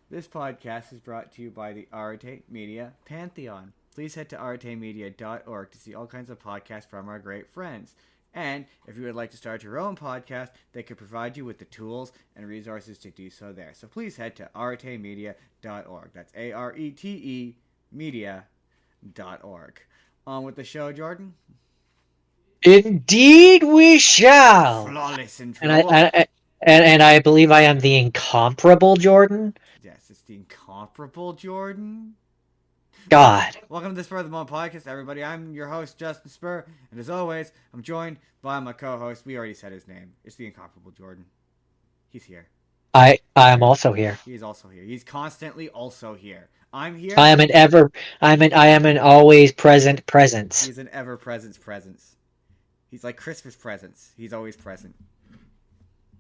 This podcast is brought to you by the Arte Media Pantheon. Please head to artemedia.org to see all kinds of podcasts from our great friends. And if you would like to start your own podcast, they can provide you with the tools and resources to do so there. So please head to artemedia.org. That's ARETE media.org. On with the show, Jordan. Indeed, we shall. Flawless And I, intro. I and I believe I am the incomparable Jordan. Yes, it's the incomparable Jordan. Welcome, God, welcome to the Spur of the Moment podcast, everybody. I'm your host, Justin Spurr, and as always, I'm joined by my co-host. We already said his name. It's the incomparable Jordan. He's here. I am also here. He is also here. He's constantly also here. I'm I here. am an ever. I am an always present presence. He's an ever-present presence. He's like Christmas presents. He's always present.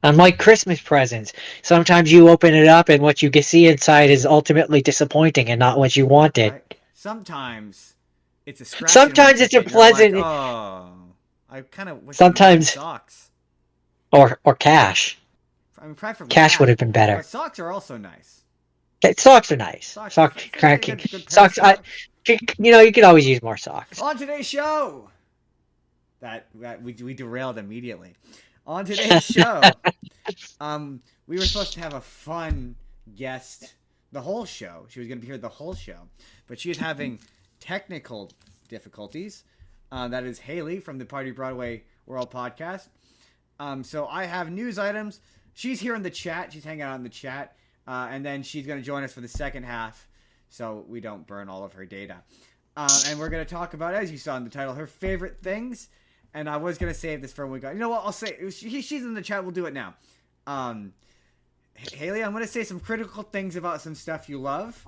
Unlike Christmas presents, sometimes you open it up and what you see inside is ultimately disappointing and not what you wanted. Right? Sometimes it's a scratching my Sometimes it's a ticket, and I'm like, pleasant. oh, I kind of wish these were Sometimes socks. or cash. I mean, preferably Cash would cash, have been better. but socks are also nice. Socks are nice. Socks are Socks, it's a good pair of socks. socks. You could always use more socks. On today's show, that we derailed immediately. On today's show, we were supposed to have a fun guest the whole show. She was going to be here the whole show, but she is having technical difficulties. That is Hailey from the Party Broadway World podcast. So I have news items. She's here in the chat. She's hanging out in the chat. And then she's going to join us for the second half so we don't burn all of her data. And we're going to talk about, as you saw in the title, her favorite things. And I was going to save this for when we got... You know what? I'll say... She's in the chat. We'll do it now. Hailey, I'm going to say some critical things about some stuff you love.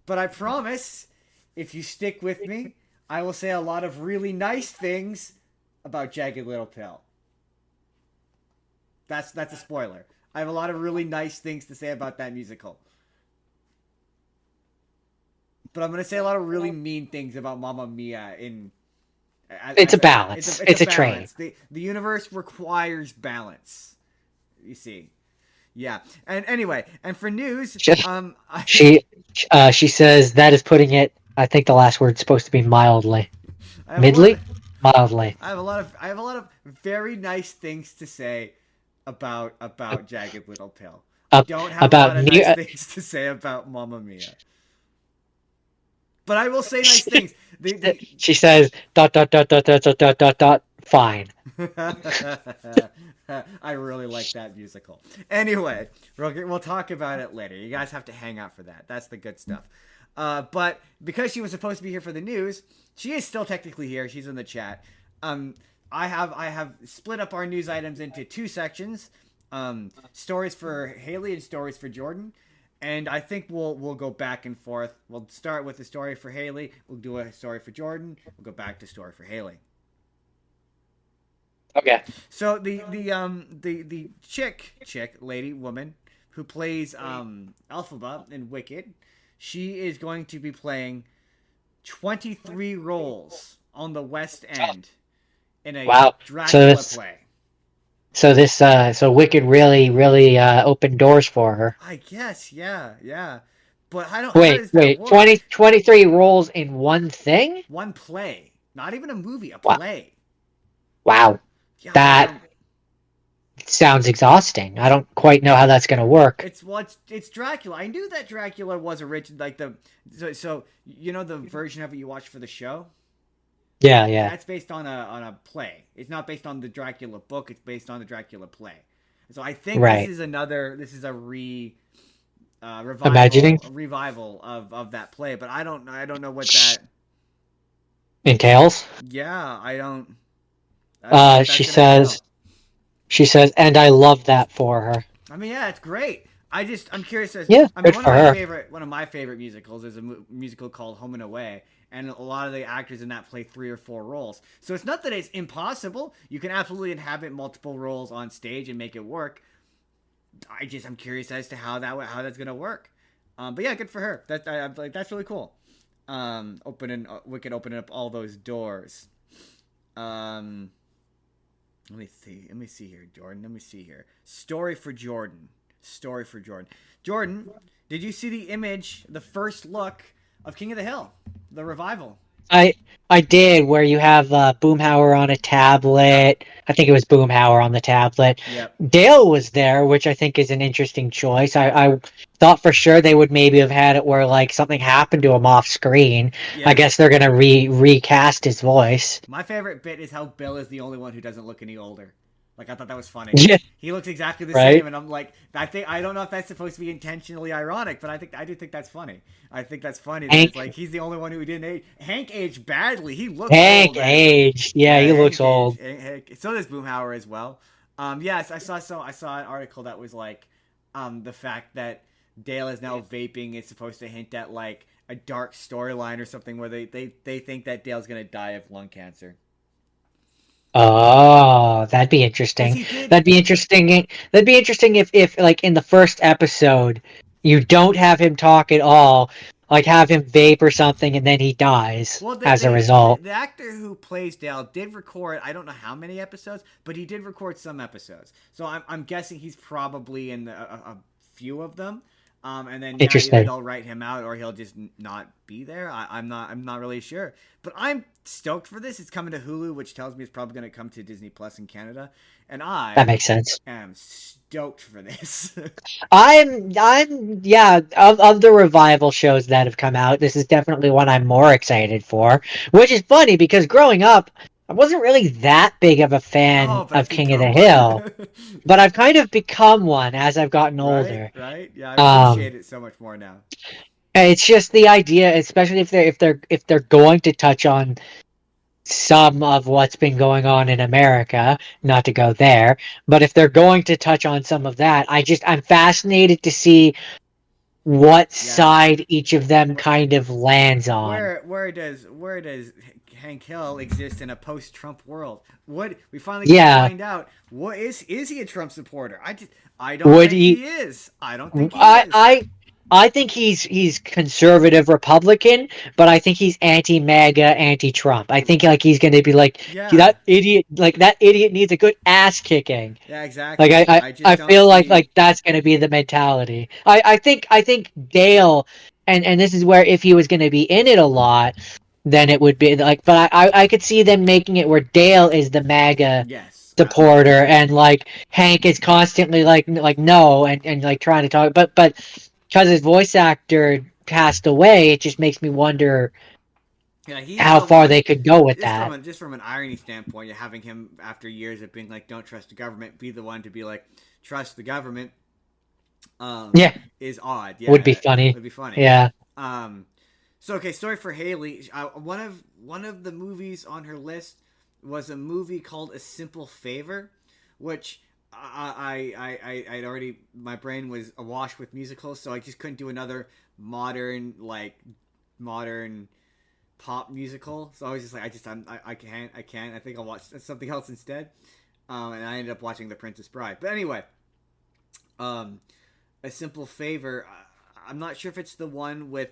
But I promise, if you stick with me, I will say a lot of really nice things about Jagged Little Pill. That's a spoiler. I have a lot of really nice things to say about that musical. But I'm going to say a lot of really mean things about Mamma Mia in... It's a balance. It's It's a a train. balance. The universe requires balance. You see. Yeah. And anyway, and for news, She she says that is putting it. I think the last word's supposed to be mildly, I have a lot midly, of, mildly. I have a lot of very nice things to say about Jagged Little Pill. I Up don't have a lot about of near. nice things to say about Mamma Mia. But I will say nice things. She says dot. Fine. I really like that musical. Anyway, we'll talk about it later. You guys have to hang out for that. That's the good stuff. But because she was supposed to be here for the news, she is still technically here. She's in the chat. I have split up our news items into two sections. Stories for Hailey and stories for Jordan. And I think we'll go back and forth. We'll start with a story for Hailey. We'll do a story for Jordan. We'll go back to story for Hailey. Okay. So the chick lady woman who plays Elphaba in Wicked, she is going to be playing 23 roles on the West End in a Wow. So Dracula this play. so Wicked really opened doors for her. I guess, yeah. But I don't. How Wait, does that wait. work? 23 roles in one thing? One play, not even a movie, a Wow. play. Wow. Yeah, I That don't. sounds exhausting. I don't quite know how that's going to work. It's Dracula. I knew that Dracula was original, like so you know the version of it you watched for the show. Yeah, yeah. That's based on a play. It's not based on the Dracula book. It's based on the Dracula play. So I think Right. this is a Imagining revival of that play. But I don't know what that. entails. Yeah, I don't know what She that's gonna entail. says, and I love that for her. I mean, yeah, it's great. I'm curious as Yeah, I mean good for her. one of my favorite musicals is a musical called Home and Away, and a lot of the actors in that play 3 or 4 roles. So it's not that it's impossible. You can absolutely inhabit multiple roles on stage and make it work. I'm curious as to how that's gonna work. But yeah, good for her. That's really cool. Wicked opening up all those doors. Um, Let me see. Let me see here, Jordan. Let me see here. Story for Jordan. Story for Jordan. Jordan, Did you see the image, the first look of King of the Hill, the revival? I I did where you have Boomhauer on a Yep. tablet. I think it was Boomhauer on the tablet. Yep. Dale was there, which I think is an interesting choice. I thought for sure they would maybe have had it where like something happened to him off screen. I Yeah. guess they're gonna recast his voice. My favorite bit is how Bill is the only one who doesn't look any older. Like I thought that was funny. Yeah, He looks exactly the right. same, and I'm like, I don't know if that's supposed to be intentionally ironic, but I do think that's funny. I think that's funny that it's Hank like he's the only one who didn't age. Hank aged badly. He looks Hank old, man. aged. Yeah, Yeah, he looks Hank old. aged. So does Boomhauer as well. Yes, I saw an article that was like, the fact that Dale is now vaping is supposed to hint at like a dark storyline or something where they think that Dale's gonna die of lung cancer. Oh, that'd be Because interesting. he did. That'd be interesting. That'd be interesting if like in the first episode, you don't have him talk at all, like have him vape or something, and then he dies Well, as a result. the actor who plays Dale did record. I don't know how many episodes, but he did record some episodes. So I'm guessing he's probably in a few of them. And then yeah, either Interesting. they'll write him out or he'll just not be there. I'm not really sure. But I'm stoked for this. It's coming to Hulu, which tells me it's probably going to come to Disney Plus in Canada, and That I makes sense. am stoked for this. Yeah, of the revival shows that have come out, this is definitely one I'm more excited for. Which is funny because growing up, I wasn't really that big of a fan Oh, but of I've King of the become Hill, one. but I've kind of become one as I've gotten Right, older. right. Yeah, I Um, appreciate it so much more now. it's just the idea, especially if they're going to touch on some of what's been going on in America, not to go there, but if they're going to touch on some of that, I'm fascinated to see what Yeah. side each of them Where kind of lands on. where does Hank Hill exist in a post-Trump world? What we finally get to Yeah, find out. What is he a Trump supporter? I don't would think he? he is. I don't think he I is. I I think he's conservative Republican, but I think he's anti-MAGA, anti-Trump. I think like he's going to be Yeah. like that idiot needs a good ass kicking. Yeah, Like exactly. I just I don't feel see. like that's gonna be the mentality. I think Dale and this is where if he was gonna be in it a lot, then it would be like but I could see them making it where Dale is the MAGA Yes, supporter and like Hank is constantly like no and like trying to talk but because his voice actor passed away, it just makes me wonder yeah, he's how the far one. they could go with that. Just from an irony standpoint, you're having him after years of being like, "Don't trust the government," be the one to be like, "Trust the government." Um, Yeah, is odd. Yeah, would be it funny. would be funny. Yeah. Um, so okay, story for Hailey. One of the movies on her list was a movie called A Simple Favor, which I'd already my brain was awash with musicals, so I just couldn't do another modern pop musical. So I was just like, I can't. I think I'll watch something else instead. And I ended up watching The Princess Bride. But anyway, um, A Simple Favor. I'm not sure if it's the one with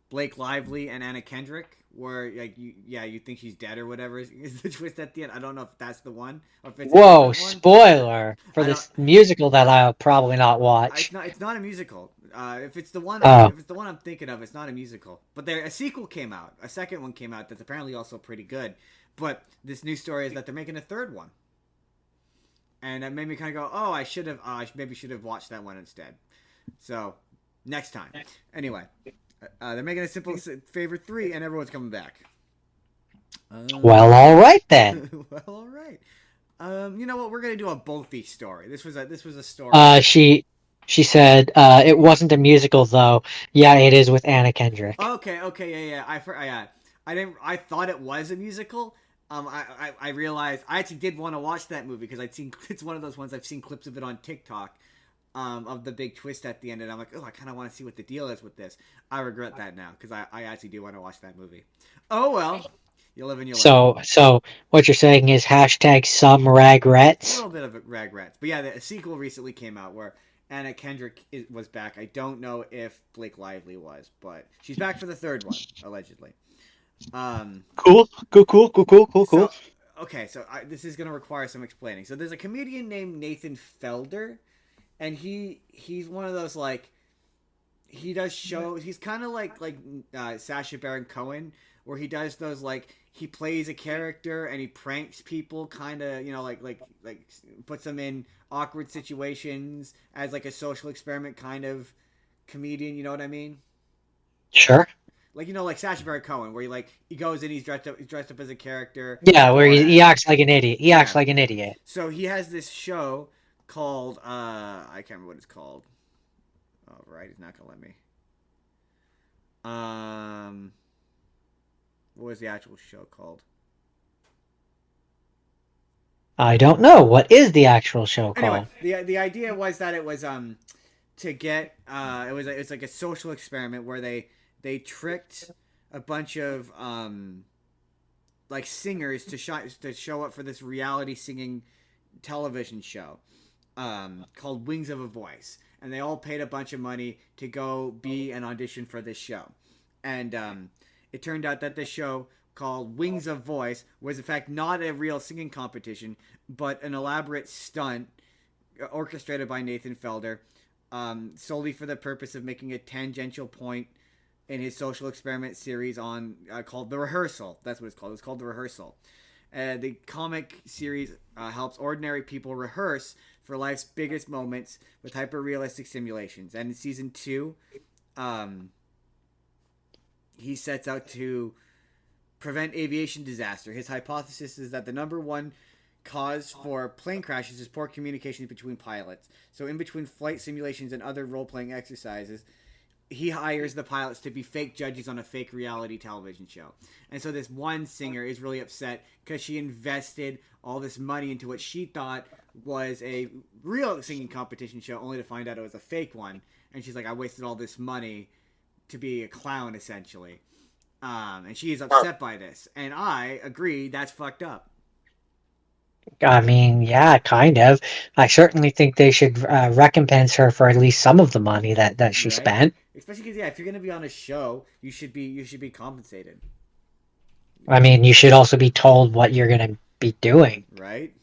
Blake Lively and Anna Kendrick, where like you think she's dead or whatever is the twist at the end. I don't know if that's the one or if it's a Whoa, different one. spoiler for I don't. this musical that I'll probably not It's watch. not. It's not a musical. If it's Oh, the one I'm thinking of, it's not a musical. But a sequel came out. A second one came out that's apparently also pretty good. But this new story is that they're making a third one, and that made me kind of go, "Oh, I should have. Maybe should have watched that one instead." So next time. Anyway, they're making a simple favor 3, and everyone's coming back. well, all right then. Well, all right. You know what? We're gonna do a Bolthy story. This was a story. She said it wasn't a musical though. Yeah, it is with Anna Kendrick. Okay, okay, yeah, yeah. I didn't. I thought it was a musical. I realized I actually did want to watch that movie because I'd seen it's one of those ones I've seen clips of it on TikTok. Of the big twist at the end, and I'm like, oh, I kind of want to see what the deal is with this. I regret that now because I actually do want to watch that movie. Oh well, you live and you learn. So what you're saying is hashtag some A regrets. little bit of regrets, but yeah, the sequel recently came out where Anna Kendrick was back. I don't know if Blake Lively was, but she's back for the third one allegedly. Um, Cool. so okay, so this is gonna require some explaining. So there's a comedian named Nathan Felder, and he's one of those like he does shows. He's kind of like Sacha Baron Cohen, where he does those like he plays a character and he pranks people, kind of like puts them in awkward situations as like a social experiment kind of comedian. You know what I mean? Sure. Like like Sacha Baron Cohen, where he goes in, he's dressed up as a character. Yeah, where he Beforehand. acts like an idiot. He Yeah. acts like an idiot. So he has this show called I can't remember what it's called. Oh right, he's not gonna let me. Um, what was the actual show called? I don't know. What is the actual show Anyway, called? the idea was that it was to get it's like a social experiment where they tricked a bunch of like singers to show up for this reality singing television show called Wings of a Voice, and they all paid a bunch of money to go be an audition for this show, and it turned out that this show called Wings of Voice was in fact not a real singing competition, but an elaborate stunt orchestrated by Nathan Felder, solely for the purpose of making a tangential point in his social experiment series on called The Rehearsal. That's what it's called. It's called The Rehearsal. The comic series helps ordinary people rehearse for life's biggest moments with hyper-realistic simulations. And in season 2, he sets out to prevent aviation disaster. His hypothesis is that the number one cause for plane crashes is poor communication between pilots. So in between flight simulations and other role-playing exercises, he hires the pilots to be fake judges on a fake reality television show. And so this one singer is really upset because she invested all this money into what she thought was a real singing competition show, only to find out it was a fake one. And she's like, I wasted all this money to be a clown, essentially. And she is upset by this. And I agree, that's fucked up. I mean, yeah, kind of. I certainly think they should recompense her for at least some of the money that she Right? spent. Especially because, yeah, if you're going to be on a show, you should be compensated. I mean, you should also be told what you're going to be doing. Right?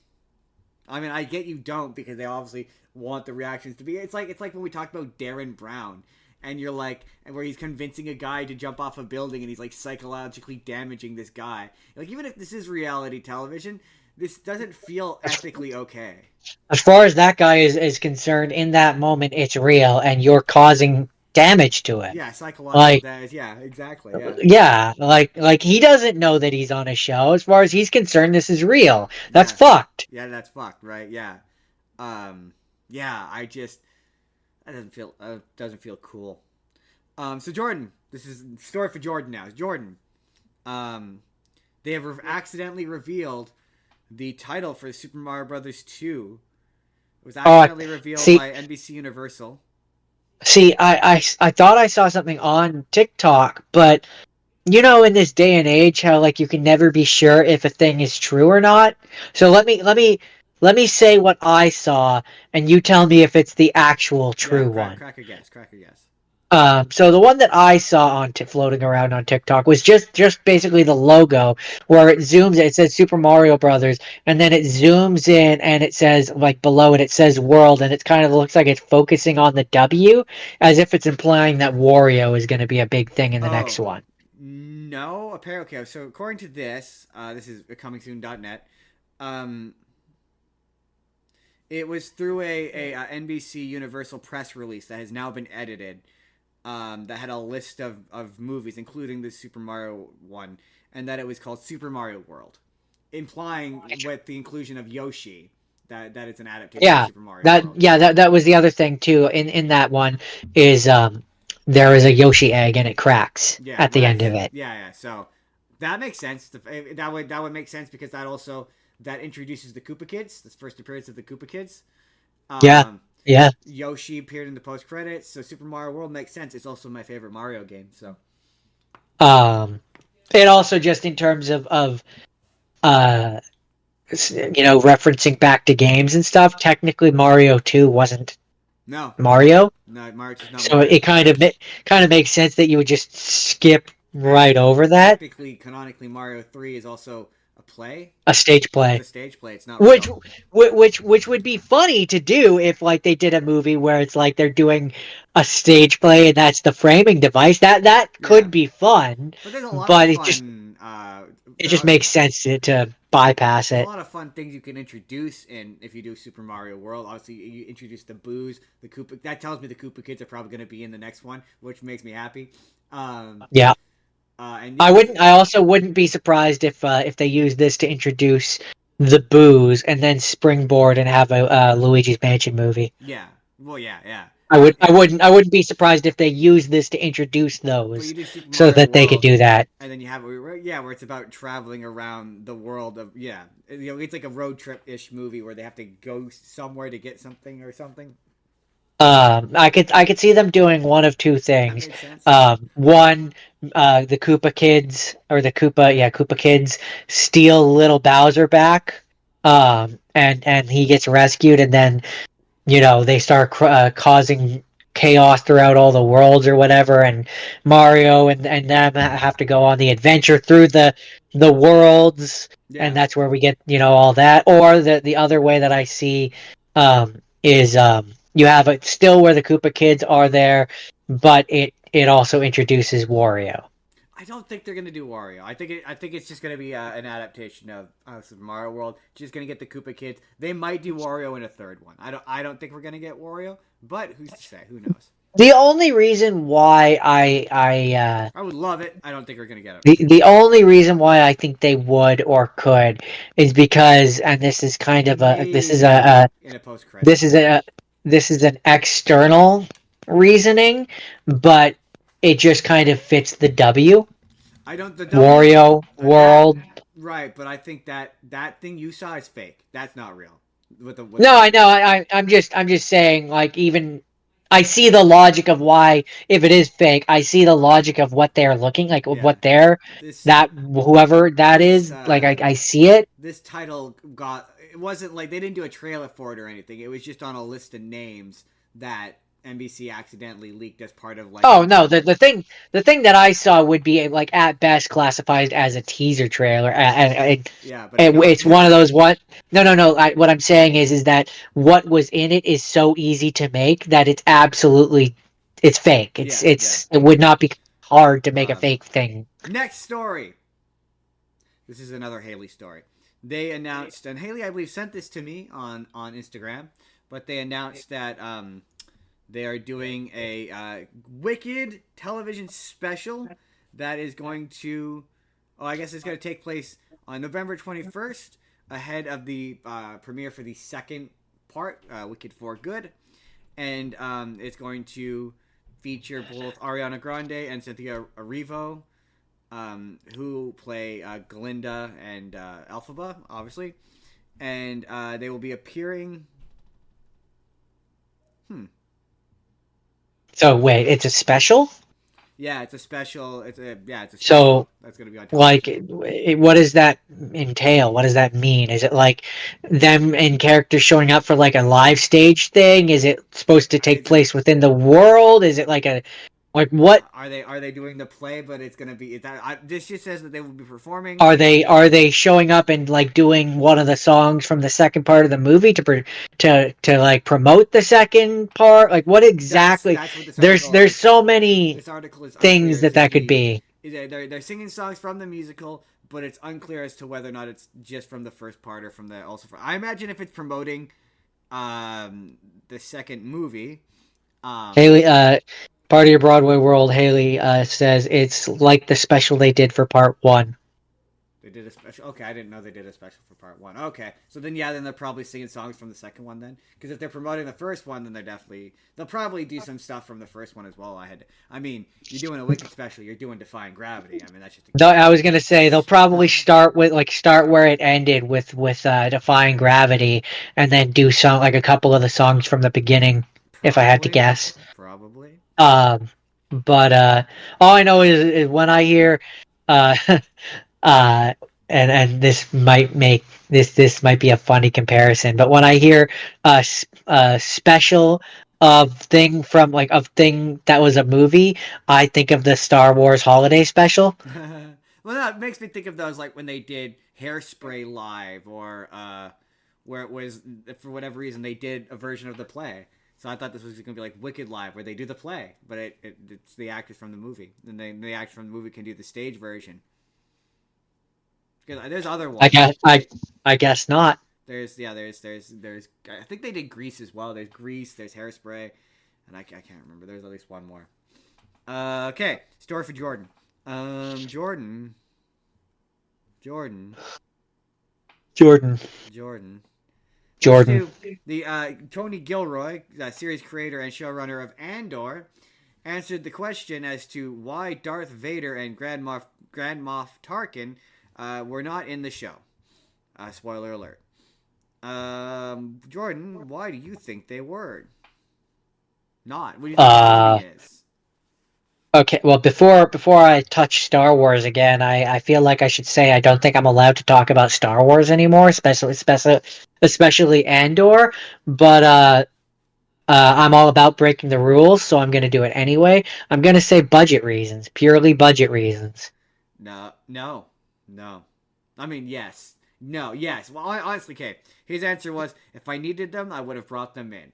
I mean, I get you don't because they obviously want the reactions to be. It's like when we talked about Darren Brown, and you're like, and where he's convincing a guy to jump off a building, and he's like psychologically damaging this guy. Like even if this is reality television, this doesn't feel ethically okay. As far as that guy is concerned, in that moment, it's real, and you're causing damage to it. Yeah, psychological Like, damage. Yeah, exactly. Yeah, yeah, like he doesn't know that he's on a show. As far as he's concerned, this is real. That's yeah, fucked. yeah. That's fucked, right? Yeah, um, yeah. I just that doesn't feel cool. So Jordan, this is story for Jordan now. Jordan, um, they have accidentally revealed the title for Super Mario Brothers 2. It was Oh, accidentally revealed see, by NBC Universal. I thought I saw something on TikTok, but in this day and age, how like you can never be sure if a thing is true or not. So let me say what I saw, and you tell me if it's the actual Yeah, true crack, one. crack a guess, crack a guess. So the one that I saw on floating around on TikTok was just basically the logo where it zooms. It says Super Mario Brothers, and then it zooms in, and it says like below it, it says World, and it kind of looks like it's focusing on the W, as if it's implying that Wario is going to be a big thing in the next Oh, one. no, apparently. Okay, so according to this is comingsoon.net. Um, it was through a NBC Universal press release that has now been edited. That had a list of movies, including the Super Mario one, and that it was called Super Mario World, implying with the inclusion of Yoshi that it's an adaptation of Yeah, Super Mario that World. yeah that was the other thing too. In that one is there is a Yoshi egg and it cracks Yeah, at well, the end that's of it. yeah, yeah. So that makes sense. That would make sense because that introduces the Koopa Kids. This first appearance of the Koopa Kids. Yeah, Um, yeah. Yoshi appeared in the post credits, so Super Mario World makes sense. It's also my favorite Mario game. So Um, and also just in terms of uh referencing back to games and stuff. Technically, Mario 2 wasn't no, Mario, no, Mario is not so Mario. it kind of makes sense that you would just skip And right over that. technically, canonically, Mario 3 is also a play. A stage It's a play. stage play. It's not Which real. which would be funny to do if like they did a movie where it's like they're doing a stage play and that's the framing device. That Yeah, could be fun, but there's a lot of but fun. it just makes sense to bypass There's a it. lot of fun things you can introduce in if you do Super Mario World. Obviously, you introduce the Boos, the Koopa. That tells me the Koopa kids are probably going to be in the next one, which makes me happy. Um, Yeah. and yeah, I also wouldn't be surprised if they use this to introduce the booze and then springboard and have a Luigi's Mansion movie. yeah. Well, yeah, yeah, I yeah. wouldn't be surprised if they use this to introduce But you those do Super so Mario that they could World, do that. and then you have yeah, where it's about traveling around the world of yeah. It's like a road trip ish movie where they have to go somewhere to get something or something. I could see them doing one of two That things. made sense. One, the Koopa kids or Koopa kids steal little Bowser back, and he gets rescued, and then they start causing chaos throughout all the worlds or whatever, and Mario and them have to go on the adventure through the worlds, and Yeah. that's where we get all that. Or the other way that I see is you have it still where the Koopa kids are there, but it also introduces Wario. I don't think they're gonna do Wario. I think it's just gonna be an adaptation of Super Mario World. Just gonna get the Koopa kids. They might do Wario in a third one. I don't think we're gonna get Wario, but who's to say? Who knows? The only reason why I I would love it. I don't think we're gonna get it. the only reason why I think they would or could is because, and this is kind of a Maybe in a post credit this is scene. a this is an external reasoning, but it just kind of fits the W I don't the W Wario that world. right, but I think that thing you saw is fake. That's not real. With No, the I know. I'm just saying. Like, even I see the logic of why, if it is fake, I see the logic of what they're looking like, yeah what they're this that whoever that this is. Like, I see it. this title got it wasn't like they didn't do a trailer for it or anything. It was just on a list of names that NBC accidentally leaked as part of like Oh no, the thing that I saw would be like at best classified as a teaser trailer, yeah, but it got it's one of those what? No. What I'm saying is that what was in it is so easy to make that it's fake. yeah, yeah. It would not be hard to make a Um, fake thing. next story. This is another Hailey story. They announced, and Hailey, I believe, sent this to me on Instagram, but they announced that they are doing a Wicked television special that is going to, oh, I guess it's going to take place on November 21st, ahead of the premiere for the second part, Wicked for Good, and it's going to feature both Ariana Grande and Cynthia Erivo, who play Glinda and Elphaba, obviously, and they will be appearing. So wait, it's a special. Yeah, it's a special. It's a special So that's going to be on like, television. what does that entail? What does that mean? Is it like them in characters showing up for like a live stage thing? Is it supposed to take Is it place within the world? Is it like a like what are they doing the play? But it's going to be this just says that they will be performing. are they showing up and like doing one of the songs from the second part of the movie to like promote the second part? Like what exactly? That's what this article There's is. so many This article is unclear. things It says that could be. they're singing songs from the musical, but it's unclear as to whether or not it's just from the first part or from the also. I imagine if it's promoting the second movie. Hailey, part of your Broadway world, Hailey says it's like the special they did for part one. They did a special. Okay, I didn't know they did a special for part one. Okay, so then yeah, then they're probably singing songs from the second one then, because if they're promoting the first one, then they'll probably do some stuff from the first one as well. I mean, you're doing a Wicked special, you're doing Defying Gravity. I mean, that's just a Though I was gonna say they'll probably start where it ended with Defying Gravity, and then do some like a couple of the songs from the beginning, if I had to probably, guess. probably. Um, but all I know is when I hear uh uh and this might make this might be a funny comparison, but when I hear a special of thing that was a movie, I think of the Star Wars holiday special. Well, no, it makes me think of those like when they did Hairspray live, or where it was for whatever reason they did a version of the play. So I thought this was going to be like Wicked live, where they do the play, but it's the actors from the movie, and the actors from the movie can do the stage version. Because there's other I ones. guess I guess not. There's I think they did Grease as well. There's Grease, there's Hairspray, and I can't remember. There's at least one more. Okay, story for Jordan. Jordan. Jordan. Jordan. Jordan. The Tony Gilroy, series creator and showrunner of Andor, answered the question as to why Darth Vader and Grand Moff Tarkin were not in the show. Spoiler alert. Jordan, why do you think they were not? What do you think the movie is? Okay, well, before I touch Star Wars again, I feel like I should say I don't think I'm allowed to talk about Star Wars anymore, especially Andor. But I'm all about breaking the rules, so I'm going to do it anyway. I'm going to say budget reasons, purely budget reasons. No. I mean, yes. No, yes. Well, honestly, okay. His answer was, if I needed them, I would have brought them in.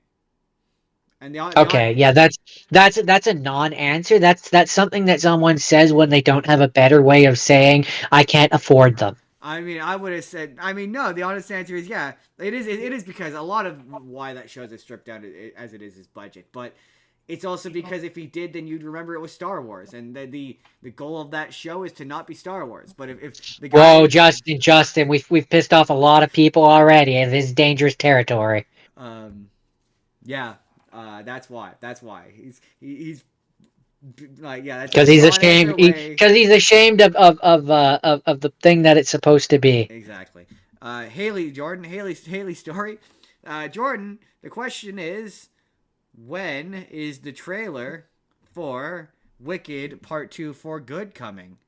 And Okay, yeah, that's a non-answer. That's something that someone says when they don't have a better way of saying I can't afford them. I mean, I would have said. I mean, no. The honest answer is, yeah. It is. It is because a lot of why that shows is stripped down as it is budget, but it's also because if he did, then you'd remember it was Star Wars, and the goal of that show is to not be Star Wars. But if the guy, Whoa, Justin, we've pissed off a lot of people already, and this is dangerous territory. Yeah, that's why. He's like, yeah, that's Because he's ashamed. Because he's ashamed of the thing that it's supposed to be. Exactly. Hailey's story. Jordan, the question is, when is the trailer for Wicked Part 2 for Good coming?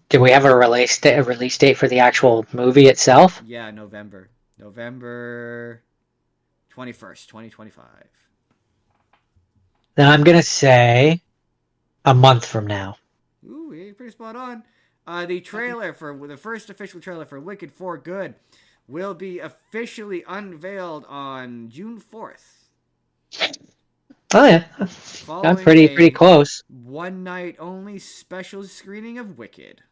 Do we have a release date for the actual movie itself? Yeah, November 21st, 2025. Then I'm gonna say a month from now. Ooh, you're pretty spot on. The trailer for the first official trailer for Wicked for Good will be officially unveiled on June 4th. Oh yeah, I'm pretty close. One night only special screening of Wicked.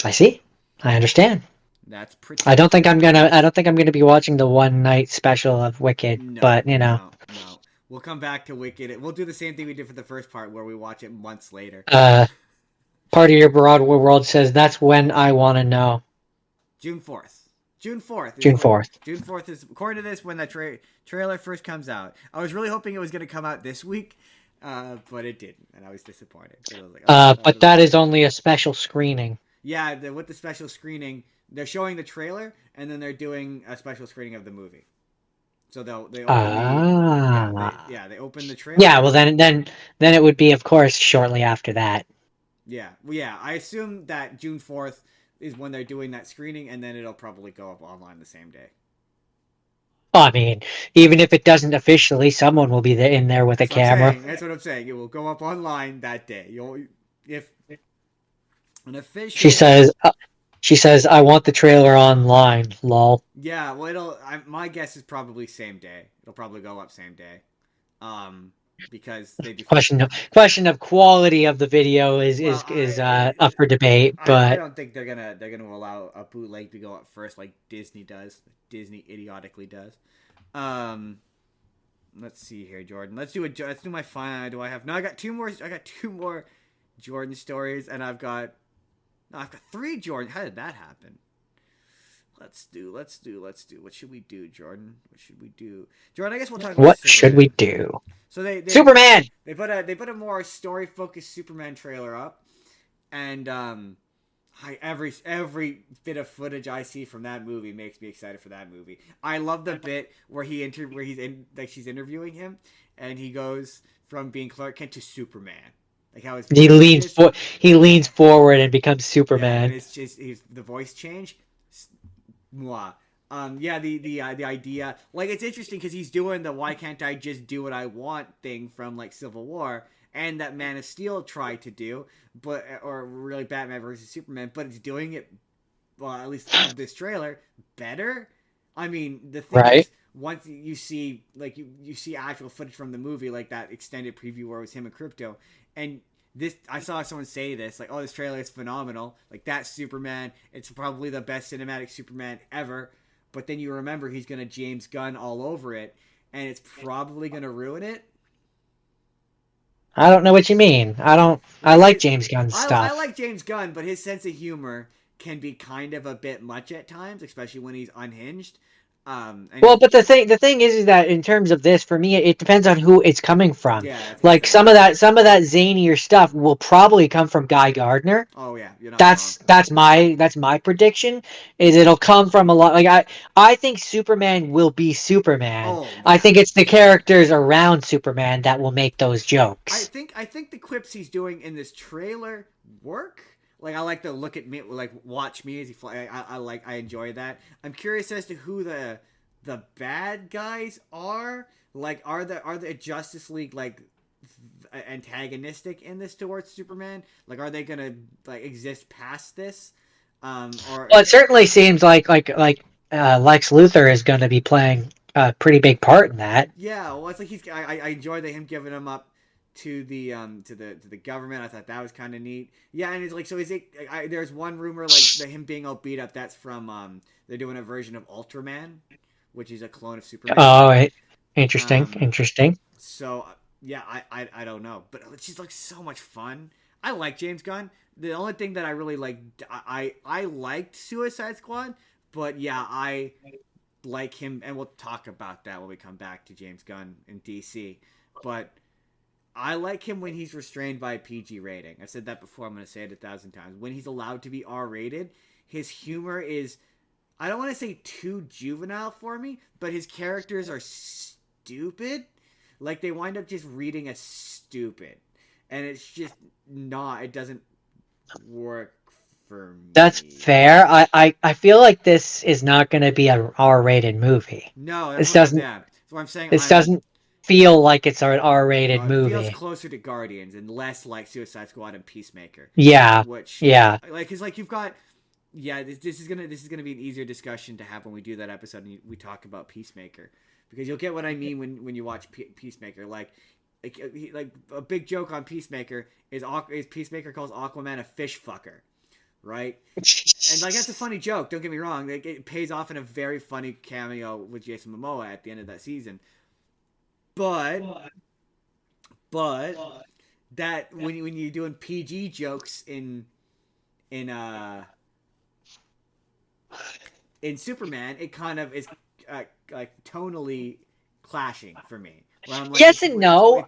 I see. I understand. That's pretty. I don't think I'm gonna be watching the one night special of Wicked, No, but you know. No. We'll come back to Wicked. We'll do the same thing we did for the first part, where we watch it months later. Part of your Broadway world says that's when I want to know. June 4th. June 4th. June 4th. June 4th is, according to this, when the trailer first comes out. I was really hoping it was going to come out this week, but it didn't, and I was disappointed. I was like, but that is only a special screening. Yeah, with the special screening, they're showing the trailer, and then they're doing a special screening of the movie. So they open they open the trailer. Yeah, well then it would be, of course, shortly after that. Yeah, well, yeah. I assume that June 4th is when they're doing that screening, and then it'll probably go up online the same day. I mean, even if it doesn't officially, someone will be in there with a camera. That's what I'm saying. It will go up online that day. If an official. She says, "I want the trailer online." Lol. Yeah, well, my guess is probably same day. It'll probably go up same day. Because they question of quality of the video is up for debate, but I don't think they're gonna allow a bootleg to go up first like Disney does. Disney idiotically does. Let's see here, Jordan. Let's do my final. Do I have? No, I got two more Jordan stories, and I've got 3 Jordan. How did that happen? Let's do. What should we do, Jordan? What should we do, Jordan? I guess we'll talk about what should we do? So they Superman. They put a more story focused Superman trailer up, and every bit of footage I see from that movie makes me excited for that movie. I love the bit where she's interviewing him, and he goes from being Clark Kent to Superman. Like how he leans forward and becomes Superman. Yeah, and it's just the voice change. Mwah. Yeah, the idea, like, it's interesting because he's doing the "why can't I just do what I want" thing from like Civil War, and that Man of Steel tried to do, but or really Batman versus Superman, but it's doing it, well, at least of this trailer, better. I mean, the thing Right. is, once you see like you see actual footage from the movie, like that extended preview where it was him and Crypto, and this I saw someone say this like, "Oh, this trailer is phenomenal. Like that Superman, it's probably the best cinematic Superman ever." But then you remember he's gonna James Gunn all over it, and it's probably gonna ruin it. I don't know what you mean. I don't. I Like like his, James Gunn's I stuff. like James Gunn, but his sense of humor can be kind of a bit much at times, especially when he's unhinged. And Well, but the thing is that in terms of this, for me, it depends on who it's coming from. yeah, that's gonna Like say. some of that zanier stuff will probably come from Guy Gardner. Oh yeah, you're not wrong. That's my prediction. Is it'll come from a lot. Like I think Superman will be Superman. Oh I yeah, think it's the characters around Superman that will make those I jokes. think I think the quips he's doing in this trailer work. Like I like the look at me, like watch me as he fly. I enjoy that. I'm curious as to who the bad guys are. Like are the Justice League like antagonistic in this towards Superman? Like are they gonna like exist past this? Or Well, it certainly seems like Lex Luthor is going to be playing a pretty big part in that. Yeah, well, it's like I enjoy him giving him up to the government. I thought that was kind of neat. Yeah, and it's like so is it? There's one rumor like that him being all beat up. That's from they're doing a version of Ultraman, which is a clone of Superman. Oh, interesting, Um, interesting. so yeah, I don't know, but it just looks so much fun. I like James Gunn. The only thing that I really like, I liked Suicide Squad, but yeah, I like him, and we'll talk about that when we come back to James Gunn in DC. But I like him when he's restrained by a PG rating. I've said that before. I'm going to say it 1,000 times. When he's allowed to be R rated, his humor is, I don't want to say too juvenile for me, but his characters are stupid. Like they wind up just reading as stupid. And it's just not, it doesn't work for That's me. fair. I feel like this is not going to be a R-rated movie. No, that's This what doesn't yeah. So I'm saying this doesn't feel like it's an R-rated it feels movie. closer to Guardians and less like Suicide Squad and Peacemaker, Yeah, which yeah. like because like you've got yeah this is gonna be an easier discussion to have when we do that episode and we talk about Peacemaker because you'll get what I mean when you watch Peacemaker like a big joke on Peacemaker is Peacemaker calls Aquaman a fish fucker, right? And like that's a funny joke. Don't get me wrong. Like, it pays off in a very funny cameo with Jason Momoa at the end of that season. But but that when you're doing PG jokes in uh in Superman, it kind of is like tonally clashing for me. Where I'm like, Yes and no.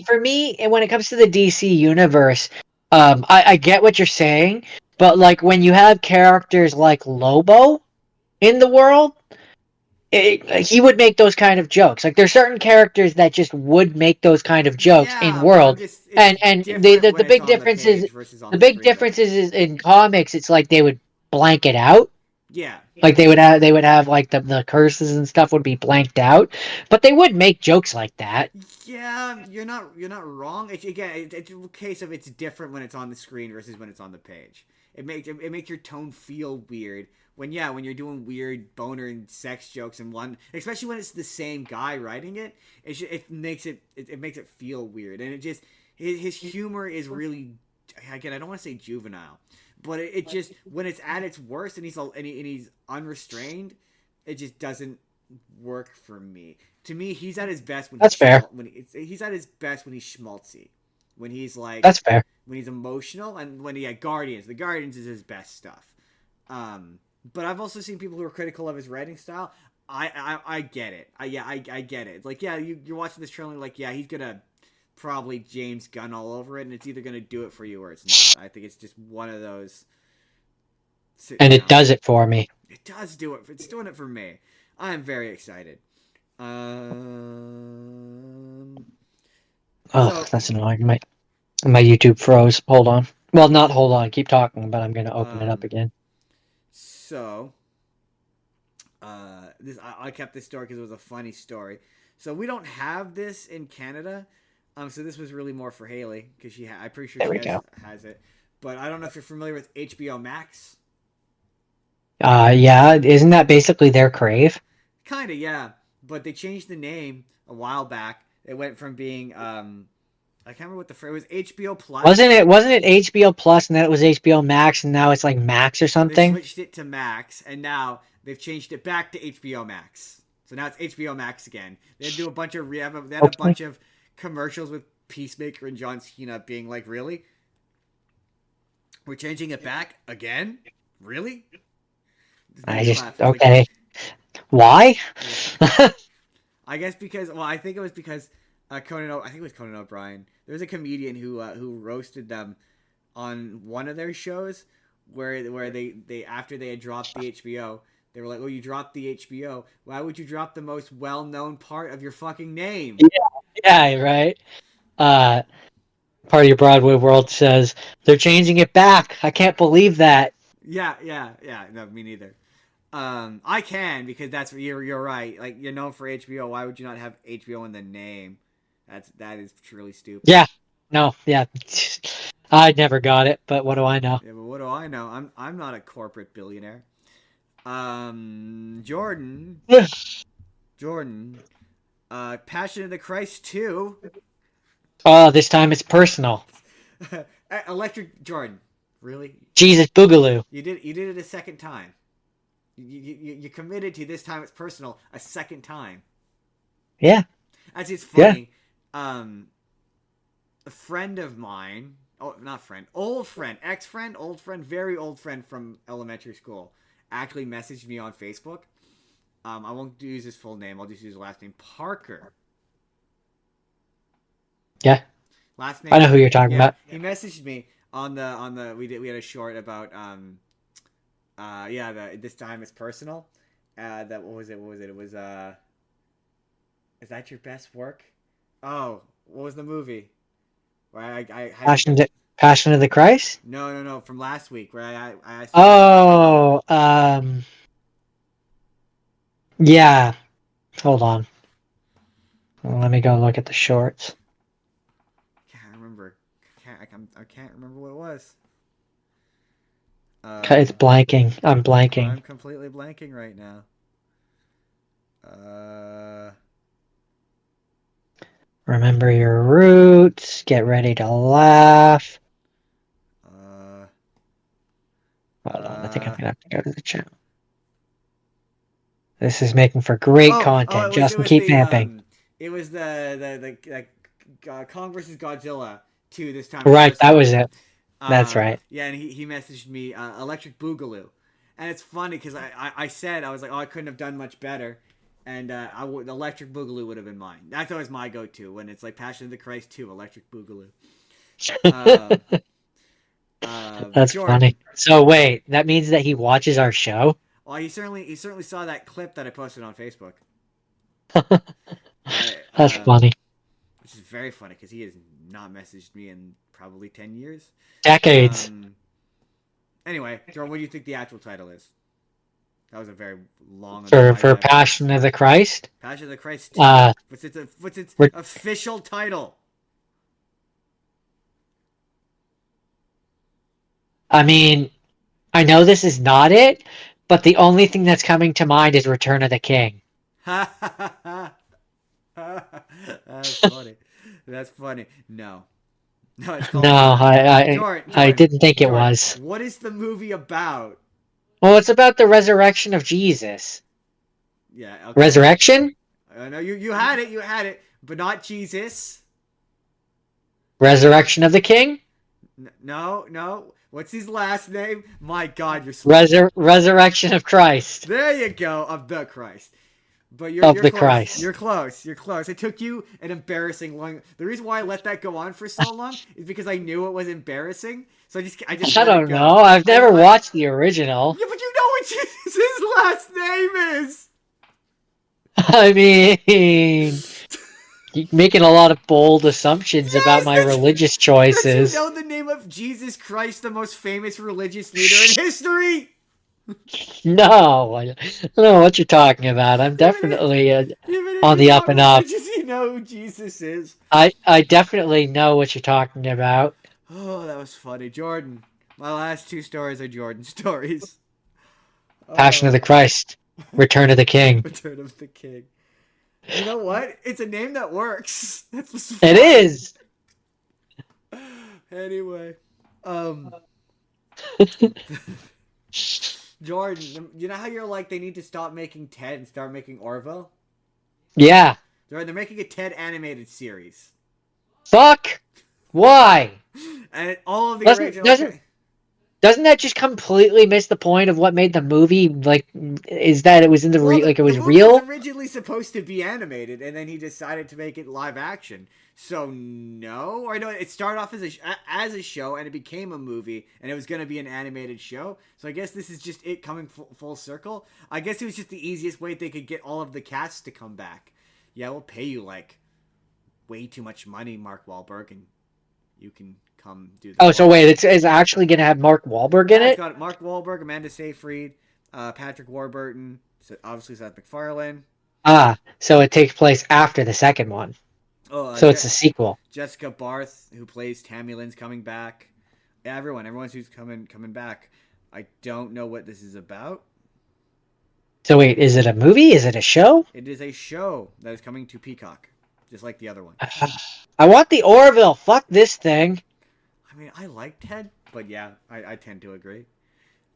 For me, and when it comes to the DC universe, I get what you're saying, but like when you have characters like Lobo in the world, he would make those kind of jokes. Like there's certain characters that just would make those kind of jokes in yeah, but I'm world, just it's and the different the, when the it's big on the difference is page versus on the the big screen, difference though. is in comics. It's like they would blank it out. Yeah, Like they would have like the curses and stuff would be blanked out, but they would make jokes like that. yeah, you're not wrong. It's a case of it's different when it's on the screen versus when it's on the page. It makes your tone feel weird when you're doing weird boner and sex jokes in one, especially when it's the same guy writing it. It makes it feel weird, and it just his humor is really, again, I don't want to say juvenile, but it just when it's at its worst and he's unrestrained, it just doesn't work for me. To me, he's at his best when That's fair. he's at his best when he's schmaltzy, when he's like That's fair. when he's emotional, and when he had Guardians. The Guardians is his best stuff. But I've also seen people who are critical of his writing style. I get it. I get it. It's like yeah, you're watching this trailer like yeah, he's gonna probably James Gunn all over it, and it's either gonna do it for you or it's not. I think it's just one of those. And You it know, does it for me. it does do it. It's doing it for me. I'm very excited. Um. Oh, So that's annoying. My YouTube froze. Hold on. Well, not hold on. Keep talking, but I'm gonna open it up um. again. So I kept this story because it was a funny story. So we don't have this in Canada. So this was really more for Hailey because I'm pretty sure There we she go. has it. But I don't know if you're familiar with HBO Max. Yeah, isn't that basically their Crave? Kinda, yeah. But they changed the name a while back. It went from being I can't remember what the phrase was. HBO Plus. Wasn't it HBO Plus and then it was HBO Max and now it's like Max or They something? switched it to Max, and now they've changed it back to HBO Max. So now it's HBO Max again. They had to do a bunch of they had a Okay. bunch of commercials with Peacemaker and John Cena being like, "Really? We're changing it back again? Really?" This made I me just laugh. It's like, okay. Why? I guess because I think it was because I think it was Conan O'Brien. There was a comedian who roasted them on one of their shows where they after they had dropped the HBO, they were like, "Oh, you dropped the HBO. Why would you drop the most well-known part of your fucking name?" Yeah, right. Uh, part of your Broadway world says they're changing it back. I can't believe that. Yeah. No, me neither. I can because that's you're right. Like you're known for HBO. Why would you not have HBO in the name? That is truly stupid. Yeah. No, yeah. I never got it, but what do I know? Yeah, but what do I know? I'm not a corporate billionaire. Jordan, Jordan, Passion of the Christ 2. Oh, this time it's personal. Electric Jordan. Really? Jesus Boogaloo. You did it a second time. You committed to this time it's personal a second time. Yeah. That's just Yeah. funny. A friend of mine, oh not friend, old friend, ex-friend, old friend, very old friend from elementary school, actually messaged me on Facebook. I won't use his full name. I'll just use his last name, Parker. Yeah. Last I name. know who you're talking Yeah, about. he messaged me on the we had a short about this time it's personal. That what was it? It was is that your best work? Oh, what was the movie? Where I had Passion, Passion of the Christ. no from last week where I asked you. Oh, yeah. Hold on. Let me go look at the shorts. Can't remember. I can't remember what it was. It's blanking. I'm blanking. I'm completely blanking right now. Remember your roots. Get ready to laugh. Hold on. I think I'm gonna have to go to the channel. This is making for great content. It Justin, was keep vamping. it was the Kong versus Godzilla 2 this time. Right, that was it. That's right. Yeah, and he messaged me Electric Boogaloo, and it's funny because I said I was like, oh, I couldn't have done much better, and Electric Boogaloo would have been mine. That's always my go-to when it's like Passion of the Christ 2, Electric Boogaloo. That's Jordan, funny. So wait, that means that he watches our show? well, he certainly saw that clip that I posted on Facebook. That's funny. Which is very funny because he has not messaged me in probably 10 years. Decades. Anyway, Jordan, what do you think the actual title is? That was a very long For Passion of the Christ? Passion of the Christ 2. What's its official title? I mean, I know this is not it, but the only thing that's coming to mind is Return of the King. That's funny. That's funny. No, it's called. No, Jordan, I didn't think it Jordan, was. What is the movie about? Well, it's about the resurrection of Jesus. Yeah. Okay. Resurrection? No, you had it, but not Jesus. Resurrection of the King? No. What's his last name? My God, you're smart. Resurrection of Christ. There you go, of the Christ. But you're the close. Christ. You're close. It took you an embarrassing long. The reason why I let that go on for so long is because I knew it was embarrassing. So I just. I don't know. I've never watched the original. Yeah, but you know what his last name is. I mean, you're making a lot of bold assumptions about my religious choices. Don't you know the name of Jesus Christ, the most famous religious leader in history? No, I don't know what you're talking about. I'm definitely Even if on it's the up not and up. religious, you know who Jesus is. I definitely know what you're talking about. Oh, that was funny. Jordan. My last two stories are Jordan stories. Passion of Oh, the Christ, Return of the King. Return of the King. You know what? It's a name that works. That's what's It funny. is. Anyway, um, Jordan, you know how you're like they need to stop making Ted and start making Orville? Yeah. They're making a Ted animated series, Fuck. Why? and all of the Doesn't original. doesn't doesn't that just completely miss the point of what made the movie? Like, is that it was in the Well, like it the was movie was real? originally supposed to be animated, and then he decided to make it live action. So no, or no, it started off as a show, and it became a movie, and it was going to be an animated show. So I guess this is just it coming full circle. I guess it was just the easiest way they could get all of the cast to come back. Yeah, we'll pay you like way too much money, Mark Wahlberg, and you can come do the Oh, so voice. wait, it's actually gonna have Mark Wahlberg in Yeah, it's it? got Mark Wahlberg, Amanda Seyfried, Patrick Warburton, so obviously Seth MacFarlane. Ah, so it takes place after the second one. Oh, So it's a sequel. Jessica Barth, who plays Tammy Lynn's coming back. Yeah, everyone's who's coming back. I don't know what this is about. So wait, is it a movie? Is it a show? It is a show that is coming to Peacock, just like the other one. I want the Orville. Fuck this thing. I mean, I like Ted, but yeah, I tend to agree.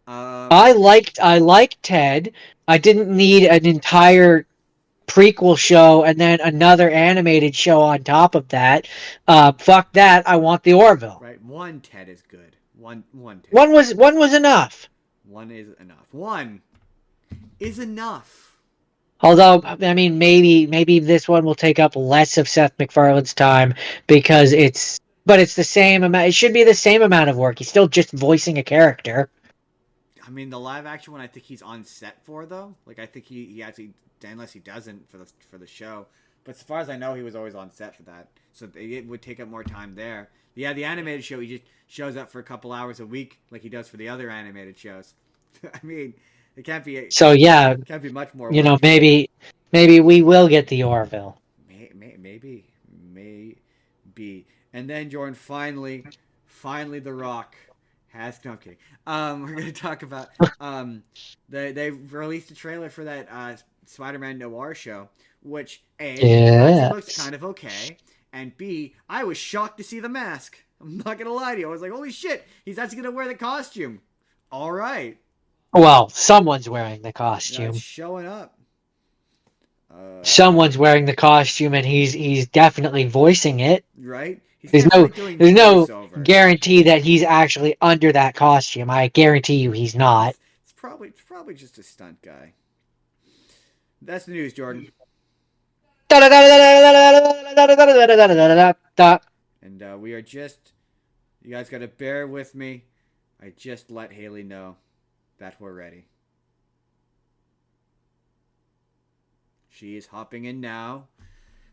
I liked Ted. I didn't need an entire prequel show and then another animated show on top of that. Fuck that. I want the Orville. right, one Ted is good. One Ted. One was enough. One is enough. One is enough. Although, I mean, maybe this one will take up less of Seth MacFarlane's time because it's the same amount. It should be the same amount of work. He's still just voicing a character. I mean, the live action one, I think he's on set for though. Like, I think he actually, unless he doesn't for the show. But as far as I know, he was always on set for that, so it would take up more time there. Yeah, the animated show, he just shows up for a couple hours a week, like he does for the other animated shows. I mean, it So yeah, can't be much more you know, work. maybe we will get the Orville. Maybe. And then Jordan, finally, The Rock has. No, I'm kidding. We're gonna talk about they released a trailer for that Spider-Man Noir show, which actually looks Yes. kind of okay, and B, I was shocked to see the mask. I'm not gonna lie to you. I was like, holy shit, he's actually gonna wear the costume. All right, Well, someone's wearing the it's costume. showing up. Uh, Someone's wearing the costume, and he's definitely voicing it. right? He's There's definitely no doing there's no voiceover. guarantee that he's actually under that costume. I guarantee you he's not. It's probably just a stunt guy. That's the news, Jordan. And we are just. You guys got to bear with me. I just let Hailey know that we're ready. She is hopping in now.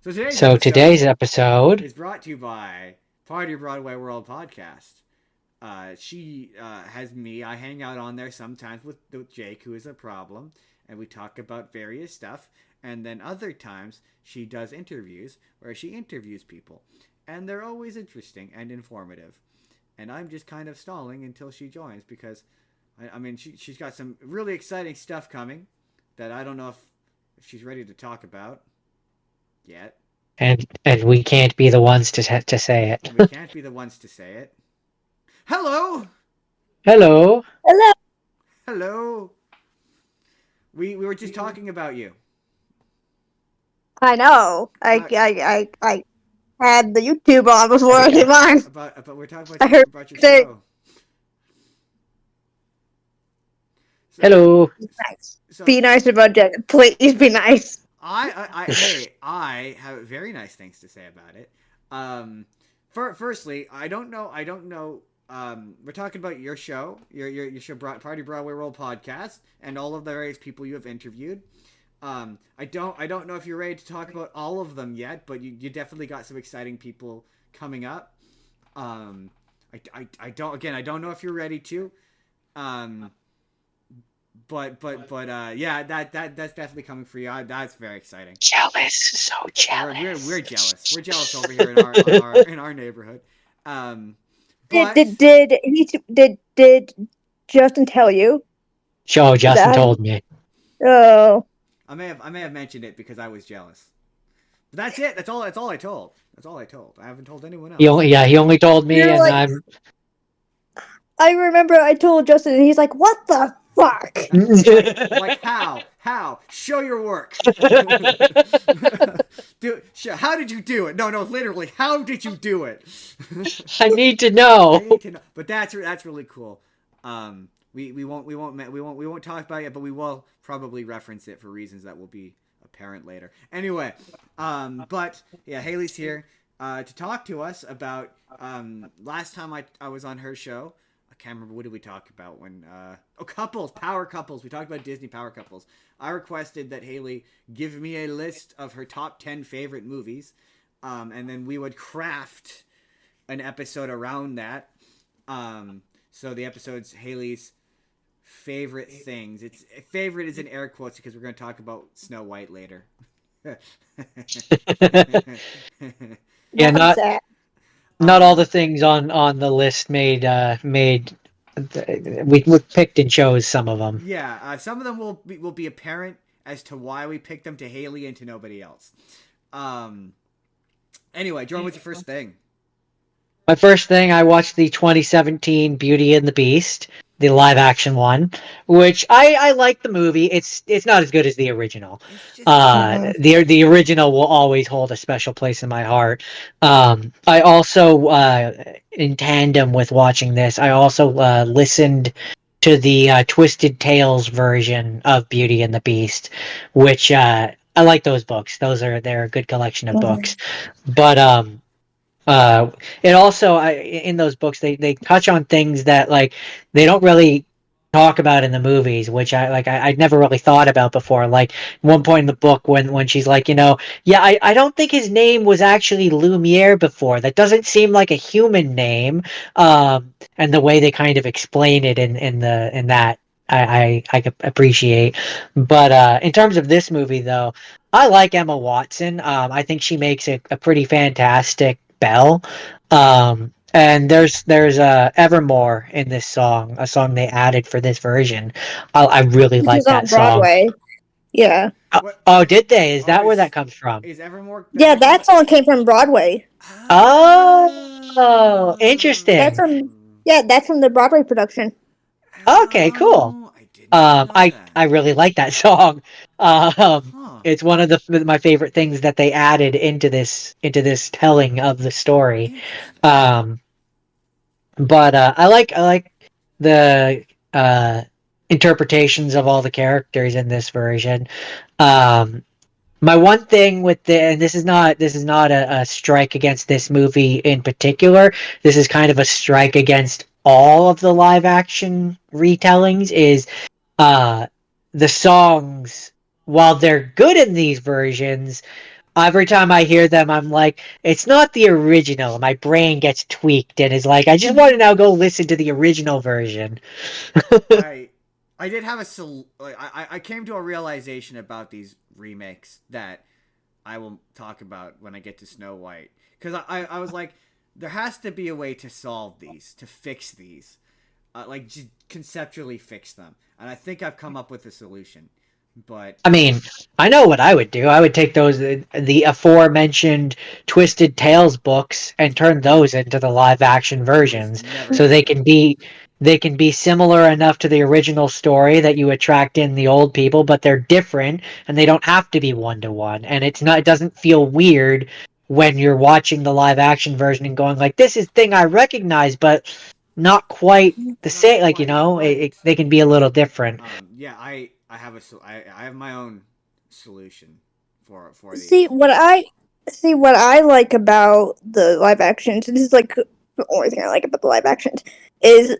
So Today's episode is brought to you by Party Broadway World Podcast. She has me. I hang out on there sometimes with Jake, who is a problem, and we talk about various stuff. And then other times she does interviews where she interviews people, and they're always interesting and informative. And I'm just kind of stalling until she joins because, I mean, she's got some really exciting stuff coming that I don't know if she's ready to talk about yet. and we can't be the ones to say it. And we can't be the ones to say it. Hello! Hello. Hello. Hello! We were just talking about you. I know. I had the YouTube on before I came on. About we're talking I about, heard about your say- show. So, Hello. Nice. So Be nice about Jack. Please be nice. I have very nice things to say about it. Firstly, I don't know. We're talking about your show, your show, Party Broadway World Podcast, and all of the various people you have interviewed. I don't know if you're ready to talk about all of them yet, but you definitely got some exciting people coming up. I don't know if you're ready to. yeah, that's definitely coming for you. That's very exciting. Jealous, so jealous. We're jealous. We're jealous over here in our neighborhood. Did But did Justin tell you Joe, Justin that? told me. Oh, I may have mentioned it because I was jealous. But that's it. That's all I told. That's all I told. I haven't told anyone else. He only told me, you're and like. I'm. I remember I told Justin, and he's like, "What the fuck?" Like how? Show your work. How did you do it? No, literally, how did you do it? I need to I know. need to know. But that's really cool. We won't talk about it, but we will probably reference it for reasons that will be apparent later. Anyway, but yeah, Hailey's here to talk to us about last time I was on her show. I can't remember, what did we talk about when power couples. We talked about Disney power couples. I requested that Hailey give me a list of her top 10 favorite movies, and then we would craft an episode around that. So the episode's Hailey's favorite things. It's favorite is in air quotes because we're going to talk about Snow White later. Yeah, Not that. not all the things on the list made. We picked and chose some of them. Yeah, some of them will be apparent as to why we picked them to Hailey and to nobody else. Anyway, Jordan, what's your first thing? My first thing, I watched the 2017 Beauty and the Beast, the live action one, which I like the movie. It's not as good as the original. It's just The original will always hold a special place in my heart. I also, in tandem with watching this, I also listened to the Twisted Tales version of Beauty and the Beast, which I like those books. They're a good collection of books, but uh it also in those books they touch on things that like they don't really talk about in the movies, which I'd never really thought about before. Like one point in the book when she's like, yeah, I don't think his name was actually Lumiere before. That doesn't seem like a human name. And the way they kind of explain it in that I could appreciate. But in terms of this movie though, I like Emma Watson. I think she makes a pretty fantastic Belle. And there's Evermore in this song, a song they added for this version. I really Which like is on that song. Broadway. Yeah. Oh, did they? Is Oh, that where that comes from? is Evermore? Yeah, that song came from Broadway. Oh, interesting. That's from the Broadway production. Okay, cool. I did not know that. I really like that song. Huh. It's one of my favorite things that they added into this telling of the story. Interesting. But I like the interpretations of all the characters in this version. My one thing with and this is not a strike against this movie in particular. This is kind of a strike against all of the live action retellings. Is the songs, while they're good in these versions, every time I hear them, I'm like, it's not the original. My brain gets tweaked and is like, I just want to now go listen to the original version. I did have I came to a realization about these remakes that I will talk about when I get to Snow White, because I was like, there has to be a way to solve these, to fix these, like just conceptually fix them, and I think I've come up with a solution. But I mean, I know what I would do. I would take those the aforementioned Twisted Tales books and turn those into the live action versions, never so gonna they can be similar enough to the original story that you attract in the old people, but they're different and they don't have to be one to one. And it doesn't feel weird when you're watching the live action version and going like, this is thing I recognize, but not quite the not same. Like, quite right. they can be a little different. Yeah, I have my own solution for these. See what I like about the live actions. This is like the only thing I like about the live actions is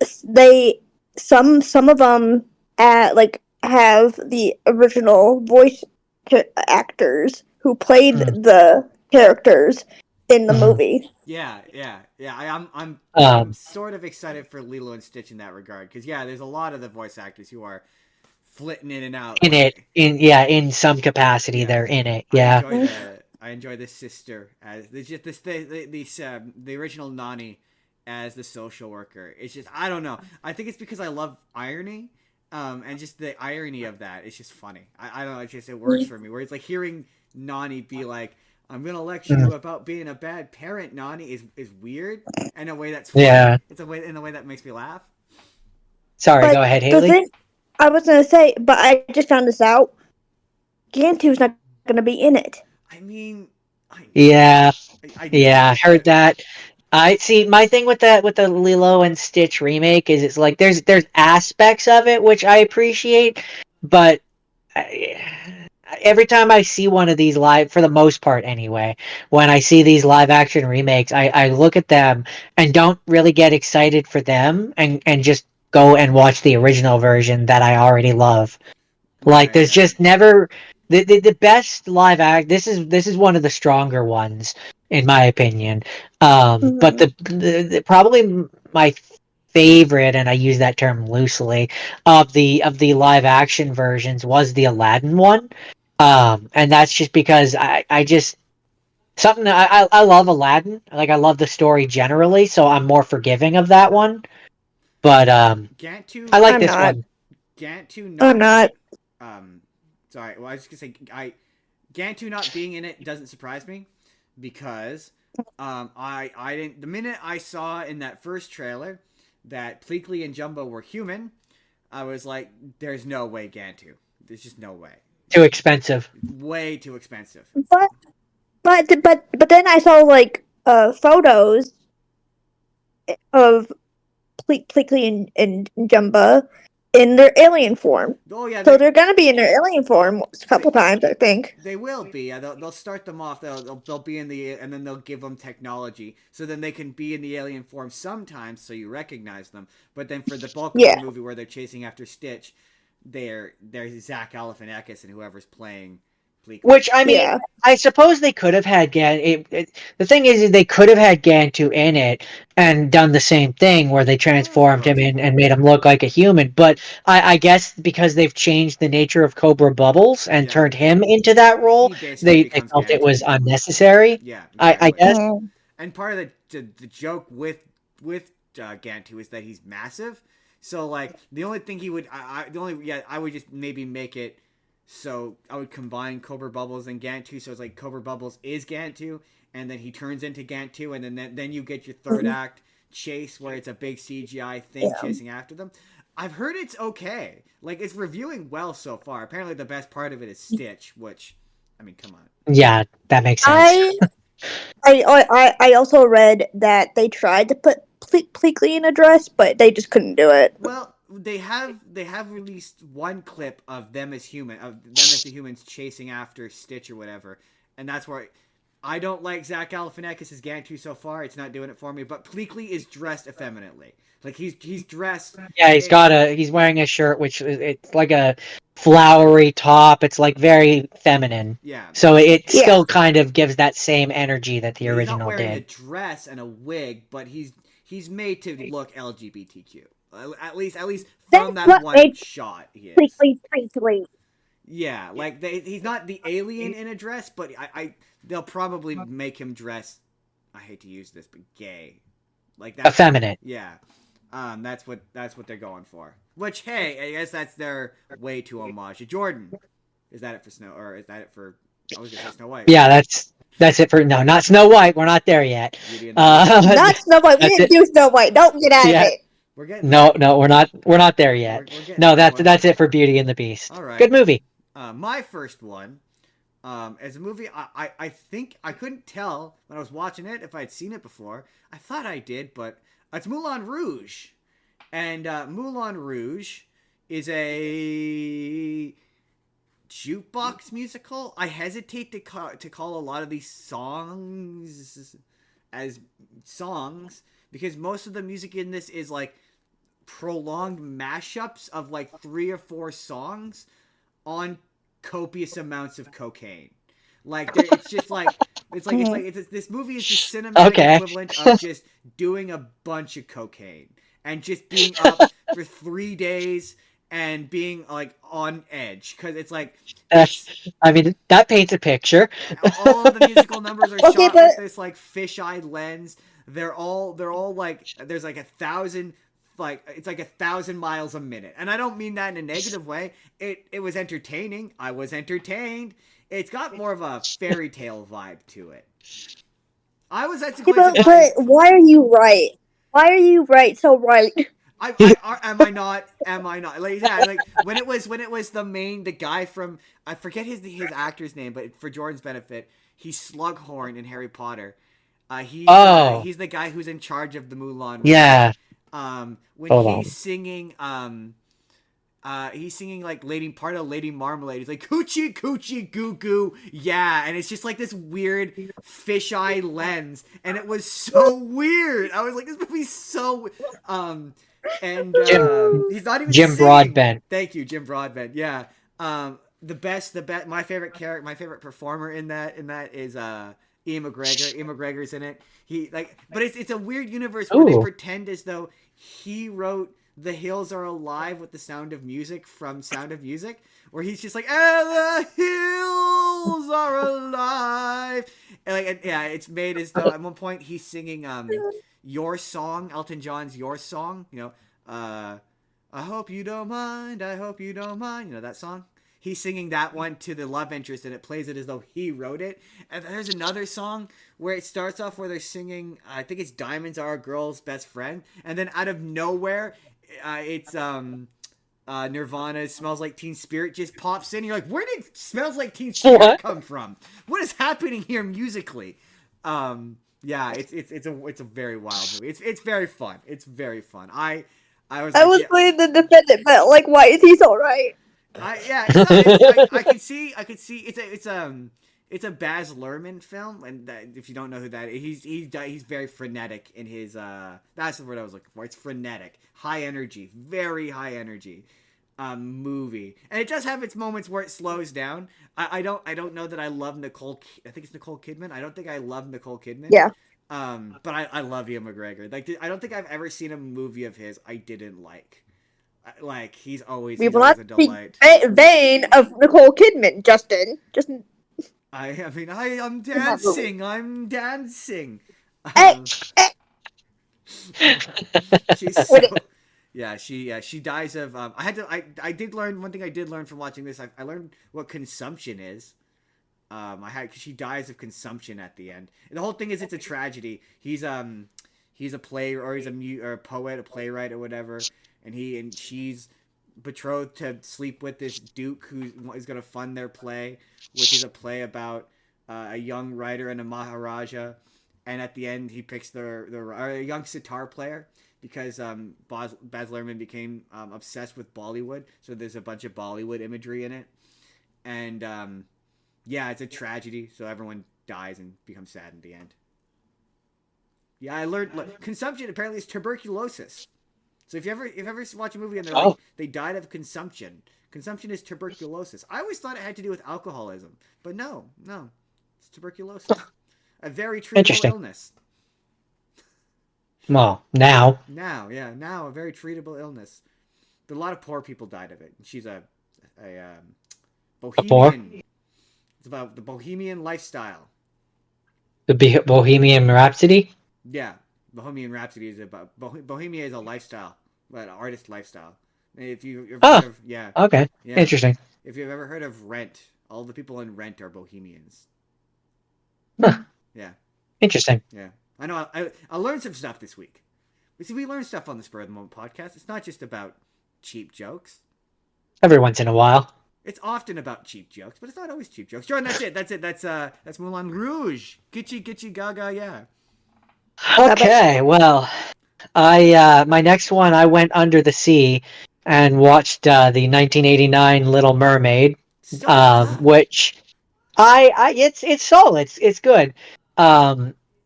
some of them have the original voice actors who played the characters in the movie. Yeah. I'm Um, sort of excited for Lilo and Stitch in that regard, because yeah, there's a lot of the voice actors who are flitting in and out. in it, in some capacity, Yeah. they're in it. Yeah. I enjoy the sister as the original Nani as the social worker. It's just I don't know. I think it's because I love irony, and just the irony of that. It's just funny. I don't know. It's just it works for me. Where it's like hearing Nani be like, "I'm gonna lecture you about being a bad parent." Nani is weird in a way that's funny. Yeah. It's a way that makes me laugh. Sorry, But go ahead, the Hailey. thing I was gonna say, but I just found this out. Gantu's not gonna be in it. I mean, Yeah. I Yeah, don't, heard but that. I see. My thing with the Lilo and Stitch remake is it's like there's aspects of it which I appreciate, but every time I see one of these live, for the most part anyway, when I see these live action remakes, I look at them and don't really get excited for them, and just go and watch the original version that I already love. Like there's right. just never the best live act. This is one of the stronger ones in my opinion. But the probably my favorite, and I use that term loosely, of the live action versions was the Aladdin one. And that's just because I just something I love Aladdin. Like I love the story generally, so I'm more forgiving of that one. But Gantu, I like I'm this not. one. Gantu I'm not. not. Sorry. Well, I was just gonna say, Gantu not being in it doesn't surprise me because, I didn't. The minute I saw in that first trailer that Pleakley and Jumbo were human, I was like, "There's no way Gantu. There's just no way. Too expensive. Way too expensive." But then I saw like photos of Pleakley and Jumba in their alien form. Oh yeah, So they're gonna be in their alien form a couple times, I think. They will be. Yeah, they'll start them off. They'll be in the, and then they'll give them technology, so then they can be in the alien form sometimes, so you recognize them. But then for the bulk of the movie where they're chasing after Stitch, they're Zach Galifianakis and whoever's playing Pleakley. Which I mean, I suppose they could have had the thing is they could have had Gantu in it and done the same thing where they transformed him and made him look like a human. But I guess because they've changed the nature of Cobra Bubbles and turned him into that role, they felt it was unnecessary. Yeah, exactly. I guess. And part of the joke with Gantu is that he's massive. So like the only thing he would, I would just maybe make it. So I would combine Cobra Bubbles and Gantu, so it's like Cobra Bubbles is Gantu, and then he turns into Gantu, and then you get your third act chase where it's a big CGI thing chasing after them. I've heard it's okay. Like, it's reviewing well so far. Apparently the best part of it is Stitch, which, I mean, come on. Yeah, that makes sense. I also read that they tried to put Pleakley in a dress, but they just couldn't do it. Well, they have released one clip of them as the humans chasing after Stitch or whatever, and that's where I don't like Zach Galifianakis as Gantu so far. It's not doing it for me. But Pleakley is dressed effeminately. Like he's dressed. Yeah, he's wearing a shirt which it's like a flowery top. It's like very feminine. Yeah. So it still kind of gives that same energy that the original did. He's not wearing a dress and a wig, but he's made to look LGBTQ. At least from that one shot, he is. Pleakley. Yeah, like he's not the alien in a dress, but they'll probably make him dress. I hate to use this, but gay, like that. Effeminate. Yeah, that's what they're going for. Which, hey, I guess that's their way to homage. Jordan, is that it for Snow, or is that it for? I was gonna say Snow White. Yeah, that's it for no, not Snow White. We're not there yet. Not Snow White. We didn't do Snow White. Don't get out of it. No, we're not there yet. No, that's it for Beauty and the Beast. All right. Good movie. My first one, as a movie, I think I couldn't tell when I was watching it if I'd seen it before. I thought I did, but it's Moulin Rouge, and Moulin Rouge is a jukebox musical. I hesitate to call a lot of these songs as songs because most of the music in this is like prolonged mashups of like 3 or 4 songs on copious amounts of cocaine. Like it's just like this movie is the cinematic equivalent of just doing a bunch of cocaine and just being up for 3 days and being like on edge because it's like I mean, that paints a picture. all of the musical numbers are Okay, shot but- with this like fisheye lens. They're all like there's like 1,000 like it's like 1,000 miles a minute, and I don't mean that in a negative way. It was entertaining. I was entertained. It's got more of a fairy tale vibe to it. I was actually Yeah, quite but surprised. why are you right? Why are you right? So right. Am I not? Am I not? Like, yeah, like when it was the guy from, I forget his actor's name, but for Jordan's benefit, he's Slughorn in Harry Potter. He's the guy who's in charge of the Moulin Rouge. Yeah. When Hold on. he's singing like part of Lady Marmalade. He's like coochie coochie goo goo, yeah, and it's just like this weird fisheye lens, and it was so weird. I was like, this movie's so and he's not even Jim singing. Broadbent. Thank you, Jim Broadbent. Yeah, the best. My favorite character, my favorite performer in that is Ian McGregor. Ian McGregor's in it. But it's a weird universe where they pretend as though he wrote "The Hills Are Alive" with the Sound of Music from Sound of Music, where he's just like, "The hills are alive," and it's made as though at one point he's singing "Your Song," Elton John's "Your Song," I hope you don't mind, I hope you don't mind, that song. He's singing that one to the love interest, and it plays it as though he wrote it. And there's another song where it starts off where they're singing, I think it's "Diamonds Are a Girl's Best Friend," and then out of nowhere, it's Nirvana's "Smells Like Teen Spirit" just pops in. You're like, where did "Smells Like Teen Spirit" come from? What is happening here musically? Yeah, it's a very wild movie. It's very fun. It's very fun. I was going to defend it, but like, why is he so right? I could see it's a Baz Luhrmann film, and if you don't know who that is, he's very frenetic in his that's the word I was looking for. It's frenetic, high energy, very high energy movie, and it does have its moments where it slows down. I don't know that I love Nicole. I think it's Nicole Kidman. I don't think I love Nicole Kidman. Yeah. But I love Ian McGregor. Like, I don't think I've ever seen a movie of his I didn't like. Like, he's always a delight. Vain of Nicole Kidman, Justin. I'm dancing. I'm dancing. She's so, she dies of. I did learn one thing. I did learn from watching this. I learned what consumption is. She dies of consumption at the end. And the whole thing is it's a tragedy. He's a play or he's a poet, a playwright or whatever. And she's betrothed to sleep with this duke who is going to fund their play, which is a play about a young writer and a Maharaja. And at the end, he picks a young sitar player because Baz Luhrmann became obsessed with Bollywood. So there's a bunch of Bollywood imagery in it. And it's a tragedy. So everyone dies and becomes sad in the end. Yeah, I learned consumption apparently is tuberculosis. So if you ever watch a movie and they're like, they died of consumption. Consumption is tuberculosis. I always thought it had to do with alcoholism, but no, it's tuberculosis, a very treatable illness. Well, now a very treatable illness. But a lot of poor people died of it. And she's a bohemian. It's about the bohemian lifestyle. The Bohemian Rhapsody. Yeah, Bohemian Rhapsody is about Bohemia is a lifestyle. An artist lifestyle. If you've heard of, okay, interesting. If you've ever heard of Rent, all the people in Rent are Bohemians. Huh. Yeah. Interesting. Yeah, I know. I learned some stuff this week. We learn stuff on the Spur of the Moment podcast. It's not just about cheap jokes. Every once in a while. It's often about cheap jokes, but it's not always cheap jokes. Jordan, that's it. That's Moulin Rouge. Gitchy gaga, yeah. Okay, well, my next one, I went under the sea and watched the 1989 Little Mermaid, which it's solid. It's good.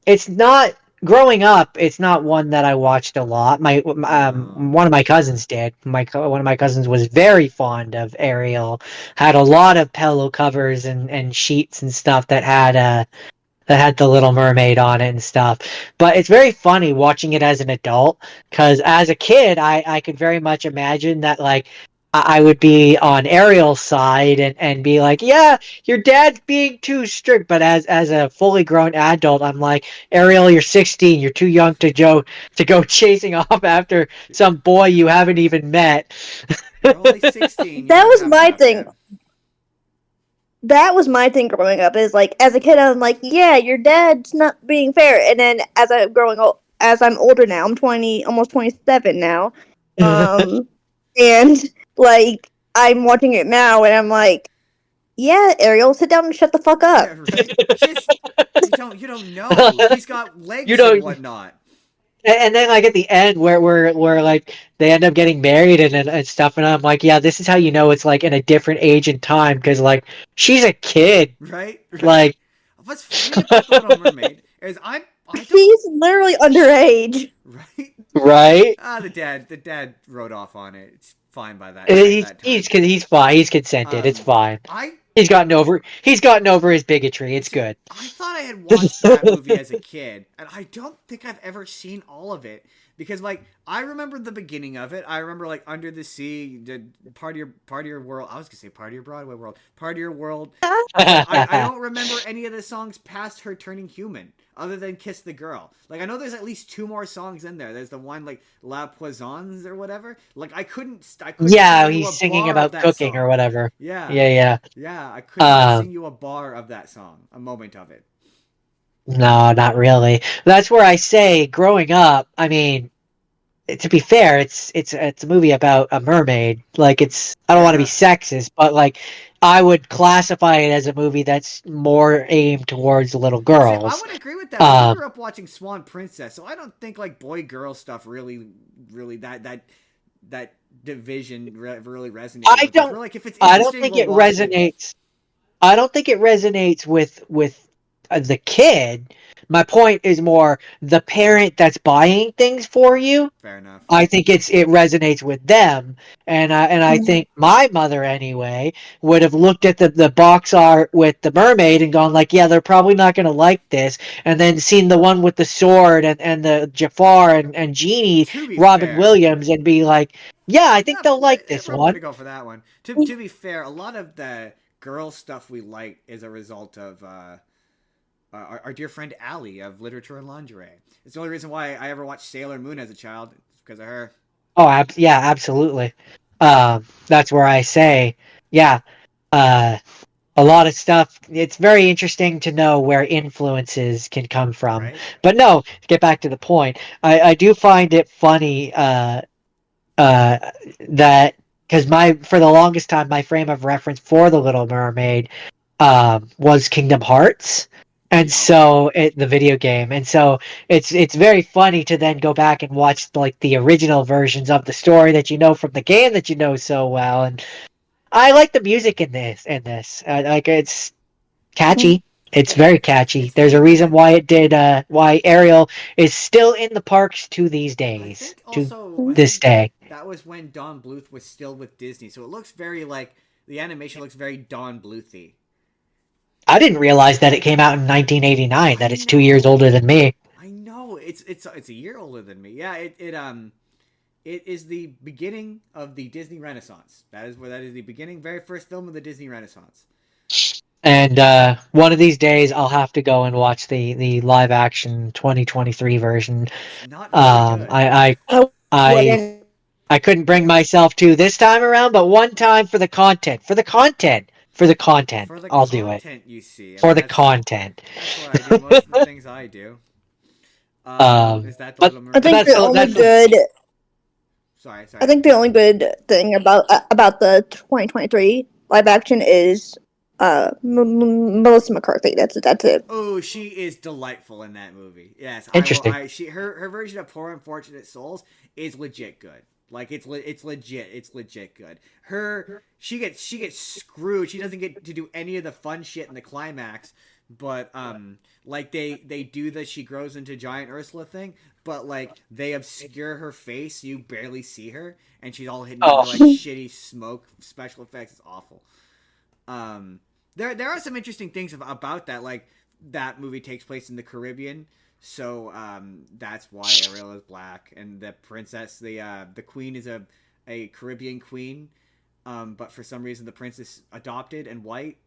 It's not growing up. It's not one that I watched a lot. One of my cousins did. One of my cousins was very fond of Ariel. Had a lot of pillow covers and sheets and stuff that had the Little Mermaid on it and stuff. But it's very funny watching it as an adult, because as a kid, I could very much imagine that, like, I would be on Ariel's side and be like, yeah, your dad's being too strict. But as a fully grown adult, I'm like, Ariel, you're 16. You're too young to go chasing off after some boy you haven't even met. You're only 16. You That don't was have my enough thing. yet. That was my thing growing up. Is like as a kid, I'm like, yeah, your dad's not being fair. And then as I'm older now, I'm 20, almost 27 now. And like I'm watching it now, and I'm like, yeah, Ariel, sit down and shut the fuck up. Yeah, right. Just you don't know. He's got You legs and don't. whatnot. And then like at the end where like they end up getting married and stuff, and I'm like, yeah, this is how you know it's like in a different age and time, because like she's a kid, Right? Right. like. What's funny about the Little Mermaid is I don't She's literally underage. right. Right? The dad wrote off on it. It's fine by that time. He's fine. He's consented. It's fine. I He's gotten over his bigotry. It's see, good. I thought I had watched that movie as a kid, and I don't think I've ever seen all of it because, like, I remember the beginning of it. I remember like Under the Sea, the part of your world. I was gonna say part of your Broadway world, part of your world. I don't remember any of the songs past her turning human, other than "Kiss the Girl." Like I know there's at least 2 more songs in there. There's the one like "La Poissons" or whatever. Like I couldn't Yeah, sing you a he's singing bar of about that cooking or song. whatever. Yeah, Yeah, yeah, I could not yeah. sing you a bar of that song, a moment of it. No, not really. That's where I say, growing up, I mean, to be fair, it's a movie about a mermaid. Like I don't want to be Yeah. sexist, but like I would classify it as a movie that's more aimed towards little See, I girls. would agree with that, but we Um, grew up watching Swan Princess, so I don't think like boy girl stuff really that division really resonated I with us. don't We're like, if it's I don't interesting, think we'll it watch it. resonates. I don't think it resonates with the kid. My point is more the parent that's buying things for you. Fair enough. I think it resonates with them, and I think my mother anyway would have looked at the box art with the mermaid and gone like, yeah, they're probably not going to like this, and then seen the one with the sword and the Jafar and Genie, To be Robin fair, Williams, and be like, yeah, I think they'll like this I'm gonna one. go for that one. To be fair, a lot of the girl stuff we like is a result of our dear friend Allie of Literature and Lingerie. It's the only reason why I ever watched Sailor Moon as a child. It's because of her. Oh, yeah, absolutely. That's where I say, yeah, uh, a lot of stuff. It's very interesting to know where influences can come from. Right? But no, to get back to the point, I do find it funny uh, that because for the longest time, my frame of reference for The Little Mermaid was Kingdom Hearts. And Yup. so the video game, and so it's very funny to then go back and watch like the original versions of the story that you know from the game that you know so well. And I like the music in this. Like it's catchy. It's very catchy. It's There's funny a because reason why it did. Why Ariel is still in the parks to these I days. think To also I this think day. that was when Don Bluth was still with Disney, so it looks very like the animation looks very Don Bluthy. I didn't realize that it came out in 1989. I That it's 2 years older know. than me. I know. It's a year older than me. Yeah, it is the beginning of the Disney Renaissance. That is the beginning, very first film of the Disney Renaissance. And one of these days, I'll have to go and watch the live action 2023 version. It's not very good. I I Wouldn't. I couldn't bring myself to this time around, but one time for the content, For the I'll do it content you see. I for mean the content. that's what I do. Most of the things I do. Is that the But Little I Mermaid? think that's the only that's good. Sorry, I sorry. think the only good thing about the 2023 live action is Melissa McCarthy. That's it. Oh, she is delightful in that movie. Yes, I will. interesting. Her version of Poor Unfortunate Souls is legit good. Like it's legit good. She gets screwed. She doesn't get to do any of the fun shit in the climax. But like they do the she grows into giant Ursula thing, but like they obscure her face, so you barely see her, and she's all hidden Oh, under like shitty smoke special effects. It's awful. There are some interesting things about that. Like that movie takes place in the Caribbean, so that's why Ariel is black, and the princess, the queen is a Caribbean queen. but for some reason the prince is adopted and white.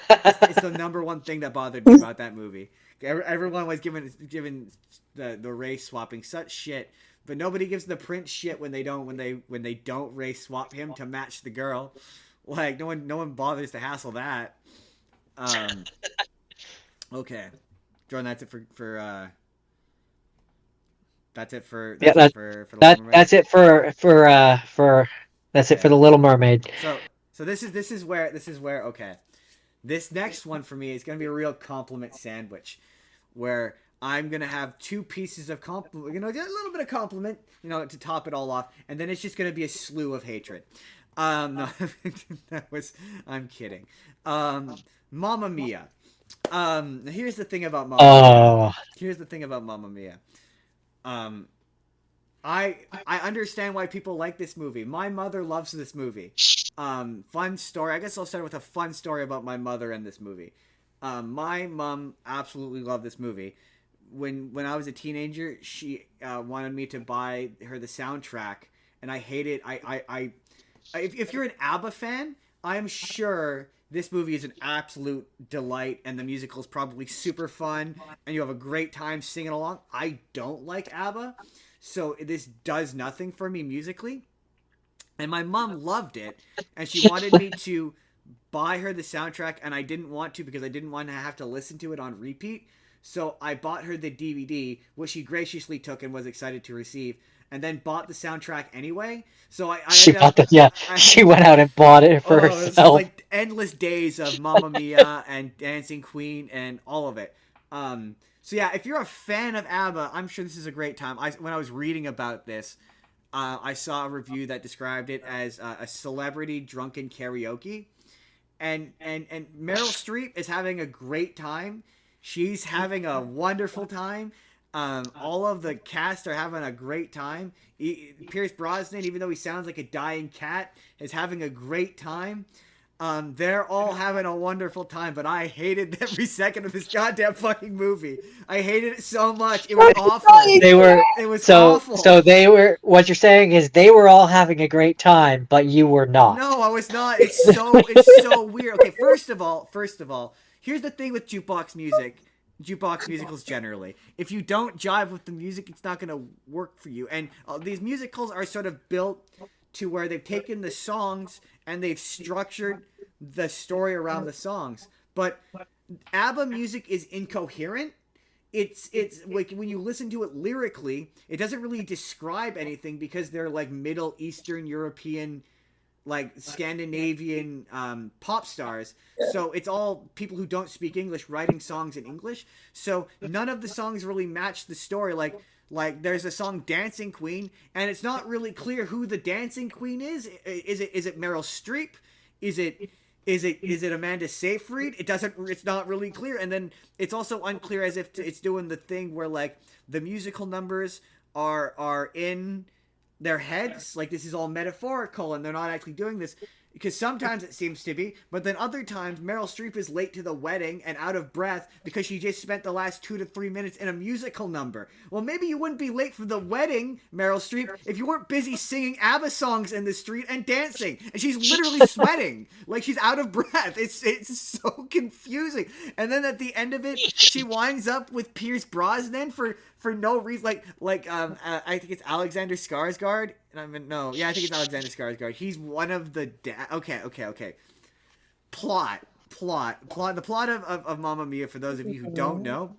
It's the number one thing that bothered me about that movie. Everyone was given the race swapping such shit, but nobody gives the prince shit when they don't race swap him to match the girl. Like no one bothers to hassle that. Okay, Jordan, that's it for that's it for Yeah, for the Little Mermaid. that's it for that's it for the Little Mermaid. So this is where okay. This next one for me is going to be a real compliment sandwich, where I'm going to have two pieces of compliment, just a little bit of compliment, to top it all off, and then it's just going to be a slew of hatred. No, I'm kidding. Mamma Mia. Here's the thing about Mamma Mia. Here's the thing about Mamma Mia. I understand why people like this movie. My mother loves this movie. Fun story. I guess I'll start with a fun story about my mother and this movie. My mom absolutely loved this movie. When I was a teenager, she wanted me to buy her the soundtrack, and I hate it. If you're an ABBA fan, I'm sure this movie is an absolute delight, and the musical is probably super fun, and you have a great time singing along. I don't like ABBA, so this does nothing for me musically. And my mom loved it, and she wanted me to buy her the soundtrack, and I didn't want to because I didn't want to have to listen to it on repeat. So I bought her the DVD, which she graciously took and was excited to receive, and then bought the soundtrack anyway. So she went out and bought it for herself. It was just like endless days of Mamma Mia and Dancing Queen and all of it. So yeah, if you're a fan of ABBA, I'm sure this is a great time. When I was reading about this, I saw a review that described it as a celebrity drunken karaoke, and Meryl Streep is having a great time. She's having a wonderful time. All of the cast are having a great time. Pierce Brosnan, even though he sounds like a dying cat, is having a great time. They're all having a wonderful time, but I hated every second of this goddamn fucking movie. I hated it so much. It was awful. Awful. So they were. What you're saying is they were all having a great time, but you were not. No, I was not. It's so weird. Okay, first of all, here's the thing with jukebox musicals generally. If you don't jive with the music, it's not going to work for you. And these musicals are sort of built to where they've taken the songs and they've structured the story around the songs. But ABBA music is incoherent. It's like when you listen to it lyrically, it doesn't really describe anything because they're like Middle Eastern European, like Scandinavian pop stars. So it's all people who don't speak English writing songs in English. So none of the songs really match the story. Like there's a song Dancing Queen, and it's not really clear who the Dancing Queen is. Is it Meryl Streep? Is it Amanda Seyfried? It's not really clear. And then it's also unclear as if it's doing the thing where like the musical numbers are in their heads, like this is all metaphorical and they're not actually doing this, because sometimes it seems to be, but then other times Meryl Streep is late to the wedding and out of breath because she just spent the last 2 to 3 minutes in a musical number. Well, maybe you wouldn't be late for the wedding, Meryl Streep, if you weren't busy singing ABBA songs in the street and dancing, and she's literally sweating like she's out of breath. It's so confusing. And then at the end of it, she winds up with Pierce Brosnan for no reason, I think it's Alexander Skarsgård, and I think it's Alexander Skarsgård. He's one of the okay. Plot. The plot of Mamma Mia, for those of you who don't know,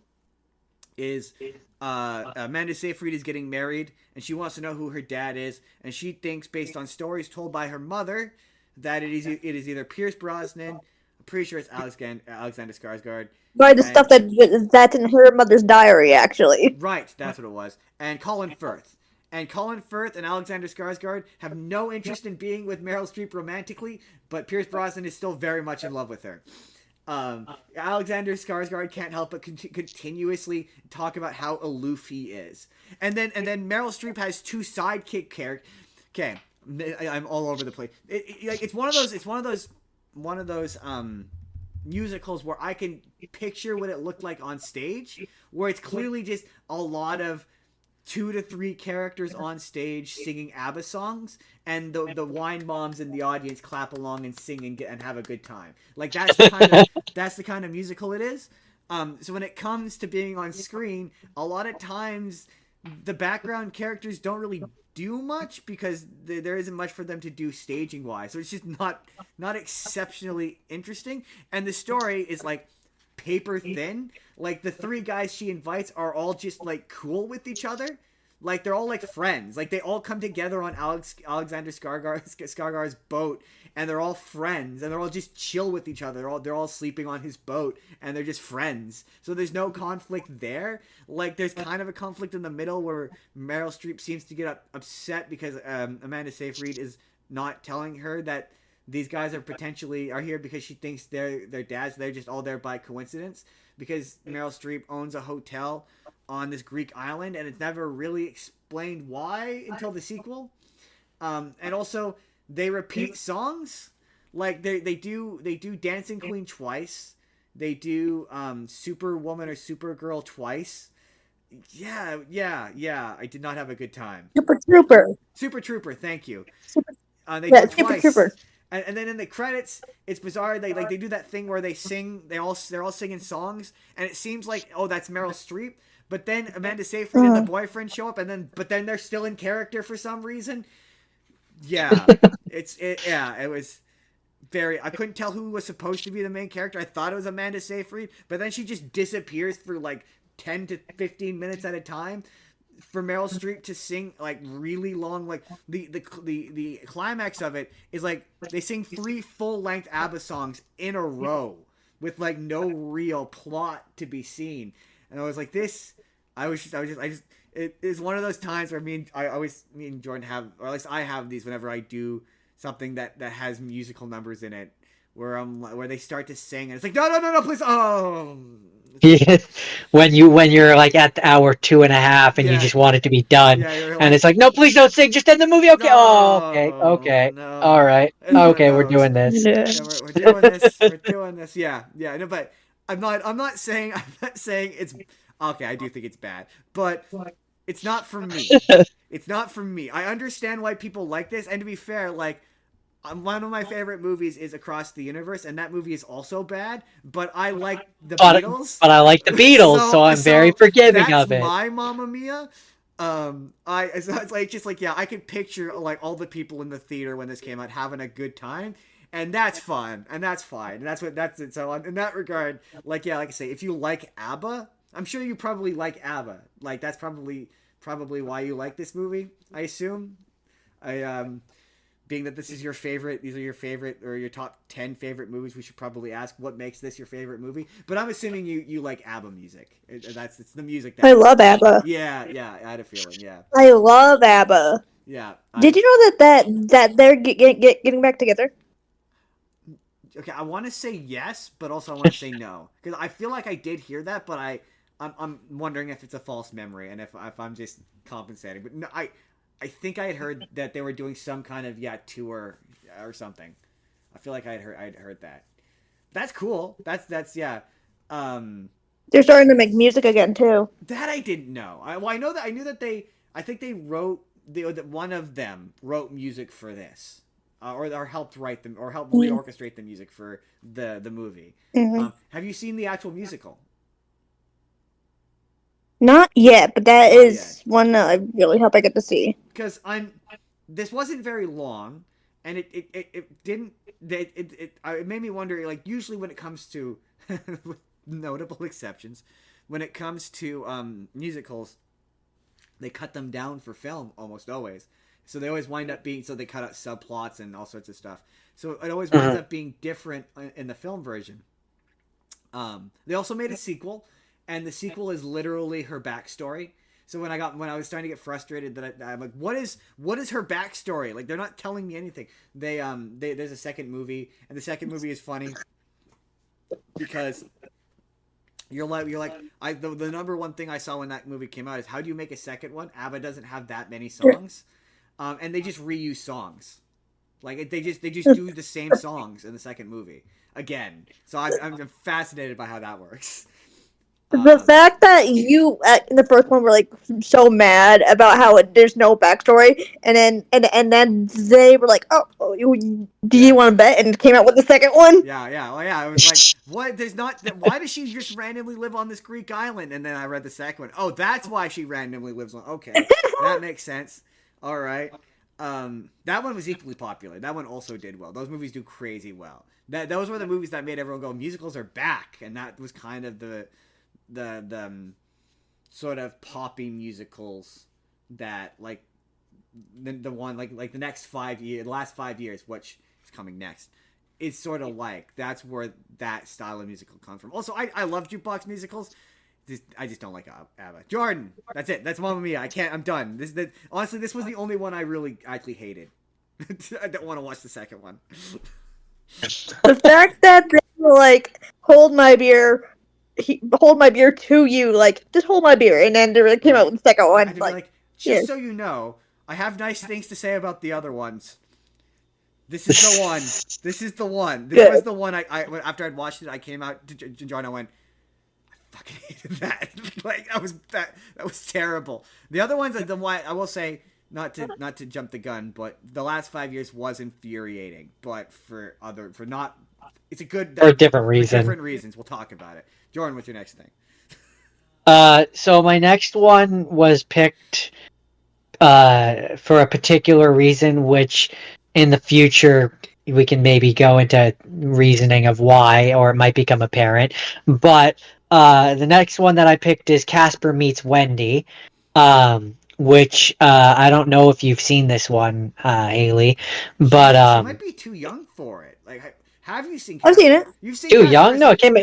is Amanda Seyfried is getting married, and she wants to know who her dad is, and she thinks, based on stories told by her mother, that it is either Pierce Brosnan. I'm pretty sure it's Alexander Skarsgård. By the stuff that's in her mother's diary, actually. Right, that's what it was. And Colin Firth. And Colin Firth and Alexander Skarsgård have no interest in being with Meryl Streep romantically, but Pierce Brosnan is still very much in love with her. Alexander Skarsgård can't help but continuously talk about how aloof he is. And then Meryl Streep has two sidekick characters. Okay, I'm all over the place. It's one of those musicals where I can picture what it looked like on stage, where it's clearly just a lot of 2 to 3 characters on stage singing ABBA songs, and the wine moms in the audience clap along and sing and have a good time. Like that's the kind of musical it is. So when it comes to being on screen, a lot of times the background characters don't really do much because there isn't much for them to do staging wise. So it's just not exceptionally interesting. And the story is like paper thin. Like the 3 guys she invites are all just like cool with each other. Like they're all like friends. Like they all come together on Alexander Skarsgård's boat, and they're all friends, and they're all just chill with each other. They're all sleeping on his boat, and they're just friends. So there's no conflict there. Like there's kind of a conflict in the middle where Meryl Streep seems to get upset because Amanda Seyfried is not telling her that these guys are here because she thinks they're their dads. They're just all there by coincidence because Meryl Streep owns a hotel on this Greek island, and it's never really explained why until the sequel. And also they repeat songs. Like they do Dancing Queen twice. They do Superwoman or Supergirl twice. Yeah. I did not have a good time. Super Trooper, thank you. They do it Super twice. Trooper. And then in the credits, it's bizarre. They do that thing where they sing. They're all singing songs, and it seems like, oh, that's Meryl Streep. But then Amanda Seyfried and the boyfriend show up, but then they're still in character for some reason. Yeah, it was very. I couldn't tell who was supposed to be the main character. I thought it was Amanda Seyfried, but then she just disappears for like 10 to 15 minutes at a time. For Meryl Streep to sing like really long, like the climax of it is like they sing 3 full-length ABBA songs in a row with like no real plot to be seen, and I was like, it is one of those times where me and Jordan have, or at least I have these whenever I do something that has musical numbers in it, where they start to sing and it's like no please when you're like at the hour 2.5 and you just want it to be done, and it's like, no, please don't sing, just end the movie. Okay. Okay. No, all right. Okay, we're doing this. Yeah. We're doing this. Yeah. No, but I'm not saying it's okay. I do think it's bad, but it's not for me. It's not for me. I understand why people like this, and to be fair, like, one of my favorite movies is Across the Universe, and that movie is also bad, but I like the Beatles. But I like the Beatles, so I'm very forgiving of it. That's my Mamma Mia. So it's like, just like, yeah, I can picture like all the people in the theater when this came out having a good time, and that's fun, and that's fine, and that's it. So in that regard, like, yeah, like I say, if you like ABBA, I'm sure you probably like ABBA. Like that's probably why you like this movie, I assume. Being that this is your favorite, these are your favorite or your top 10 favorite movies, we should probably ask what makes this your favorite movie. But I'm assuming you like ABBA music. It's the music that I love ABBA. Yeah, I had a feeling. Yeah, I love ABBA. yeah. Did you know that they're getting back together? Okay, I want to say yes, but also I want to say no because I feel like I did hear that, but I'm wondering if it's a false memory and if I'm just compensating. But no, I think I had heard that they were doing some kind of tour or something. I feel like I'd heard that. That's cool. That's yeah. They're starting to make music again too. That I didn't know. I knew that I think they wrote that one of them wrote music for this, or helped write them or helped reorchestrate the music for the movie. Mm-hmm. Have you seen the actual musical? Not yet, but that is one that I really hope I get to see. Because this wasn't very long, and it didn't. It made me wonder. Like usually when it comes to, with notable exceptions, when it comes to musicals, they cut them down for film almost always. So they always wind up being. So they cut out subplots and all sorts of stuff. So it always winds up being different in the film version. They also made a sequel. And the sequel is literally her backstory. So when I was starting to get frustrated that I'm like, what is her backstory? Like they're not telling me anything. There's a second movie, and the second movie is funny because you're like the number one thing I saw when that movie came out is how do you make a second one? ABBA doesn't have that many songs, and they just reuse songs. Like they just do the same songs in the second movie again. So I'm fascinated by how that works. The fact that you in the first one were like so mad about how there's no backstory, and then they were like, do you want to bet? And came out with the second one. Yeah. Oh, yeah. It was like, what? There's not. Why does she just randomly live on this Greek island? And then I read the second one. Oh, that's why she randomly lives on. Okay, that makes sense. All right. That one was equally popular. That one also did well. Those movies do crazy well. Those were the movies that made everyone go, musicals are back, and that was kind of the sort of poppy musicals that like the one like the next 5 years, the last 5 years, which is coming next. It's sort of like that's where that style of musical comes from. Also, I love jukebox musicals. I just don't like ABBA. Jordan, that's it. That's Mamma Mia. I can't. I'm done. Honestly, this was the only one I really actually hated. I don't want to watch the second one. The fact that they were like, hold my beer to you, like, just hold my beer, and then they came out with the second one. Like, just so you know, I have nice things to say about the other ones. This is the one. This is the one. This was the one. I after I'd watched it, I came out to John. I went, I fucking hated that. Like that was terrible. The other ones, the one I will say, not to jump the gun, but the last 5 years was infuriating. But it's a good for a different reason. For different reasons. We'll talk about it. Jordan, what's your next thing? So my next one was picked for a particular reason, which in the future we can maybe go into reasoning of why, or it might become apparent. But the next one that I picked is Casper Meets Wendy, which I don't know if you've seen this one, Hailey, but she might be too young for it. Like, have you seen? I've seen it. You've seen too young? No, it came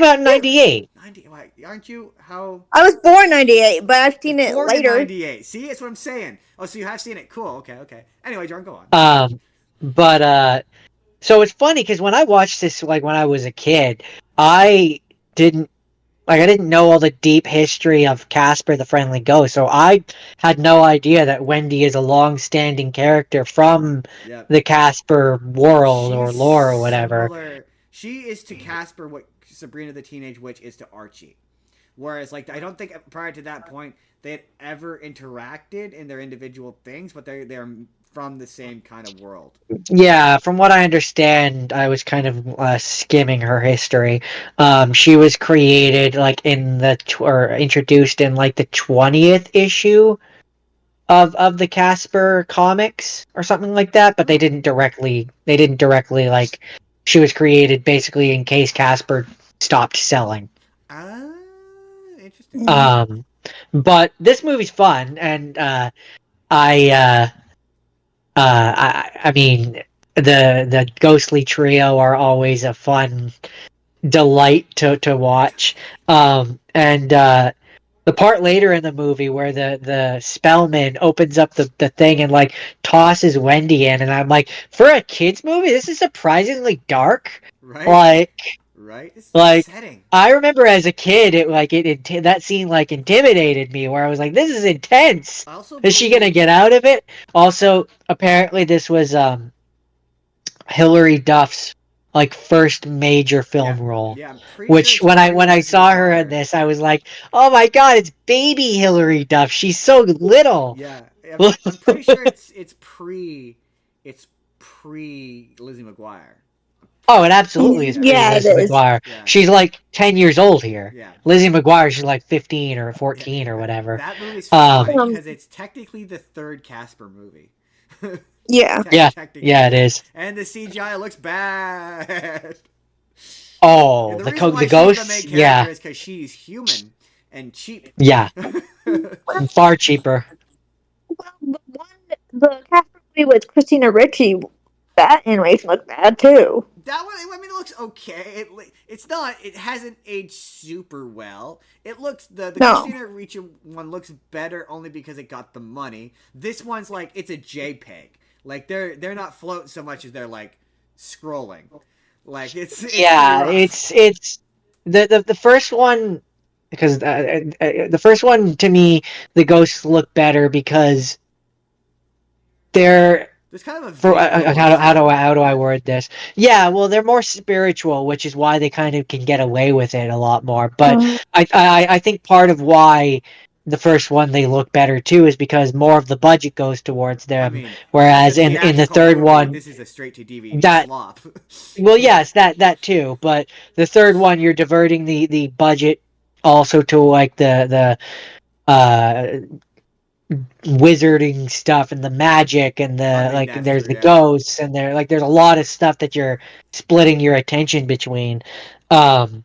out in '98. 90? Aren't you? How? I was born '98, but I've seen it later. '98. See, that's what I'm saying. Oh, so you have seen it? Cool. Okay. Anyway, Jordan, go on. But so it's funny because when I watched this, like when I was a kid, I didn't know all the deep history of Casper the Friendly Ghost, so I had no idea that Wendy is a long-standing character from the Casper world or lore or whatever. She is to Casper what Sabrina the Teenage Witch is to Archie. Whereas, like, I don't think prior to that point they had ever interacted in their individual things, but they're from the same kind of world. Yeah, from what I understand, I was kind of skimming her history. She was created like or introduced in like the 20th issue of the Casper comics or something like that, but they didn't directly like she was created basically in case Casper stopped selling. Interesting. But this movie's fun, and I mean, the ghostly trio are always a fun delight to watch. And the part later in the movie where the Spellman opens up the thing and like tosses Wendy in, and I'm like, for a kids movie, this is surprisingly dark. Right. Right. It's upsetting. I remember as a kid, that scene like intimidated me, where I was like, "This is intense. Is she gonna get out of it?" Also, apparently, this was Hilary Duff's like first major film role. Yeah, which sure when I saw her in this, I was like, "Oh my god, it's baby Hilary Duff. She's so little." Yeah, I'm pretty sure it's pre Lizzie McGuire. Oh, it absolutely is. Yeah, Lizzie McGuire. Yeah. She's like 10 years old here. Yeah. Lizzie McGuire, she's like 15 or 14 or whatever. That movie's fun because it's technically the third Casper movie. Yeah. Yeah, it is. And the CGI looks bad. Oh, the ghost? Yeah. Is because she's human and cheap. Yeah. Far cheaper. The Casper movie with Christina Ricci, that animation looked bad too. That one, I mean, it looks okay. It's not. It hasn't aged super well. It looks the Christina Ricci one looks better only because it got the money. This one's like it's a JPEG. Like they're not floating so much as they're like scrolling. Like it's the first one because the first one to me the ghosts look better because they're There's kind of a For vague how do I word this? Yeah, well, they're more spiritual, which is why they kind of can get away with it a lot more. But I think part of why the first one they look better too is because more of the budget goes towards I them, mean, it's whereas a in the theatrical third movie. one This is a straight to DVD that slop. well, yes, that too, but the third one you're diverting the budget also to like the wizarding stuff and the magic and I the mean, like that's there's true. the Yeah. ghosts and there's a lot of stuff that you're splitting your attention between. um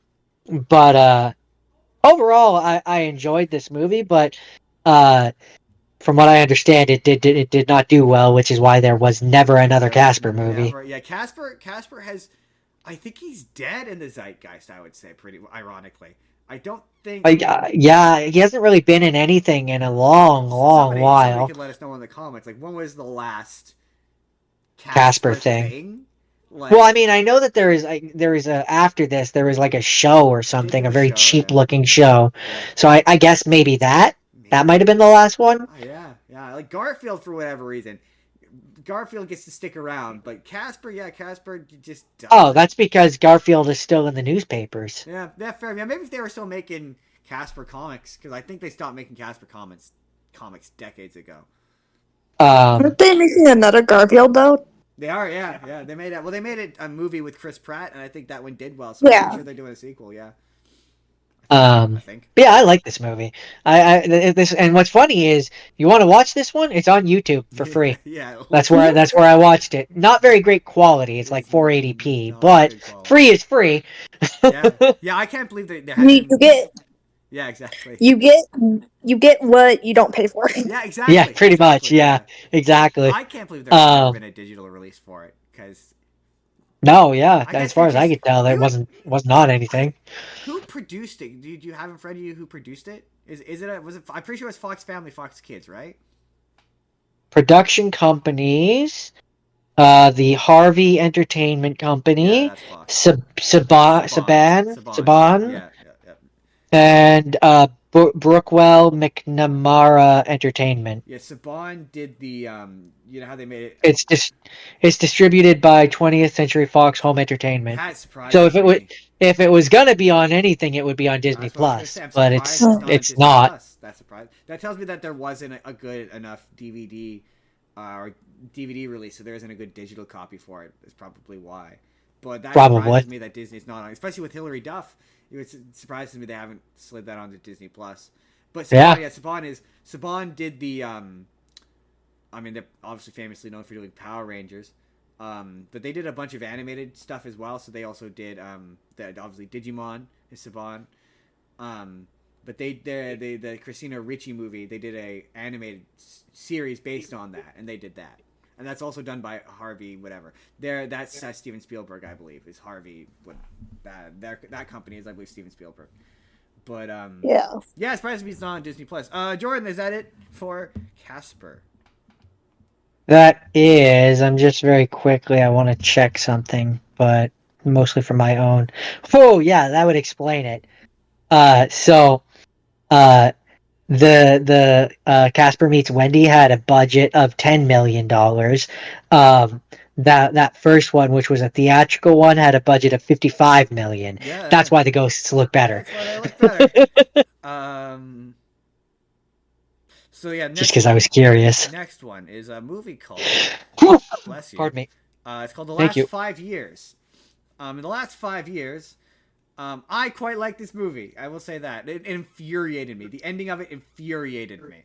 but overall I enjoyed this movie, but uh from what I understand it did not do well, which is why there was never another There was Casper movie. never. Yeah, Casper has. I think he's dead in the zeitgeist. I would say, pretty ironically. I don't think. Like yeah, he hasn't really been in anything in a long Somebody while. could let us know in the comments. Like, when was the last Casper Casper thing. thing? Well, I Like, mean, I know that there is a after this there was like a show or they did something, do a a very show. cheap Yeah. looking show. Yeah. So I guess maybe that might Maybe. have been the last one. Oh, yeah. Like Garfield, for whatever reason, Garfield gets to stick around, but Casper just Oh, doesn't. that's because Garfield is still in the newspapers. Yeah, that's fair. Yeah, maybe if they were still making Casper comics, because I think they stopped making Casper comics decades ago. Um, Aren't they making another Garfield though? They are, yeah. They made it. Well, they made it a movie with Chris Pratt, and I think that one did well. So I'm Yeah. pretty sure they're doing a sequel. Yeah. I think. yeah, I like this movie. This and what's funny is you want to watch this one? It's on YouTube for free. Yeah. That's where I watched it. Not very great quality. It's like 480p, not but good quality. free is free. Yeah. I can't believe that there You hasn't. get Yeah, exactly. you get what you don't pay for. Yeah, exactly. Yeah, pretty much. Exactly, Yeah, exactly. I can't believe there's never been a digital release for it, because No, yeah. I guess As far as I because could tell, there was not anything. who produced it? Do you have in front of you who produced it? Is it was it? I'm pretty sure it was Fox Family, Fox Kids, right? Production companies, the Harvey Entertainment Yeah, Company, that's Fox. Saban, Yeah. and Brookwell McNamara Entertainment. Yeah, Saban did the you know how they made it. It's distributed by 20th Century Fox Home Entertainment. That surprised So me. if it was gonna be on anything, it would be on Disney That's what I was Plus. gonna say. But I'm surprised on it's Disney not. Plus. That's surprising. That tells me that there wasn't a good enough DVD or DVD release, so there isn't a good digital copy for it. That's probably why. But that surprises me that Disney's not on, especially with Hilary Duff. It surprises me they haven't slid that onto Disney Plus. But Saban, Saban did the I mean, they're obviously famously known for doing Power Rangers. But they did a bunch of animated stuff as well. So they also did obviously Digimon is Saban. But the Christina Ricci movie, they did a animated series based on that, and they did that. And that's also done by Harvey, whatever. That's Steven Spielberg, I believe, is Harvey. That company is, I believe, Steven Spielberg. But yeah, it surprises me it's not on Disney Plus. Jordan, is that it for Casper? That is. I'm just very quickly. I want to check something, but mostly for my own. Oh yeah, that would explain it. The Casper Meets Wendy had a budget of $10 million. That first one, which was a theatrical one, had a budget of $55 million. Yeah, that's why the ghosts look better. That's why they look better. So yeah, just because I was curious. Next one is a movie called Bless You. Pardon me. It's called The Last 5 Years. In the last 5 years, I quite like this movie. I will say that. It infuriated me. The ending of it infuriated me.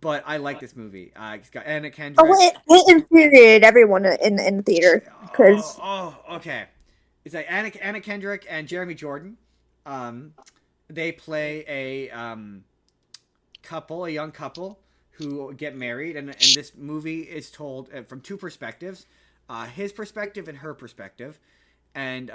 But I like this movie. It's got Anna Kendrick. Oh, it infuriated everyone in the theater. Cause... okay. It's like Anna Kendrick and Jeremy Jordan. They play a young couple who get married, and this movie is told from two perspectives, his perspective and her perspective, and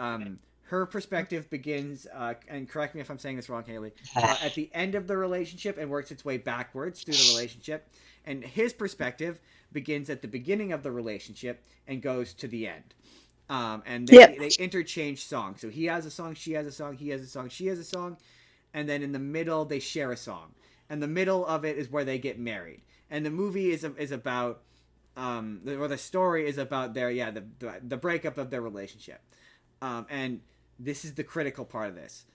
her perspective begins, and correct me if I'm saying this wrong, Hailey, at the end of the relationship and works its way backwards through the relationship, and his perspective begins at the beginning of the relationship and goes to the end. And they interchange songs. So he has a song, she has a song, he has a song, she has a song, and then in the middle they share a song. And the middle of it is where they get married. And the movie is about the story is about the breakup of their relationship, and this is the critical part of this.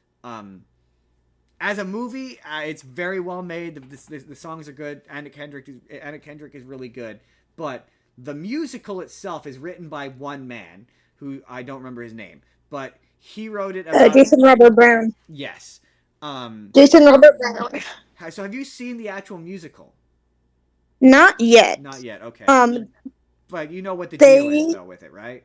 As a movie, it's very well made. The songs are good. Anna Kendrick is really good, but the musical itself is written by one man who I don't remember his name, but he wrote it about Jason Robert Brown. yes. Jason Robert Brown. So have you seen the actual musical? Not yet. Not yet. Okay. Um, But you know what the deal is though with it, right?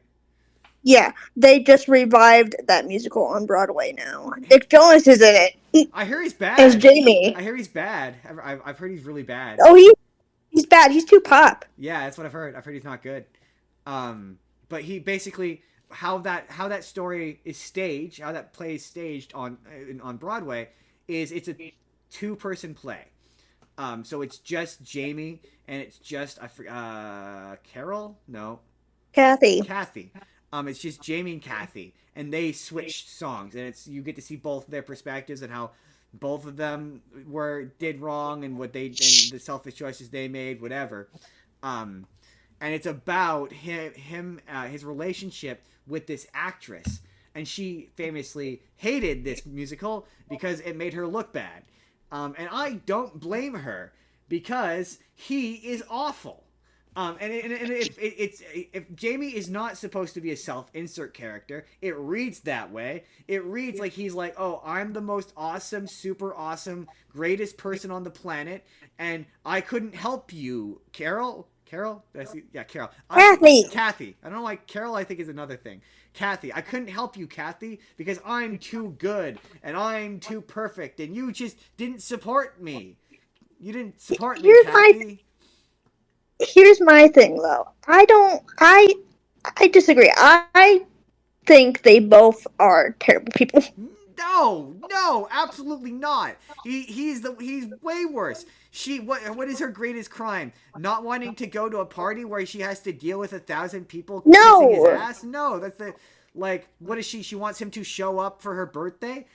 Yeah, they just revived that musical on Broadway now. Nick Jonas is in it. I hear he's bad. As Jamie. I hear he's bad. I've heard he's really bad. Oh, he's bad. He's too pop. Yeah, that's what I've heard. I've heard he's not good. But he basically how that story is staged, how that play is staged on Broadway is it's a 2-person play. So it's just Jamie and it's just Carol? No. Kathy. It's just Jamie and Kathy, and they switch songs, and you get to see both their perspectives and how both of them did wrong and and the selfish choices they made, whatever. And it's about his relationship with this actress, and she famously hated this musical because it made her look bad. And I don't blame her because he is awful. If Jamie is not supposed to be a self-insert character, it reads that way. It reads like he's like, oh, I'm the most awesome, super awesome, greatest person on the planet, and I couldn't help you, Carol. Carol? Yeah, Carol. Kathy. I don't know why Carol I think is another thing. Kathy. I couldn't help you, Kathy, because I'm too good, and I'm too perfect, and you just didn't support me. You didn't support me, Kathy. Here's my thing, though. I disagree. I think they both are terrible people. No, absolutely not. He's way worse. What is her greatest crime? Not wanting to go to a party where she has to deal with 1,000 people kissing his ass? No, that's what is she? She wants him to show up for her birthday?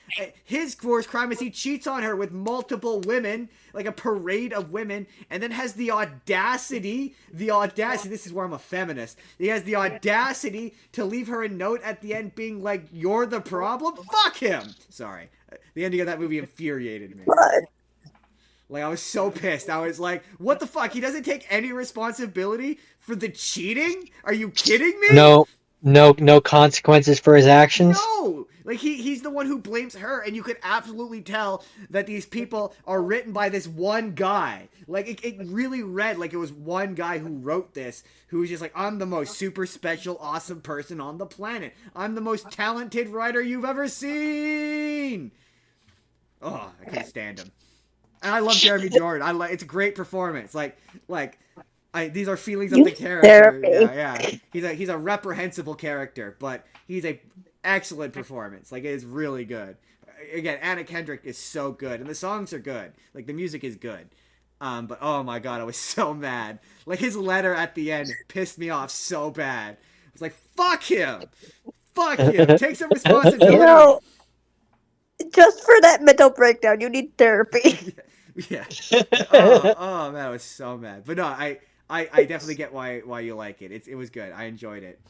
His worst crime is he cheats on her with multiple women, like a parade of women, and then has the audacity, this is where I'm a feminist, he has the audacity to leave her a note at the end being like, you're the problem? Fuck him! Sorry. The ending of that movie infuriated me. What? Like, I was so pissed. I was like, what the fuck? He doesn't take any responsibility for the cheating? Are you kidding me? No consequences for his actions? No! Like, he's the one who blames her, and you could absolutely tell that these people are written by this one guy. Like, it really read like it was one guy who wrote this, who was just like, I'm the most super special, awesome person on the planet. I'm the most talented writer you've ever seen! Oh, I couldn't stand him. And I love Jeremy Jordan. It's a great performance. These are feelings of the character. Yeah. He's a reprehensible character, but he's a excellent performance. Like, it is really good. Again, Anna Kendrick is so good, and the songs are good. Like, the music is good. But oh my god, I was so mad. Like, his letter at the end pissed me off so bad. I was like, fuck him! Fuck him! Take some responsibility! Just for that mental breakdown, you need therapy. Yeah. Oh man, I was so mad. But no, I definitely get why you like it. It was good. I enjoyed it.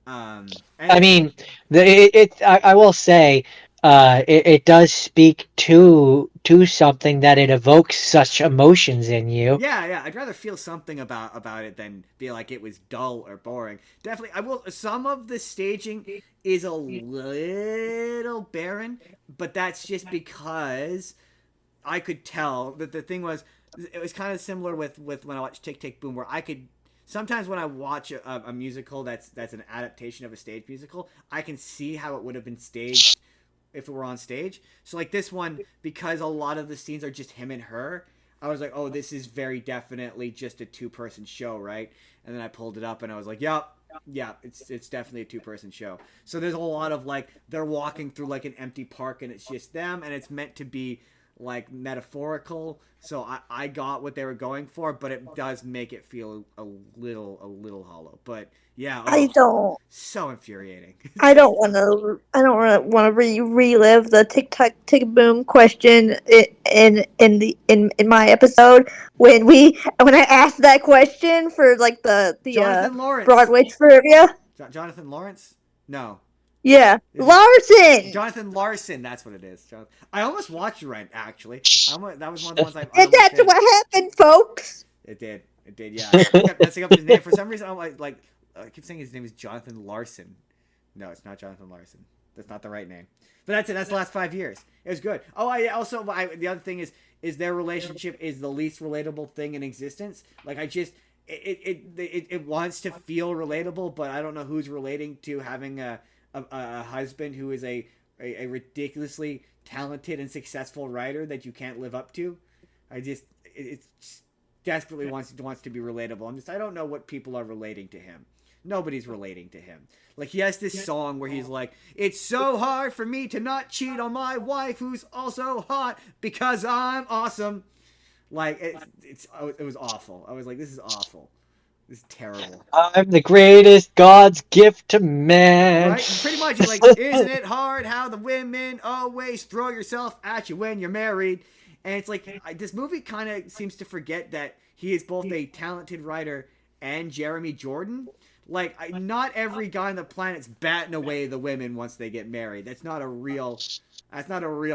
I mean, I will say, it does speak to something that it evokes such emotions in you. Yeah. I'd rather feel something about it than be like it was dull or boring. Definitely, I will. Some of the staging is a little barren, but that's just because I could tell that the thing was, it was kind of similar with when I watched Tick Tick Boom, where I could sometimes when I watch a musical that's an adaptation of a stage musical, I can see how it would have been staged if it were on stage. So like this one, because a lot of the scenes are just him and her, I was like, oh, this is very definitely just a 2-person show, right? And then I pulled it up and I was like, yep. Yeah, it's definitely a 2-person show. So there's a lot of like they're walking through like an empty park and it's just them, and it's meant to be like metaphorical, so I got what they were going for, but it does make it feel a little hollow. But yeah, I oh, don't. so infuriating. I don't want to. I don't want to relive the tick tock tick boom question in my episode when I asked that question for like the Jonathan Lawrence. Broadway trivia. Jonathan Lawrence? No. Yeah, Is it Larson. Jonathan Larson? That's what it is. I almost watched Rent, actually. That was one of the ones I And almost that's did. what happened, folks. It did. It did. Yeah. I kept messing up his name for some reason. I'm like I keep saying his name is Jonathan Larson. No, it's not Jonathan Larson. That's not the right name. But that's it. That's the last 5 years. It was good. Oh, the other thing is their relationship is the least relatable thing in existence. Like it wants to feel relatable, but I don't know who's relating to having a husband who is a ridiculously talented and successful writer that you can't live up to. It desperately wants to be relatable. I don't know what people are relating to him. Nobody's relating to him. Like, he has this song where he's like, it's so hard for me to not cheat on my wife who's also hot because I'm awesome. Like, it was awful. I was like, this is awful. This is terrible. I'm the greatest God's gift to man. Right? Pretty much, you're like, isn't it hard how the women always throw yourself at you when you're married? And it's like, this movie kind of seems to forget that he is both a talented writer and Jeremy Jordan. Like, not every guy on the planet's batting away the women once they get married. That's not a real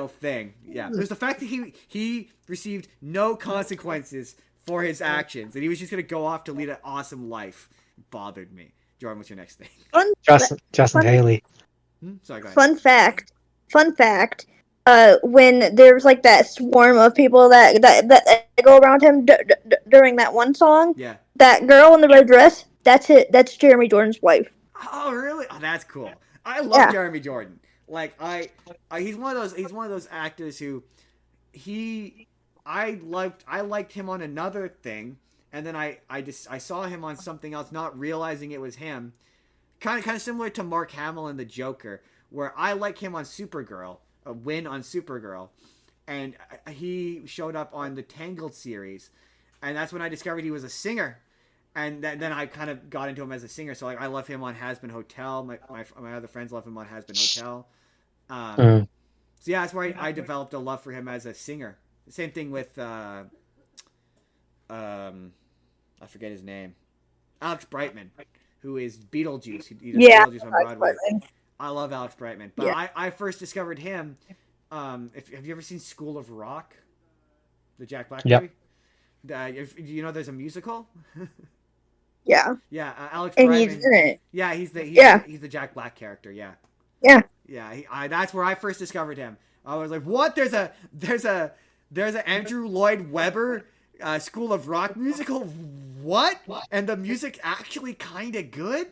thing. Yeah. There's the fact that he received no consequences for his actions, and he was just going to go off to lead an awesome life. Bothered me. Jordan, what's your next thing? Justin Hailey. Sorry, go ahead. Fun fact. When there's like that swarm of people that go around him during that one song, Yeah. that girl in the red dress, that's it. That's Jeremy Jordan's wife. Oh, really? Oh, that's cool. I love Jeremy Jordan. Like, he's one of those actors who I liked him on another thing, and then I saw him on something else, not realizing it was him. Kind of similar to Mark Hamill in The Joker, where I like him on Supergirl, a win on Supergirl, and he showed up on the Tangled series, and that's when I discovered he was a singer. And then I kind of got into him as a singer. So like I love him on Has Been Hotel. My other friends love him on Has Been Hotel. So yeah, that's where I developed a love for him as a singer. Same thing with I forget his name, Alex Brightman, who is Beetlejuice. He does Beetlejuice on Broadway. I love Alex Brightman, but I first discovered him. Have you ever seen School of Rock, the Jack Black movie? Do you know there's a musical? Yeah. Yeah, Alex and Brightman. he's in it. Yeah, he's the Jack Black character. Yeah. Yeah. Yeah, that's where I first discovered him. I was like, what? There's a Andrew Lloyd Webber School of Rock musical. What? And the music actually kind of good.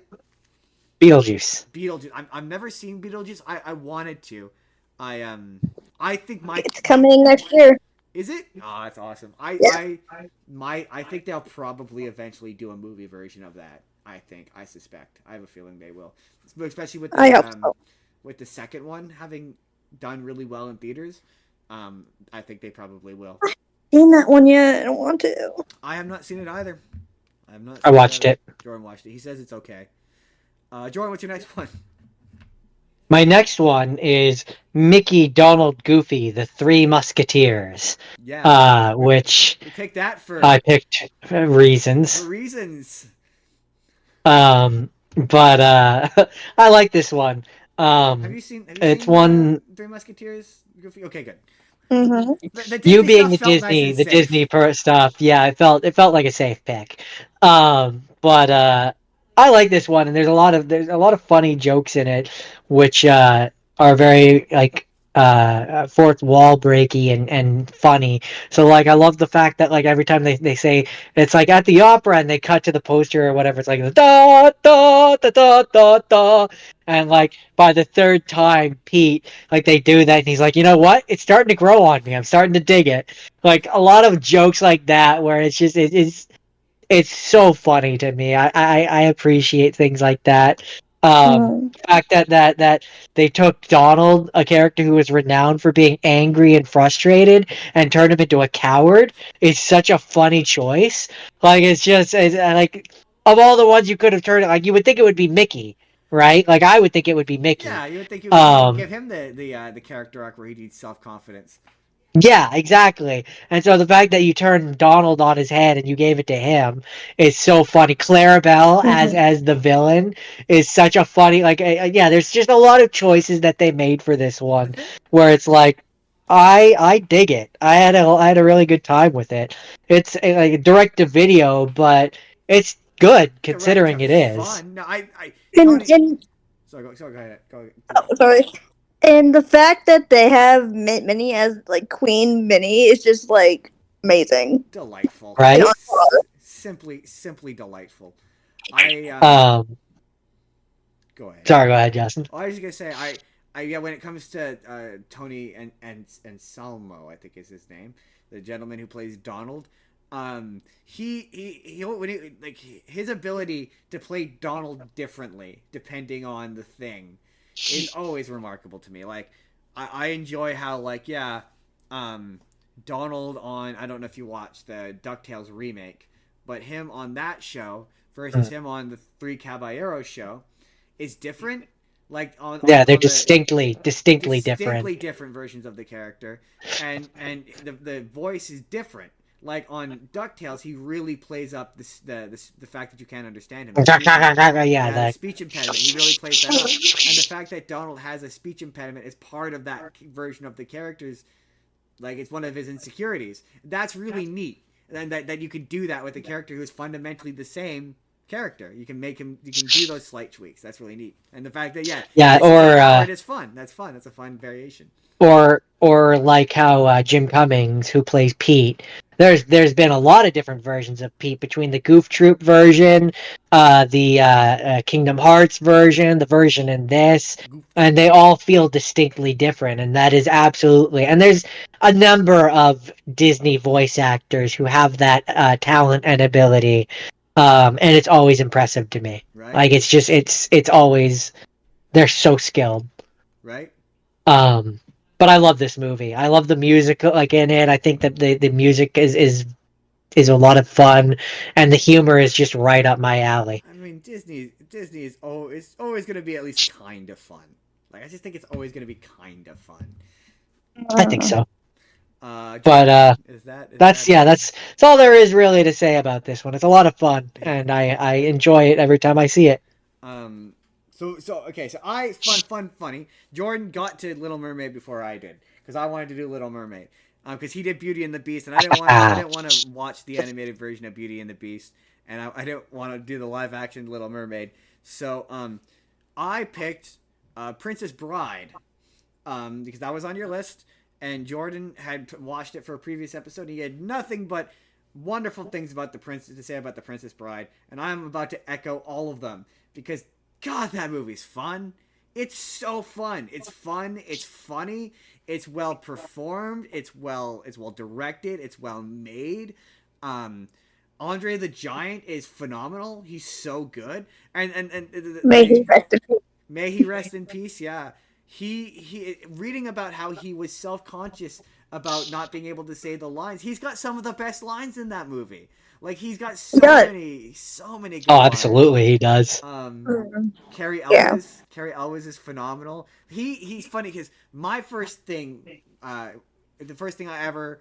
Beetlejuice. I've never seen Beetlejuice. I wanted to. I think it's coming next year. Is it? Oh, that's awesome. I think they'll probably eventually do a movie version of that. I suspect. I have a feeling they will, especially with with the second one having done really well in theaters. I think they probably will. Seen that one yet? I don't want to. I have not seen it either. I watched it. Jordan watched it. He says it's okay. Jordan, what's your next one? My next one is Mickey, Donald, Goofy, the Three Musketeers. Yeah. Which you picked that for I picked reasons. For reasons. But I like this one. Have you seen Three Musketeers? Goofy? Okay, good. Mm-hmm. You being the Disney stuff, yeah, it felt like a safe pick. But I like this one, and there's a lot of funny jokes in it, which are very like fourth wall breaky and funny. So like I love the fact that like every time they say it's like at the opera and they cut to the poster or whatever, it's like da da da da da da, and like by the third time Pete like they do that and he's like, you know what, it's starting to grow on me, I'm starting to dig it. Like a lot of jokes like that where it's just it's so funny to me. I appreciate things like that. Fact that they took Donald, a character who was renowned for being angry and frustrated, and turned him into a coward is such a funny choice. Like like of all the ones you could have turned, like you would think it would be Mickey, right? Like I would think it would be Mickey. Yeah, you would think you would give him the character arc where he needs self confidence. Yeah, exactly. And so the fact that you turned Donald on his head and you gave it to him is so funny. Clarabelle as the villain is such a funny yeah. There's just a lot of choices that they made for this one, where it's like, I dig it. I had a really good time with it. It's like a direct to video, but it's good considering it is. Fun. No, And, Tony. and Sorry, go ahead. Go. sorry. And the fact that they have Minnie as like Queen Minnie is just like amazing. Delightful. Right? Simply delightful. I Go ahead. Sorry, go ahead, Justin. I was just gonna say yeah, when it comes to Tony and Salmo, I think is his name, the gentleman who plays Donald. He when he, like his ability to play Donald differently depending on the thing is always remarkable to me. Like I enjoy how Donald on, I don't know if you watched the DuckTales remake, but him on that show versus him on the Three Caballeros show is different. Like they're distinctly different versions of the character, and the voice is different. Like on DuckTales, he really plays up the fact that you can't understand him. The speech impediment. He really plays that up, and the fact that Donald has a speech impediment is part of that version of the character's. Like it's one of his insecurities. That's really neat, and that you can do that with a character who is fundamentally the same character. You can make him. You can do those slight tweaks. That's really neat. And the fact that it is fun. That's fun. That's a fun variation. Or like how Jim Cummings, who plays Pete, there's been a lot of different versions of Pete between the Goof Troop version, the Kingdom Hearts version, the version in this, and they all feel distinctly different. And that is absolutely. And there's a number of Disney voice actors who have that talent and ability. And it's always impressive to me. Right. Like it's always, they're so skilled. Right. But I love this movie. I love the music like in it. I think that the music is a lot of fun, and the humor is just right up my alley. I mean, Disney is always going to be at least kind of fun. Like I just think it's always going to be kind of fun. I think so. But that's all there is really to say about this one. It's a lot of fun, and I enjoy it every time I see it. So funny. Jordan got to Little Mermaid before I did because I wanted to do Little Mermaid. Because he did Beauty and the Beast, and I didn't want to watch the animated version of Beauty and the Beast, and I didn't want to do the live action Little Mermaid. So I picked Princess Bride because that was on your list, and Jordan had watched it for a previous episode. And he had nothing but wonderful things about to say about the Princess Bride, and I'm about to echo all of them because. God, that movie's fun. It's so fun. It's fun. It's funny. It's well performed. It's well directed. It's well made. Andre the Giant is phenomenal. He's so good. And may he rest in peace. May he rest in peace. Yeah. He reading about how he was self-conscious about not being able to say the lines. He's got some of the best lines in that movie. Like he's got so many. Good absolutely, he does. Carrie Elwes is phenomenal. He's funny because my first thing, the first thing I ever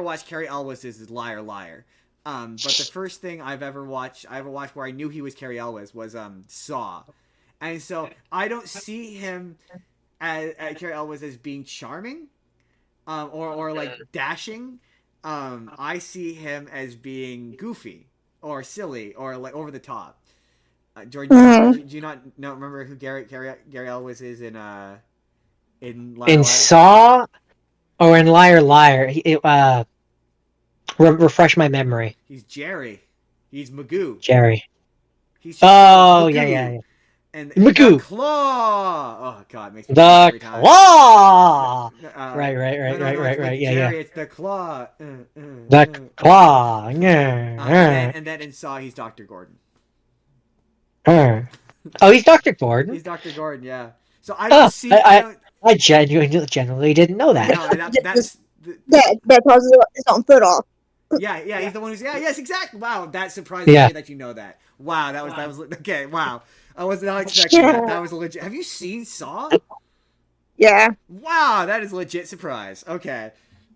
watched Carrie Elwes is Liar Liar. But the first thing I ever watched where I knew he was Carrie Elwes was Saw, and so I don't see him as Carrie Elwes as being charming, or like dashing. I see him as being goofy or silly or like over the top. Jordan, do you not remember who Gary Elwes is in Liar, in Saw or in Liar Liar? Refresh my memory. He's Jerry. He's Magoo. Jerry. He's Magoo. Yeah. And Magoo. The Claw. Oh God, it makes me the Claw. Right. Yeah, Jerry, it's the Claw. The Claw. And then in Saw, he's Dr. Gordon. Her. Oh, he's Dr. Gordon. He's Dr. Gordon, yeah. So I don't see. I genuinely didn't know that. No, that's. That causes his own foot off. Yeah, he's the one who's. Yeah, yes, exactly. Wow, that surprises me that you know that. Wow, that was okay. Wow, I was not expecting that. That was legit. Have you seen Saw? Yeah. Wow, that is a legit surprise. Okay.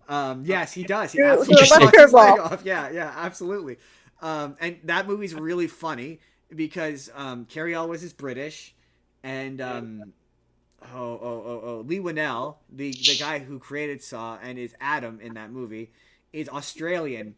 Yes, he does. He So absolutely let's cuts his leg curveball. off. Yeah, absolutely. And that movie's really funny because Carrie Elwes is British, and Lee Winnell, the guy who created Saw and is Adam in that movie, is Australian.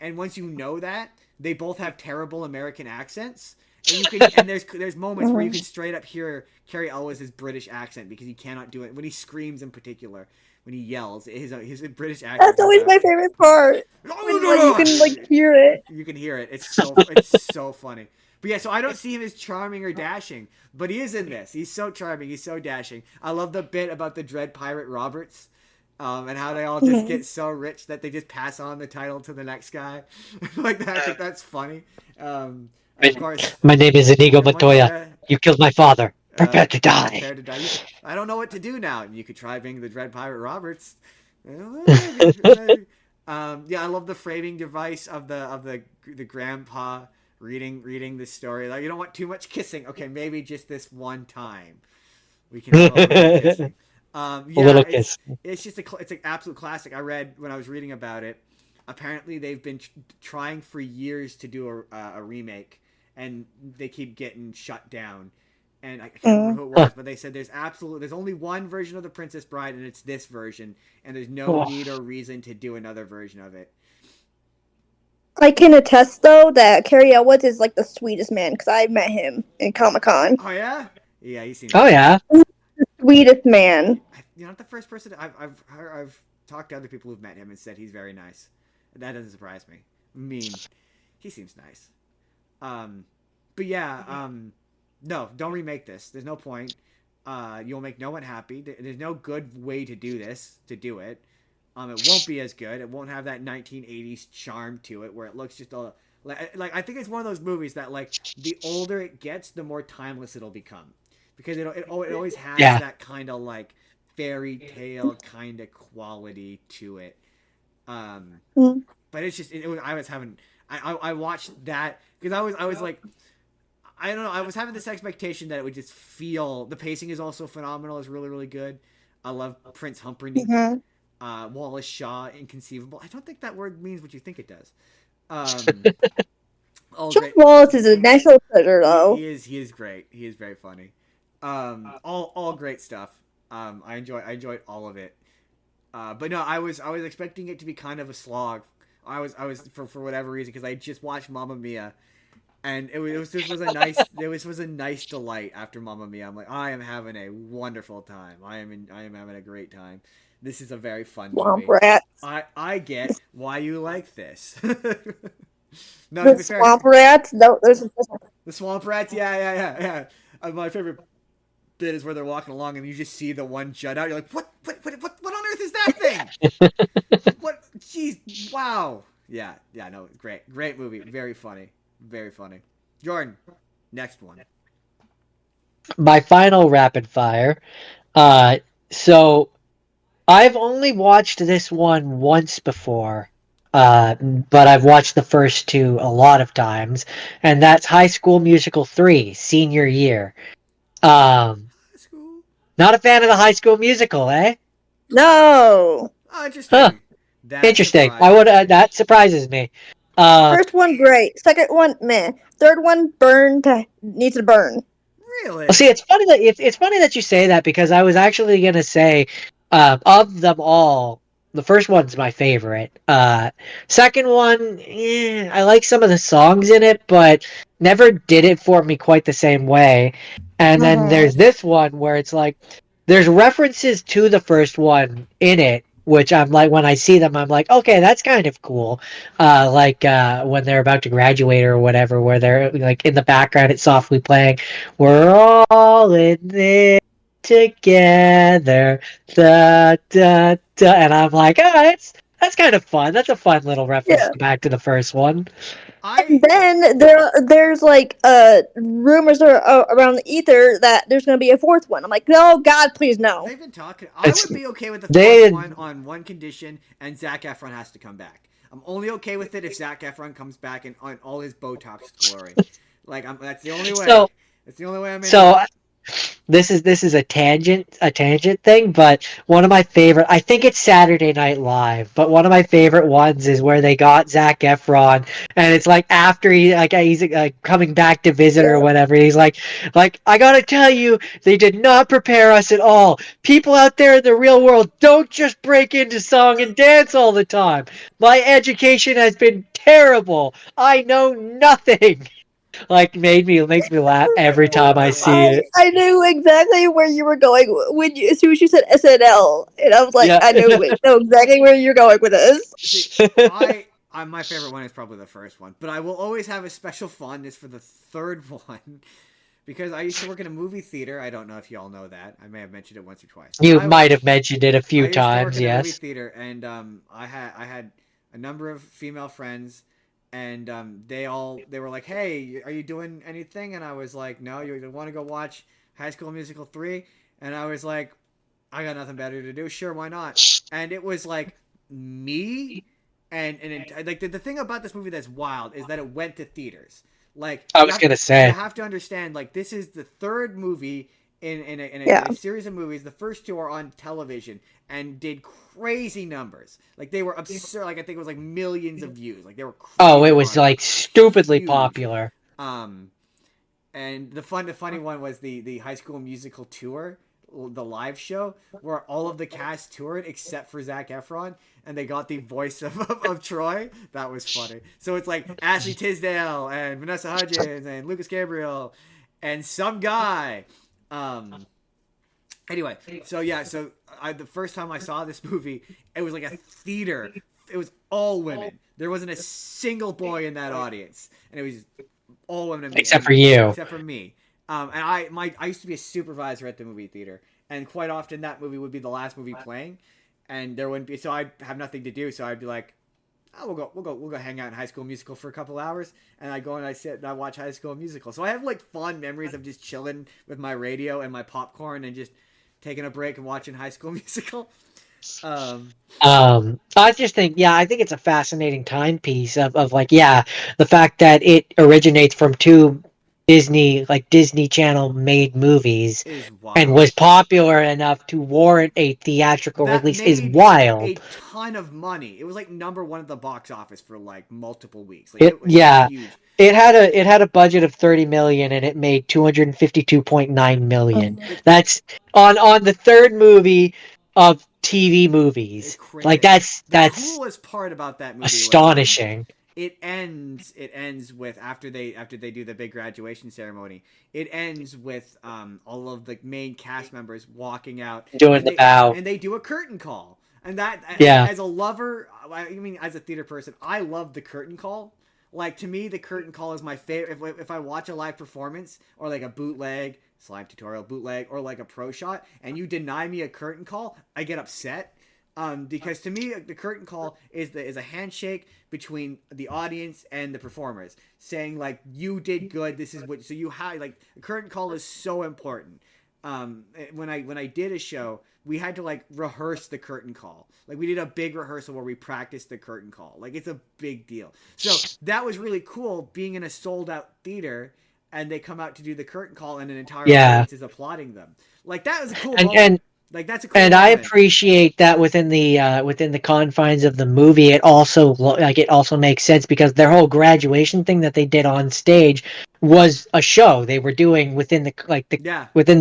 And once you know that, they both have terrible American accents. And you can, and there's moments where you can straight up hear Carrie Elwes' British accent because he cannot do it when he screams in particular. When he yells, his British accent. That's always my favorite part. When, you can hear it. You can hear it. It's so funny. But yeah, so I don't see him as charming or dashing, but he is in this. He's so charming. He's so dashing. I love the bit about the Dread Pirate Roberts, and how they all just get so rich that they just pass on the title to the next guy. Like that. I think that's funny. Of course, my name is Inigo Montoya. You killed my father. Prepare to die. Prepare to die. I don't know what to do now. You could try being the Dread Pirate Roberts. Yeah, I love the framing device of the grandpa reading the story. Like, you don't want too much kissing. Okay, maybe just this one time. We can have a little kissing. A little kiss. It's just it's an absolute classic. I read when I was reading about it. Apparently, they've been trying for years to do a remake, and they keep getting shut down. And I can't remember who it was, but they said there's only one version of The Princess Bride, and it's this version, and there's no need or reason to do another version of it. I can attest, though, that Carrie Elwes is like the sweetest man because I met him in Comic-Con. Oh yeah, yeah, he seems. Oh yeah, the sweetest man. You're not the first person I've talked to other people who've met him and said he's very nice. That doesn't surprise me. I mean, he seems nice. But yeah, no, don't remake this. There's no point. You'll make no one happy. There's no good way to do this, to do it. It won't be as good. It won't have that 1980s charm to it where it looks just all... Like, I think it's one of those movies that, like, the older it gets, the more timeless it'll become. Because it always has that kind of, like, fairy tale kind of quality to it. But it's just... I watched that... Because I was like... I don't know. I was having this expectation that it would just feel... The pacing is also phenomenal. It's really, really good. I love Prince Humperdinck. Wallace Shaw, inconceivable. I don't think that word means what you think it does. John Wallace is a national treasure, though. He is great. He is very funny. All great stuff. I enjoyed all of it. But no, I was expecting it to be kind of a slog. I was for whatever reason, because I just watched Mamma Mia. And it was a nice delight after Mamma Mia. I'm like, I am having a wonderful time. I am having a great time. This is a very fun movie. Swamp Rats. I get why you like this. No, the Swamp Rats. No, there's the Swamp Rats. Yeah. My favorite bit is where they're walking along and you just see the one jut out. You're like, what on earth is that thing? What? Jeez, wow. Yeah. No, great movie. Very funny. Very funny. Jordan, next one. My final rapid fire. So I've only watched this one once before, but I've watched the first two a lot of times, and that's High School Musical 3, Senior Year. Not a fan of the High School Musical, eh? No. Oh, interesting. Huh. Interesting. I would. That surprises me. First one, great. Second one, meh. Third one, needs to burn. Really? Well, see, it's funny that you say that because I was actually gonna say, of them all, the first one's my favorite. Second one, I like some of the songs in it, but never did it for me quite the same way. And then there's this one where it's like, there's references to the first one in it, which I'm like, when I see them, I'm like, okay, that's kind of cool. Like when they're about to graduate or whatever, where they're like in the background, it's softly playing, "We're all in this together," da, da, da. And I'm like, that's kind of fun. That's a fun little reference back to the first one. And then there's like rumors around the ether that there's gonna be a fourth one. I'm like, no, God, please no. They've been talking. I would be okay with the They- fourth one on one condition, and Zac Efron has to come back. I'm only okay with it if Zac Efron comes back in on all his Botox glory. Like, that's the only way. So- That's the only way I'm in. So this is a tangent thing, but one of my favorite, I think it's Saturday Night Live, but one of my favorite ones is where they got Zac Efron, and it's like after he's coming back to visit or whatever. He's like I gotta tell you, they did not prepare us at all. People out there in the real world don't just break into song and dance all the time. My education has been terrible. I know nothing. Like makes me laugh every time I see it. I knew exactly where you were going as soon as you said SNL, and I was like, Yeah. I know exactly where you're going with this. See, my favorite one is probably the first one, but I will always have a special fondness for the third one because I used to work in a movie theater. I don't know if you all know that. I may have mentioned it once or twice. You might have mentioned it a I few used to work times, in a movie yes. theater, and I had a number of female friends, and they were like, "Hey, are you doing anything?" And I was like, "No, you want to go watch High School Musical 3?" And I was like, "I got nothing better to do. Sure, why not?" And it was like me, and like the thing about this movie that's wild is that it went to theaters. Like I was gonna say. you have to understand, like this is the third movie in a series of movies. The first two are on television and did crazy numbers. Like they were absurd. Like I think it was like millions of views. Like they were. Oh, it was like stupidly huge. popular. And the funny one was the High School Musical tour, the live show where all of the cast toured except for Zac Efron, and they got the voice of Troy. That was funny. So it's like Ashley Tisdale and Vanessa Hudgens and Lucas Gabriel and some guy. Anyway, so the first time I saw this movie, it was like a theater. It was all women. There wasn't a single boy in that audience, and it was all women Except for you. Except for me. And I used to be a supervisor at the movie theater, and quite often that movie would be the last movie playing, and there wouldn't be. So I'd have nothing to do, so I'd be like, "Oh, we'll go hang out in High School Musical for a couple hours," and I go and I sit and I watch High School Musical. So I have like fond memories of just chilling with my radio and my popcorn and just taking a break and watching High School Musical. I just think, I think it's a fascinating timepiece of like, the fact that it originates from two Disney Channel made movies and was popular enough to warrant a theatrical release is wild. A ton of money. It was like number one at the box office for like multiple weeks. Like, it was huge. It had a budget of 30 million and it made 252.9 million. That's on the third movie of TV movies. Like that's the coolest part about that movie astonishing. Was, it ends with after they do the big graduation ceremony. It ends with all of the main cast members walking out doing the bow, and they do a curtain call. And that as a lover, I mean as a theater person, I love the curtain call. Like to me, the curtain call is my favorite. If I watch a live performance or like a bootleg, slime tutorial bootleg, or like a pro shot, and you deny me a curtain call, I get upset. Because to me, the curtain call is a handshake between the audience and the performers, saying like you did good. This is what so you had like the curtain call is so important. When I did a show, we had to like rehearse the curtain call. Like we did a big rehearsal where we practiced the curtain call. Like it's a big deal. So that was really cool being in a sold out theater and they come out to do the curtain call and an entire audience is applauding them. Like that was a cool moment. Like that's a cool and moment. I appreciate that within the confines of the movie. It also makes sense because their whole graduation thing that they did on stage was a show they were doing within the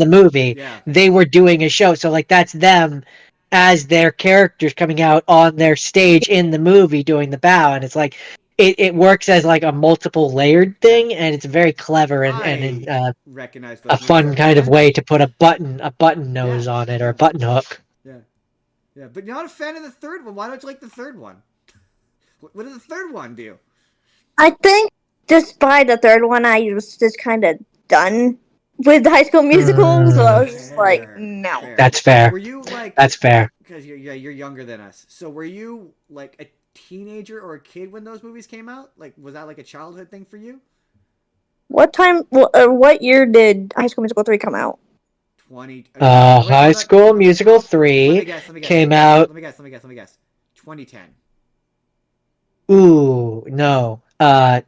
movie. Yeah. They were doing a show, so like that's them as their characters coming out on their stage in the movie doing the bow, and it's like it works as like a multiple layered thing, and it's very clever and recognize a fun kind of way to put a button nose on it or a button hook. Yeah, but you're not a fan of the third one. Why don't you like the third one? What did the third one do? I think just by the third one, I was just kind of done with the High School Musical, so I was just like, no. That's fair. Were you like? That's fair. Because you're younger than us. So were you like teenager or a kid when those movies came out? Like, was that like a childhood thing for you? What year did High School Musical 3 come out? 20. Wait, High hold on. School Musical Let me 3 guess. Let me guess. came out. Let me guess. Let me guess. Let me guess. 2010. Ooh, no.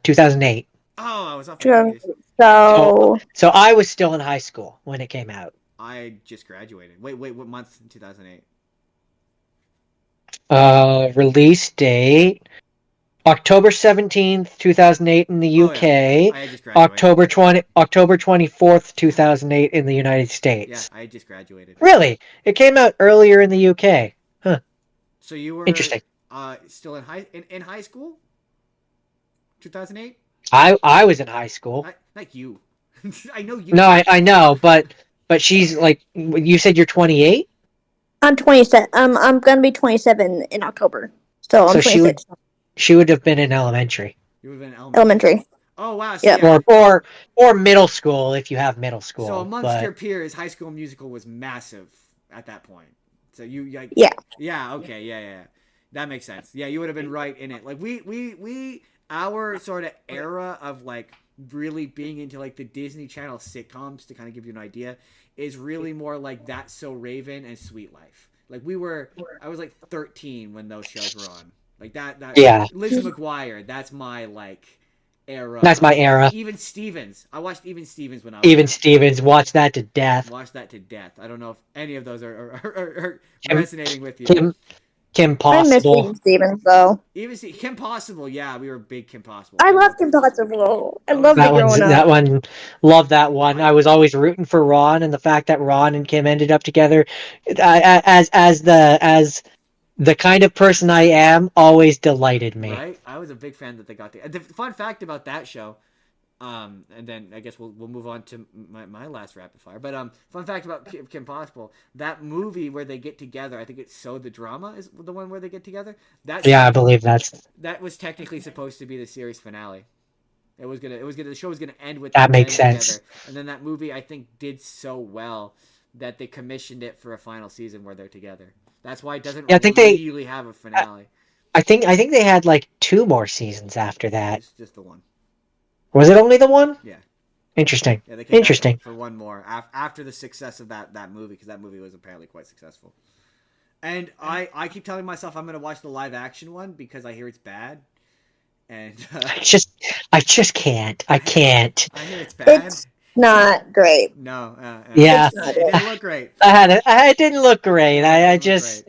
2008. Oh, I was off by 2 years. So, So so I was still in high school when it came out. I just graduated. Wait. What month in 2008? Release date October 17th, 2008 in the Oh yeah, UK. I had just graduated. October 24th, 2008 in the United Yeah, States. I had just graduated. Really? It came out earlier in the UK. Huh. So you were Interesting. still in high school? 2008? I was in high school. Not you. I know you. No, I know, but she's like, you said you're 28? I'm 27. I'm gonna be 27 in October. So I'm So 26. she would have been in elementary. You would have been Elementary. Oh wow. So Yep. yeah. Or middle school if you have middle school. So amongst your But peers, High School Musical was massive at that point. So you like. Yeah. Yeah. Okay. Yeah. That makes sense. Yeah, you would have been right in it. Like we our sort of era of like really being into like the Disney Channel sitcoms, to kind of give you an idea, is really more like That's So Raven and Sweet Life. Like I was like 13 when those shows were on. Like that yeah, Lizzie McGuire, that's my like era. that's my era. Even Stevens. I watched Even Stevens when I was Even Stevens, watch that to death. watched that to death. I don't know if any of those are Kim, resonating with you. Kim I miss Possible. Steven Stevens though. Even Kim Possible, yeah, we were big Kim Possible. I love Kim Possible. I Oh, loved it growing That up. one, love that one. I was always rooting for Ron, and the fact that Ron and Kim ended up together, as the kind of person I am, always delighted me. Right? I was a big fan that they got the fun fact about that show. And then I guess we'll move on to my last rapid fire. But fun fact about Kim Possible: that movie where they get together, I think it's So the Drama is the one where they get together. I believe that was technically supposed to be the series finale. The show was gonna end with that them makes getting sense. together. And then that movie I think did so well that they commissioned it for a final season where they're together. That's why it doesn't I think really have a finale. I think they had like 2 more seasons after that. It's just the one. Was it only the one? Yeah. Interesting. Yeah, they came Interesting. back for one more after the success of that movie, because that movie was apparently quite successful. And I keep telling myself I'm gonna watch the live action one because I hear it's bad. And I just can't. I can't. I hear it's bad. It's not great. No. Yeah. It's not It didn't look great. It didn't look great. No, it I didn't look just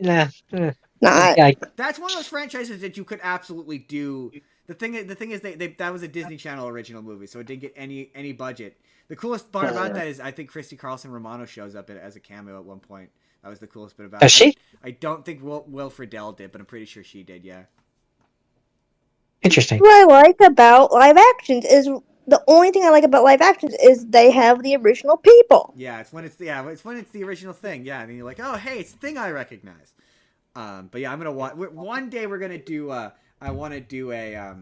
great. Not. That's one of those franchises that you could absolutely do. The thing is, they that was a Disney Channel original movie, so it didn't get any budget. The coolest part about that is I think Christy Carlson Romano shows up as a cameo at one point. That was the coolest bit about it. Does she? I don't think Will Friedle did, but I'm pretty sure she did. Yeah. Interesting. What I like about live actions is the only thing I like about live actions is they have the original people. Yeah, it's when it's the original thing. Yeah, and you're like, oh hey, it's a thing I recognize. But yeah, I'm gonna watch. One day we're gonna do. I want to do a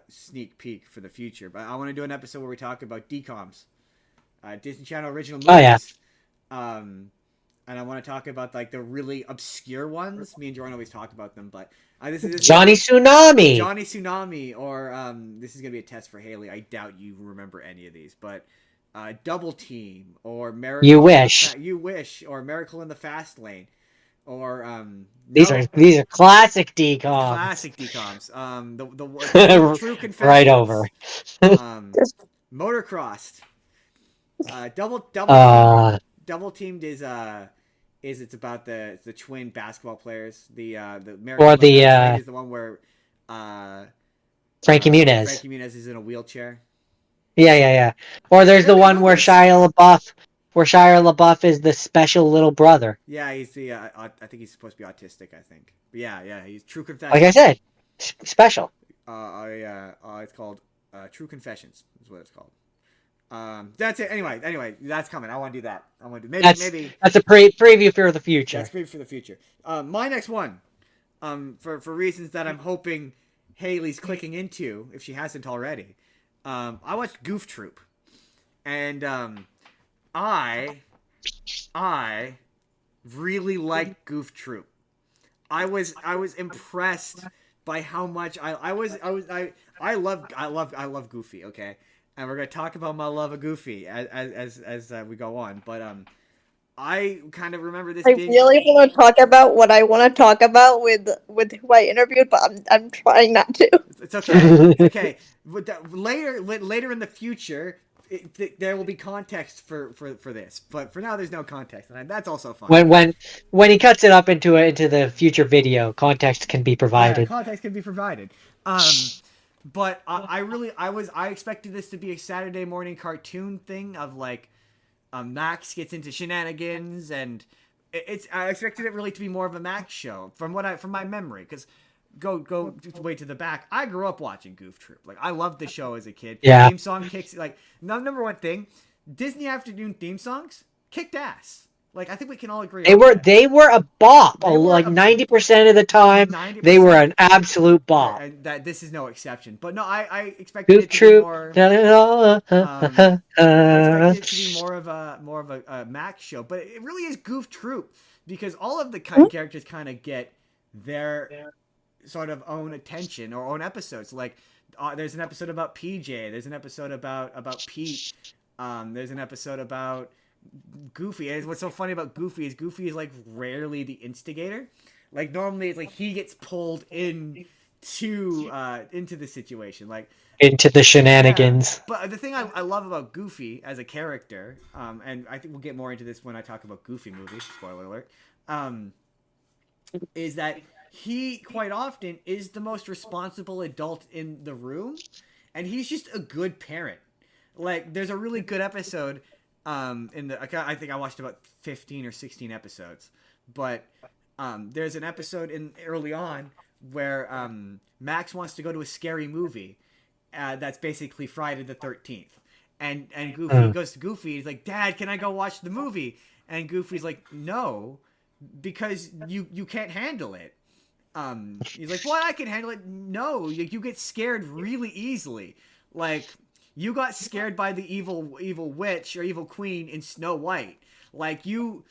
sneak peek for the future, but I want to do an episode where we talk about DComs, Disney Channel original movies. Oh yeah. And I want to talk about like the really obscure ones. Me and Jordan always talk about them, but this is Johnny Tsunami, or this is gonna be a test for Hailey. I doubt you remember any of these, but Double Team or Miracle. You wish. Or Miracle in the Fast Lane, or these are classic DComs. Classic DComs. The True Confessions. Right over. Motocrossed. Double Teamed is it's about the twin basketball players. The Miracle Or the is the one where Frankie Muniz. Frankie Muniz is in a wheelchair. Yeah. Or there's the one where Shia LaBeouf is the special little brother. Yeah, he's the I think he's supposed to be autistic, I think. But yeah, he's True Confessions. Like I said, special. It's called True Confessions is what it's called. That's it. Anyway, that's coming. I want to do that. Maybe that's a preview for the future. That's preview for the future. My next one, for reasons that I'm hoping Hailey's clicking into if she hasn't already. I watched Goof Troop, and I really like Goof Troop. I was impressed by how much I love Goofy. Okay, and we're gonna talk about my love of Goofy as we go on. But I kind of remember this I being. really want to talk about what I want to talk about with who I interviewed, but I'm trying not to. It's okay. It's okay. But later in the future, there will be context for this. But for now, there's no context, and that's also fine. When he cuts it up into the future video, context can be Yeah, provided. context can be provided. But I expected this to be a Saturday morning cartoon thing of like, Max gets into shenanigans, and I expected it really to be more of a Max show from my memory, because go way to the back. I grew up watching Goof Troop. Like, I loved the show as a kid. Yeah. Theme song kicks, like, number one thing, Disney afternoon theme songs kicked ass. Like, I think we can all agree. They were a bop. They were Like a- 90% of the time, 90%. they were an absolute bop. And that this is no exception. But no, I expected Goof it to be Troop. more. I I expected it to be more of a Max show, but it really is Goof Troop, because all of the characters kind of get their sort of own attention or own episodes. Like, there's an episode about PJ. There's an episode about Pete. There's an episode about Goofy. And what's so funny about Goofy is like rarely the instigator. Like, normally it's like he gets pulled into the situation, like into the shenanigans. Yeah. But the thing I love about Goofy as a character, and I think we'll get more into this when I talk about Goofy movies, spoiler alert, is that he quite often is the most responsible adult in the room, and he's just a good parent. Like, there's a really good episode I think I watched about 15 or 16 episodes, but there's an episode early on where Max wants to go to a scary movie that's basically Friday the 13th, and Goofy goes to Goofy. He's like, "Dad, can I go watch the movie?" And Goofy's like, "No, because you can't handle it." He's like, "What? I can handle it." No, you get scared really easily. Like, you got scared by the evil witch or evil queen in Snow White. Like, you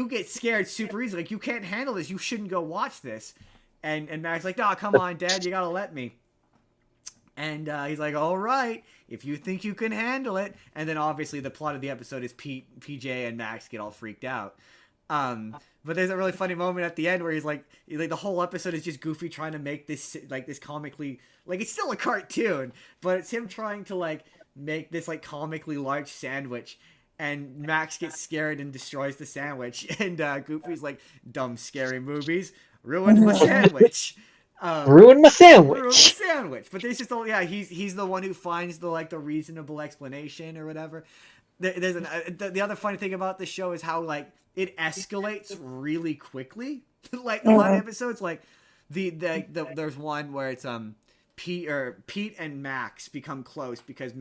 get scared super easily. Like, you can't handle this. You shouldn't go watch this. And Mac's like, "Oh, come on, Dad, you gotta let me." And he's like, "All right, if you think you can handle it." And then obviously the plot of the episode is PJ and Max get all freaked out. But there's a really funny moment at the end where he's like the whole episode is just Goofy trying to make this comically, like, it's still a cartoon, but it's him trying to like make this like comically large sandwich, and Max gets scared and destroys the sandwich, and Goofy's like, "Dumb scary movies ruined my sandwich." Ruined my sandwich. Ruined my sandwich. But there's just he's the one who finds the reasonable explanation or whatever. There's the other funny thing about this show is how like it escalates really quickly. Like, a lot of episodes, like there's one where it's Pete and Max become close because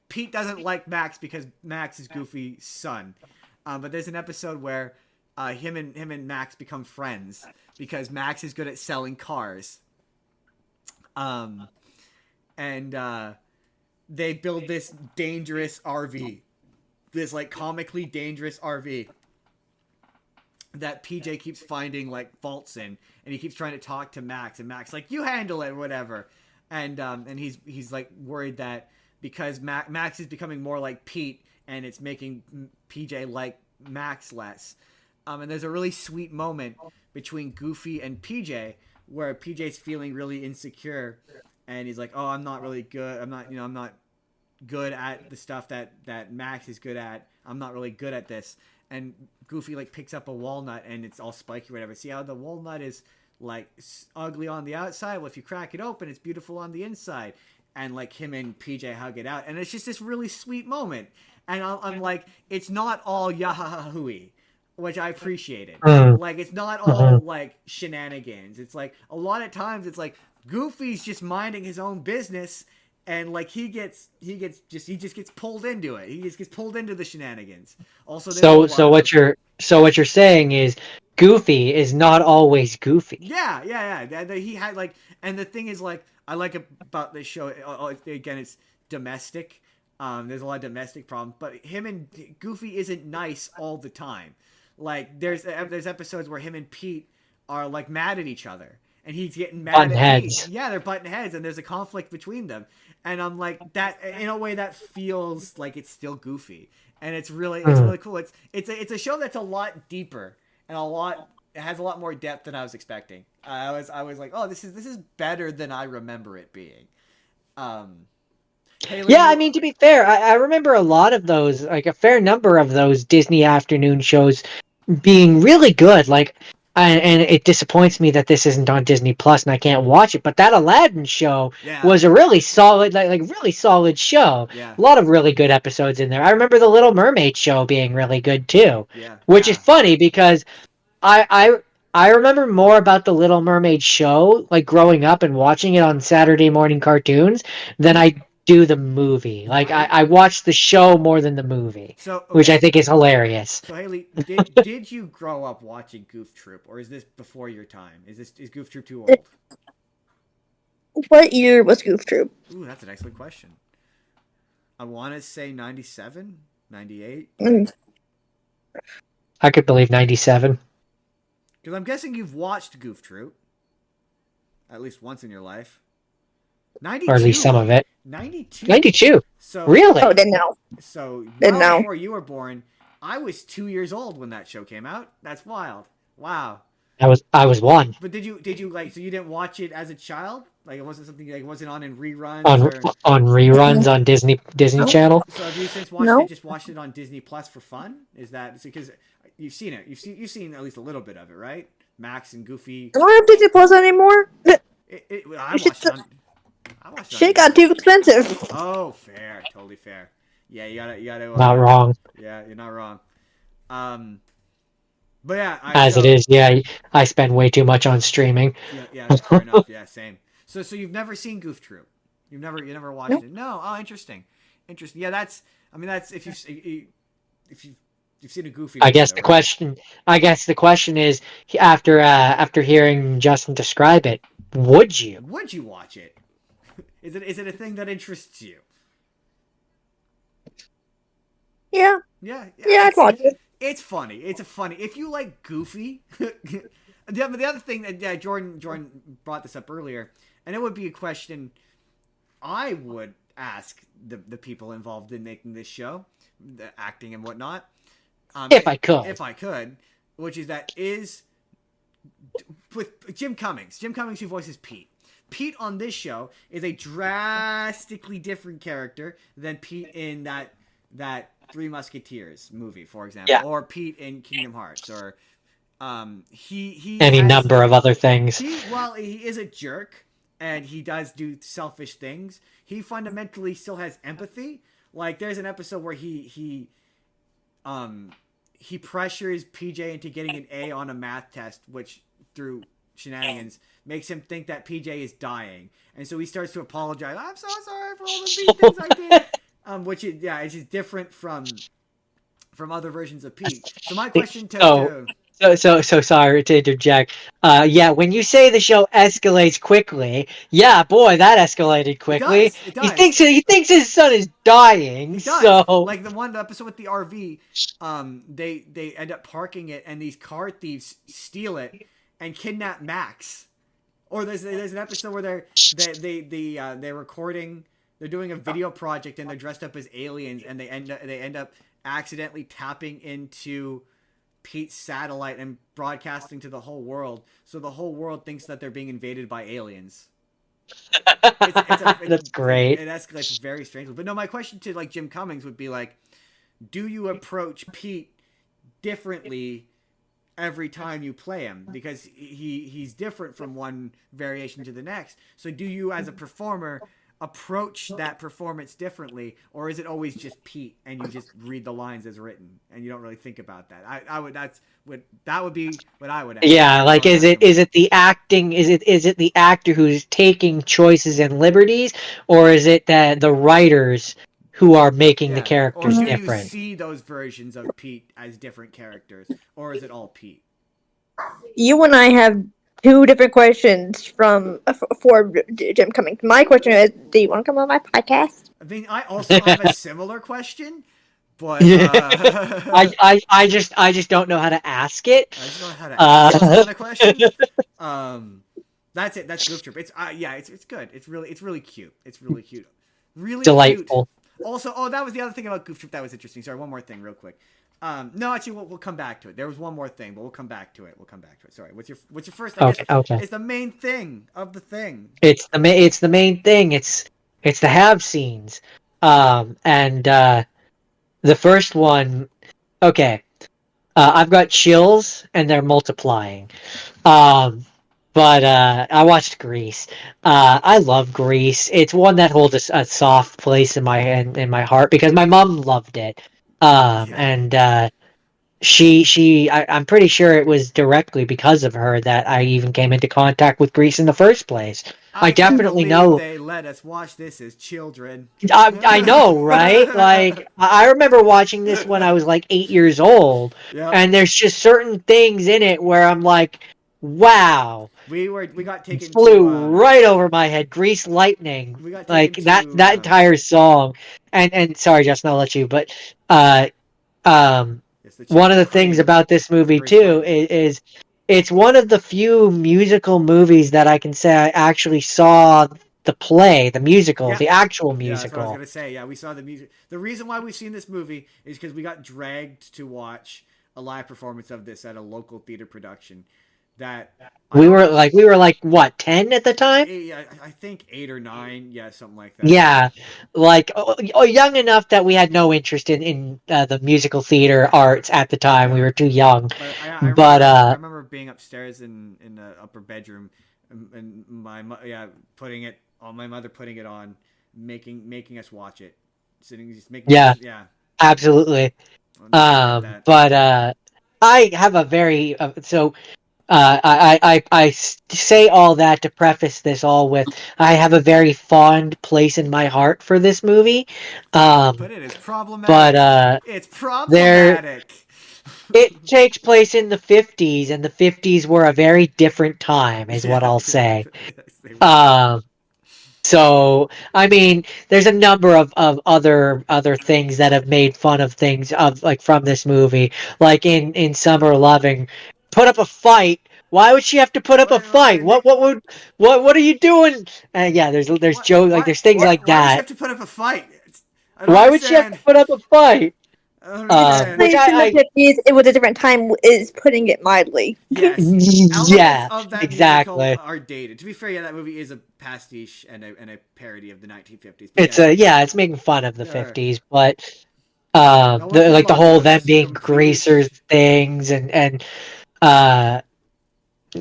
Pete doesn't like Max because Max is Goofy's son. But there's an episode where him and Max become friends because Max is good at selling cars. And they build this dangerous RV, this like comically dangerous RV that PJ keeps finding like faults in, and he keeps trying to talk to Max, and Max like, "You handle it," or whatever. And he's like worried that because Max is becoming more like Pete, and it's making PJ like Max less. And there's a really sweet moment between Goofy and PJ where PJ's feeling really insecure, and he's like, "Oh, I'm not really good. I'm not good at the stuff that Max is good at. I'm not really good at this." And Goofy like picks up a walnut, and it's all spiky or whatever. See how the walnut is like ugly on the outside? Well, if you crack it open, it's beautiful on the inside. And like him and PJ hug it out, and it's just this really sweet moment. And I'm like, it's not all yahahahooey, which I appreciated. Like, it's not all like shenanigans. It's like a lot of times it's like Goofy's just minding his own business, and like he just gets pulled into it. He just gets pulled into the shenanigans. Also, so what you're saying is Goofy is not always goofy. Yeah. He had like, and the thing is like, I like about this show. Again, it's domestic. There's a lot of domestic problems, but him and Goofy isn't nice all the time. Like, there's episodes where him and Pete are like mad at each other, and he's getting mad Button at heads. Pete. Yeah, they're butting heads, and there's a conflict between them. And I'm like, that in a way that feels like it's still goofy, and it's really cool. It's a show that's a lot deeper and it has a lot more depth than I was expecting. I was like, oh, this is better than I remember it being. Hailey, Yeah, I mean, to be fair, I remember a lot of those, like a fair number of those Disney afternoon shows being really good. Like, and it disappoints me that this isn't on Disney Plus and I can't watch it. But that Aladdin show yeah, was a really solid, like really solid show. yeah, A lot of really good episodes in there. I remember the Little Mermaid show being really good too, yeah, which is funny because I I I remember more about the Little Mermaid show, like growing up and watching it on Saturday morning cartoons, than I do the movie. Like I watched the show more than the movie, So which I okay, think is hilarious. so Haley, did you grow up watching Goof Troop, or is this before your time? Is Goof Troop too old? What year was Goof Troop? Ooh, that's an excellent question. I want to say 97, 98. Mm, I could believe 97, Because I'm guessing you've watched Goof Troop at least once in your life. or at least 92. some of it. 92. 92. So Really? Oh, didn't know. So Didn't well know. before you were born, I was 2 years old when that show came out. That's wild. Wow. I was one But did you like, so you didn't watch it as a child? Like it wasn't something, like it wasn't on in reruns, on or on reruns on Disney No. Channel. so have you since watched No. it, just watched it on Disney Plus for fun? Is that because you've seen it? You've seen at least a little bit of it, right? Max and Goofy. I don't have Disney Plus anymore. I You should watched it on. I watched it on Shit got too expensive. Oh, fair, totally fair. Yeah, you gotta. Not wrong. Yeah, you're not wrong. But yeah, As it is, yeah, I spend way too much on streaming. Yeah, that's fair enough. Yeah, same. So you've never seen Goof Troop? You never watched Nope. it? No. Oh, interesting. Yeah, that's. I mean, that's if you've seen a Goofy. I movie, guess though, the right? question. I guess the question is, after hearing Justin describe it, would you? Would you watch it? Is it a thing that interests you? Yeah, Yeah, I'd watch it. It's funny. It's a funny. If you like Goofy, the other thing that Jordan brought this up earlier, and it would be a question I would ask the people involved in making this show, the acting and whatnot. If I could, which is with Jim Cummings. Jim Cummings, who voices Pete. Pete on this show is a drastically different character than Pete in that Three Musketeers movie, for example, Yeah. or Pete in Kingdom Hearts, or he any has- number of other things. he is a jerk and he does do selfish things. He fundamentally still has empathy. Like there's an episode where he pressures PJ into getting an A on a math test, which through shenanigans makes him think that PJ is dying, and so he starts to apologize. I'm so sorry for all the mean things I did. Which is it's just different from other versions of Pete. So my question So sorry to interject. Yeah, when you say the show escalates quickly, yeah, boy, that escalated quickly. It does. He thinks his son is dying. He does. So Like the one episode with the RV, they end up parking it, and these car thieves steal it and kidnap Max. Or there's an episode where they're recording. They're doing a video project and they're dressed up as aliens, and they end up accidentally tapping into Pete's satellite and broadcasting to the whole world, so the whole world thinks that they're being invaded by aliens. that's great. It escalates very strangely. But no, my question to like Jim Cummings would be like, do you approach Pete differently every time you play him, because he's different from one variation to the next? So do you, as a performer, approach that performance differently, or is it always just Pete and you just read the lines as written and you don't really think about that? That would be what I would ask. Yeah, like is it the acting? Is it the actor who's taking choices and liberties, or is it the writers who are making the characters or do different? you see those versions of Pete as different characters, or is it all Pete? You and I have two different questions for Jim Cummings. My question is, do you want to come on my podcast? I mean, I also have a similar question, But I just don't know how to ask it. I just don't know how to ask those kind of questions. That's it. That's Goof Troop. It's it's good. It's really cute. It's really cute. Really Delightful. Cute. Also, that was the other thing about Goof Troop that was interesting. Sorry, one more thing, real quick. No, actually, we'll come back to it. There was one more thing, but we'll come back to it. Sorry. What's your first? I guess, Okay. It's the main thing of the thing. It's the main thing. It's the have scenes. And the first one. Okay. I've got chills, and they're multiplying. But I watched Grease. I love Grease. It's one that holds a soft place in my heart because my mom loved it. And I'm pretty sure it was directly because of her that I even came into contact with Grease in the first place. I definitely know they let us watch this as children. I know, right? Like, I remember watching this when I was like 8 years old, and there's just certain things in it where I'm like, wow. We got taken. Flew right over my head. Grease Lightning. We got like that entire song. And sorry, Justin, I'll let you. But one of the things about this movie too is it's one of the few musical movies that I can say I actually saw the musical, the actual musical. Yeah, that's what I was gonna say. Yeah, we saw the music. The reason why we've seen this movie is because we got dragged to watch a live performance of this at a local theater production. That we were like what, 10 at the time? I think 8 or 9, something like that. Yeah, like young enough that we had no interest in the musical theater arts at the time. We were too young. But I remember being upstairs in the upper bedroom, and my mother putting it on, making us watch it, absolutely. But I have a very I say all that to preface this all with I have a very fond place in my heart for this movie. But it is problematic. But it's problematic. It takes place in the 50s, and the 50s were a very different time, is what I'll say. So I mean, there's a number of other things that have made fun of things from this movie, like in Summer Loving. Put up a fight. Why would she have to put up a fight? What are you doing? There's jokes like there's things like that. Why would she have to put up a fight? Why would she have to put up a fight? In the 50s, it was a different time, is putting it mildly. Yes. Yeah, of that exactly. Are dated. To be fair, that movie is a pastiche and a parody of the 1950s. It's making fun of the 50s, but the whole them being greasers things and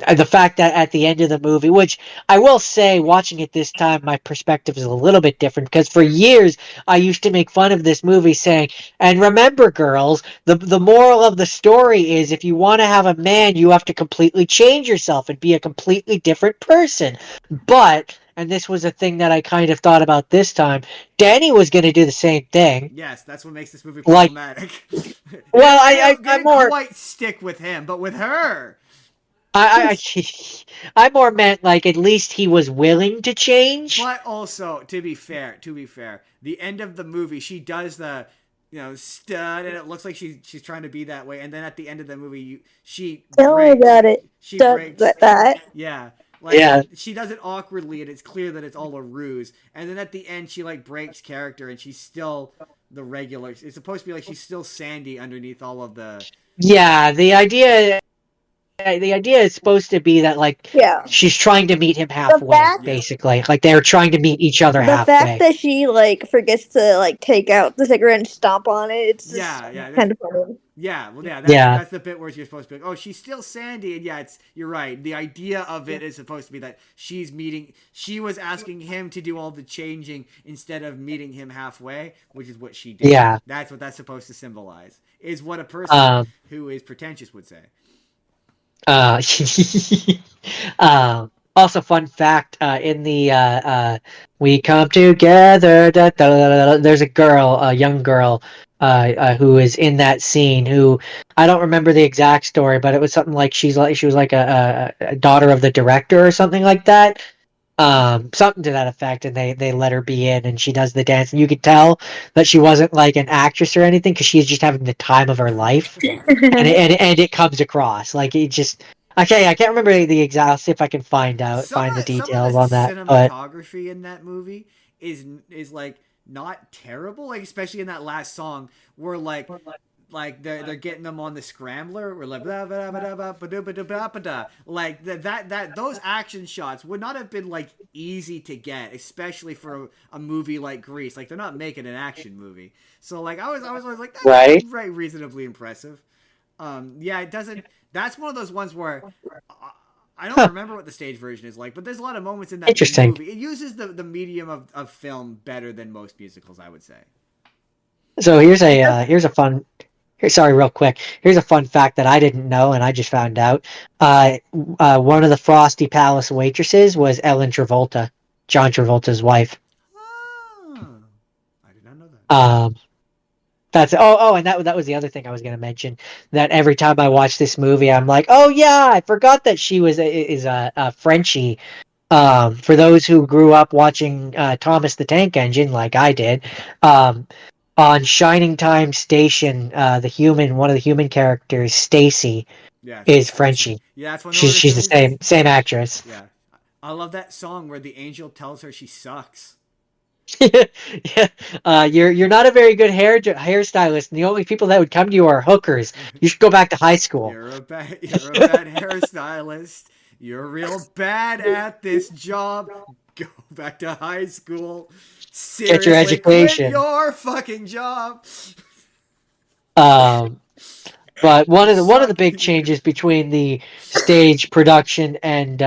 the fact that at the end of the movie, which I will say, watching it this time, my perspective is a little bit different, because for years I used to make fun of this movie saying, and remember girls, the moral of the story is if you want to have a man, you have to completely change yourself and be a completely different person. But, and this was a thing that I kind of thought about this time, Danny was going to do the same thing. Yes, that's what makes this movie problematic. Well, I more quite stick with him, but with her, I more meant like at least he was willing to change. But also, to be fair, the end of the movie, she does the stud, and it looks like she's trying to be that way, and then at the end of the movie, she tell me about it. She breaks that. Yeah. She does it awkwardly, and it's clear that it's all a ruse. And then at the end, she breaks character, and she's still the regular. It's supposed to be like she's still Sandy underneath all of the. Yeah, the idea is supposed to be that she's trying to meet him halfway, basically. Like they're trying to meet each other halfway. The fact that she forgets to take out the cigarette and stomp on it, it's just kind of funny. That's the bit where you're supposed to be like, oh, she's still Sandy, and you're right. The idea of it is supposed to be that she was asking him to do all the changing instead of meeting him halfway, which is what she did. Yeah. That's what that's supposed to symbolize, is what a person who is pretentious would say. Also, fun fact, in the We Come Together, there's a young girl, who is in that scene, who I don't remember the exact story, but it was something like she was like a daughter of the director or something like that. something to that effect, and they let her be in, and she does the dance, and you could tell that she wasn't like an actress or anything because she's just having the time of her life, and it comes across like it just. Okay, I can't remember the exact. I'll see if I can find the Some of the details on that. But cinematography in that movie is like not terrible, like especially in that last song where like they're getting them on the scrambler. We're like blah, blah, blah, blah, blah, blah, blah, blah, blah, blah. Like that those action shots would not have been like easy to get, especially for a movie like Grease. Like they're not making an action movie, so like I was always like that's right, reasonably impressive. Yeah, it doesn't. That's one of those ones where I don't huh, remember what the stage version is like, but there's a lot of moments in that interesting. movie. It uses the medium of film better than most musicals, I would say. So here's a fun. Sorry, real quick. Here's a fun fact that I didn't know, and I just found out. One of the Frosty Palace waitresses was Ellen Travolta, John Travolta's wife. Oh, I did not know that. Um, and that was the other thing I was going to mention. That every time I watch this movie, I'm like, oh yeah, I forgot that she is a Frenchie. For those who grew up watching Thomas the Tank Engine, like I did, um, on Shining Time Station, one of the human characters, Stacy, Yeah, is Stacy. Frenchie. Yeah, that's one of She's the the reasons. same actress. Yeah, I love that song where the angel tells her she sucks. Yeah, you're not a very good hairstylist, and the only people that would come to you are hookers. You should go back to high school. You're a bad hairstylist. You're real bad at this job. Go back to high school. Get your Seriously, quit education. your fucking job. Um, but You one of the suck. big changes between the stage production and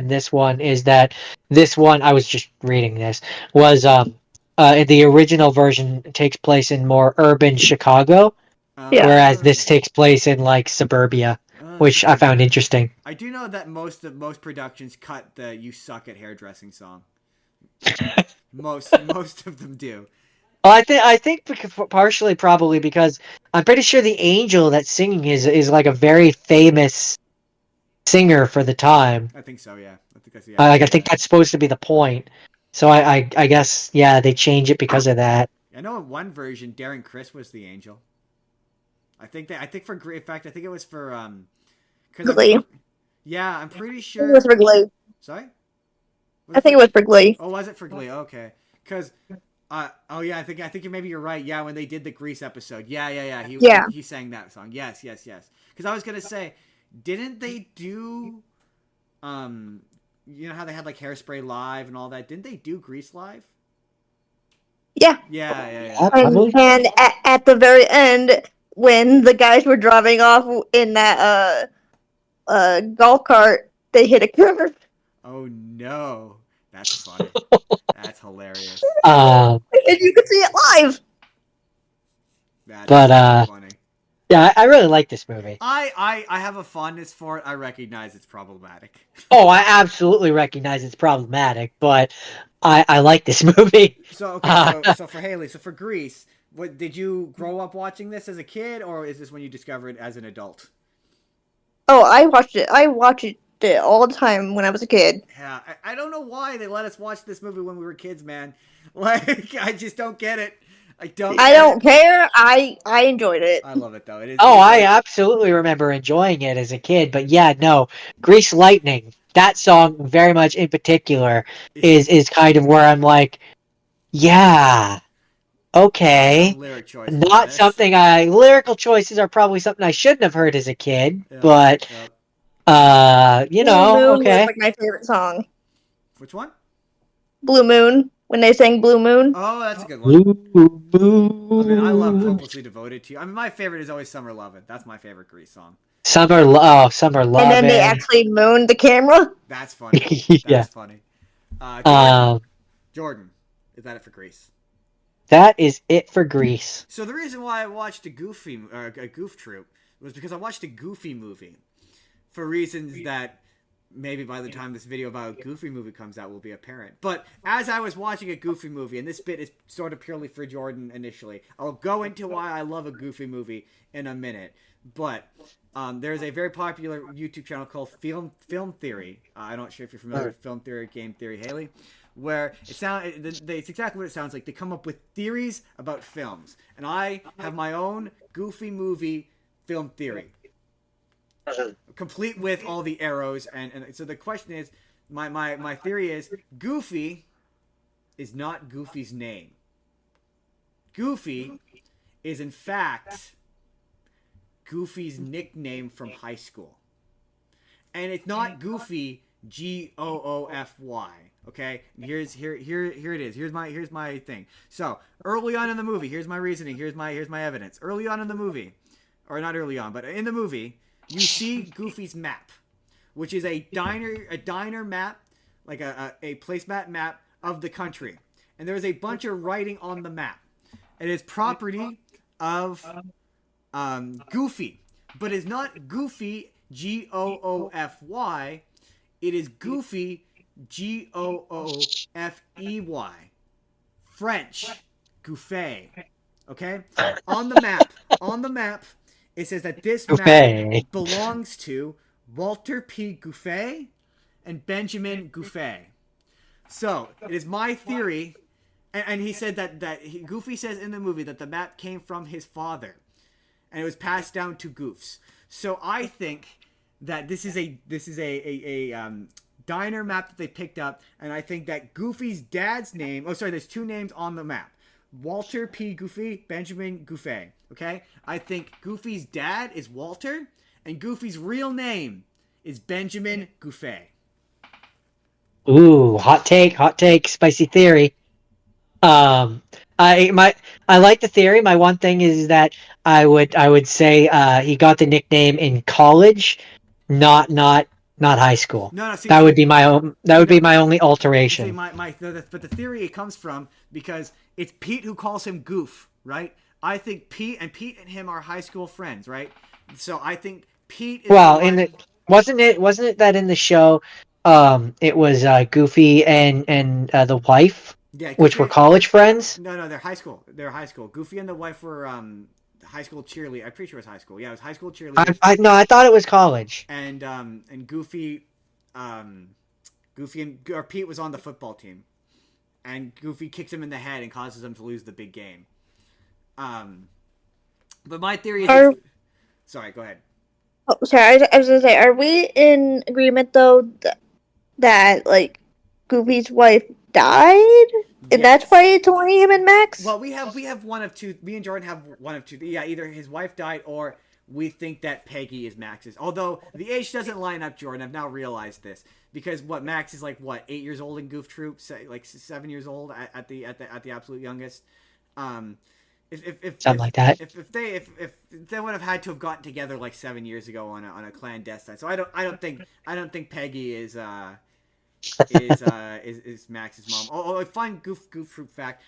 this one is that this one, I was just reading this, was the original version takes place in more urban Chicago, Yeah. whereas Uh, this takes place in like suburbia, which I Interesting. found interesting. I do know that most productions cut the "You suck at hairdressing" song. Most of them do. Well, I think partially probably because I'm pretty sure the angel that's singing is like a very famous singer for the time. I think so. Yeah, I think I see. I can Like I see think that. that's supposed to be the point. So I guess yeah they change it because of that. I know in one version, Darren Criss was the angel. I think for in fact I think it was for because Glee. yeah I'm pretty I think sure. it was for Glee. Sorry. Was I it think for, it was for Glee. oh, was it for Glee? Okay, because oh yeah, I think maybe you're right. Yeah, when they did the Grease episode, yeah. Yeah. He sang that song. Yes. Because I was gonna say, didn't they do you know how they had like Hairspray live and all that? Didn't they do Grease live? Yeah. Yeah, And probably. at the very end, when the guys were driving off in that golf cart, they hit a curve. Oh no, that's funny. That's hilarious. Um, And you could see it live. That is but so funny. yeah, I really like this movie. I have a fondness for it. I recognize it's problematic. Oh, I absolutely recognize it's problematic, but I like this movie. So okay, Uh, so for Hailey, so for Grease, what did you grow up watching this as a kid, or is this when you discovered it as an adult? Oh, I watched it. I watched it all the time when I was a kid. Yeah, I don't know why they let us watch this movie when we were kids, man. Like I just don't get it. I don't I get don't it. care. I enjoyed it. I love it though. oh, It's I like absolutely remember enjoying it as a kid, but yeah, no, Grease Lightning. That song, very much in particular, is kind of where I'm like, yeah, okay. some lyric choices in Not this. something lyrical choices are probably something I shouldn't have heard as a kid, Yep, but yep. Blue Moon was okay. like my favorite song. Which one? Blue Moon. When they sang Blue Moon. Oh, that's a good one. Blue I mean, I love moon. "Hopelessly Devoted to You." I mean, my favorite is always "Summer Lovin'." That's my favorite Grease song. Summer And then they lovin'. actually mooned the camera. That's funny. Yeah. That's funny. Um, Jordan, is that it for Grease? that is it for Grease. So the reason why I watched a Goof Troop was because I watched a Goofy movie for reasons that maybe by the time this video about a Goofy movie comes out will be apparent. But as I was watching a Goofy movie, and this bit is sort of purely for Jordan initially, I'll go into why I love a Goofy movie in a minute. But there's a very popular YouTube channel called Film Theory. I'm not sure if you're familiar with Film Theory or Game Theory, Hailey, where it's exactly what it sounds like. They come up with theories about films, and I have my own Goofy movie film theory, complete with all the arrows. And so the question is, my theory is, Goofy is not Goofy's name. Goofy is in fact Goofy's nickname from high school. And it's not Goofy, Goofy. Okay? Here it is. Here's my thing. So, early on in the movie, here's my reasoning, here's my evidence. Early on in the movie, or not early on, but in the movie, you see Goofy's map, which is a diner map, like a placemat map of the country. And there's a bunch of writing on the map. It is property of Goofy, but it's not Goofy, Goofy. It is Goofy, Goofey. French, Goofy. Okay? On the map, it says that this map belongs to Walter P. Goofy and Benjamin Goofy. So, it is my theory, and he said that Goofy says in the movie that the map came from his father, and it was passed down to Goofs. So I think that this is a diner map that they picked up, and I think that Goofy's dad's name. Oh, sorry, there's two names on the map: Walter P. Goofy, Benjamin Goofy. Okay, I think Goofy's dad is Walter, and Goofy's real name is Benjamin Goofy. Ooh, hot take, spicy theory. I like the theory. My one thing is that I would say he got the nickname in college, not high school. No, see, that would be my only alteration. See, but the theory it comes from because it's Pete who calls him Goof, right? I think Pete and him are high school friends, right? So I think Pete is wasn't it that in the show it was Goofy and the wife, Goofy, which were college friends? No, they're high school. Goofy and the wife were high school cheerleader. I'm pretty sure it was high school. Yeah, it was high school cheerleader. I thought it was college. And Goofy or Pete was on the football team, and Goofy kicks him in the head and causes him to lose the big game. But my theory is. Sorry, go ahead. Oh, sorry. I was gonna say, are we in agreement though that like Goofy's wife died, and that's why it's only him and Max? Well, we have one of two. Me and Jordan have one of two. Yeah, either his wife died or we think that Peggy is Max's. Although the age doesn't line up, Jordan. I've now realized this because Max is like 8 years old in Goof Troop, like 7 years old at the absolute youngest. If something like that. If they would have had to have gotten together like 7 years ago on a clandestine. So I don't think Peggy is Max's mom. Oh, I find Goof Troop fact.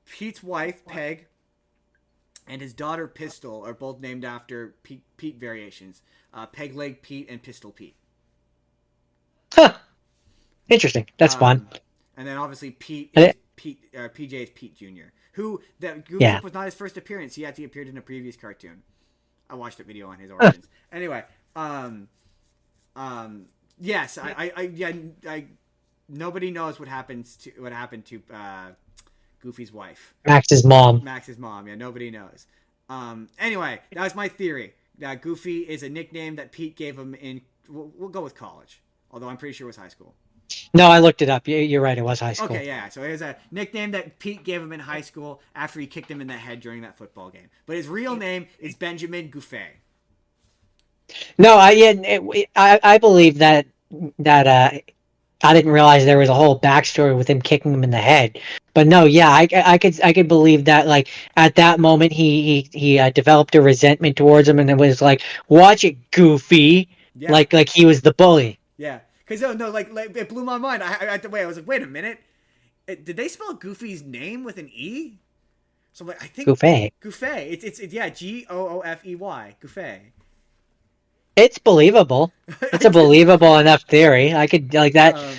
Pete's wife Peg and his daughter Pistol are both named after Pete variations. Peg Leg Pete and Pistol Pete. Huh. Interesting. That's fun. And then obviously PJ is Pete Jr. Who Goof Troop was not his first appearance. He actually appeared in a previous cartoon. I watched a video on his origins. Anyway, yes, I nobody knows what happened to Goofy's wife. Max's mom. Yeah, nobody knows. Anyway, that was my theory. Goofy is a nickname that Pete gave him in. We'll go with college, although I'm pretty sure it was high school. No, I looked it up. You're right. It was high school. Okay, yeah. So it was a nickname that Pete gave him in high school after he kicked him in the head during that football game. But his real name is Benjamin Goofy. No, I believe that I didn't realize there was a whole backstory with him kicking him in the head. But no, yeah, I could believe that. Like at that moment, he developed a resentment towards him, and it was like, watch it, Goofy. Yeah. Like he was the bully. Yeah. Because like it blew my mind. I was like, wait a minute, did they spell Goofy's name with an E? So I'm like, I think Goofy. Goofy. It's Goofey. Goofy. It's believable. It's a believable enough theory. I could like that. Um,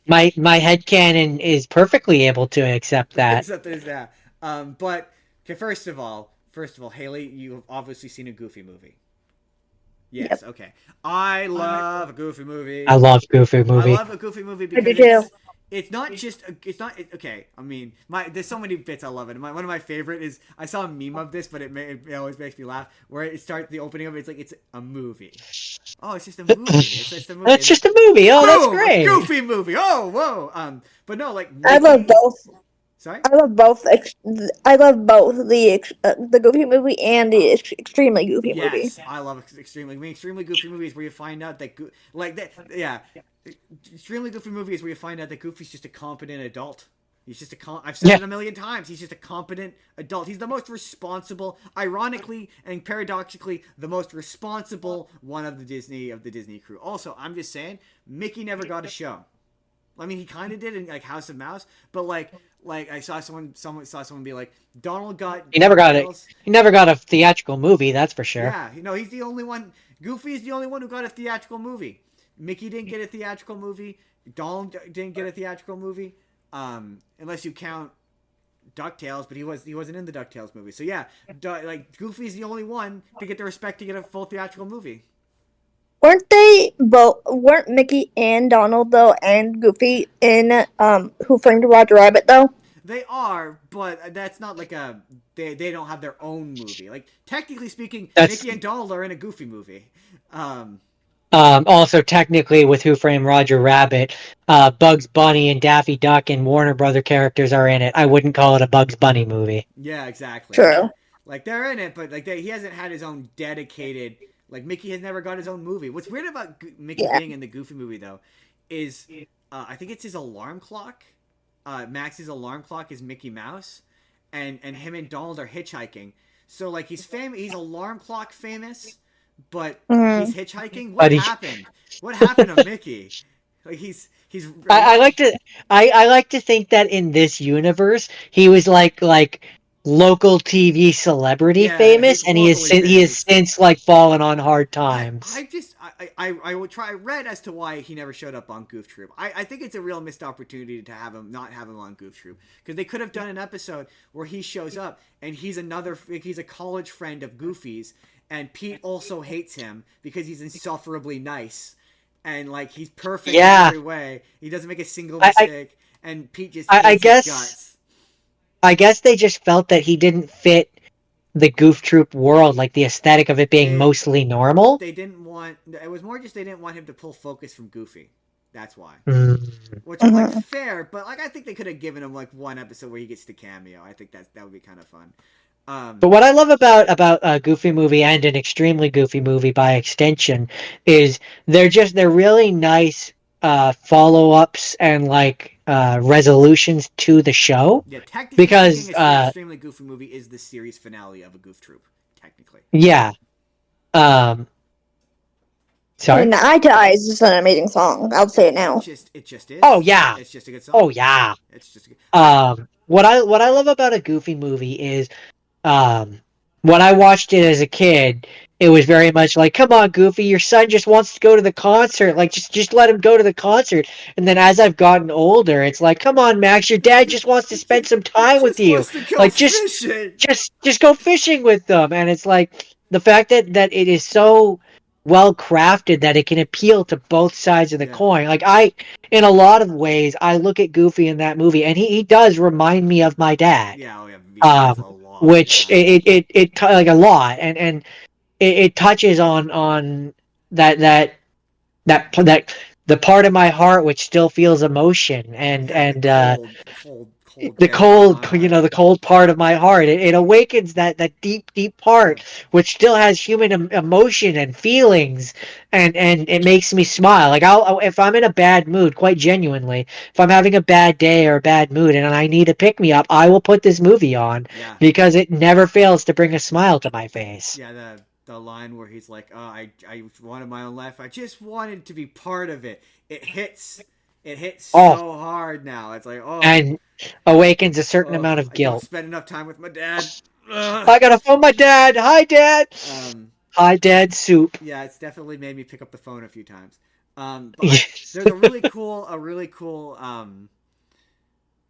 My headcanon is perfectly able to accept that. except there's that. But okay, first of all, Haley, you've obviously seen a Goofy movie. Yes. Yep. Okay. I love a Goofy movie. I love Goofy I movie. love a Goofy movie I do because too. it's not just it's not okay. I mean, there's so many bits I love it. One of my favorite is I saw a meme of this, but it always makes me laugh. Where it starts the opening of it, it's like it's a movie. Oh, it's just a movie. It's just a movie. That's just a movie. Oh, that's Boom, a great. Goofy movie. Oh, whoa. But no, like I love Mickey. both. Sorry. I love both. I love both the Goofy movie and the extremely Goofy movie. Yes, I love extremely goofy movies where you find out that yeah, extremely goofy movies where you find out that Goofy's just a competent adult. He's just I've said it a million times. He's just a competent adult. He's the most responsible, ironically and paradoxically, the most responsible one of the Disney crew. Also, I'm just saying, Mickey never got a show. I mean, he kind of did in like House of Mouse, but like I saw someone saw someone be like, Donald got. He never got it. He never got a theatrical movie. That's for sure. Yeah, he's the only one. Goofy is the only one who got a theatrical movie. Mickey didn't get a theatrical movie. Donald didn't get a theatrical movie. Unless you count DuckTales, but he wasn't in the DuckTales movie. So yeah, like Goofy's the only one to get the respect to get a full theatrical movie. Weren't Mickey and Donald though and Goofy in Who Framed Roger Rabbit though? They are, but that's not like they don't have their own movie. Like technically speaking, Mickey and Donald are in a Goofy movie. Also, technically, with Who Framed Roger Rabbit, Bugs Bunny and Daffy Duck and Warner Brother characters are in it. I wouldn't call it a Bugs Bunny movie. Yeah, exactly. True. Like they're in it, but like he hasn't had his own dedicated. Like Mickey has never got his own movie. What's weird about Mickey being in the Goofy movie though, is I think it's his alarm clock. Max's alarm clock is Mickey Mouse, and him and Donald are hitchhiking. So like he's famous. He's alarm clock famous. But he's hitchhiking. What happened? What happened to Mickey? Like he's. I like to think that in this universe he was like local TV celebrity famous, and he has since like fallen on hard times. I read as to why he never showed up on Goof Troop. I think it's a real missed opportunity to not have him on Goof Troop, because they could have done an episode where he shows up and he's a college friend of Goofy's. And Pete also hates him because he's insufferably nice, and like he's perfect in every way. He doesn't make a single mistake, and Pete just hates his guts. I guess they just felt that he didn't fit the Goof Troop world, like the aesthetic of it being mostly normal. They didn't want. It was more just they didn't want him to pull focus from Goofy. That's why. Which is like fair, but like I think they could have given him like one episode where he gets to cameo. I think that would be kind of fun. But what I love about a Goofy movie and an extremely Goofy movie by extension is they're really nice follow-ups and like resolutions to the show. Yeah, technically because an extremely Goofy movie is the series finale of a Goof Troop. Technically. Yeah. Sorry. And Eye to Eyes is an amazing song. I'll say it now. It just is. Oh yeah. It's just a good song. Oh yeah. It's just a good. What I love about a Goofy movie is when I watched it as a kid, it was very much like, come on, Goofy, your son just wants to go to the concert. Like, just let him go to the concert. And then as I've gotten older, it's like, come on, Max, your dad just wants to spend some time with you. Like, just go fishing with them. And it's like the fact that it is so well crafted that it can appeal to both sides of the coin. Like in a lot of ways, I look at Goofy in that movie, and he does remind me of my dad. Yeah, a lot, which it like a lot, and it touches on that the part of my heart which still feels emotion, and the cold part of my heart. It awakens that deep part which still has human emotion and feelings, and it makes me smile. Like if I'm in a bad mood, quite genuinely, if I'm having a bad day or a bad mood and I need a pick me up, I will put this movie on because it never fails to bring a smile to my face. Yeah, the line where he's like, "Oh, I wanted my own life. I just wanted to be part of it." It hits so hard now. It's like, and awakens a certain amount of guilt. I don't spend enough time with my dad. I gotta phone my dad. Hi, Dad. Hi, Dad. Soup. Yeah, it's definitely made me pick up the phone a few times. There's a really cool,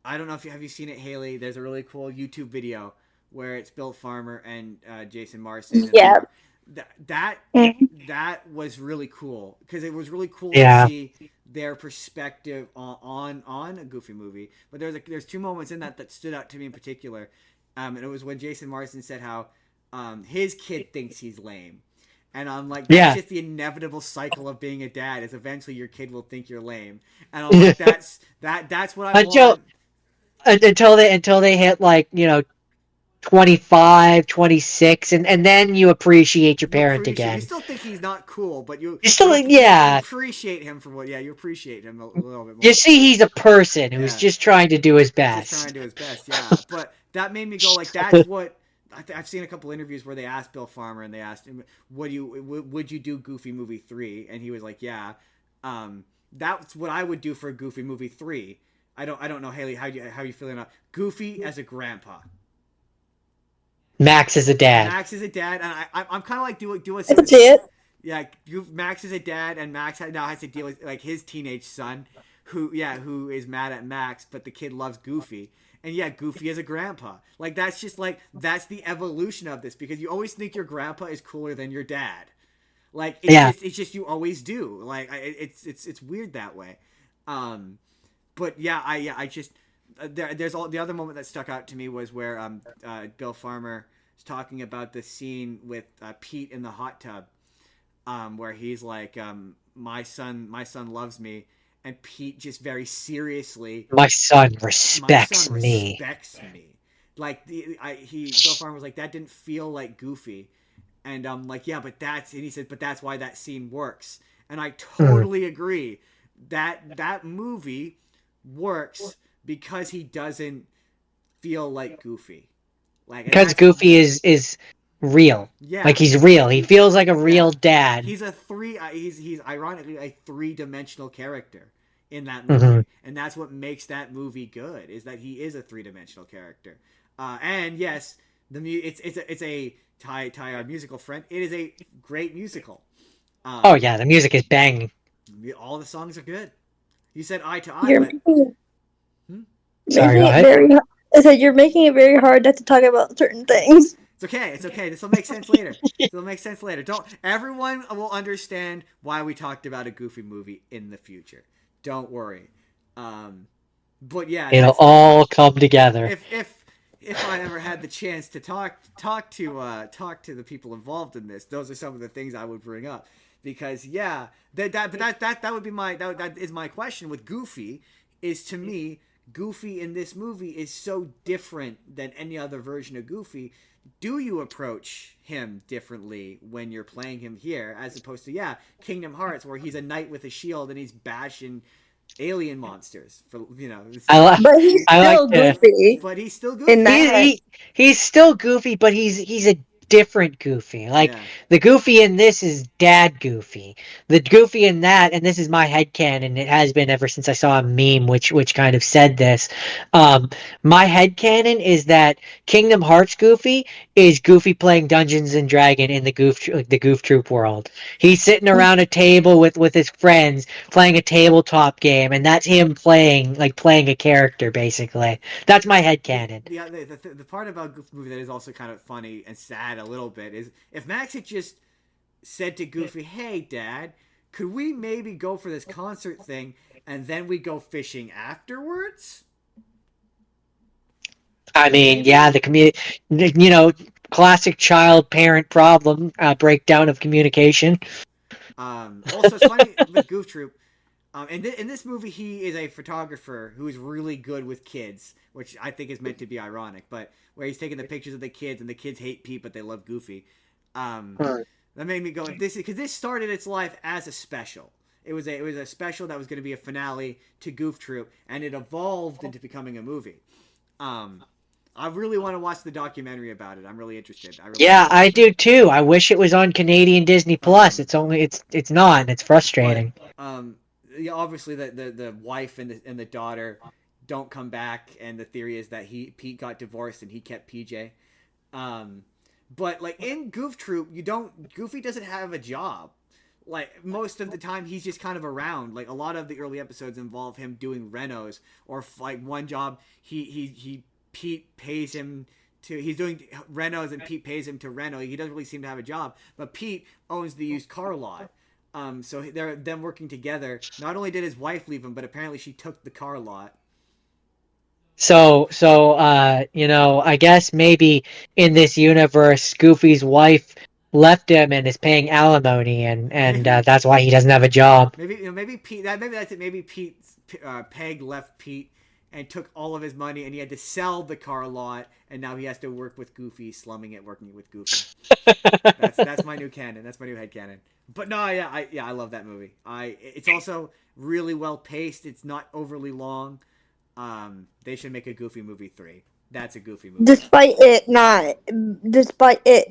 I don't know if you have you seen it, Haley. There's a really cool YouTube video where it's Bill Farmer and Jason Marsden in a Yeah. car. That Mhm. that was really cool because it was really cool to Yeah. see their perspective on a Goofy movie. But there's two moments in that stood out to me in particular, and it was when Jason Marsden said how his kid thinks he's lame. And I'm like, that's Yeah. just the inevitable cycle of being a dad. Is eventually your kid will think you're lame. And I'm like, that's what I until want. until they hit like 25, 26, and then you appreciate your parent You again. still think he's not cool, but You still, you yeah. appreciate him for what. Yeah, you appreciate him a little bit You more. see, he's a person who's Yeah, just trying to do his just trying to best. do his best. Yeah, but that made me go like, that's what. I've seen a couple interviews where they asked Bill Farmer and they asked him, would you do Goofy Movie 3?" And he was like, "Yeah, that's what I would do for Goofy Movie 3." I don't know, Haley, how you feeling about Goofy as a grandpa? Max is a dad. Max is a dad, and I'm kind of like do a I see it. yeah. Max is a dad, and Max now has to deal with like his teenage son, who is mad at Max, but the kid loves Goofy, and yeah, Goofy is a grandpa. Like that's just like that's the evolution of this because you always think your grandpa is cooler than your dad. Like Yeah. it's just you always do. Like it's weird that way. But yeah, I just there's all the other moment that stuck out to me was where Bill Farmer is talking about the scene with Pete in the hot tub, where he's like, my son loves me, and Pete just very seriously, My son my respects son me. respects me. Like Bill Farmer was like, that didn't feel like Goofy, and I'm like, yeah, but and he said, but that's why that scene works, and I totally agree. That movie works because he doesn't feel like Goofy. Like, and Because that's Goofy is real. yeah, Like, he's real. He feels like a real dad. He's he's ironically a 3-dimensional character in that Mhm. movie, and that's what makes that movie good. Is that he is a 3-dimensional character. And yes, it's a our musical friend. It is a great musical. Oh yeah, the music is banging. All the songs are good. You said eye to eye, You're but hmm? Sorry, making go it ahead. very. I said you're making it very hard not to talk about certain things. It's okay. It's okay. This will make sense later. This will make sense later. Don't. Everyone will understand why we talked about a Goofy movie in the future. Don't worry. But yeah, It'll that's all come together. if I ever had the chance to talk to the people involved in this, those are some of the things I would bring up. Because yeah, that would be that is my question with Goofy. Is to me, Goofy in this movie is so different than any other version of Goofy. Do you approach him differently when you're playing him here, as opposed to Kingdom Hearts, where he's a knight with a shield and he's bashing alien monsters for But he's I like still to. Goofy but he's still in Goofy. that. He's still Goofy, but he's a different Goofy. Like Yeah. the Goofy in this is Dad Goofy. The Goofy in that, and this is my headcanon, it has been ever since I saw a meme which kind of said this. My headcanon is that Kingdom Hearts Goofy is Goofy playing Dungeons and Dragon in the Goof Troop world. He's sitting around a table with his friends playing a tabletop game, and that's him playing a character basically. That's my headcanon. The part about Goofy movie that is also kind of funny and sad a little bit is if Max had just said to Goofy, "Hey, Dad, could we maybe go for this concert thing and then we go fishing afterwards?" I mean, Maybe. yeah, classic child parent problem, breakdown of communication. Also, it's funny with Goof Troop. In this movie, he is a photographer who is really good with kids, which I think is meant to be ironic. But where he's taking the pictures of the kids, and the kids hate Pete, but they love Goofy. That made me go because this started its life as a special. It was a special that was going to be a finale to Goof Troop, and it evolved into becoming a movie. I really want to watch the documentary about it. I'm really interested. Yeah, I do too. I wish it was on Canadian Disney Plus. Um, It's not, and it's frustrating. But yeah, obviously the wife and the daughter don't come back, and the theory is that Pete got divorced and he kept PJ. But like in Goof Troop, Goofy doesn't have a job. Like most of the time, he's just kind of around. Like a lot of the early episodes involve him doing renos, or like one job Pete pays him to. He's doing renos, and Pete pays him to reno. He doesn't really seem to have a job, but Pete owns the used car lot. So they're them working together. Not only did his wife leave him, but apparently she took the car lot. So, I guess maybe in this universe, Goofy's wife left him and is paying alimony, and that's why he doesn't have a job. Maybe Pete. Maybe that's it. Maybe Peg left Pete and took all of his money, and he had to sell the car lot, and now he has to work with Goofy, slumming it, working with Goofy. That's my new canon. That's my new head canon. But no, I love that movie. It's also really well paced. It's not overly long. They should make a Goofy movie 3. That's a Goofy movie. Despite it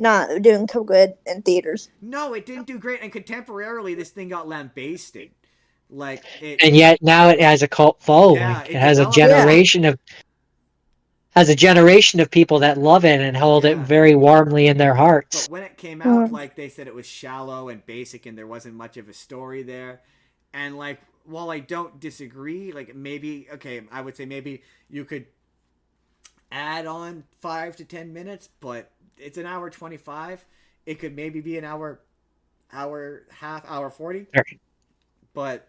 not doing so good in theaters. No, it didn't do great, and contemporarily, this thing got lambasted. And yet now it has a cult following. Yeah, it has a generation of people that love it and hold it very warmly in their hearts. But when it came out, they said it was shallow and basic, and there wasn't much of a story there. And while I don't disagree, I would say maybe you could add on 5 to 10 minutes, but it's an hour 25. It could maybe be an hour 40. But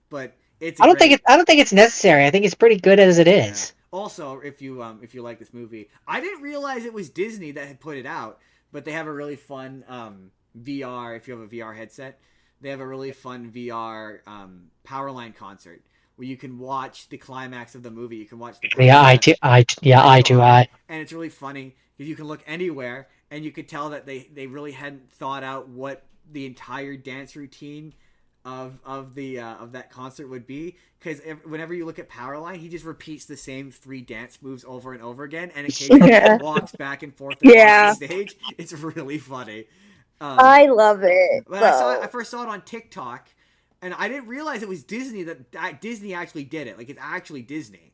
but it's. I don't think it's necessary. I think it's pretty good as it is. Yeah. Also, if you like this movie, I didn't realize it was Disney that had put it out, but they have a really fun VR. If you have a VR headset, they have a really fun VR Powerline concert where you can watch the climax of the movie. You can watch the and it's really funny because you can look anywhere and you could tell that they really hadn't thought out what the entire dance routine of that concert would be, because whenever you look at Powerline, he just repeats the same 3 dance moves over and over again, and occasionally walks back and forth across the stage. It's really funny. I love it. But I first saw it on TikTok, and I didn't realize it was Disney that Disney actually did it. Like, it's actually Disney.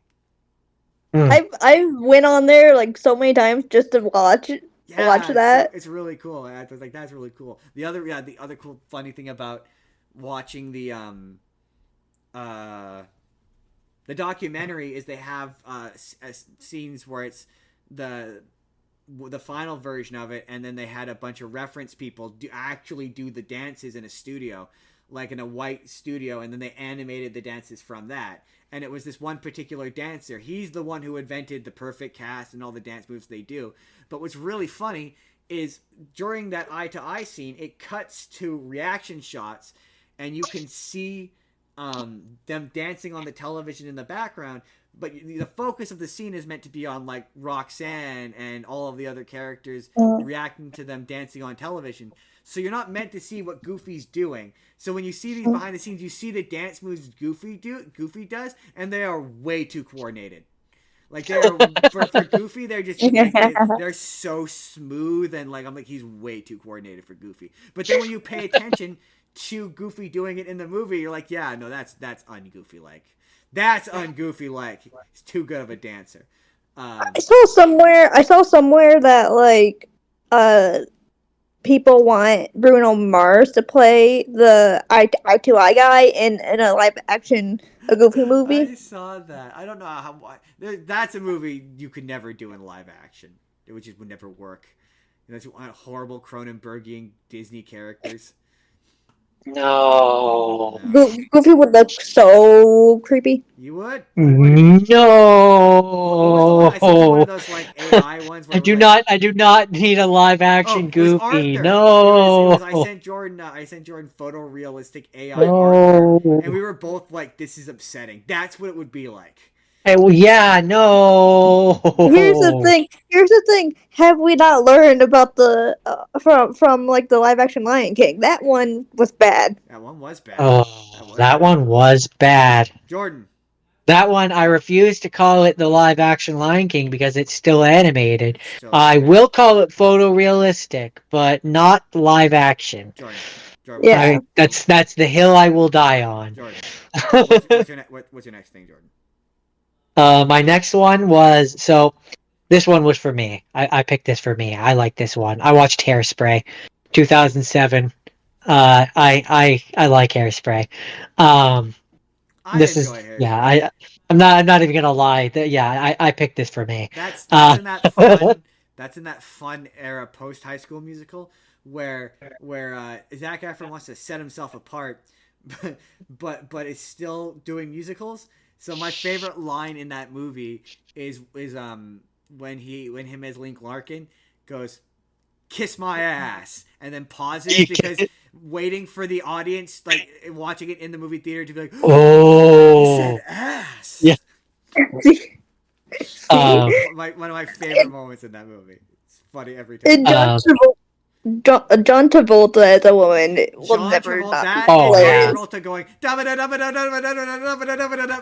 I went on there so many times just to watch that. It's really cool. I was like, that's really cool. The other cool funny thing about watching the documentary is they have scenes where it's the final version of it, and then they had a bunch of reference people do the dances in a studio, like in a white studio, and then they animated the dances from that. And it was this one particular dancer. He's the one who invented the perfect cast and all the dance moves they do. But what's really funny is during that eye-to-eye scene, it cuts to reaction shots, and you can see them dancing on the television in the background. But the focus of the scene is meant to be on Roxanne and all of the other characters reacting to them dancing on television. So you're not meant to see what Goofy's doing. So when you see these behind the scenes, you see the dance moves Goofy does, and they are way too coordinated. For Goofy, they're just they're so smooth, and I'm like, he's way too coordinated for Goofy. But then when you pay attention to Goofy doing it in the movie, you're like, yeah, no, that's un-Goofy like. That's un-Goofy like. He's too good of a dancer. I saw somewhere that people want Bruno Mars to play the eye-to-eye guy in a live-action Goofy movie. I saw that. I don't know how. That's a movie you could never do in live action. It would never work. Unless you want horrible Cronenbergian Disney characters. No. Goofy would look so creepy. You would? No. I saw one of those AI ones. I do not need a live action Goofy. No. I sent Jordan photorealistic AI Arthur, and we were both like, "This is upsetting." That's what it would be like. Hey, well, yeah, no. Here's the thing. Have we not learned about the from the live action Lion King? That one was bad. That one was bad. Oh, that one was bad. Jordan. That one, I refuse to call it the live action Lion King because it's still animated. I will call it photorealistic, but not live action. Jordan. Yeah. That's the hill I will die on. Jordan. What's your next thing, Jordan? My next one was, so This one was for me. I picked this for me. I like this one. I watched Hairspray, 2007. I like Hairspray. I This enjoy is Hairspray. yeah. I'm not even gonna lie. I picked this for me. That's Uh, in that fun. That's in that fun era post High School Musical where Zac Efron wants to set himself apart, but is still doing musicals. So my favorite line in that movie is when him as Link Larkin goes, "Kiss my ass," and then pauses because waiting for the audience, like watching it in the movie theater, to be like, "He said oh ass." yeah. Um, One of my favorite moments in that movie. It's funny every time. And John Travolta as a woman will John never Travolta, not be that Oh, is John yeah. Travolta going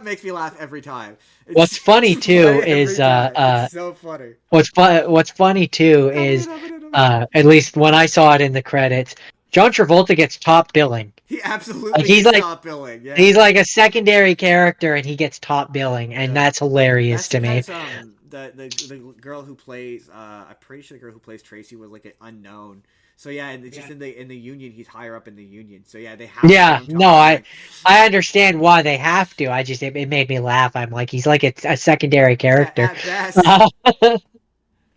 makes me laugh every time. What's funny too every is time. It's so funny. what's funny too is at least when I saw it in the credits, John Travolta gets top billing. He absolutely He's gets like- top billing. Yeah. He's like a secondary character and he gets top billing, and Yeah. that's hilarious That's to me. because the girl who plays I'm pretty sure the girl who plays Tracy was like an unknown. So yeah, and it's just in the union, he's higher up in the union. So yeah, they have to Yeah, give him no, top I understand why they have to. I just it made me laugh. I'm like, he's like a secondary billing. character At best.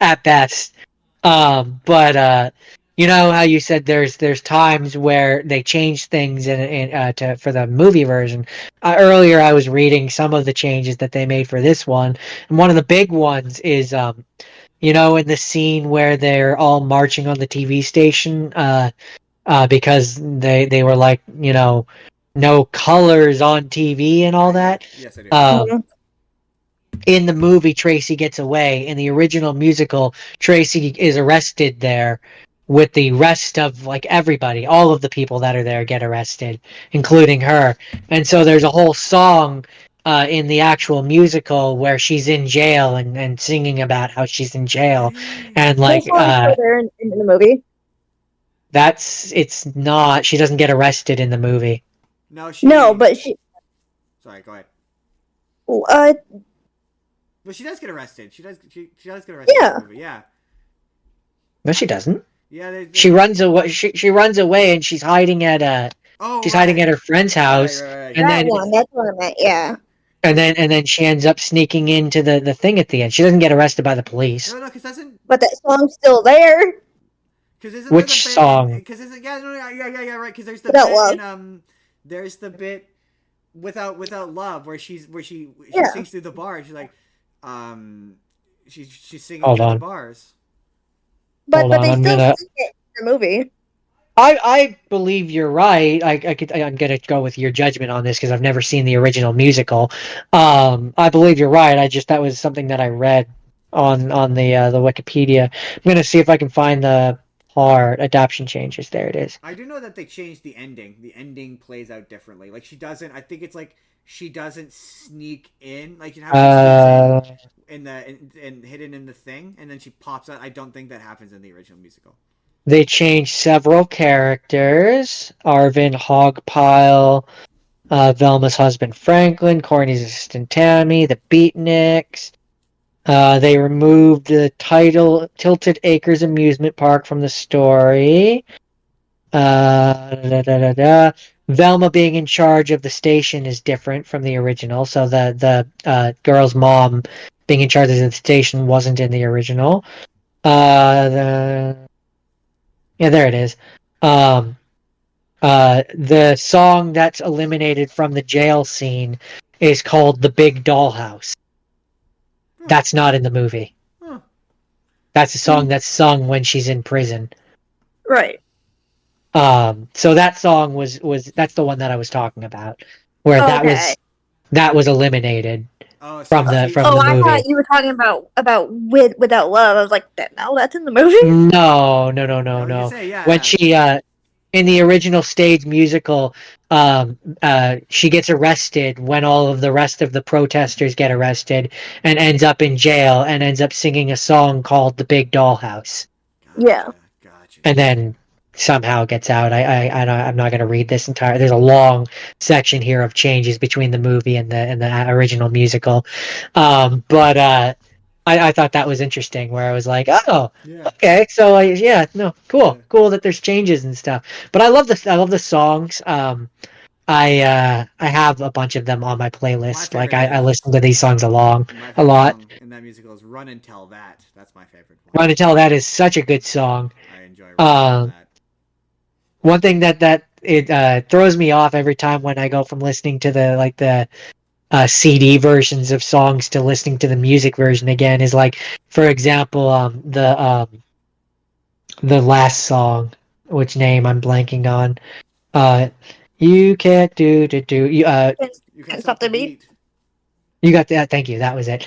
at best. But you know how you said there's times where they change things for the movie version. Earlier, I was reading some of the changes that they made for this one, and one of the big ones is you know, in the scene where they're all marching on the TV station, because they were like, you know, no colors on TV and all that. Yes, I do. In the movie, Tracy gets away. In the original musical, Tracy is arrested there with the rest of like everybody. All of the people that are there get arrested, including her. And so there's a whole song in the actual musical where she's in jail and singing about how she's in jail. And like still there in the movie. it's not, she doesn't get arrested in the movie. No, But she Sorry, go ahead. uh But she does get arrested. She does get arrested. Yeah. In the movie. Yeah. No, she doesn't. Yeah. She runs away. She runs away, and she's hiding at hiding at her friend's house, Right. and then that's what I meant. Yeah. and then she ends up sneaking into the thing at the end. She doesn't get arrested by the police. No, because doesn't. But that song's still there. Because isn't Which there the song? Because isn't yeah right. Because there's the Without bit Love. in there's the bit without love where she Yeah. sings through the bar. She's like she's singing Hold through on. the bars. But Hold but on, they I'm still gonna- sing it in the movie. I believe you're right. I'm gonna go with your judgment on this because I've never seen the original musical. I believe you're right. That was something that I read on the Wikipedia. I'm gonna see if I can find the part adoption changes. There it is. I do know that they changed the ending. The ending plays out differently. Like she doesn't. I think it's like she doesn't sneak in. Like you have to sneak in and hidden in the thing, and then she pops out. I don't think that happens in the original musical. They changed several characters. Arvin Hogpile, Velma's husband Franklin, Courtney's assistant Tammy, the Beatniks. They removed the title Tilted Acres Amusement Park from the story. Velma being in charge of the station is different from the original. So the girl's mom being in charge of the station wasn't in the original. Yeah, there it is. The song that's eliminated from the jail scene is called "The Big Dollhouse." That's not in the movie. Huh. That's a song that's sung when she's in prison. Right. So that song was that's the one that I was talking about, where Okay. that was eliminated Oh, so from the she- from Oh, the I movie. thought you were talking about without love. I was like, no, that's in the movie. No. I was gonna say, yeah. When she in the original stage musical, she gets arrested when all of the rest of the protesters get arrested and ends up in jail and ends up singing a song called "The Big Dollhouse," Yeah. Gotcha. and then somehow gets out. I'm not going to read this entire. There's a long section here of changes between the movie and the original musical, but I thought that was interesting. Where I was like, oh, Yeah. okay, so yeah, no, cool, Yeah. cool that there's changes and stuff. But I love the songs. I have a bunch of them on my My playlist. Like favorite I is listen to these songs my a favorite lot. song in that musical is "Run and Tell That." That's my favorite one. Run and Tell That is such a good song. I enjoy "Run and Tell Um, That." One thing that it throws me off every time when I go from listening to the CD versions of songs to listening to the music version again is like, for example, the last song, which name I'm blanking on. Uh, you can't do you You can't Can't stop stop the the beat. beat. you got that? Thank you. That was it.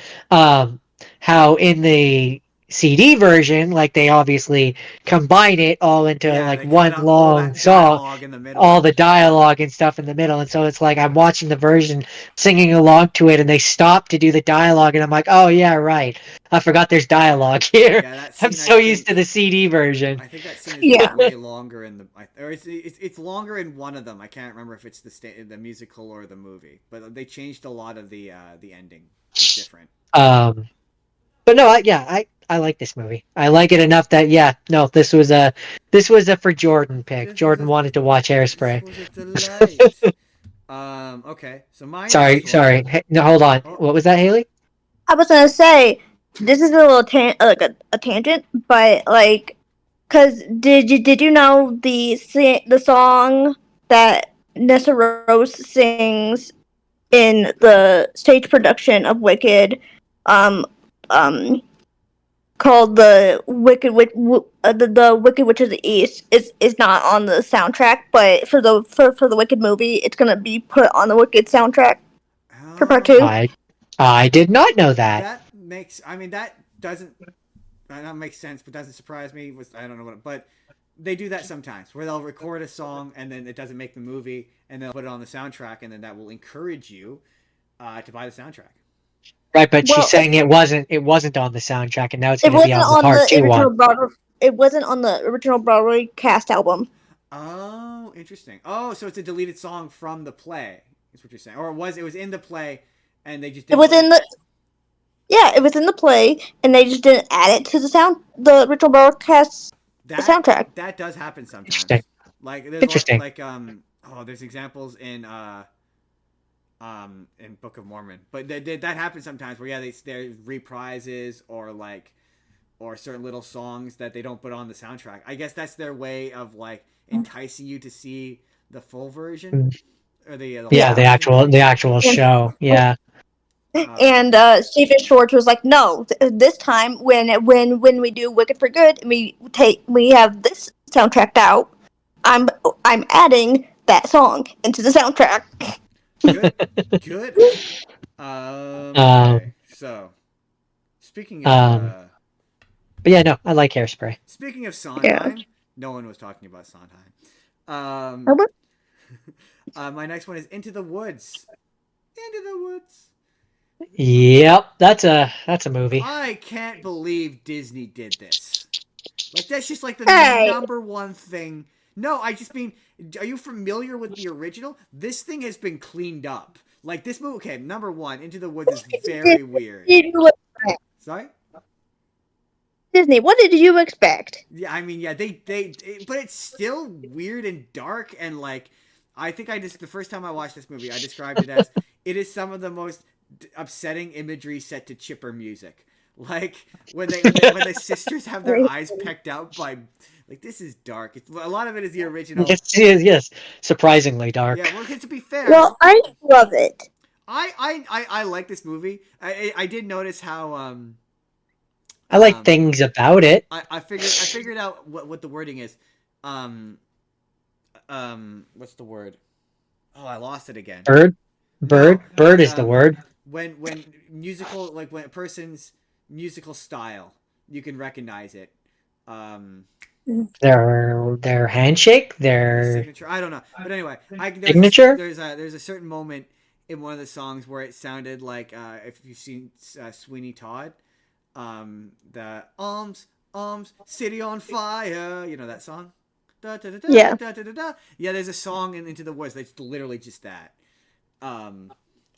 How in the CD version, like they obviously combine it all into Yeah, like they cut one out all long that song, dialogue in the middle. all the dialogue and stuff in the middle, and so it's like I'm watching the version, singing along to it, and they stop to do the dialogue, and I'm like, oh yeah, right. I forgot there's dialogue here. Yeah, that I'm scene. so used to the CD version. I think that scene is Yeah. way longer in the, or it's longer in one of them. I can't remember if it's the musical or the movie, but they changed a lot of the ending. It's different. Um, but no, I like this movie. I like it enough that yeah, no, this was a for Jordan pick. This was Jordan a wanted to watch this Hairspray. was a delight. Okay, so my Sorry, next one. sorry. Hey, no, hold on. Oh, What was that, Haley? I was gonna say this is a little like a tangent, but like, cause did you know the song that Nessa Rose sings in the stage production of Wicked, um, um, called the the Wicked Witch of the East is not on the soundtrack, but for the Wicked movie, it's gonna be put on the Wicked soundtrack for part oh, two. I did not know that. that makes. I mean, that doesn't. That makes sense, but doesn't surprise me. I don't know what, but they do that sometimes, where they'll record a song and then it doesn't make the movie, and they'll put it on the soundtrack, and then that will encourage you to buy the soundtrack. Right, but she's Well, saying it wasn't on the soundtrack, and now it's it going to be wasn't on the on part the two one. original Broadway. It wasn't on the original Broadway cast album. Oh, interesting. Oh, so it's a deleted song from the play. Is what you're saying, or it was in the play, and they just It didn't was put in it. the Yeah, it was in the play, and they just didn't add it to the original broadcast That soundtrack. that does happen Interesting. sometimes. Like there's Interesting. there's examples in Book of Mormon, but that happens sometimes where yeah there's reprises or certain little songs that they don't put on the soundtrack. I guess that's their way of like enticing you to see the full version Mm. or the Yeah, live version. the actual show. Yeah. And Stephen Schwartz was like, "No, this time when we do Wicked for Good, and we have this soundtracked out. I'm I'm adding that song into the soundtrack." Good, good. Um, Okay, so speaking of um, but yeah, no, I like Hairspray. speaking of Yeah. Sondheim, no one was talking about Sondheim. Um, Herbert? my next one is Into the Woods. Into the Woods. Yep, that's a movie. I can't believe Disney did this. Like that's just like the Hey. number one thing. No, I just mean, are you familiar with the original? This thing has been cleaned up. Like this movie. Okay, number one, Into the Woods is very weird. Sorry. Disney, what did you expect? Yeah, I mean, yeah, but it's still weird and dark and like, I think the first time I watched this movie, I described it as it is some of the most upsetting imagery set to chipper music. Like when the sisters have their eyes pecked out by, like this is dark. A lot of it is the original. Yes, surprisingly dark. Yeah, well, to be fair, Well, I love it. I like this movie. I did notice how I like things about it. I figured out what the wording is. What's the word? Oh, I lost it again. Bird No, is the word. When musical, like when a person's musical style, you can recognize it. Their handshake, their Signature. I don't know, but anyway, signature. There's a certain moment in one of the songs where it sounded like if you've seen Sweeney Todd, the City on Fire. You know that song? Yeah. Yeah, there's a song in Into the Woods that's literally just that.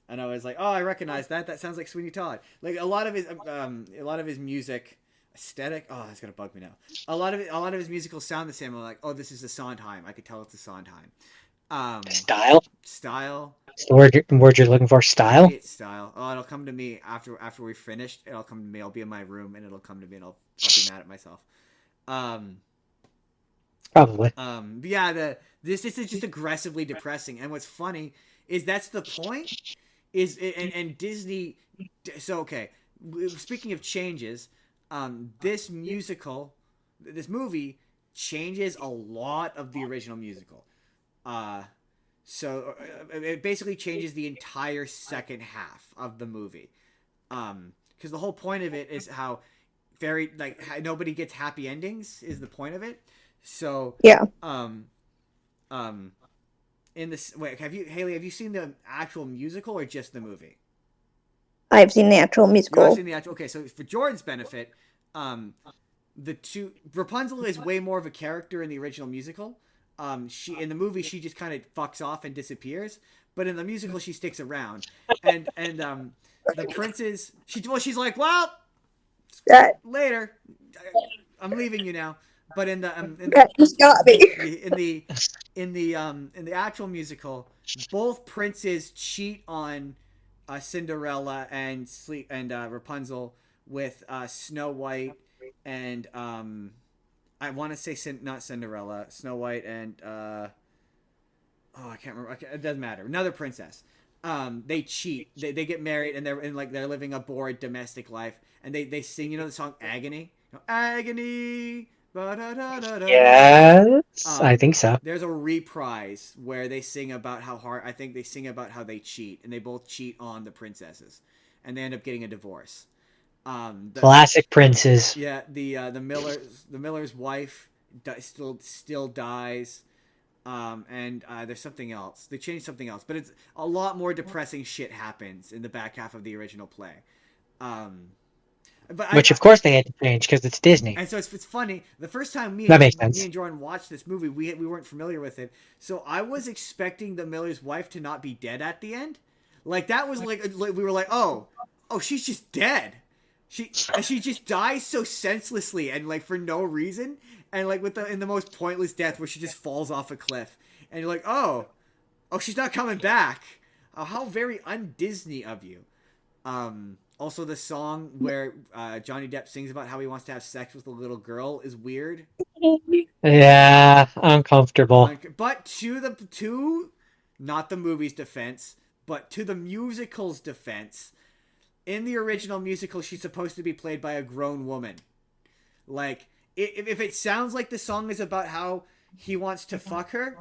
And I was like, oh, I recognize that. That sounds like Sweeney Todd. Like a lot of his music aesthetic. Oh, that's gonna bug me now. A lot of his musicals sound the same. I'm like, oh, this is a Sondheim. I could tell it's a Sondheim. Style. Style. That's the word you're looking for. Style. Maybe it's style. Oh, it'll come to me after we finished. It'll come to me. I'll be in my room and it'll come to me and I'll be mad at myself. Probably. Yeah. This is just aggressively depressing. And what's funny is that's the point. And Disney. So okay. Speaking of changes, this movie changes a lot of the original musical. So it basically changes the entire second half of the movie. Because the whole point of it is how nobody gets happy endings is the point of it. So yeah. In this, wait, Hailey, have you seen the actual musical or just the movie? I've seen the actual You musical. have seen the actual. Okay, so for Jordan's benefit, Rapunzel is way more of a character in the original musical. She in the movie she just kind of fucks off and disappears, but in the musical she sticks around. And the princess, she's like, well, later, I'm leaving you now. But in the in the actual musical, both princes cheat on Cinderella and Rapunzel with Snow White and I want to say not Cinderella, Snow White and I can't remember. It doesn't matter. Another princess. They cheat. They get married and they're living a bored domestic life and they sing the song Agony. Agony. Yes, I think so. There's a reprise where they sing about they sing about how they cheat, and they both cheat on the princesses, and they end up getting a divorce. Classic princes. Yeah, the miller's wife still dies, and there's something else. They changed something else, but it's a lot more depressing shit happens in the back half of the original play. Which of course they had to change because it's Disney. And so it's funny. The first time me and Jordan watched this movie, we weren't familiar with it. So I was expecting the miller's wife to not be dead at the end. Like that was like we were like, oh, she's just dead. She just dies so senselessly and like for no reason, and like in the most pointless death where she just falls off a cliff, and you're like, oh, she's not coming back. How very un-Disney of you. Also, the song where Johnny Depp sings about how he wants to have sex with a little girl is weird. Yeah, uncomfortable. But to not the movie's defense, but to the musical's defense, in the original musical, she's supposed to be played by a grown woman. Like, if it sounds like the song is about how he wants to fuck her,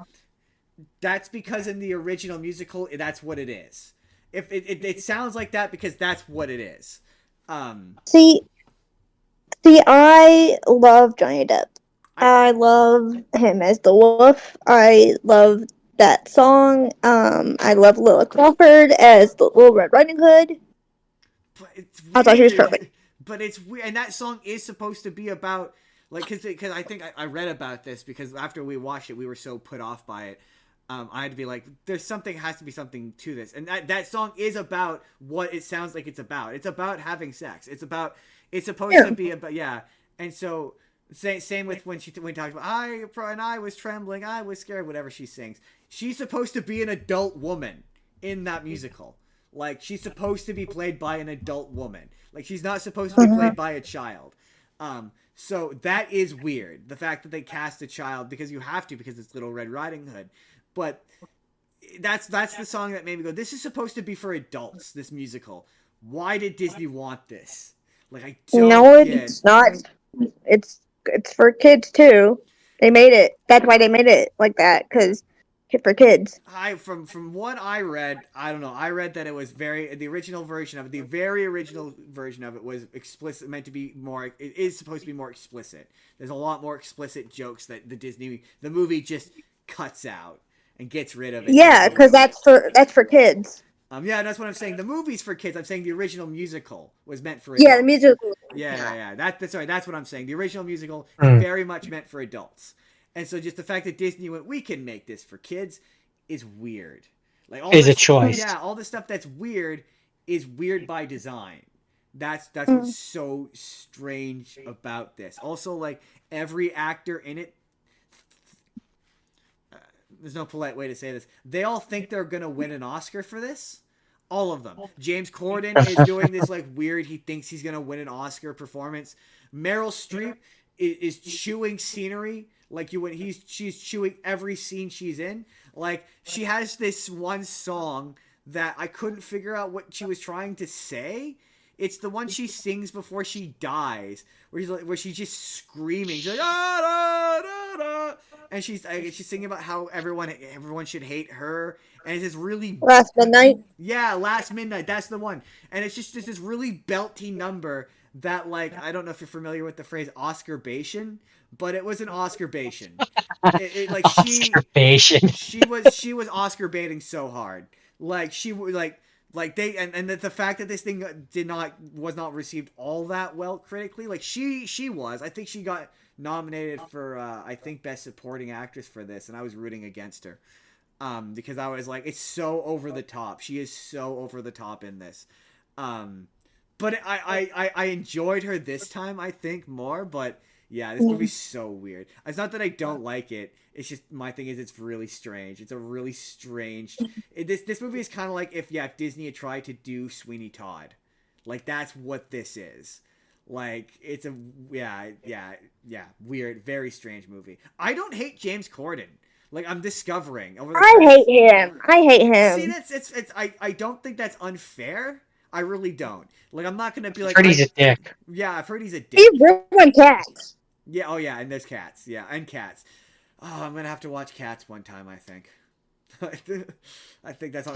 that's because in the original musical, that's what it is. If it sounds like that because that's what it is. See, I love Johnny Depp. I love him as the wolf. I love that song. I love Lila Crawford as the Little Red Riding Hood. But it's weird. I thought he was perfect. But it's weird, and that song is supposed to be about because I think I read about this because after we watched it, we were so put off by it. I had to be like, has to be something to this. And that song is about what it sounds like it's about. It's about having sex. It's supposed to be about, yeah. And so, same with when she talks about, I was trembling, I was scared, whatever she sings. She's supposed to be an adult woman in that musical. Like, she's supposed to be played by an adult woman. Like, she's not supposed to be played by a child. So that is weird. The fact that they cast a child, because you have to, because it's Little Red Riding Hood. But that's the song that made me go, this is supposed to be for adults, this musical. Why did Disney want this? Like, I don't get it. It's not. It's for kids too. They made it. That's why they made it like that, because for kids. From what I read, I don't know. I read that it was the very original version of it was explicit, meant to be more. It is supposed to be more explicit. There's a lot more explicit jokes that the movie just cuts out and gets rid of it. Yeah, because that's for kids. Yeah, that's what I'm saying. The movie's for kids. I'm saying the original musical was meant for adults. Yeah, the musical. Yeah. That's what I'm saying. The original musical is very much meant for adults. And so just the fact that Disney went, we can make this for kids, is weird. Like all Is a this, choice. yeah, all the stuff that's weird is weird by design. That's Mm. what's so strange about this. Also, like every actor in it, there's no polite way to say this. They all think they're gonna win an Oscar for this. All of them. James Corden is doing this like weird. He thinks he's gonna win an Oscar performance. Meryl Streep is chewing scenery like you when she's chewing every scene she's in. Like she has this one song that I couldn't figure out what she was trying to say. It's the one she sings before she dies, where she's just screaming. She's like, ah, da, da, da. And she's singing about how everyone should hate her, and it's this really Last midnight. yeah, Last Midnight. That's the one, and it's just this really belty number that like I don't know if you're familiar with the phrase Oscar Bation, but it was an Oscar Bation. Like Masturbation. she was Oscar baiting so hard, like she was like they and the fact that this thing was not received all that well critically, like she was. I think she got nominated for I think Best Supporting Actress for this, and I was rooting against her because I was like, it's so over the top. She is so over the top in this. But I enjoyed her this time, I think, more. But yeah, this movie's so weird. It's not that I don't like it. It's just my thing is it's really strange. It's a really strange. This movie is kind of like if Disney had tried to do Sweeney Todd, like that's what this is. Like it's a weird, very strange movie. I don't hate James Corden. Like I'm discovering over the I hate him. I hate him. See, that's I don't think that's unfair. I really don't. Like I'm not gonna be like. I've heard he's a dick. Yeah, I've heard he's a dick. He ruined Cats. Yeah. Oh yeah, and there's Cats. Yeah, and Cats. Oh, I'm gonna have to watch Cats one time. I think. I think that's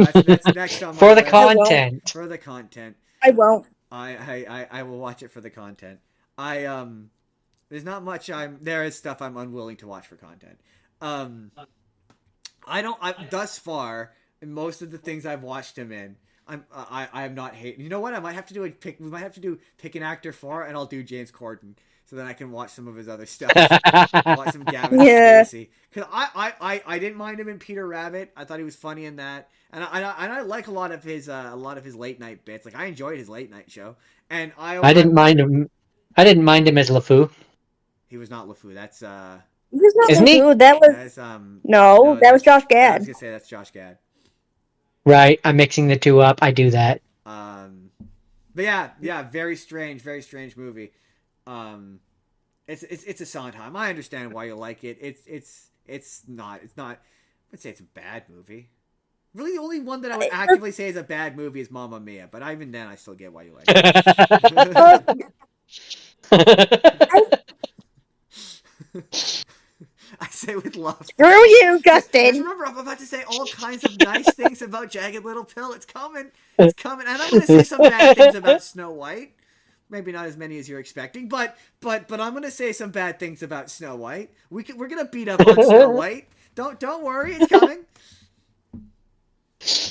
next on my For the list. content. For the content. I won't. I will watch it for the content. There's not much there is stuff I'm unwilling to watch for content. Thus far, in most of the things I've watched him in, I am not hating. You know what? We might have to do pick an actor for, and I'll do James Corden, so then I can watch some of his other stuff. Watch some Gavin Spacey. Because I didn't mind him in Peter Rabbit. I thought he was funny in that, and I like a lot of his late night bits. Like I enjoyed his late night show, and I didn't mind him. I didn't mind him as LeFou. He was not LeFou. That's He was not Isn't he? LeFou. That was no, that was Josh I Gad. was gonna say that's Josh Gad. Right, I'm mixing the two up. I do that. But yeah, very strange movie. It's a Sondheim. I understand why you like it. It's not. I'd say it's a bad movie. Really, the only one that I would actively say is a bad movie is Mamma Mia. But even then, I still get why you like it. I say with love. Screw you, Justin. Just remember, I'm about to say all kinds of nice things about Jagged Little Pill. It's coming. It's coming. And I'm going to say some bad things about Snow White. Maybe not as many as you're expecting, but I'm going to say some bad things about Snow White. We're going to beat up on Snow White. Don't worry, it's coming.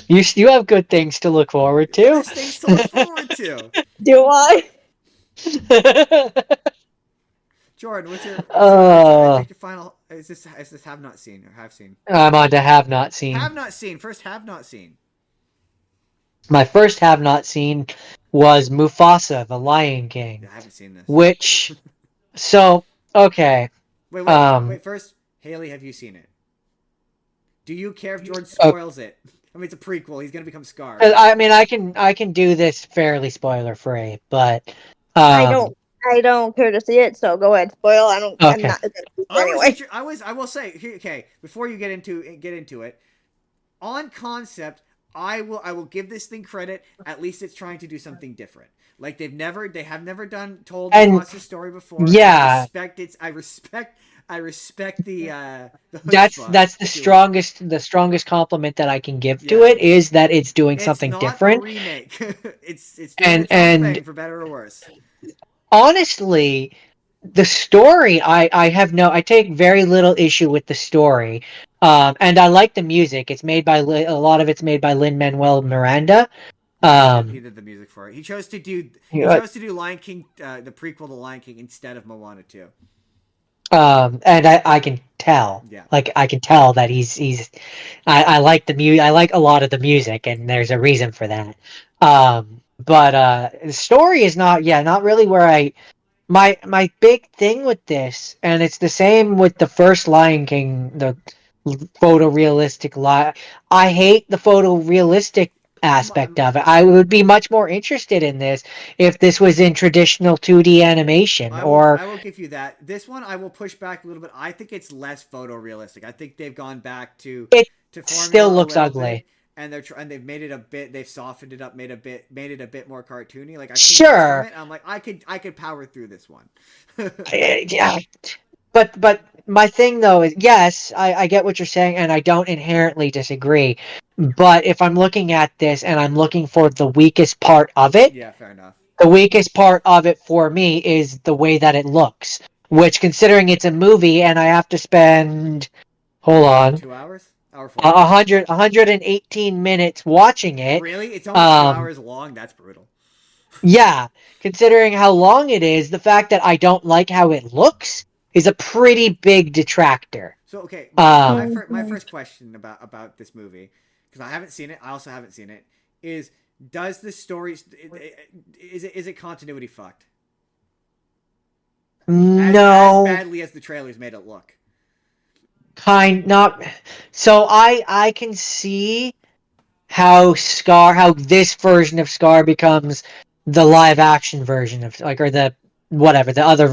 You have good things to look forward to. There's things to look forward to. Do I? Jordan, what's your final? Is this have not seen or have seen? I'm on to have not seen. Have not seen. First, have not seen. My first have not seen was Mufasa, the Lion King. Yeah, I haven't seen this. Which, so okay. Wait. First, Hailey, have you seen it? Do you care if George spoils it? I mean, it's a prequel. He's gonna become Scar. I mean, I can do this fairly spoiler free, but I don't care to see it, so go ahead. Spoil. I don't. Okay. I'm not anyway. I will say. Okay, before you get into it, on concept, I will give this thing credit. At least it's trying to do something different. Like they have never told the story before. Yeah, I respect the that's the strongest compliment that I can give to it is that it's doing something different. It's not a remake. it's doing its own thing, for better or worse. Honestly, the story I take very little issue with the story, and I like the music. It's made by a lot of it's made by Lin-Manuel Miranda. He did the music for it. He chose to do Lion King, the prequel to Lion King instead of Moana 2. And I can tell, Yeah. like I can tell that I like the I like a lot of the music, and there's a reason for that. But the story is not, yeah, not really where my big thing with this, and it's the same with the first Lion King, the photorealistic I hate the photorealistic aspect of it. I would be much more interested in this if this was in traditional 2D animation, or I will give you that. This one I will push back a little bit. I think it's less photorealistic. I think they've gone back it to still formula a looks little bit, ugly. and they've made it a bit. They've softened it up, made it a bit more cartoony. Like I've seen clips from Sure. it. I'm like, I could power through this one. Yeah, but my thing though is, yes, I get what you're saying, and I don't inherently disagree. But if I'm looking at this and I'm looking for the weakest part of it, Yeah, fair enough. the weakest part of it for me is the way that it looks. Which, considering it's a movie and I have to spend, hold on, 2 hours, hour 40. 118 minutes watching it. Really? It's only 2 hours long. That's brutal. Yeah, considering how long it is, the fact that I don't like how it looks is a pretty big detractor. So okay, Um, my first question about this movie, because I haven't seen it, I also haven't seen it, is does the story is it continuity fucked as no, badly as the trailers made it look? not. So I can see how this version of Scar becomes the live action version of, like, or the whatever, the other,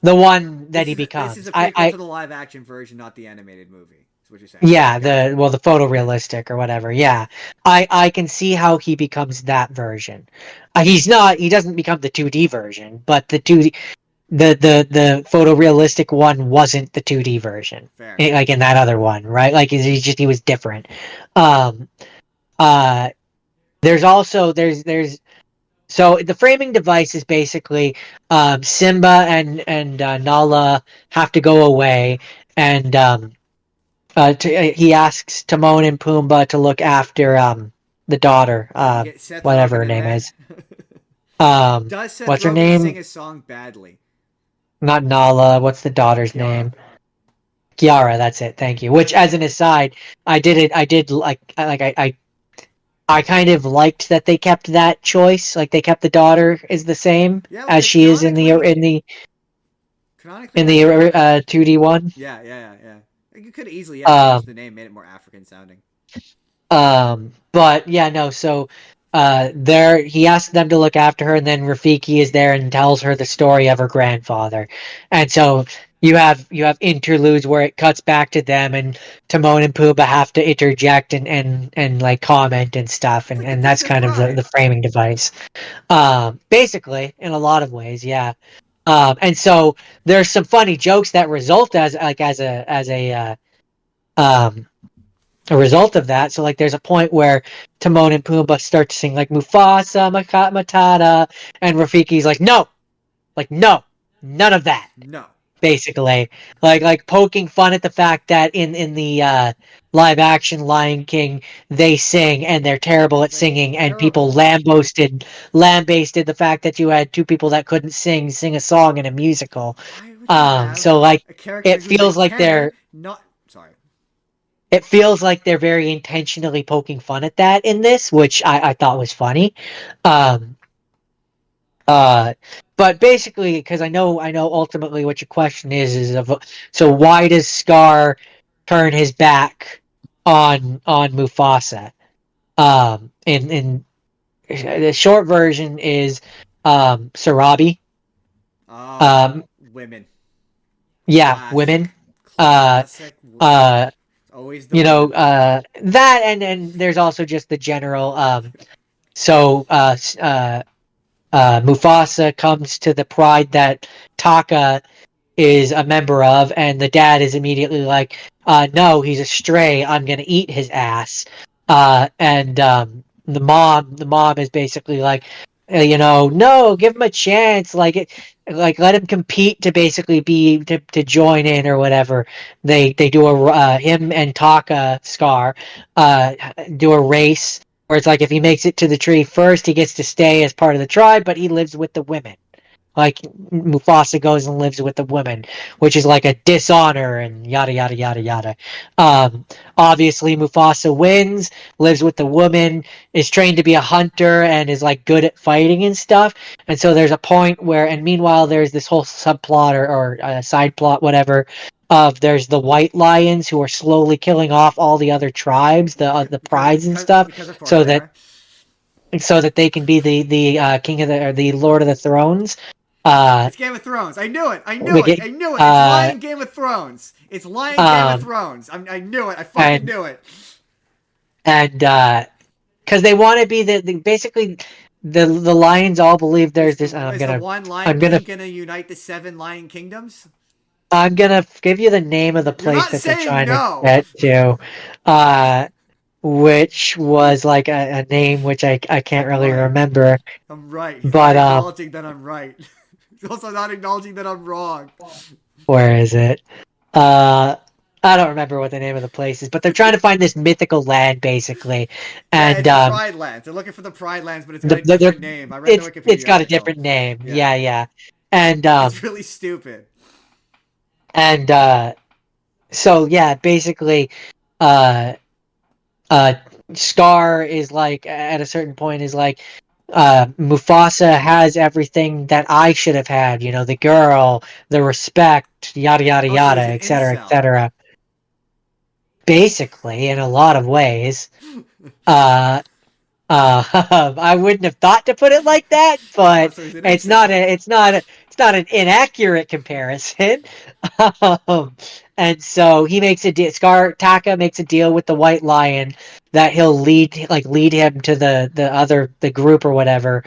the one that he This is becomes. a prequel to the live action version, not the animated movie. Is what you're saying? Yeah, Gotcha. the photorealistic or whatever. Yeah, I can see how he becomes that version. He doesn't become the 2D version, but the photorealistic one wasn't the 2D version. Fair. Like in that other one, right? Like he was different. Um, uh, there's also so the framing device is basically, Simba and Nala have to go away, and he asks Timon and Pumbaa to look after the daughter, Get Seth whatever Rogen her in name there. is. Does Seth What's her Rogen sing name? a song badly? Not Nala. What's the daughter's Kiara. name? Kiara. That's it. Thank you. Which, as an aside, I did I kind of liked that they kept that choice. Like, they kept the daughter is the same Yeah, as she is in the canonically, yeah, she was. 2D one. Yeah. You could have easily Um, changed the name, made it more African sounding. But yeah, no. So, he asks them to look after her, and then Rafiki is there and tells her the story of her grandfather, and so you have interludes where it cuts back to them, and Timon and Pumbaa have to interject and like comment and stuff, It's and like the and that's Princess kind of the Bride. framing device. Basically, in a lot of ways, yeah. And so there's some funny jokes that result um a result of that. So, like, there's a point where Timon and Pumbaa start to sing like Mufasa, Matata, and Rafiki's like no, none of that. No. Basically, like poking fun at the fact that in the live action Lion King they sing and they're terrible at They're singing, and people terrible. lambasted the fact that you had two people that couldn't sing a song in a musical. Why would you have So, like, a character it who's a feels like tenor not sorry. it feels like they're very intentionally poking fun at that in this, which I thought was funny. Um, uh, but basically, because I know ultimately what your question so why does Scar turn his back on Mufasa? In the short version is, Sarabi. Oh, Um, women. yeah, Classic. women. Uh, Classic women. uh, Always the women. that, and there's also just the general, so Mufasa comes to the pride that Taka is a member of, and the dad is immediately like, no, he's a stray, I'm gonna eat his ass. And the mom is basically like, no, give him a chance, like let him compete to basically to join in or whatever. They do him and Taka Scar do a race where it's like, if he makes it to the tree first, he gets to stay as part of the tribe, but he lives with the women. like Mufasa goes and lives with the women, which is like a dishonor and yada yada yada yada. Obviously Mufasa wins, lives with the woman, is trained to be a hunter, and is like good at fighting and stuff. And so there's a point where, and meanwhile there's this whole subplot or side plot, whatever. Of there's the white lions who are slowly killing off all the other tribes, the prides and stuff, because of course so they that are. they can be the king of the or the Lord of the Thrones. Uh, It's Game of Thrones. I knew it. I we knew it. get I knew it. It's uh, lying Game of Thrones. It's lying Game of um, Thrones. I knew it. I fucking and knew it. and because they want to be basically the lions all believe there's this. Is the one Lion I'm gonna King gonna unite the 7 Lion Kingdoms? I'm gonna give you the name of the You're place not that they're saying trying to no. get to. Which was like a name which I can't I'm really right. remember. I'm right. He's not But acknowledging that I'm right. He's also not acknowledging that I'm wrong. where is it? Uh, I don't remember what the name of the place is, but they're trying to find this mythical land, basically, Yeah, and it's the Pride Lands. They're looking for the Pride Lands, but it's got a they're different name. I read the it's Wikipedia got a article. different name. Yeah, Yeah, yeah, and it's really stupid. and so yeah, basically, uh, uh, Scar is like at a certain point is like. Mufasa has everything that I should have had, you know, the girl, the respect, yada yada Oh, so yada, he's an etc. incel. etc. Basically, in a lot of ways. Uh, I wouldn't have thought to put it like that, Oh, but so he's an it's not incel. it's not an inaccurate comparison. um, and so he makes a deal. Scar Taka makes a deal with the White Lion that he'll lead him to the group or whatever.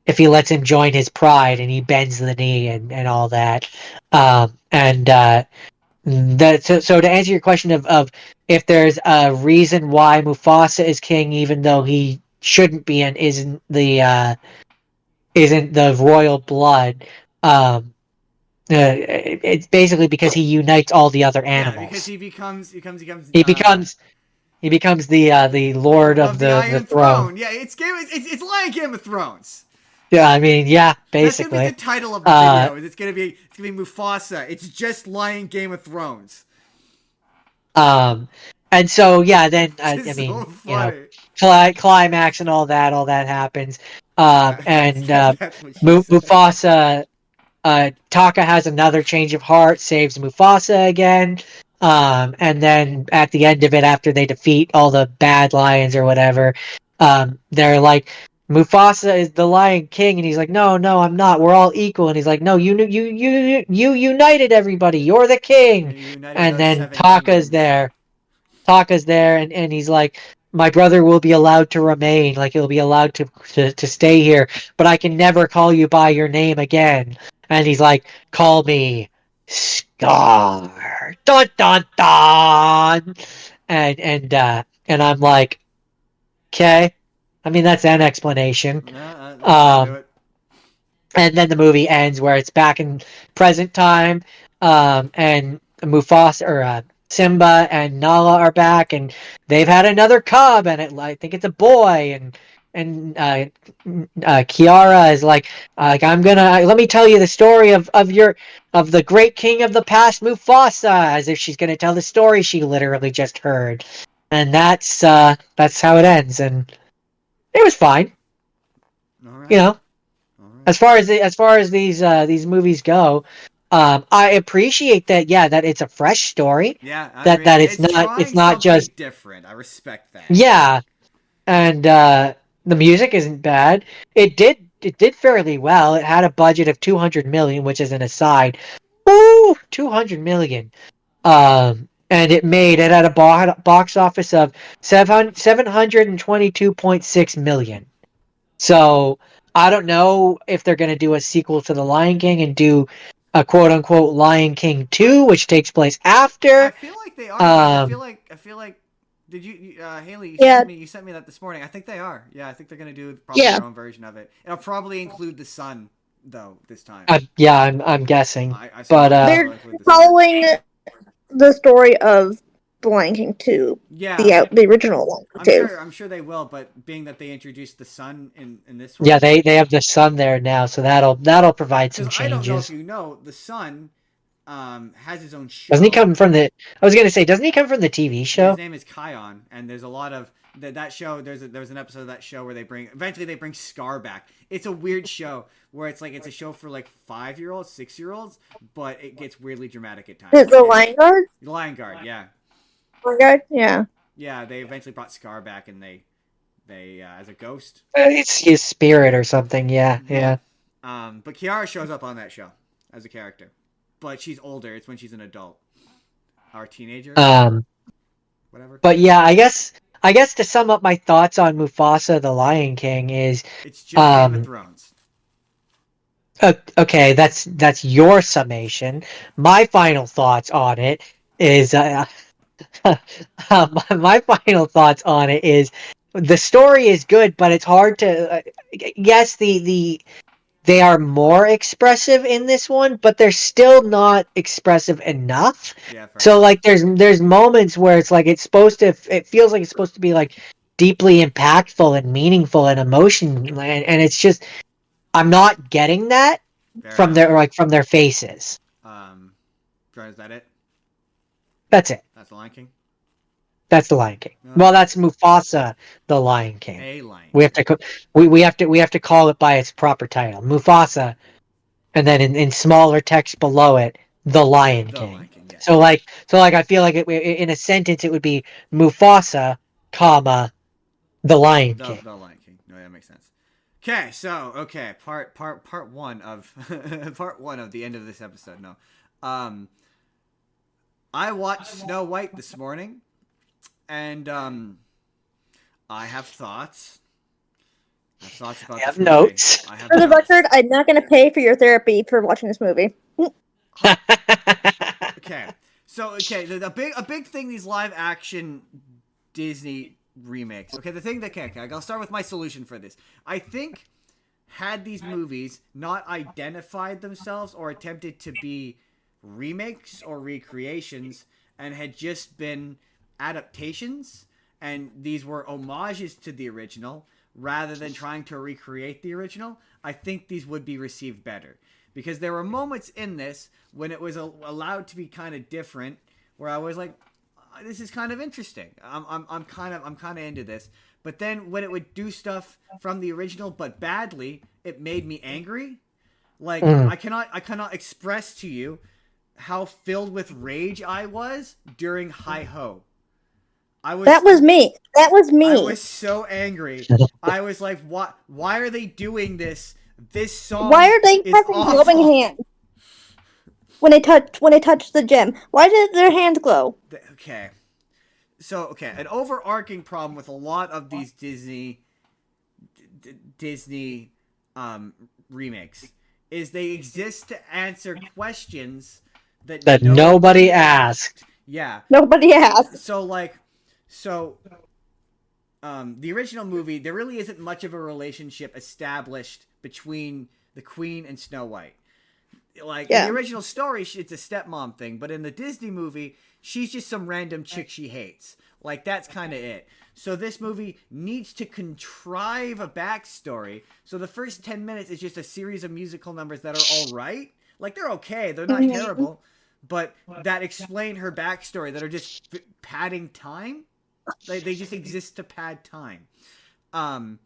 If he lets him join his pride and he bends the knee and all that. And so to answer your question of if there's a reason why Mufasa is king, even though he shouldn't be and isn't the royal blood, it's basically because he unites all the other Yeah, because animals. he becomes He becomes the lord of of the the Iron throne. Throne. Yeah, it's Lion Game of Thrones. Yeah, I mean, yeah, That's gonna be the basically. title of the Uh, video. It's gonna be Mufasa. It's just Lion Game of Thrones. um, and so yeah, then This I is so mean, you know, funny. climax and all that happens. And That's what she said. Mufasa, Taka has another change of heart, saves Mufasa again. And then at the end of it, after they defeat all the bad lions or whatever, they're like, Mufasa is the Lion King, and he's like, no, no, I'm not. We're all equal. And he's like, no, you united everybody. You're the Yeah, king. you united And those then 7 kingdoms. Taka's there, and he's like, my brother will be allowed to remain, like he'll be allowed to stay here, but I can never call you by your name again. And he's like, call me Scar. Dun dun dun. And I'm like, okay. I mean, that's an explanation. That do it. And then the movie ends where it's back in present time, and Mufasa or Simba and Nala are back, and they've had another cub, and I think it's a boy, and Kiara is like I'm gonna let me tell you the story of the great king of the past, Mufasa, as if she's gonna tell the story she literally just heard, and that's how it ends, and it was fine, All right. you know. All right. As far as these movies go, I appreciate that. Yeah, that it's a fresh story. Yeah, I That mean, that it's it's trying not something just different. I respect that. yeah, and the music isn't bad. It did fairly well. It had a budget of 200 million, which is an aside. Ooh, 200 million. And it had a box office of 722.6 million. So I don't know if they're going to do a sequel to The Lion King and do a quote unquote Lion King 2, which takes place after. I feel like they are because I feel like. Did Haley? Yeah. You sent me that this morning. I think they are. Yeah, I think they're gonna do probably Yeah. their own version of it. It'll probably include the son though this time. Yeah, I'm guessing. I But They're include the son. following the story of the Lion King to Yeah, the original one too. I'm sure they will. But being that they introduced the sun in this one, Yeah, they have the sun there now, so that'll provide some because I don't know if changes. you know, the sun has his own show. Doesn't he come from the? I was gonna say, doesn't he come from the TV His show? name is Kion, and there's a lot of that show. There's an episode of that show where they bring Scar back. It's a weird show where it's a show for like 5-year-olds, 6-year-olds, but it gets weirdly dramatic at times. The Lion Guard. Lion Guard, yeah, Lion Guard, yeah. yeah. They eventually brought Scar back, and they as a ghost. It's his spirit or something. Yeah. But Kiara shows up on that show as a character, but she's older. It's when she's an adult or teenager. Whatever. But yeah, I guess to sum up my thoughts on Mufasa the Lion King is It's just Game of Thrones. okay. That's your summation. My final thoughts on it is my final thoughts on it is the story is good, but it's hard to. Yes, they are more expressive in this one, but they're still not expressive enough. Yeah. So like there's moments where it's like it feels like it's supposed to be like deeply impactful and meaningful and emotional, and it's just I'm not getting that from their faces. Is that it? That's it. That's the Lion King. That's the Lion King. Well, that's Mufasa the Lion King. A Lion. We have to call it by its proper title, Mufasa, and then in smaller text below it, the Lion King. Lion King, yeah. So I feel like in a sentence it would be Mufasa, comma, the Lion King. The Lion King. No, that makes sense. Okay, part one of part one of the end of this episode. No, I watched Snow White this morning. And I have thoughts. I have thoughts about. I have notes. For the record, I'm not going to pay for your therapy for watching this movie. Okay, so a big thing these live action Disney remakes. Okay, the thing that I'll start with my solution for this. I think had these movies not identified themselves or attempted to be remakes or recreations and had just been adaptations, and these were homages to the original rather than trying to recreate the original, I think these would be received better, because there were moments in this when it was allowed to be kind of different where I was like, this is kind of interesting. I'm kind of into this. But then when it would do stuff from the original but badly, it made me angry. Like I cannot express to you how filled with rage I was during Hi Ho. That was me. I was so angry. I was like, "What? Why are they doing this? This song. Why are they having glowing hands when they touch the gem? Why did their hands glow?" Okay, so an overarching problem with a lot of these Disney remakes is they exist to answer questions that nobody asked. Yeah, nobody asked. So, the original movie, there really isn't much of a relationship established between the Queen and Snow White. In the original story, it's a stepmom thing, but in the Disney movie, she's just some random chick she hates. That's kind of it. So this movie needs to contrive a backstory. So the first 10 minutes is just a series of musical numbers that are all right. They're okay. They're not terrible. But that explain her backstory, that are just padding time. They just exist to pad time. And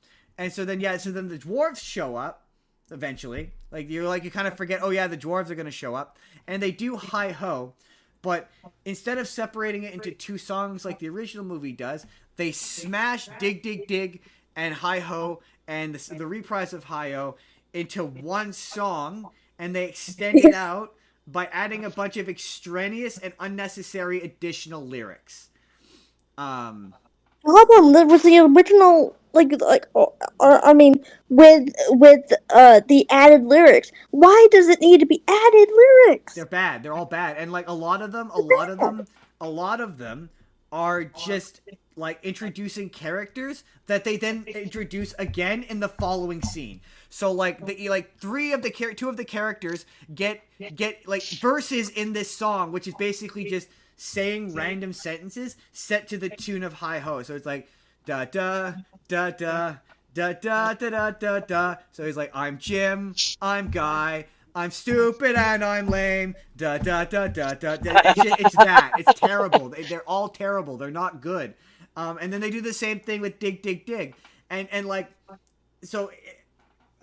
so then the dwarves show up eventually. You kind of forget, oh yeah, the dwarves are going to show up. And they do Hi Ho. But instead of separating it into two songs like the original movie does, they smash Dig Dig Dig and Hi Ho and the reprise of Hi Ho into one song, and they extend it out by adding a bunch of extraneous and unnecessary additional lyrics. Problem with the original, with the added lyrics. Why does it need to be added lyrics? They're bad. They're all bad, and a lot of them are just introducing characters that they then introduce again in the following scene. So two of the characters get verses in this song, which is basically just saying random sentences set to the tune of Hi Ho. So it's like da da da da da da da da da da. So he's like, I'm Jim, I'm Guy, I'm stupid and I'm lame. Da da da da da. It's that. It's terrible. They're all terrible. They're not good. And then they do the same thing with dig dig dig, and like, so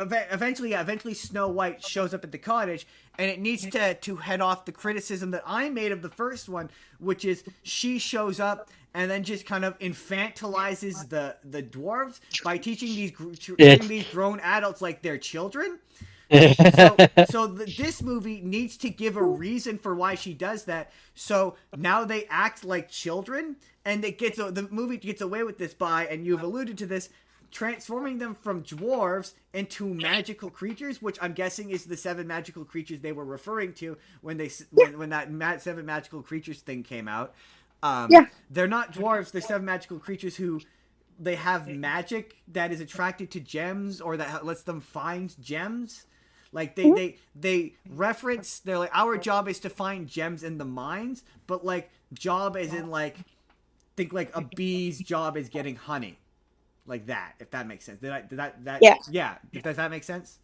eventually Snow White shows up at the cottage, and it needs to head off the criticism that I made of the first one, which is she shows up and then just kind of infantilizes the dwarves by teaching treating these grown adults like they're children. This movie needs to give a reason for why she does that. So now they act like children, and the movie gets away with this by, and you've alluded to this, transforming them from dwarves into magical creatures, which I'm guessing is the 7 magical creatures they were referring to when that 7 magical creatures thing came out. They're not dwarves. They're 7 magical creatures who they have magic that is attracted to gems, or that lets them find gems. Like they reference, they're like, our job is to find gems in the mines, but like job as in like, think like a bee's job is getting honey. Like that, if that makes sense. Does that make sense?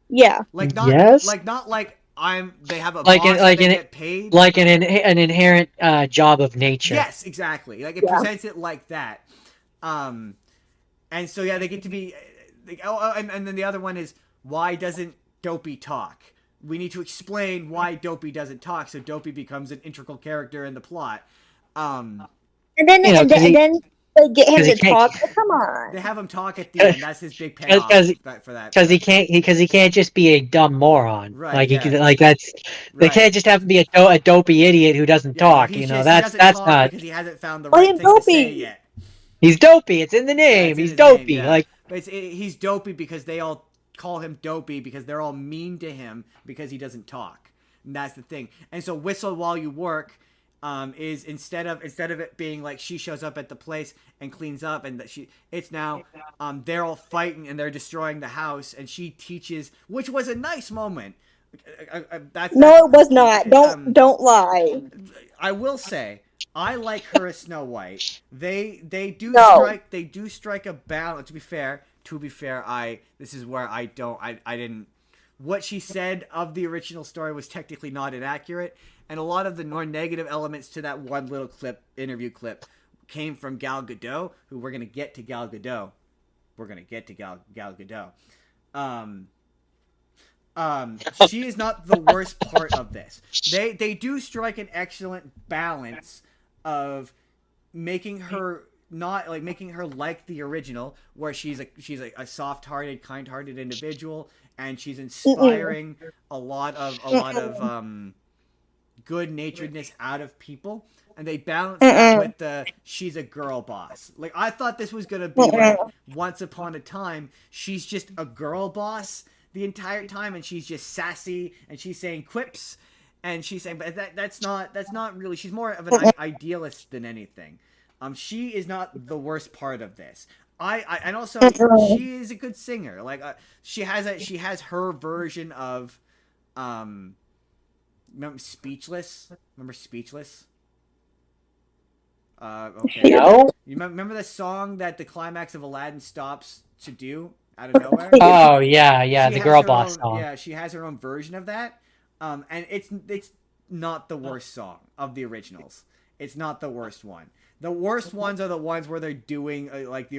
Yeah. Like not like they have a like boss like they get paid. Like an inherent job of nature. Yes, exactly. Like it presents it like that. And so they get to be and then the other one is, why doesn't Dopey talk? We need to explain why Dopey doesn't talk, so Dopey becomes an integral character in the plot. And then they get him to talk. Come on. They have him talk at the end. That's his big payoff for that. Because he can't just be a dumb moron. Right. They can't just have to be a dopey idiot who doesn't talk. That's not, because he hasn't found the right thing to say yet. He's dopey. It's in the name. He's dopey. Name, but he's dopey because they all call him dopey because they're all mean to him because he doesn't talk. And that's the thing. And so whistle while you work is instead of it being like she shows up at the place and cleans up, and it's now they're all fighting and they're destroying the house, and she teaches, which was a nice moment. It was not. Don't lie. I will say I like her as Snow White. They do strike a balance. To be fair, this is where I didn't. What she said of the original story was technically not inaccurate, and a lot of the more negative elements to that one little interview clip, came from Gal Gadot, who we're gonna get to Gal Gadot. She is not the worst part of this. They do strike an excellent balance of making her like the original, where she's a soft-hearted, kind-hearted individual, and she's inspiring a lot of good-naturedness out of people, and they balance that with she's a girl boss. Like, I thought this was gonna be like Once Upon a Time. She's just a girl boss the entire time, and she's just sassy, and she's saying quips, and she's saying, but that's not really. She's more of an idealist than anything. She is not the worst part of this. And also she is a good singer. Like she has her version of remember Speechless? Okay. No. You remember the song that the climax of Aladdin stops to do out of nowhere? Oh yeah, the girl boss song. Yeah, she has her own version of that. And it's not the worst song of the originals. It's not the worst one. The worst ones are the ones where they're doing like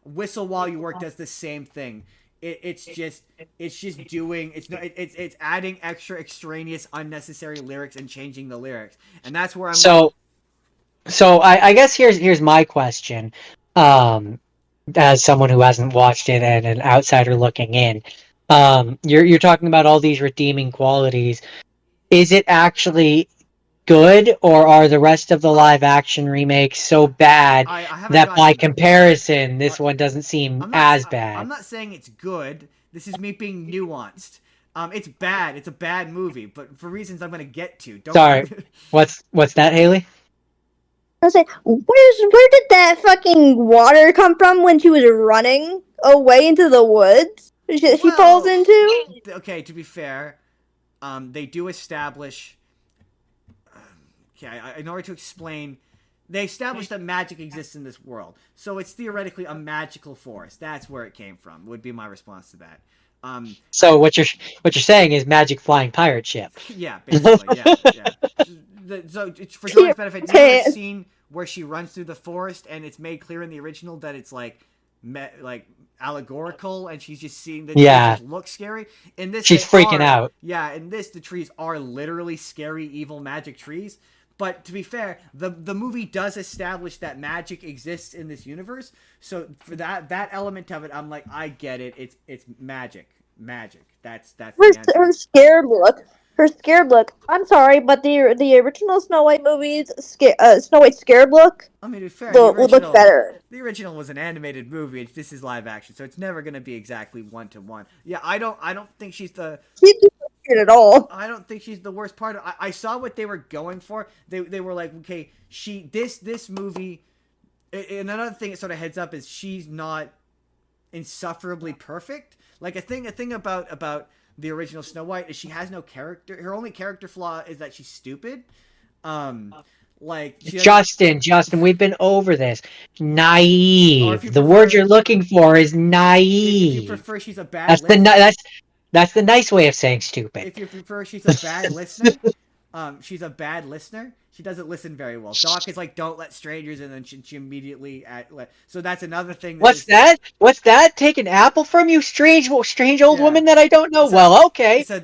Whistle While You Work does the same thing. It's adding extra extraneous unnecessary lyrics and changing the lyrics, and that's where I'm. So I guess here's my question, as someone who hasn't watched it and an outsider looking in, you're talking about all these redeeming qualities. Is it actually good, or are the rest of the live action remakes so bad that by comparison this one doesn't seem as bad? I'm not saying it's good. This is me being nuanced. It's bad. It's a bad movie, but for reasons I'm going to get to. Sorry. What's that, Hailey? I was like, where did that fucking water come from when she was running away into the woods? She falls into? Okay, to be fair, they do establish okay, in order to explain, they established that magic exists in this world, so it's theoretically a magical force. That's where it came from. Would be my response to that. So what you're saying is magic flying pirate ship. Yeah, basically, yeah. So for Jordan's benefit, you know the scene where she runs through the forest, and it's made clear in the original that it's like allegorical, and she's just seeing the trees just look scary. In this, she's freaking out. Yeah, in this, the trees are literally scary, evil magic trees. But to be fair, the movie does establish that magic exists in this universe. So for that element of it, I'm like, I get it. It's magic. That's her scared look. Her scared look. I'm sorry, but the original Snow White movies, Snow White scared look. I mean, to be fair, would look better. The original was an animated movie. This is live action, so it's never going to be exactly 1-to-1. Yeah, I don't think she's the. She didn't scared at all. I don't think she's the worst part. I saw what they were going for. They were like, okay, this movie. And another thing that sort of heads up is she's not insufferably perfect. Like a thing about the original Snow White is she has no character. Her only character flaw is that she's stupid. Like Justin, we've been over this. Naive. The word you're looking for is naive. If you prefer, she's a bad. That's the nice way of saying stupid. If you prefer, she's a bad listener. She's a bad listener. She doesn't listen very well. Doc is like, don't let strangers in, and she immediately so that's another thing. What's that? Take an apple from you, strange old woman that I don't know. Well, okay. So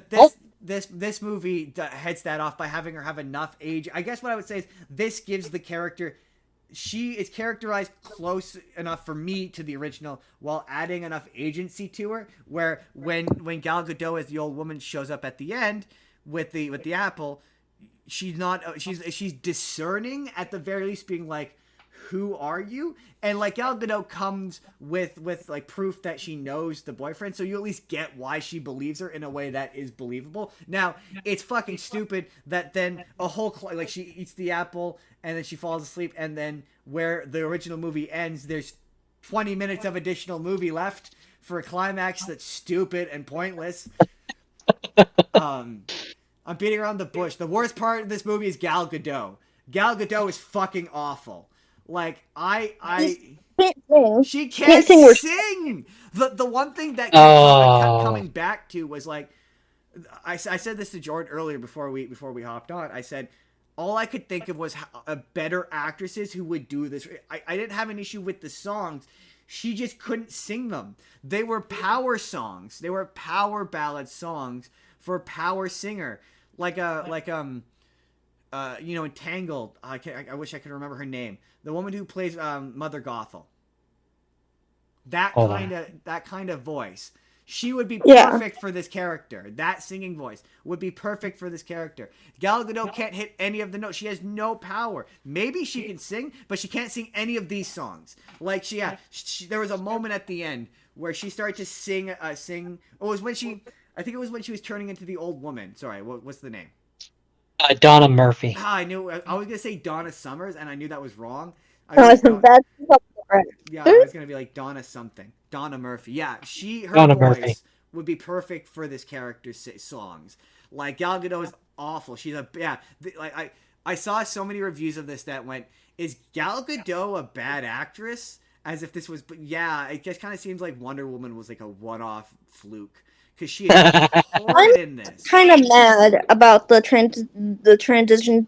this movie heads that off by having her have enough age. I guess what I would say is this gives the character. She is characterized close enough for me to the original while adding enough agency to her. Where when Gal Gadot as the old woman shows up at the end with the apple. She's not. She's discerning at the very least, being like, "Who are you?" And like Gal Gadot comes with like proof that she knows the boyfriend, so you at least get why she believes her in a way that is believable. Now it's fucking stupid that then a whole like she eats the apple and then she falls asleep, and then where the original movie ends, there's 20 minutes of additional movie left for a climax that's stupid and pointless. I'm beating around the bush. The worst part of this movie is Gal Gadot. Gal Gadot is fucking awful. Like, she can't sing. The one thing that I kept coming back to was like, I said this to Jordan earlier before we hopped on. I said, all I could think of was better actresses who would do this. I didn't have an issue with the songs. She just couldn't sing them. They were power songs. They were power ballad songs for a power singer. Like Entangled. I wish I could remember her name. The woman who plays Mother Gothel. That kind of voice. She would be perfect for this character. That singing voice would be perfect for this character. Gal Gadot can't hit any of the notes. She has no power. Maybe she can sing, but she can't sing any of these songs. Like there was a moment at the end where she started to sing. It was when she. I think it was when she was turning into the old woman. Sorry, what's the name? Donna Murphy. I knew. I was gonna say Donna Summers, and I knew that was wrong. Yeah, I was gonna be like Donna something. Donna Murphy. Yeah, her voice would be perfect for this character's songs. Like Gal Gadot is awful. She's I saw so many reviews of this that went, "Is Gal Gadot a bad actress?" As if this was, it just kind of seems like Wonder Woman was like a one-off fluke. Because she is horrid in this. I'm kind of mad about the transition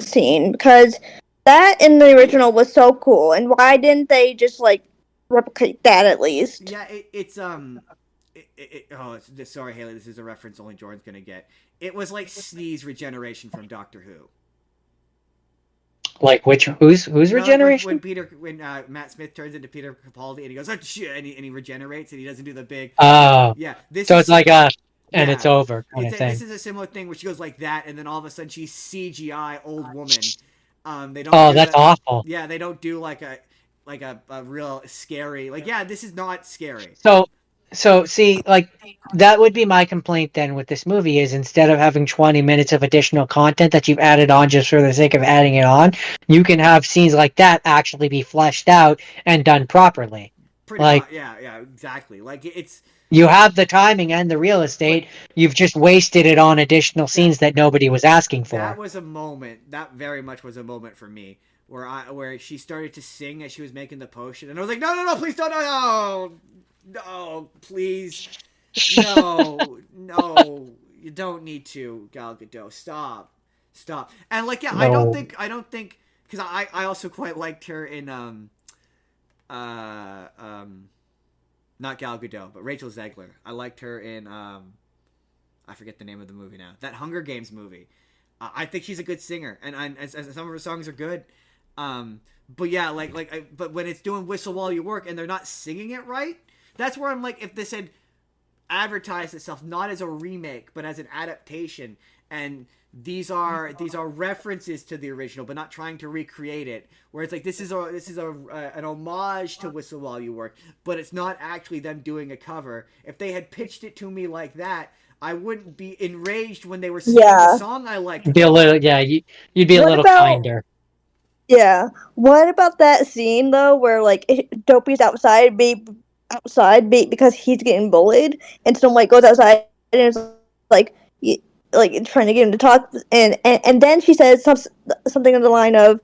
scene, because that in the original was so cool, and why didn't they just like replicate that at least? Yeah, sorry, Hailey, this is a reference only Jordan's gonna get. It was like Sneeze regeneration from Doctor Who. Like whose regeneration? When Matt Smith turns into Peter Capaldi and he goes, oh shit, and he regenerates and he doesn't do the big. It's like it's over kind of thing. This is a similar thing where she goes like that, and then all of a sudden she's CGI old woman. They don't. That's awful. Yeah, they don't do like a real scary. Like, yeah, this is not scary. So see, like, that would be my complaint then with this movie is instead of having 20 minutes of additional content that you've added on just for the sake of adding it on, you can have scenes like that actually be fleshed out and done properly. Pretty Like, much, yeah, exactly. Like it's you have the timing and the real estate. You've just wasted it on additional that scenes that nobody was asking that for. was a moment. That very much was a moment for me where she started to sing as she was making the potion, and I was like, no, please don't, no, please, no, you don't need to, Gal Gadot, stop. And like, yeah, No. I don't think, because I also quite liked her in uh um not Gal Gadot, but Rachel Zegler. I liked her in I forget the name of the movie now. That Hunger Games movie. I think she's a good singer, and some of her songs are good. But yeah, but when it's doing "Whistle While You Work" and they're not singing it right, that's where I'm like, if this had advertised itself not as a remake but as an adaptation, and these are references to the original but not trying to recreate it, where it's like this is an homage to "Whistle While You Work," but it's not actually them doing a cover. If they had pitched it to me like that, I wouldn't be enraged when they were singing the Yeah. song I liked Be a more. little, yeah, you'd be a What little about kinder. Yeah. What about that scene though, where like Dopey's because he's getting bullied, and someone like goes outside and is like, like trying to get him to talk, and then she says something on the line of,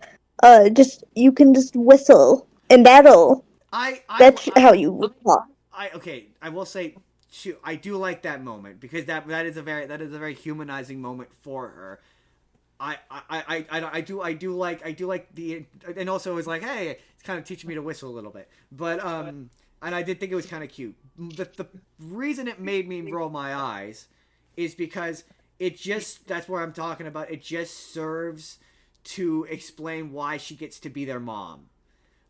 just you can just whistle, and I I that's how you talk. okay. I will say, I do like that moment because that is a very humanizing moment for her. I do like the, and also it was like, hey, it's kind of teaching me to whistle a little bit, but and I did think it was kind of cute. The reason it made me roll my eyes is because it just, that's what I'm talking about. It just serves to explain why she gets to be their mom.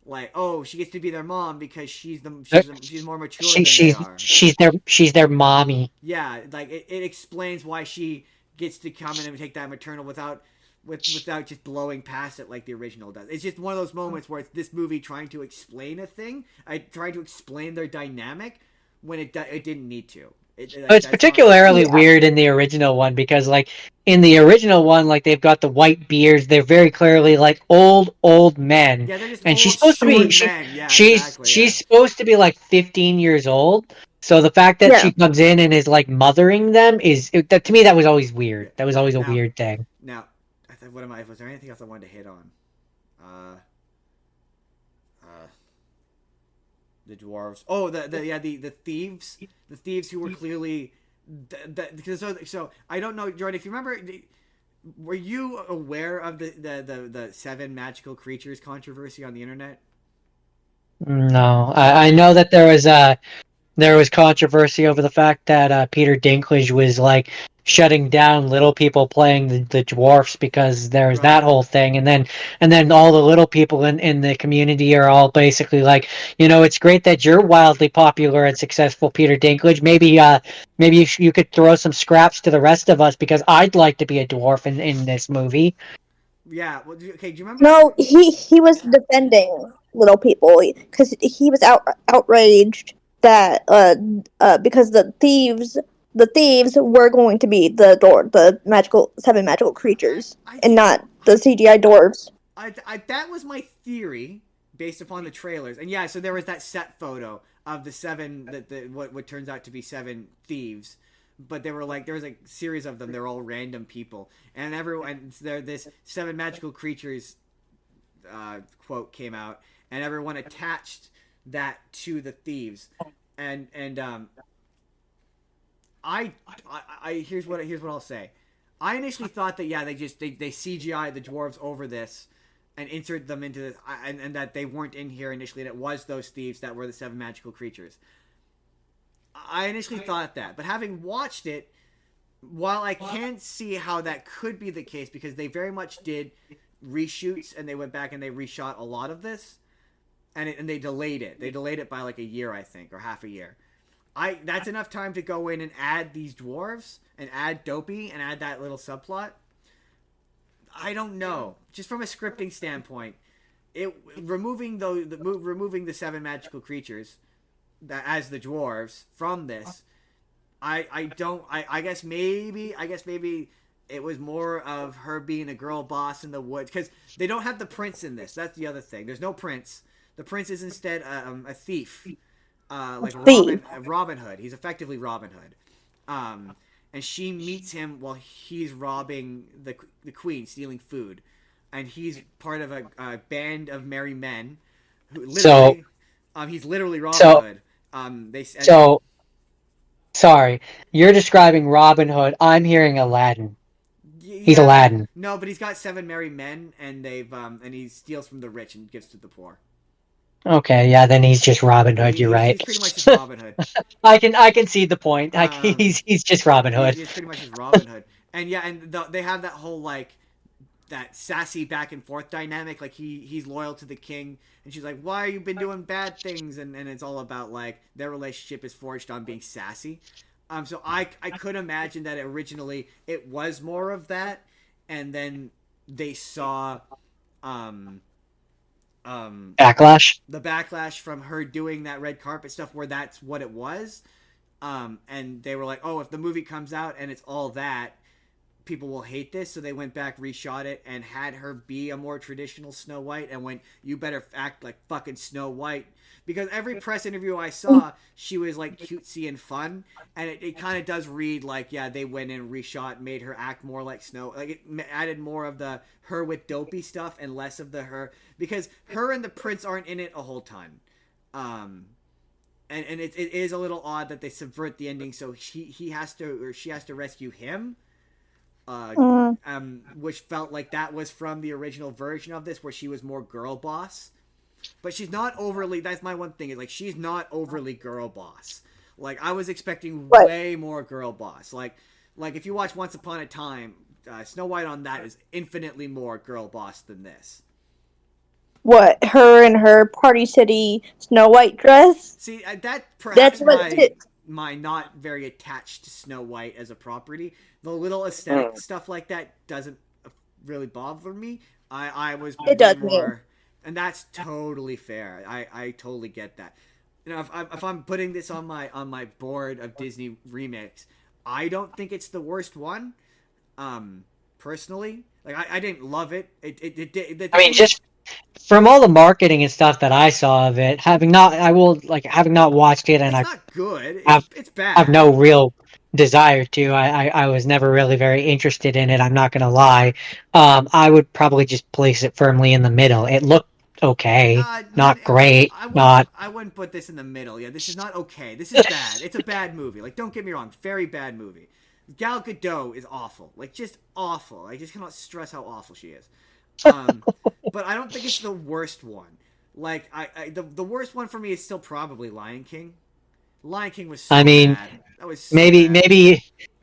Like, oh, she gets to be their mom because she's more mature She, than they she's are. she's their mommy. Yeah, like it explains why she gets to come in and take that maternal without just blowing past it like the original does. It's just one of those moments where it's this movie trying to explain a thing, trying to explain their dynamic when it didn't need to. Like, It's that's not. particularly Yeah. weird in the original one because, like, in the original one, like, they've got the white beards. They're very clearly like old men, Yeah, they're just and she's old supposed to be short men. Yeah, she's exactly. Yeah, she's supposed to be like 15 years old. So the fact that Yeah. she comes in and is like mothering them that, to me, that was always weird. yeah. That was always a Now, weird thing. now, what am I? Was there anything else I wanted to hit on? Uh, uh, the dwarves. Oh, the thieves who were clearly so I don't know, Jordan, if you remember, were you aware of the seven magical creatures controversy on the internet? No, I Okay. know that there was controversy over the fact that Peter Dinklage was like shutting down little people playing the dwarfs because there was that Right. whole thing, and then all the little people in the community are all basically like, it's great that you're wildly popular and successful, Peter Dinklage. Maybe you could throw some scraps to the rest of us because I'd like to be a dwarf in this movie. Yeah. Well, okay. Do you remember? No, he was defending little people because he was outraged that because the thieves were going to be the magical seven magical creatures I and not the I CGI dwarves. that was my theory based upon the trailers, and yeah. So there was that set photo of the seven what turns out to be seven thieves, but they were like, there was a series of them. They're all random people, and everyone, there this seven magical creatures quote came out, and everyone attached that to the thieves, and here's what I'll say. I initially thought that, yeah, they CGI the dwarves over this and insert them into this, and that they weren't in here initially, and it was those thieves that were the seven magical creatures. I initially thought that, but having watched it, while I can see how that could be the case because they very much did reshoots and they went back and they reshot a lot of this, and they delayed it. They delayed it by like a year, I think, or half a year. That's enough time to go in and add these dwarves and add Dopey and add that little subplot. I don't know. Just from a scripting standpoint, removing the seven magical creatures that as the dwarves from this, I guess maybe it was more of her being a girl boss in the woods because they don't have the prince in this. That's the other thing. There's no prince. The prince is instead a thief, like Thief. Robin Hood. He's effectively Robin Hood. And she meets him while he's robbing the queen, stealing food, and he's part of a band of merry men who literally, he's literally Robin Hood. So sorry, you're describing Robin Hood. I'm hearing Aladdin. He's Aladdin. No, but he's got 7 merry men, and and he steals from the rich and gives to the poor. Okay, yeah, then he's just Robin Hood. You're right. He's pretty much just Robin Hood. I can see the point. He's just Robin Hood. He's pretty much just Robin Hood. And yeah, and they have that whole like that sassy back and forth dynamic. Like he's loyal to the king, and she's like, "Why you been doing bad things?" And it's all about like their relationship is forged on being sassy. So I could imagine that originally it was more of that, and then they saw Backlash. The backlash from her doing that red carpet stuff where that's what it was. And they were like, oh, if the movie comes out and it's all that, people will hate this. So they went back, reshot it, and had her be a more traditional Snow White and went, you better act like fucking Snow White. Because every press interview I saw, she was like cutesy and fun. And it kind of does read like, yeah, they went and reshot, made her act more like Snow. Like it added more of the her with dopey stuff and less of the her. Because her and the prince aren't in it a whole ton. And it is a little odd that they subvert the ending so she has to rescue him. Which felt like that was from the original version of this where she was more girl boss. But she's not overly, that's my one thing, is like she's not overly girl boss. Like I was expecting way more girl boss. Like if you watch Once Upon a Time, Snow White on that is infinitely more girl boss than this. What, her in her Party City Snow White dress? See, that perhaps That's my not very attached to Snow White as a property. The little aesthetic stuff like that doesn't really bother me. I was it does more, and that's totally fair. I totally get that. You know, if I'm putting this on my board of Disney remakes, I don't think it's the worst one. Personally, like I didn't love it. I mean, just from all the marketing and stuff that I saw of it, having not watched it, and it's not good. It's bad. I have no real desire to. I was never really very interested in it. I'm not gonna lie. I would probably just place it firmly in the middle. It looked okay, not great. I wouldn't put this in the middle. Yeah, this is not okay. This is bad. It's a bad movie. Like, don't get me wrong, very bad movie. Gal Gadot is awful. Like, just awful. I just cannot stress how awful she is. But I don't think it's the worst one. Like, the worst one for me is still probably Lion King. Lion King was so bad. That was so bad.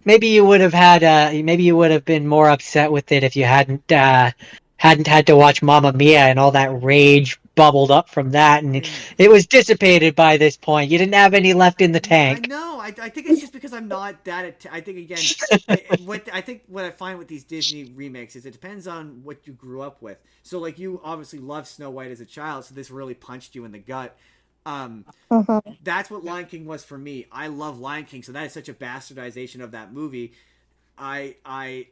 Maybe you would have had maybe you would have been more upset with it if you hadn't had to watch Mamma Mia and all that rage bubbled up from that, and it was dissipated by this point. You didn't have any left in the tank. I know. I think it's just because I'm not that. I think again, what I find with these Disney remakes is it depends on what you grew up with. So like you obviously loved Snow White as a child, so this really punched you in the gut. That's what Lion King was for me. I love Lion King, so that is such a bastardization of that movie. I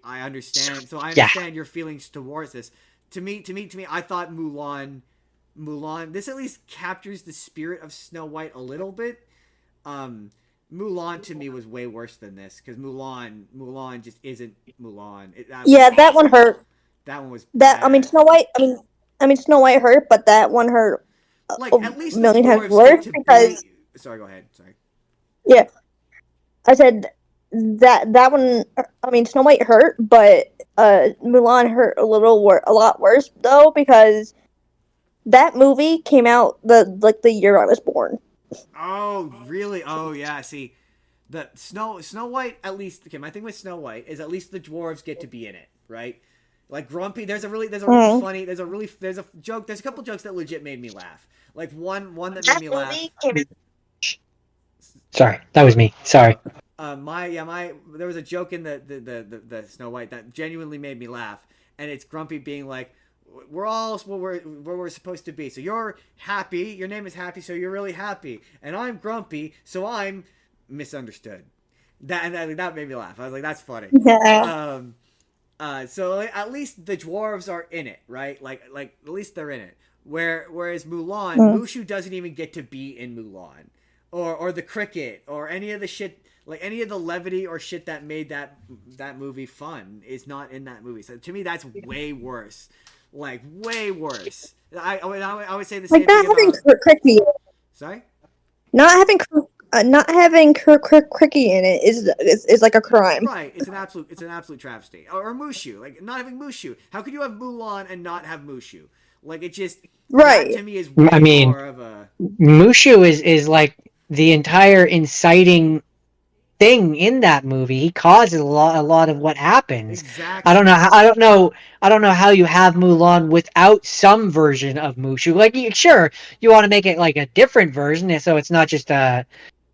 understand. So I understand your feelings towards this. To me, I thought Mulan. This at least captures the spirit of Snow White a little bit. Mulan to me was way worse than this because Mulan just isn't Mulan. That one hurt. That one was that. Bad. I mean, Snow White. I mean, Snow White hurt, but that one hurt. Like at least a million times worse because. Sorry, go ahead. Sorry. Yeah, I said that one. I mean, Snow White hurt, but Mulan hurt a lot worse though because that movie came out the year I was born. Oh, really? Oh, yeah. See, the Snow White at least. Okay, my thing with Snow White is at least the dwarves get to be in it, right? Like Grumpy, there's a really funny, there's a joke, there's a couple jokes that legit made me laugh. Like one that made me laugh. Sorry, that was me. Sorry. There was a joke in the Snow White that genuinely made me laugh, and it's Grumpy being like, we're all where we're supposed to be. So you're happy, your name is Happy, so you're really happy, and I'm Grumpy, so I'm misunderstood. That made me laugh. I was like, that's funny. Yeah. So at least the dwarves are in it, right? Like at least they're in it. Whereas Mulan, Mm. Mushu doesn't even get to be in Mulan, or the cricket, or any of the shit, like any of the levity or shit that made that movie fun is not in that movie. So to me, that's way worse, like way worse. I would say the Like same thing about. Cricky, Sorry. not having Cricky in it is like a crime. Right, it's an absolute travesty. Or Mushu, like not having Mushu. How could you have Mulan and not have Mushu? Like it just that Right. to me is I way mean, more of a Mushu is like the entire inciting thing in that movie. He causes a lot of what happens. exactly. I don't know how you have Mulan without some version of Mushu. Like, sure, you want to make it like a different version, so it's not just the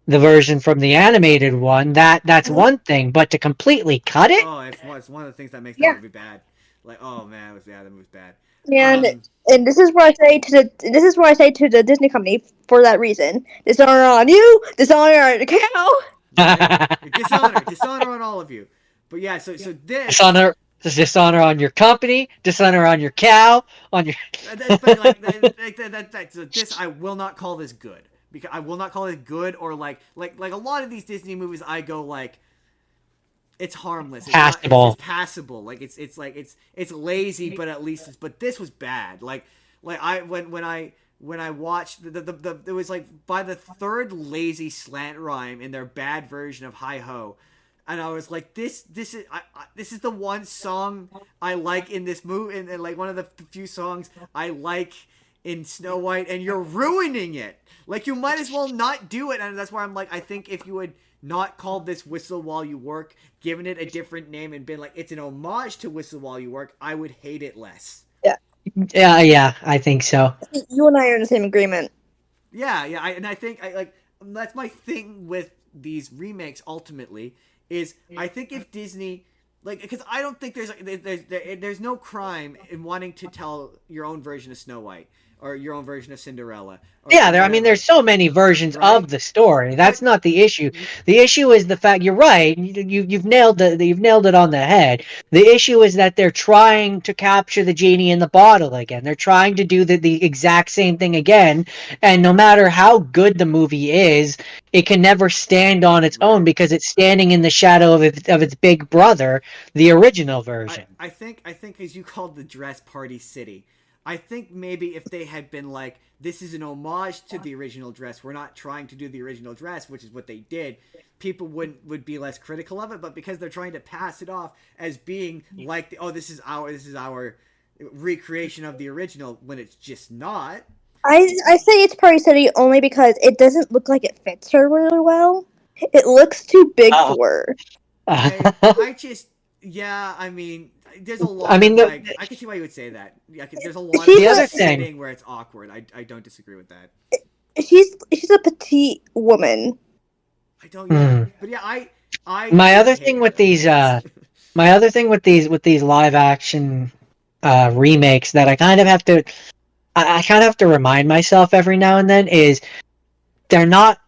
version from the animated one. That's one thing, but to completely cut it, Oh, it's one of the things that makes that Yeah. movie bad. Like, oh man, that movie's bad. And Um, and this is what I say to the Disney company for that reason. Dishonor on you, dishonor on the cow. right? Dishonor on all of you. But yeah, so this, dishonor on your company, dishonor on your cow, on your. but so this I will not call this good because I will not call it good or like a lot of these Disney movies I go like it's harmless. Passable. It's passable. Like it's lazy, but at least but this was bad. Like I when I watched the it was like by the third lazy slant rhyme in their bad version of Hi Ho, and I was like this is the one song I like in this movie and like one of the few songs I like in Snow White, and you're ruining it. Like you might as well not do it, and that's why I'm like I think if you had not called this Whistle While You Work, given it a different name and been like it's an homage to Whistle While You Work, I would hate it less. Yeah, I think so. You and I are in the same agreement. Yeah, I think I like that's my thing with these remakes. Ultimately, is I think if Disney like because I don't think there's no crime in wanting to tell your own version of Snow White or your own version of Cinderella. Yeah, I mean, there's so many versions Right? of the story. That's not the issue. The issue is the fact you're right. You've nailed it on the head. The issue is that they're trying to capture the genie in the bottle again. They're trying to do the exact same thing again. And no matter how good the movie is, it can never stand on its own because it's standing in the shadow of its big brother, the original version. I think as you called the dress Party City. I think maybe if they had been like, this is an homage to the original dress, we're not trying to do the original dress, which is what they did, people would be less critical of it. But because they're trying to pass it off as being like, this is our recreation of the original, when it's just not. I say it's Party City only because it doesn't look like it fits her really well. It looks too big for her. I just, I mean, there's a lot. I can see why you would say that. Yeah, there's a lot of the other thing where it's awkward. I don't disagree with that. She's a petite woman. I don't. Yeah, but yeah, I. My other thing with these, live action remakes that I kind of have to, I kind of have to remind myself every now and then is, they're not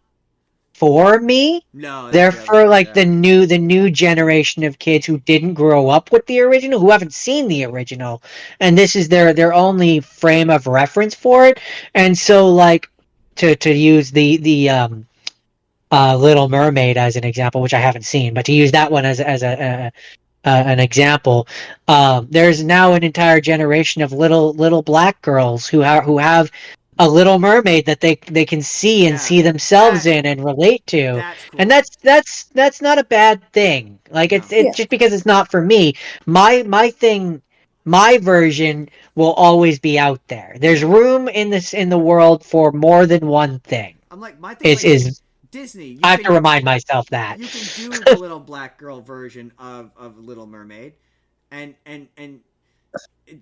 for me. No, they're for like the new generation of kids who didn't grow up with the original, who haven't seen the original, and this is their only frame of reference for it. And so, like, to use the Little Mermaid as an example, which I haven't seen, but to use that one as an example, there's now an entire generation of little black girls who have a Little Mermaid that they can see and see themselves in and relate to, cool. and that's not a bad thing. Like it's just because it's not for me. My version will always be out there. There's room in the world for more than one thing. I'm like my thing is Disney. I have to remind myself that you can do the little black girl version of Little Mermaid, and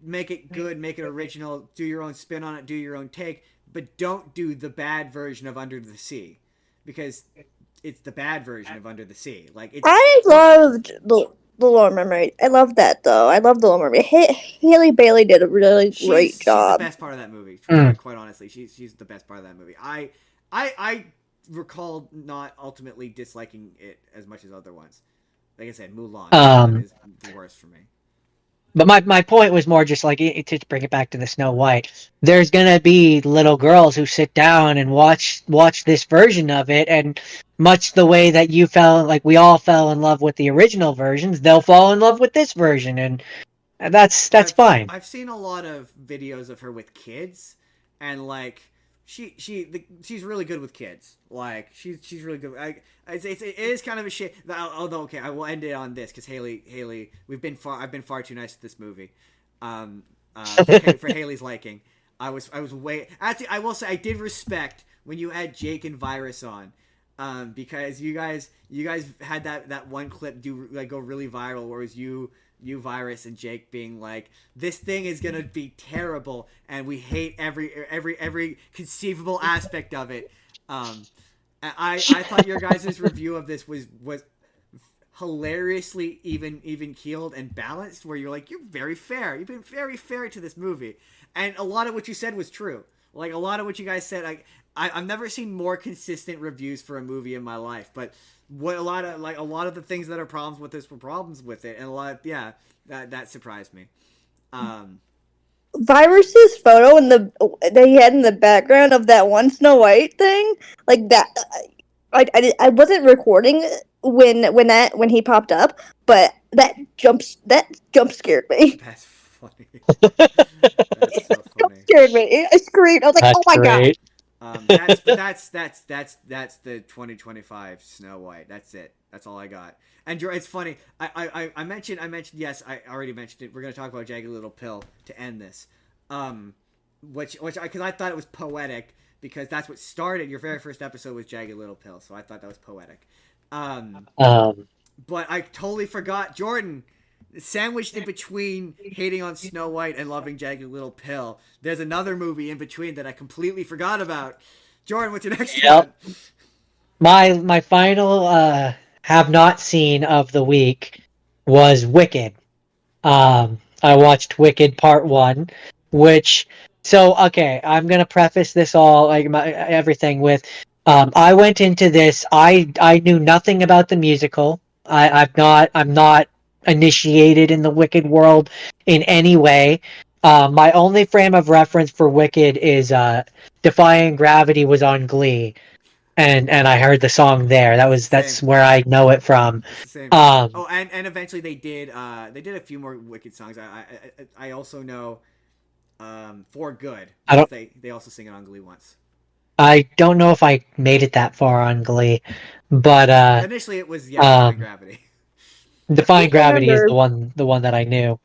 make it good, make it original, do your own spin on it, do your own take, but don't do the bad version of Under the Sea, because it's the bad version of Under the Sea. Like I loved the Little Mermaid. I love that though. I love the Little Mermaid. Hailey Bailey did a really great job. She's the best part of that movie. Quite honestly, she's the best part of that movie. I recall not ultimately disliking it as much as other ones. Like I said, Mulan is the worst for me. But my point was more just like to bring it back to the Snow White. There's gonna be little girls who sit down and watch this version of it, and much the way that you fell, like we all fell in love with the original versions, they'll fall in love with this version, and that's fine. I've seen a lot of videos of her with kids, and like she's really good with kids. Like she's really good. It is kind of a shame. Although okay, I will end it on this because Hailey, I've been far too nice with this movie. For Hailey's liking, I was way actually I will say I did respect when you had Jake and Virus on. Because you guys had that one clip go really viral, where it was you, Virus, and Jake being like, this thing is gonna be terrible, and we hate every conceivable aspect of it. I thought your guys' review of this was hilariously even keeled and balanced, where you're like, you're very fair. You've been very fair to this movie, and a lot of what you said was true. Like a lot of what you guys said, I've never seen more consistent reviews for a movie in my life. But what a lot of the things that are problems with this were problems with it, and that surprised me. Virus's photo that he had in the background of that one Snow White thing, like that. I wasn't recording when he popped up, but that jump scared me. That's funny. That's so funny. Scared me. I screamed. I was like, That's "Oh my great. god!" That's the 2025 Snow White. That's it. That's all I got. And it's funny. I mentioned. Yes, I already mentioned it. We're gonna talk about Jagged Little Pill to end this. Because I thought it was poetic, because that's what started your very first episode was Jagged Little Pill. So I thought that was poetic. But I totally forgot, Jordan. Sandwiched in between hating on Snow White and loving Jagged Little Pill, there's another movie in between that I completely forgot about. Jordan, what's your next one? My final have not seen of the week was Wicked. I watched Wicked Part 1, which okay, I'm gonna preface this all everything with I went into this, I knew nothing about the musical. I'm not initiated in the Wicked world in any way. My only frame of reference for Wicked is Defying Gravity was on Glee, and I heard the song there. That's where I know it from. Same. And eventually they did a few more Wicked songs. I also know For Good. They also sing it on Glee once. I don't know if I made it that far on Glee, but initially it was Defying Gravity. Defying Gravity is the one that I knew.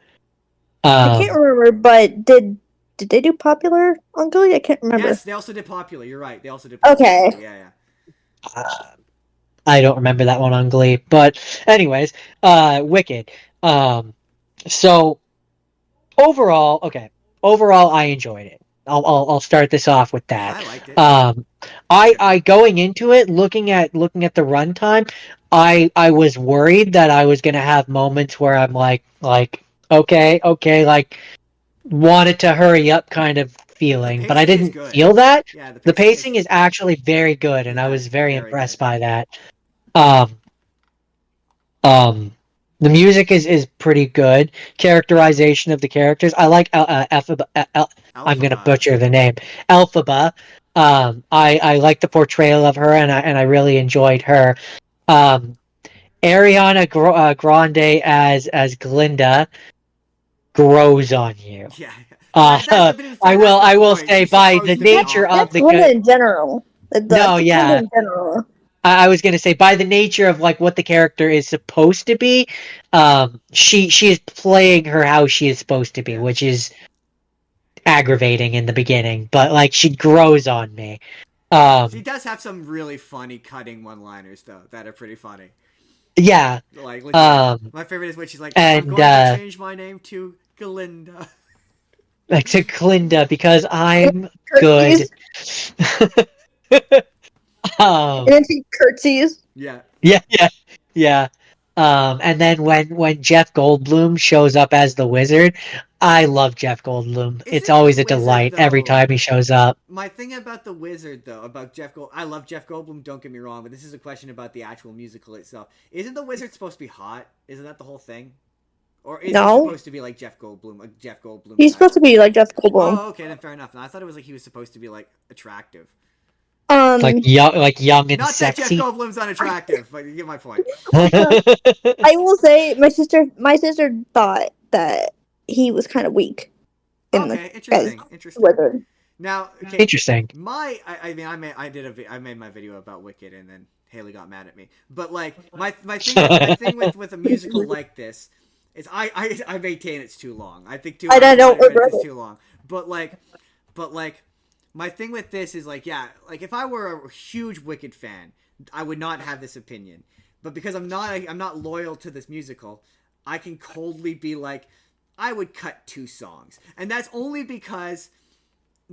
I can't remember, but did they do Popular on Glee? I can't remember. Yes, they also did Popular. You're right. They also did Popular. Okay. Yeah. I don't remember that one on Glee, but anyways, Wicked. So overall, I enjoyed it. I'll start this off with that. I liked it. I going into it, looking at the runtime, I was worried that I was gonna have moments where I'm like okay, like wanted to hurry up kind of feeling, but I didn't feel that. Yeah, the pacing is actually very good, and I was very impressed by that. The music is pretty good. Characterization of the characters, I like I'm gonna butcher the name, Elphaba. I like the portrayal of her, and I really enjoyed her. Ariana Grande as Glinda grows on you. Yeah. I will say by the nature of the Glinda in general. In general. I was gonna say by the nature of like what the character is supposed to be, she is playing her how she is supposed to be, which is aggravating in the beginning, but like she grows on me. She does have some really funny cutting one-liners though that are pretty funny. Yeah. Like my favorite is when she's like, I'm going to change my name to Glinda. Like to Glinda because I'm good. And then she curtsies. Yeah. And then when Jeff Goldblum shows up as the wizard, I love Jeff Goldblum. It's always a delight every time he shows up. My thing about the wizard, though, about I love Jeff Goldblum, don't get me wrong, but this is a question about the actual musical itself. Isn't the wizard supposed to be hot? Isn't that the whole thing? Or is he No. supposed to be like Jeff Goldblum? Like Jeff Goldblum. He's type? supposed to be like Jeff Goldblum. Oh, okay, then fair enough. I thought it was like he was supposed to be like attractive. Like young and Not that Jeff sexy. Goldblum's unattractive, but you get my point. I will say my sister thought that he was kind of weak. Okay, interesting. Wizard. Now, okay, Interesting. I mean, I made my video about Wicked, and then Hailey got mad at me. But like my thing with a musical like this is I maintain it's too long. I think 2 hours I don't regret is it. too long. But like my thing with this is like, yeah, like if I were a huge Wicked fan, I would not have this opinion. But because I'm not loyal to this musical, I can coldly be like, I would cut 2 songs, and that's only because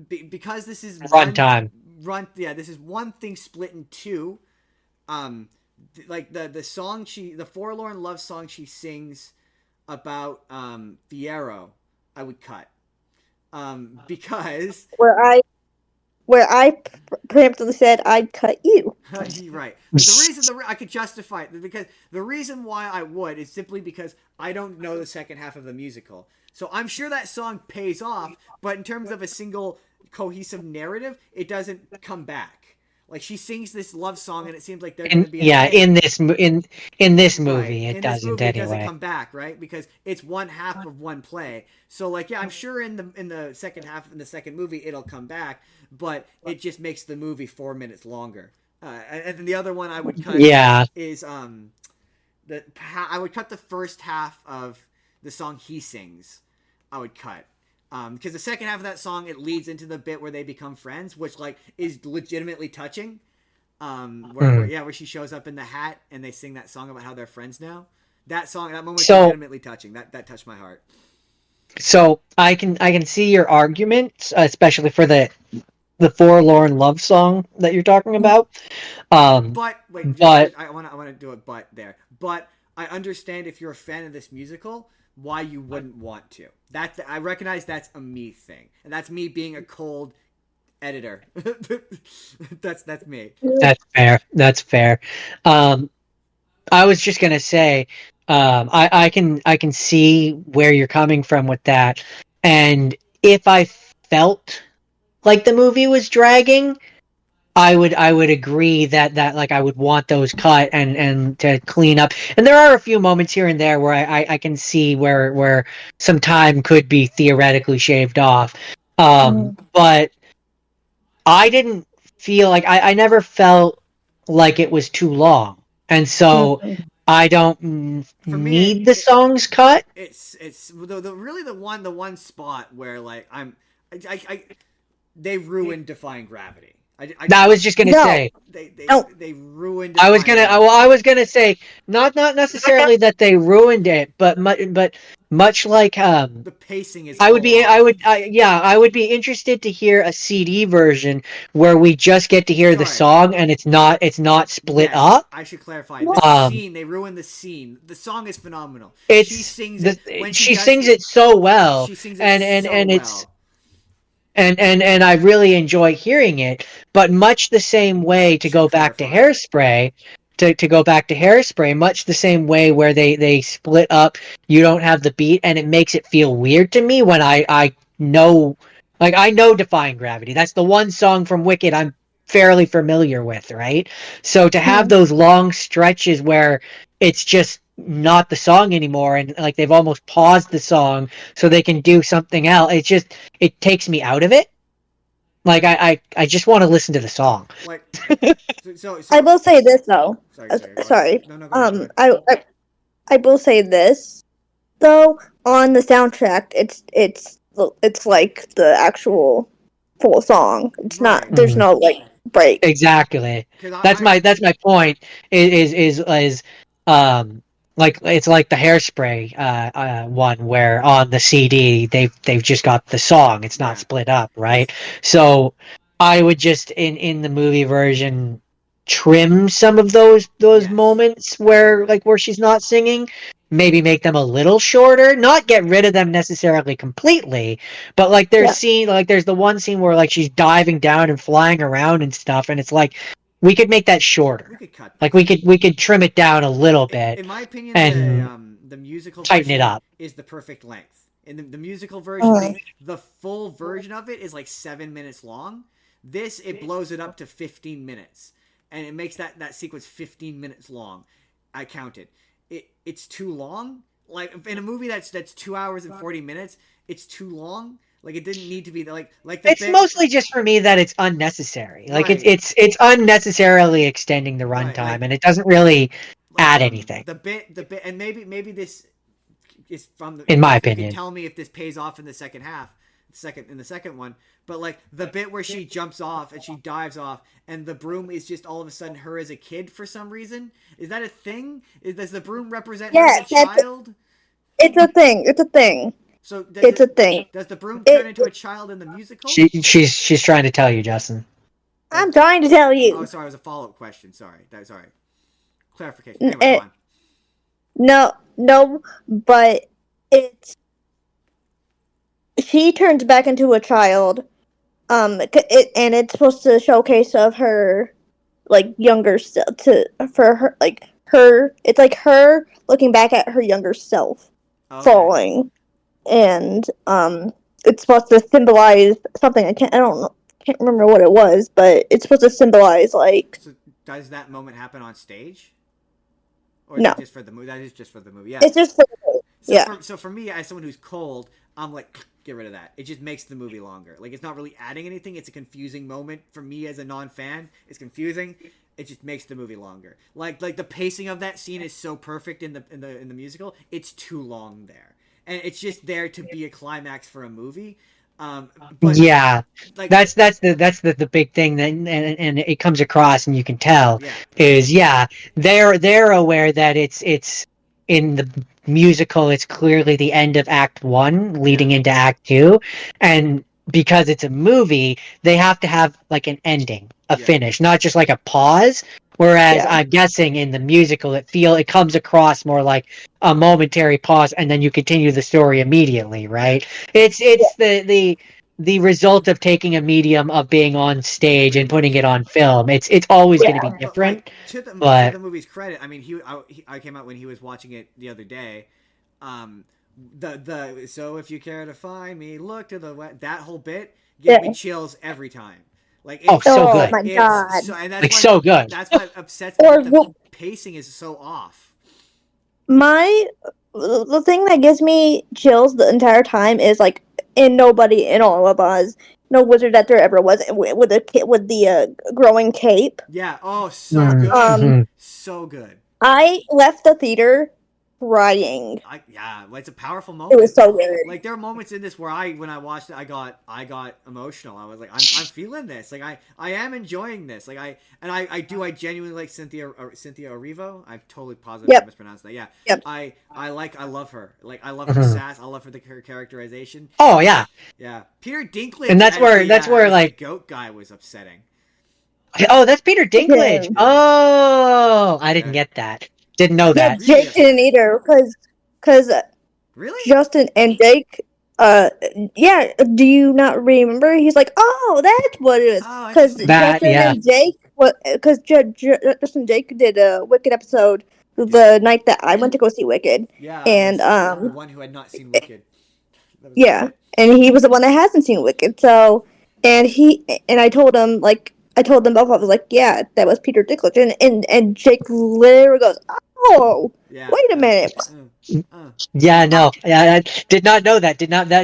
this is Runtime. This is one thing split in 2. Like the song the forlorn love song she sings about Fierro, I would cut. Because where I preemptively said I'd cut you. You're right. But the reason I could justify it because the reason why I would is simply because I don't know the second half of the musical. So I'm sure that song pays off, but in terms of a single cohesive narrative, it doesn't come back. Like she sings this love song, and it seems like they're going to be in this movie, right. it doesn't It anyway. doesn't come back, right? Because it's one half of one play. So like, yeah, I'm sure in the second half in the second movie it'll come back, but it just makes the movie 4 minutes longer. And then the other one I would cut is I would cut the first half of the song he sings. I would cut. Because the second half of that song, it leads into the bit where they become friends, which like is legitimately touching. Where she shows up in the hat and they sing that song about how they're friends now. That moment was legitimately touching. That touched my heart. So I can see your argument, especially for the forlorn love song that you're talking about. But I want to do a but there. But I understand if you're a fan of this musical, why you wouldn't want to. I recognize that's a me thing, and that's me being a cold editor. that's me. That's fair. I was just gonna say, I can see where you're coming from with that, and if I felt like the movie was dragging, I would agree that like I would want those cut and to clean up. And there are a few moments here and there where I can see where some time could be theoretically shaved off. But I didn't feel like I never felt like it was too long. And so I don't need the songs cut. It's really the one spot where like they ruined Defying Gravity. I was just gonna say they ruined. I was gonna say not necessarily that they ruined it, but much like the pacing is. I would be interested to hear a CD version where we just get to hear the song and it's not split up. I should clarify. The scene, they ruined the scene. The song is phenomenal. She sings it so well. She sings it well. And I really enjoy hearing it, but much the same way to go back to Hairspray, much the same way where they split up, you don't have the beat, and it makes it feel weird to me when I know Defying Gravity. That's the one song from Wicked I'm fairly familiar with, right? So to have those long stretches where it's just not the song anymore and like they've almost paused the song so they can do something else, it takes me out of it. Like I just want to listen to the song. Like, so I will say this though. Sorry. No, go ahead. I will say this though. On the soundtrack, it's like the actual full song. It's not. There's no like break. Exactly. That's my point. Is like it's like the Hairspray one where on the CD they've just got the song. It's not split up, right? So I would just in the movie version trim some of those moments where she's not singing, maybe make them a little shorter, not get rid of them necessarily completely, but like there's the one scene where like she's diving down and flying around and stuff, and it's like we could make that shorter. We could cut. Like we could trim it down a little bit. In my opinion, the musical Tighten it version up. is the perfect length. In the musical version, the full version of it is like 7 minutes long. This, it blows it up to 15 minutes. And it makes that sequence 15 minutes long. I counted. It's too long. Like, in a movie that's 2 hours and 40 minutes, it's too long. Like, it didn't need to be like the It's mostly just for me that it's unnecessary. Like Right. it's unnecessarily extending the runtime, Right, like, and it doesn't really add anything. The bit, and maybe this is from the. In my you opinion. can tell me if this pays off in the second half, in the second one. But like the bit where she jumps off and she dives off, and the broom is just all of a sudden her as a kid for some reason. Is that a thing? Does the broom represent her as a child? It's a thing. It's a thing. So It's a thing. Does the broom turn into a child in the musical? She's trying to tell you, Justin. I'm trying to tell you. Oh, sorry, it was a follow-up question. Sorry. Clarification. Anyway, go on. No, but she turns back into a child. And it's supposed to showcase of her, like, younger self for her, like her. It's like her looking back at her younger self falling, and it's supposed to symbolize something. I can't remember what it was, but it's supposed to symbolize like. So does that moment happen on stage? Or No. Is it just for the movie? That is just for the movie. Yeah. It's just for the movie. So for me, as someone who's cold, I'm like, get rid of that. It just makes the movie longer. Like, it's not really adding anything. It's a confusing moment for me as a non-fan. It's confusing. It just makes the movie longer. Like the pacing of that scene is so perfect in the musical. It's too long there, and it's just there to be a climax for a movie. But yeah, like, that's the big thing that and it comes across, and you can tell is they're aware that it's in the musical, it's clearly the end of Act 1 leading into Act 2, and because it's a movie, they have to have like an ending, a finish, not just like a pause. Whereas I'm guessing in the musical, it comes across more like a momentary pause, and then you continue the story immediately, right? It's the result of taking a medium of being on stage and putting it on film. It's always going to be different. But, to the movie's credit, I mean, I came out when he was watching it the other day. So if you care to find me, look to the west. That whole bit gives me chills every time. Like, it's, so good. Oh my god! And that's like so good. That's why it upsets me. That the pacing is so off. The thing that gives me chills the entire time is like in Nobody in All of Us, no wizard that there ever was with the growing cape. Yeah. Oh, so good. So good. I left the theater crying. Well, it's a powerful moment. It was so good. Like, there are moments in this where when I watched it, I got emotional. I was like, I'm feeling this. Like, I am enjoying this. Like, I genuinely like Cynthia Erivo. I'm totally positive I mispronounced that. Yeah. Yep. I love her. Like, I love her sass. I love her characterization. Oh yeah. Yeah. Peter Dinklage. And that's where like the goat guy was upsetting. Oh, that's Peter Dinklage. Yeah. Oh, I didn't get that. Didn't know that. Yeah, Jake didn't either because really Justin and Jake. Do you not remember? He's like, oh, that's what it is. Because Justin and Jake, Justin and Jake did a Wicked episode the night that I went to go see Wicked. Yeah, and the one who had not seen Wicked. And he was the one that hasn't seen Wicked. So, and I told him both. I was like, yeah, that was Peter Dinklage, and Jake literally goes, oh, wait a minute. Yeah, no, I did not know that.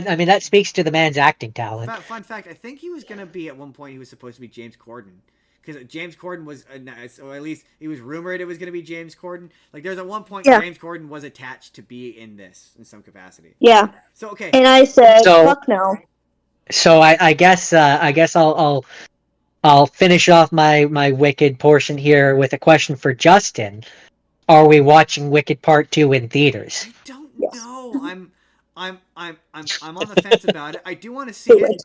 I mean, that speaks to the man's acting talent. Fun fact: I think he was gonna be at one point. He was supposed to be James Corden, because James Corden was, or at least it was rumored it was gonna be James Corden. Like, there's at one point James Corden was attached to be in this in some capacity. Yeah. So okay. And I said, fuck no. So I guess I'll finish off my Wicked portion here with a question for Justin. Are we watching Wicked Part 2 in theaters? I don't know. I'm on the fence about it. I do want to see it.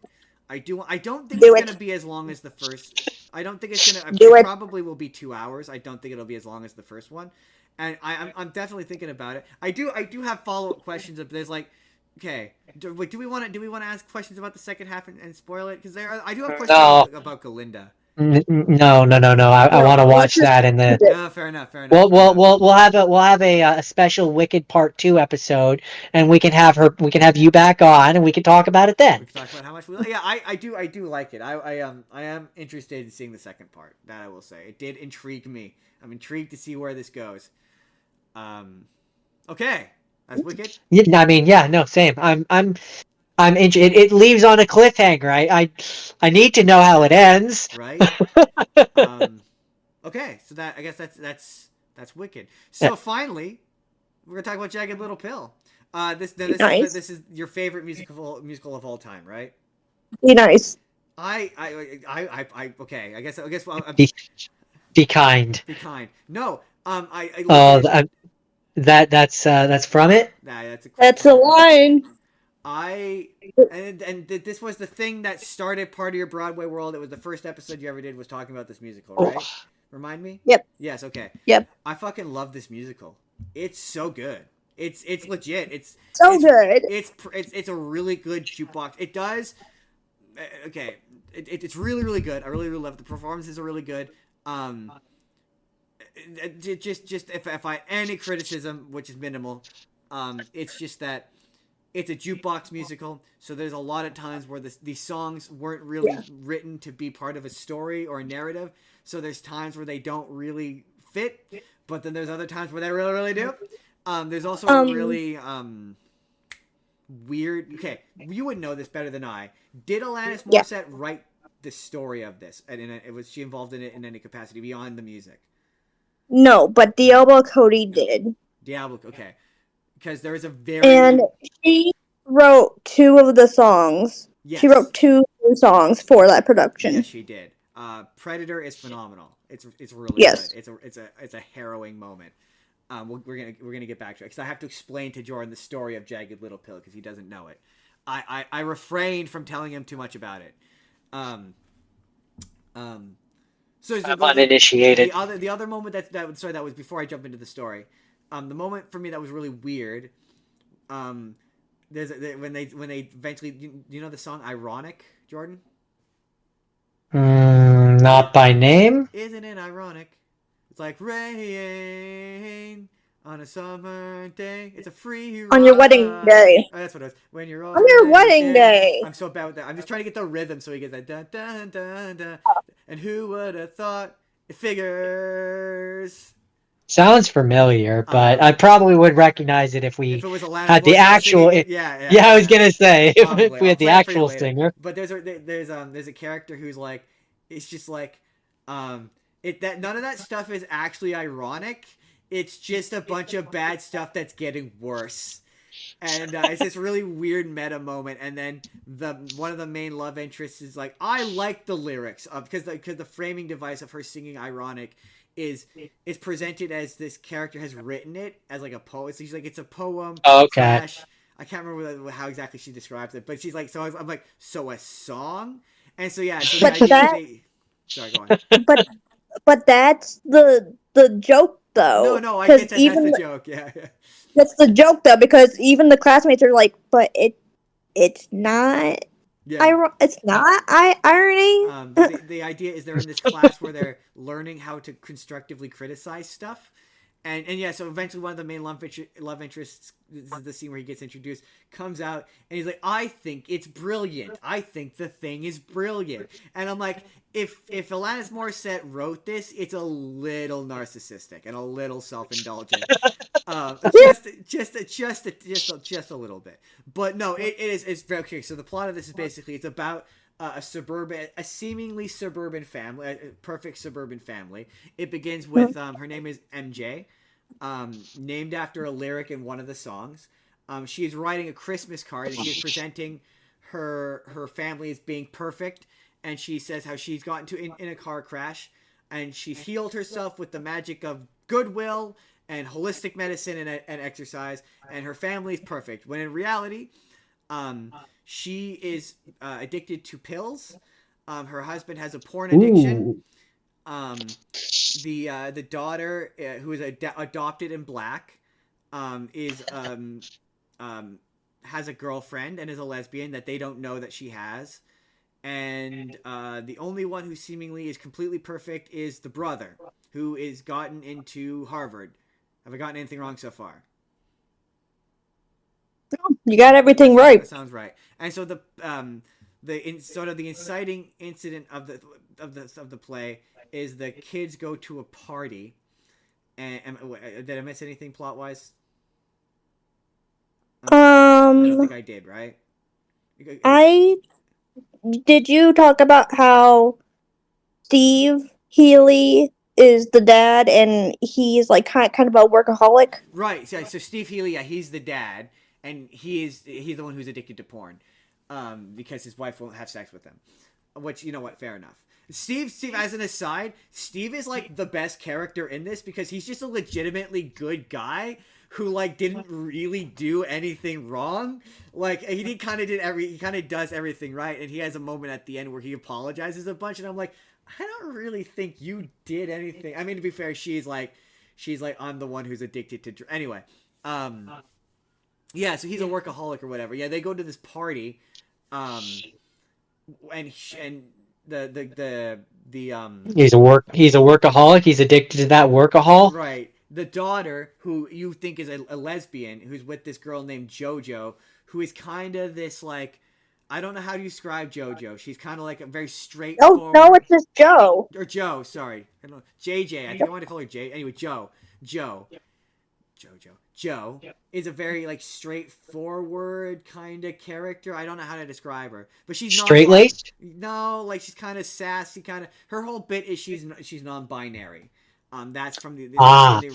I don't think it's going to be as long as the first. I don't think it's going to. It probably will be 2 hours. I don't think it'll be as long as the first one. And I'm definitely thinking about it. I do have follow-up questions. If there's like, okay, do we want to ask questions about the second half and spoil it? Because I do have questions about Galinda. No. I No, want to I watch that in the. No, fair enough. Fair enough. Fair enough. We'll have a special Wicked Part 2 episode, and we can have you back on, and we can talk about it then. We can talk about how much we like. Yeah, I do like it. I am interested in seeing the second part. That I will say, it did intrigue me. I'm intrigued to see where this goes. Okay, that's Wicked. Yeah, I mean, yeah, no, same. It leaves on a cliffhanger. I need to know how it ends. Right. Okay, so that I guess that's Wicked. So finally, we're gonna talk about Jagged Little Pill. This Nice. this is your favorite musical of all time, right? Be nice. Okay. I guess well, Be kind. be kind. No. Oh, that's from it. Nah, that's a That's a line. This was the thing that started part of your Broadway world. It was the first episode you ever did was talking about this musical, right? Oh. Remind me? Yep. Yes, okay. Yep. I fucking love this musical. It's so good. It's legit. It's good. It's a really good jukebox. It does. Okay. It's really really good. I really really love it. The performances are really good. Just if I any criticism, which is minimal, it's just that it's a jukebox musical, so there's a lot of times where these songs weren't really written to be part of a story or a narrative. So there's times where they don't really fit, but then there's other times where they really, really do. There's also a really weird. Okay, you would know this better than I. Did Alanis Morissette write the story of this? And was she involved in it in any capacity beyond the music? No, but Diablo Cody did. Diablo, okay. Because there is a very... And she wrote 2 of the songs. Yes. She wrote 2 songs for that production. Yes, she did. Predator is phenomenal. It's really yes. good. It's a harrowing moment. We're gonna get back to it because I have to explain to Jordan the story of Jagged Little Pill because he doesn't know it. I refrained from telling him too much about it. So I'm uninitiated. The other moment that was before I jump into the story. The moment for me that was really weird. When they eventually you know the song Ironic, Jordan? Not by name. Isn't it ironic? It's like rain on a summer day. It's a free ride. On your wedding day. Oh, that's what it was. When you're on your wedding day. I'm so bad with that. I'm just trying to get the rhythm so he gets that dun dun dun dun. And who would have thought? It figures. Sounds familiar, but I probably would recognize it if we had the actual. Yeah, I was gonna say if we had the actual singer. But there's a character who's like, it's just like, none of that stuff is actually ironic. It's just a bunch of bad stuff that's getting worse. And it's this really weird meta moment, and then one of the main love interests is like, I like the lyrics because the framing device of her singing ironic is presented as this character has written it as like a poem. So she's like, it's a poem. Okay. I can't remember how exactly she describes it, but she's like, so I'm like, so a song, and so yeah. So sorry, go on. But that's the joke though. No, I get that. That's the joke. Yeah. That's the joke though, because even the classmates are like, but it's not. Yeah. It's not irony. The idea is they're in this class where they're learning how to constructively criticize stuff. And yeah, so eventually one of the main love interests, this is the scene where he gets introduced, comes out and he's like, I think it's brilliant. I think the thing is brilliant. And I'm like, if Alanis Morissette wrote this, it's a little narcissistic and a little self-indulgent. Just a little bit. But no, it's very okay. So the plot of this is basically, it's about a seemingly suburban family, a perfect suburban family. It begins with her name is MJ, named after a lyric in one of the songs. She is writing a Christmas card and she is presenting her family as being perfect, and she says how she's gotten in a car crash and she's healed herself with the magic of goodwill and holistic medicine and exercise, and her family is perfect. When in reality, she is addicted to pills. Her husband has a porn addiction. The daughter, who is adopted in black, has a girlfriend and is a lesbian that they don't know that she has. and the only one who seemingly is completely perfect is the brother, who is gotten into Harvard. Have I gotten anything wrong so far? You got everything That right. sounds right. And so sort of the inciting incident of the play is the kids go to a party. And did I miss anything plot wise? I don't think I did, right? I did you talk about how Steve Healy is the dad and he's like kind of a workaholic? Right. So Steve Healy, yeah, he's the dad, and he's the one who's addicted to porn, because his wife won't have sex with him. Which, you know what? Fair enough. Steve, as an aside, Steve is like the best character in this because he's just a legitimately good guy who like didn't really do anything wrong. Like he kind of does everything right, and he has a moment at the end where he apologizes a bunch, and I'm like, I don't really think you did anything. I mean, to be fair, she's like, I'm the one who's addicted to anyway. Yeah, so he's a workaholic or whatever. Yeah, they go to this party, um, and He's a workaholic. He's addicted to that workahol. right, the daughter, who you think is a lesbian, who's with this girl named JoJo, who is kind of this like, I don't know how to describe JoJo. She's kind of like a very straightforward. No, it's just Joe. Or Joe, sorry. I don't know. JJ. I think I want to call her J. Anyway, Joe. Joe is a very like straightforward kind of character. I don't know how to describe her, but she's Straight laced. No, like she's kind of sassy, kind of. Her whole bit is she's non-binary. That's from the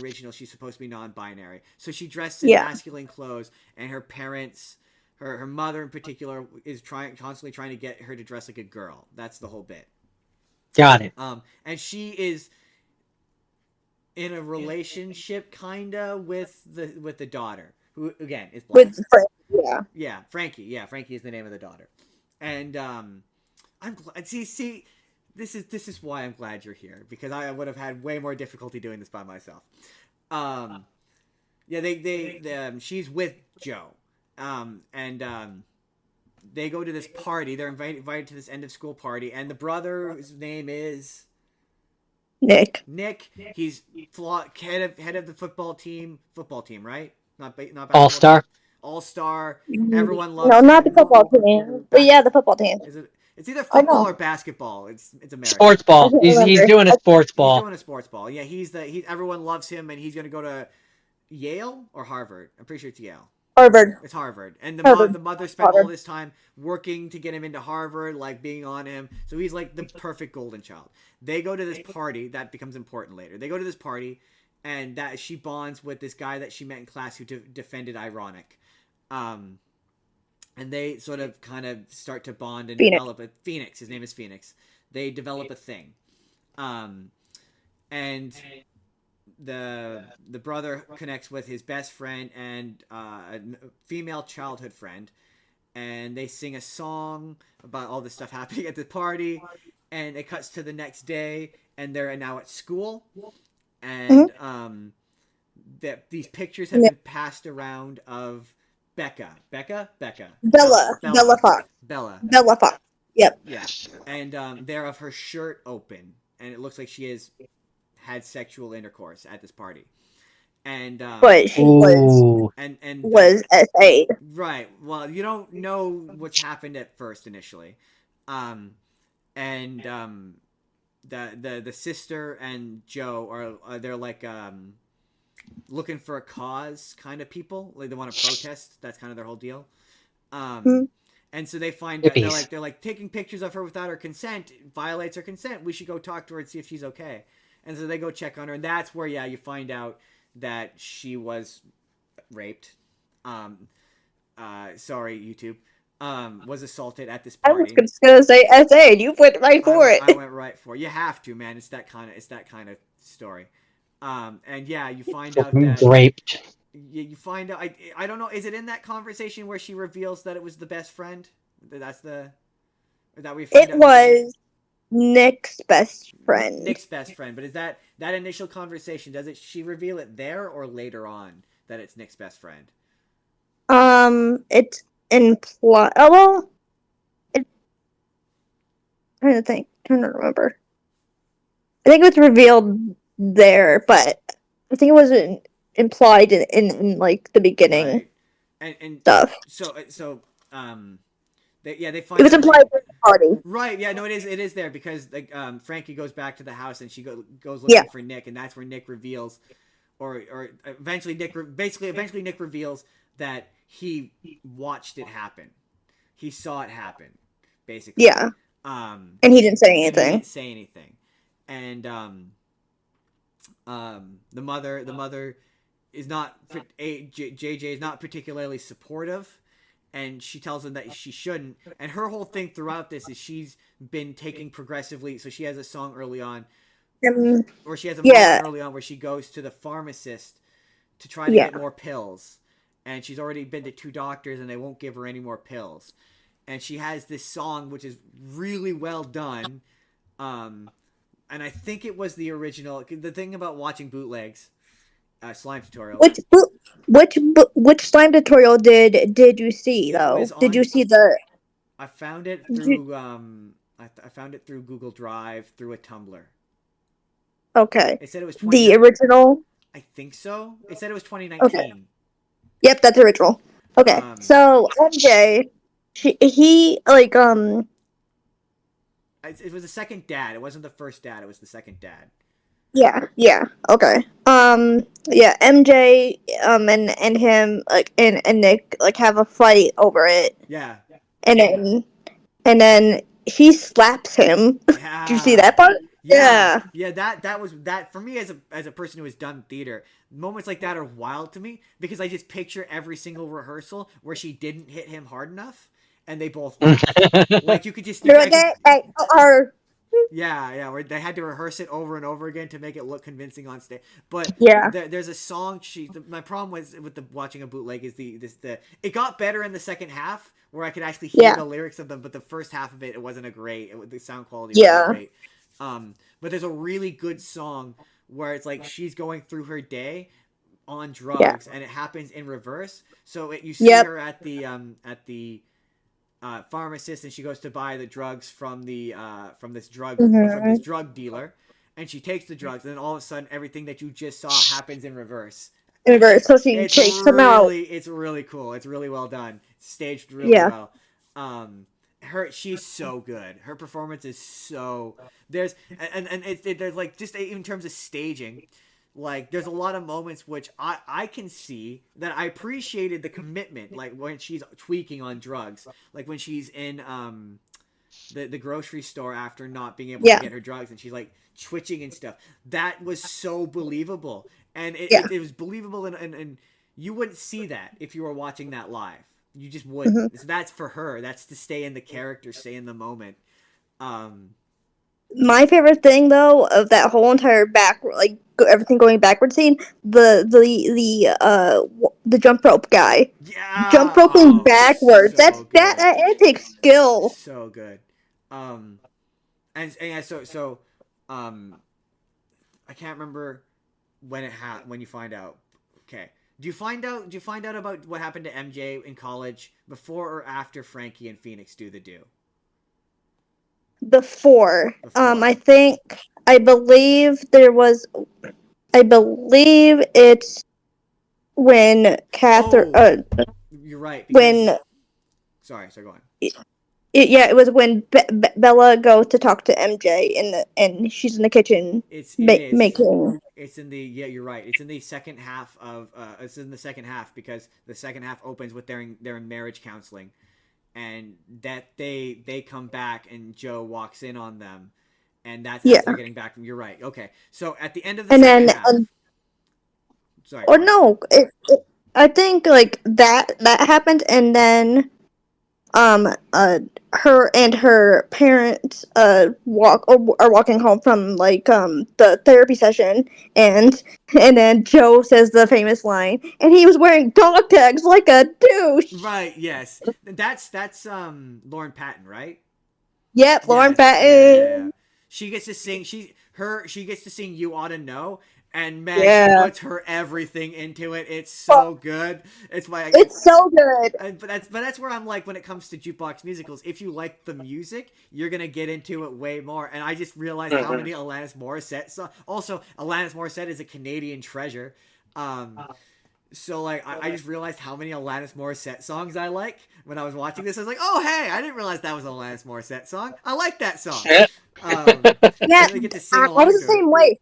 original. She's supposed to be non-binary, so she dressed in masculine clothes, and her parents, her mother in particular, is constantly trying to get her to dress like a girl. That's the whole bit. Got it. And she is in a relationship kinda with the daughter, who again is black. With Frankie, yeah, Frankie is the name of the daughter, and I'm glad. See, this is why I'm glad you're here, because I would have had way more difficulty doing this by myself. Yeah, she's with Joe, and they go to this party. They're invited to this end of school party, and the brother's name is Nick. He's head of the football team, right? Not All-star. All-star. Everyone loves. No, not the football team. But yeah, the football team. Is it? It's either football or basketball. It's American. Sports ball. He's doing a sports ball. He's doing a sports ball. Yeah, everyone loves him, and he's gonna go to Yale or Harvard. I'm pretty sure it's Yale. Harvard. It's Harvard. And the Harvard. the mother spent all this time working to get him into Harvard, like being on him. So he's like the perfect golden child. They go to this party. That becomes important later. They go to this party, and that she bonds with this guy that she met in class who defended Ironic. And they sort of kind of start to bond and develop a Phoenix. His name is Phoenix. They develop a thing. And the brother connects with his best friend and a female childhood friend, and they sing a song about all this stuff happening at the party, and it cuts to the next day, and they're now at school, and these pictures have been passed around of Bella Fox. Yep. Yeah, and they're of her shirt open, and it looks like she has had sexual intercourse at this party, and but she was SA. Right. Well, you don't know what's happened at first initially, and the sister and Joe are they're like looking for a cause kind of people, like they want to protest. That's kind of their whole deal. And so they find out they're like taking pictures of her without her consent violates her consent. We should go talk to her and see if she's okay. And so they go check on her, and that's where you find out that she was raped. Sorry, YouTube. Was assaulted at this party. I was just gonna say SA, and you went right for it. I went right for it. You have to, man. It's that kind of story. And yeah, you find out that raped. You find out. I don't know. Is it in that conversation where she reveals that it was the best friend? That's that we. Find it was Nick's best friend. Nick's best friend, but is that initial conversation? She reveal it there or later on that it's Nick's best friend? It's implied. Oh well, Trying to remember. I think it was revealed there, but I think it wasn't implied in like the beginning Right. And stuff. so they It find was out that she. implied at the party. Right, yeah, no, it is there because like Frankie goes back to the house and she goes Yeah. looking for Nick, and that's where Nick reveals, or eventually eventually Nick reveals that he watched it happen, he saw it happen, basically. Yeah. And he didn't say And he didn't anything. say anything, and the mother is not JJ is not particularly supportive, and she tells him that she shouldn't. And her whole thing throughout this is she's been taking progressively. So she has a song early on, Um, or she has a moment yeah. early on where she goes to the pharmacist to try to Yeah. get more pills, and she's already been to 2 doctors and they won't give her any more pills. And she has this song which is really well done. And I think it was the original. The thing about watching bootlegs, slime tutorials, Which slime tutorial did you see it was though? Did on. you see the? I found it Did you, through I found it through Google Drive through a Tumblr. okay, It said it was the 2019. original. I think so. It said it was Okay. 2019. Yep, that's original. Okay, Um, so MJ, he like it was the second dad. It wasn't the first dad. It was the second dad. yeah, okay. Yeah, MJ and him like and Nick like have a fight over it, Yeah. and then he slaps him. Did you see Yeah. that part? Yeah. Yeah. Yeah, that was that for me as a person who has done theater. Moments like that are wild to me because I just picture every single rehearsal where she didn't hit him hard enough and they both laughed. Like you could just They're like, hey, or yeah, where they had to rehearse it over and over again to make it look convincing on stage. But yeah, there's a song. My problem was with the watching a bootleg is the it got better in the second half where I could actually hear yeah, the lyrics of them, but the first half of it wasn't a great. The sound quality wasn't yeah. great. But there's a really good song where it's like she's going through her day on Yeah. drugs, and it happens in reverse. So you see Yep. her at the pharmacist, and she goes to buy the drugs from this Mhm. drug dealer, and she takes the drugs, and then all of a sudden everything that you just saw happens in reverse. So she takes him out. It's really cool. It's really well done. It's staged really Yeah. well. She's so good. Her performance is so there's there's like just in terms of staging, like there's a lot of moments which I can see that I appreciated the commitment, like when she's tweaking on drugs, like when she's in the grocery store after not being able Yeah. to get her drugs and she's like twitching and stuff. That was so believable, and Yeah. it was believable, and you wouldn't see that if you were watching that live. You just wouldn't. Mhm. So that's for her. That's to stay in the character, stay in the moment. My favorite thing though of that whole entire everything going backward scene, the jump rope guy, jump Yeah. roping Oh, backwards. so good. That it takes skill. So good. And yeah, so I can't remember when you find out. Okay. Do you find out about what happened to MJ in college before or after Frankie and Phoenix do the do? Before, Before. I believe it's when Catherine, You're right. when Sorry, go on. it was when Bella goes to talk to MJ and she's in the kitchen It is. making. It's in the You're right. It's in the second half of. It's in the second half because the second half opens with they're in marriage counseling, and that they come back and Joe walks in on them, and that's as they're getting back from. You're right. Okay, so at the end of the second half. Sorry. Or no, I think like that happened, and then her and her parents are walking home from like the therapy session, and then Joe says the famous line, and he was wearing dog tags like a douche. Right. Yes. That's Lauren Patton, right? Yep, Lauren Yes, Patton. yeah. She gets to sing. She gets to sing "You Ought to Know," And man, she Yeah. puts her everything into it. It's so good. It's why It's so good. but that's where I'm like, when it comes to jukebox musicals, if you like the music, you're gonna get into it way more. And I just realized how many Alanis Morissette songs. Also, Alanis Morissette is a Canadian treasure. So like, I just realized how many Alanis Morissette songs I like when I was watching this. I was like, oh hey, I didn't realize that was an Alanis Morissette song. I like that song. Yeah, I get to sing I along was to the it. same way.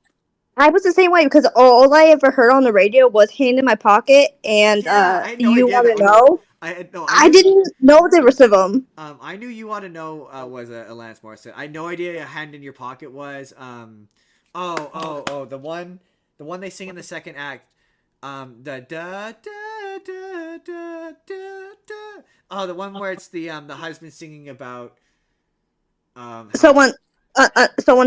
I was the same way because all I ever heard on the radio was "Hand in My Pocket" and Yeah, I had "Do no You idea Want that to was a. Know." I had no. I I knew. didn't know the rest of them. I knew You Ought to Know was a Alanis Morissette. I had no idea Hand in Your Pocket was. The one they sing in the second act. The da da da da da da. Oh, the one where it's the husband singing about how, Someone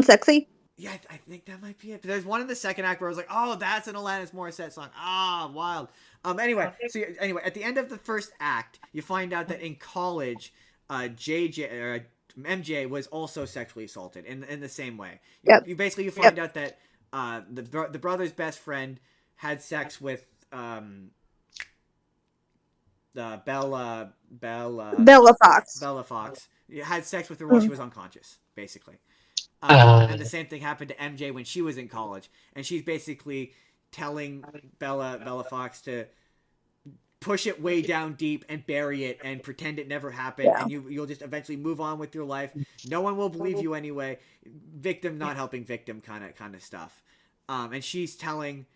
sexy. yeah, I think that might be it. But there's one in the second act where I was like, oh, that's an Alanis Morissette song. Ah, wild. Anyway, at the end of the first act, you find out that in college, MJ was also sexually assaulted in the same way. Yep. You find out that the brother's best friend had sex with Bella Fox. Bella Fox. Had sex with her while she was unconscious, basically. And the same thing happened to MJ when she was in college, and she's basically telling Bella Fox to push it way down deep and bury it and pretend it never happened, and you'll just eventually move on with your life. No one will believe you anyway. Victim not helping victim kind of stuff. And she's telling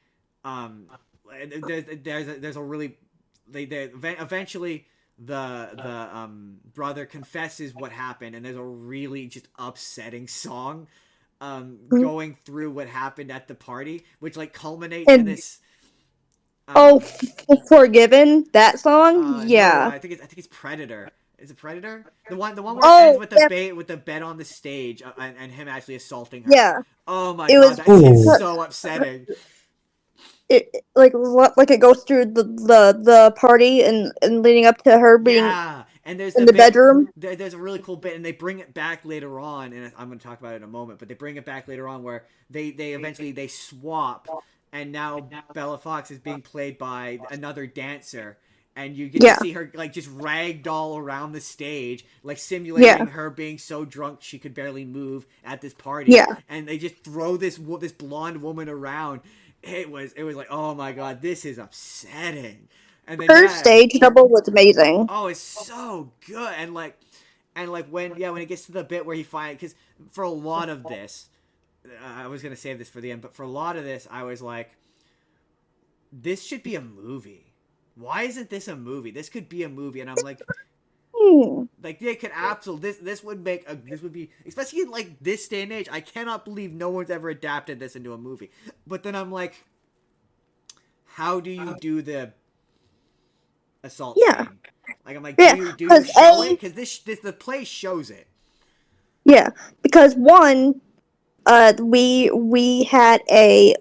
there's a really eventually the brother confesses what happened, and there's a really just upsetting song going through what happened at the party, which like culminates in this Forgiven, that song. Yeah. No, I think it's Predator. Is it Predator? The one where it ends with the bed on the stage and him actually assaulting her. Yeah. Oh my god, that scene's so upsetting. It like it goes through the party and leading up to her being and there's in the bedroom. There's a really cool bit, and they bring it back later on, and I'm going to talk about it in a moment. But they bring it back later on where they eventually swap, and now Bella Fox is being played by another dancer. And you get to see her like just ragdoll around the stage, like simulating her being so drunk she could barely move at this party. Yeah. And they just throw this blonde woman around. It was like, oh my god, this is upsetting. And then, her stage double was amazing. Oh, it's so good. And when it gets to the bit where he because for a lot of this, I was gonna save this for the end, but for a lot of this, I was like, this should be a movie. Why isn't this a movie? This could be a movie. And I'm like, like they could absolutely this would be, especially in like this day and age. I cannot believe no one's ever adapted this into a movie. But then I'm like, how do you do the assault scene? Like I'm like, do you show it? Because this the play shows it. Yeah, because one, we had a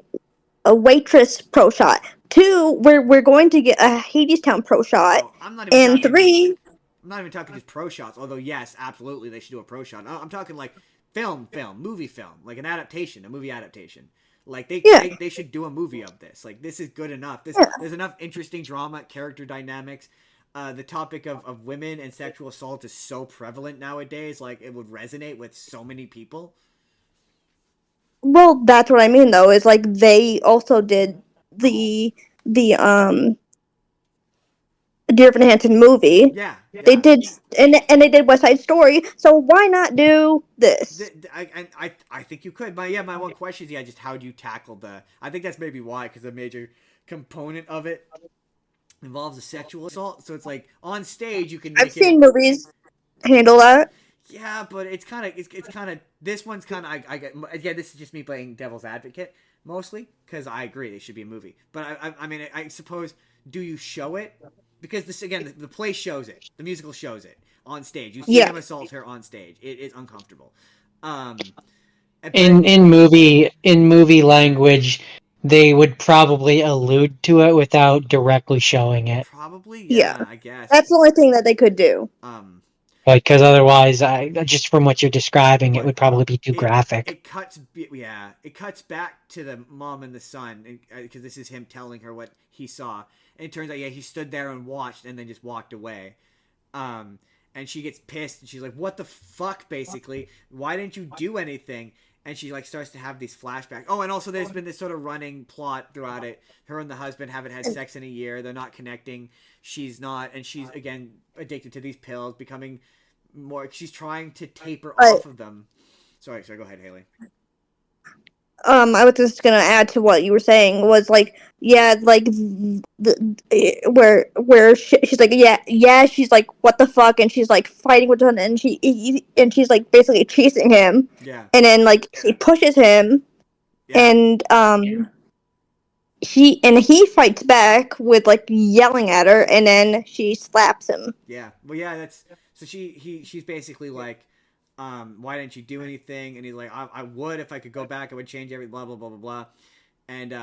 waitress pro shot. Two, we're going to get a Hadestown pro shot. Oh, I'm not even and three, I'm not even talking just pro shots. Although yes, absolutely they should do a pro shot. I'm talking like movie film, like an adaptation, a movie adaptation. Like they should do a movie of this. Like this is good enough. There's enough interesting drama, character dynamics. The topic of women and sexual assault is so prevalent nowadays. Like it would resonate with so many people. Well, that's what I mean though. Is like they also did the Dear Evan Hansen movie. Yeah. They did, and they did West Side Story. So why not do this? I think you could. My one question is, just how do you tackle the? I think that's maybe why, because a major component of it involves a sexual assault. So it's like on stage you can. I've seen movies handle that. Yeah, but it's kind of this one's kind of I get this is just me playing devil's advocate mostly because I agree they should be a movie. But I mean I suppose, do you show it? Because this again, the play shows it, the musical shows it on stage. You see him assault her on stage. It is uncomfortable. In movie language, they would probably allude to it without directly showing it. Probably, yeah. I guess that's the only thing that they could do. because otherwise, just from what you're describing, it But would probably be too graphic. It cuts back to the mom and the son because this is him telling her what he saw, and it turns out he stood there and watched and then just walked away. And she gets pissed and she's like, "What the fuck?" Basically, why didn't you do anything? And she like starts to have these flashbacks. Oh, and also there's been this sort of running plot throughout it. Her and the husband haven't had sex in a year. They're not connecting. She's not, and she's again addicted to these pills, becoming more. She's trying to taper off of them. Sorry. Go ahead, Hailey. I was just gonna add to what you were saying was like, yeah, like where she's like, yeah, she's like, what the fuck, and she's like fighting with him, and she's like basically chasing him, Yeah. and then like she pushes him, and he fights back with like yelling at her, and then she slaps him. Yeah. Well, yeah, that's so she's basically like, why didn't you do anything? And he's like, I would if I could go back. I would change every blah blah blah blah blah. And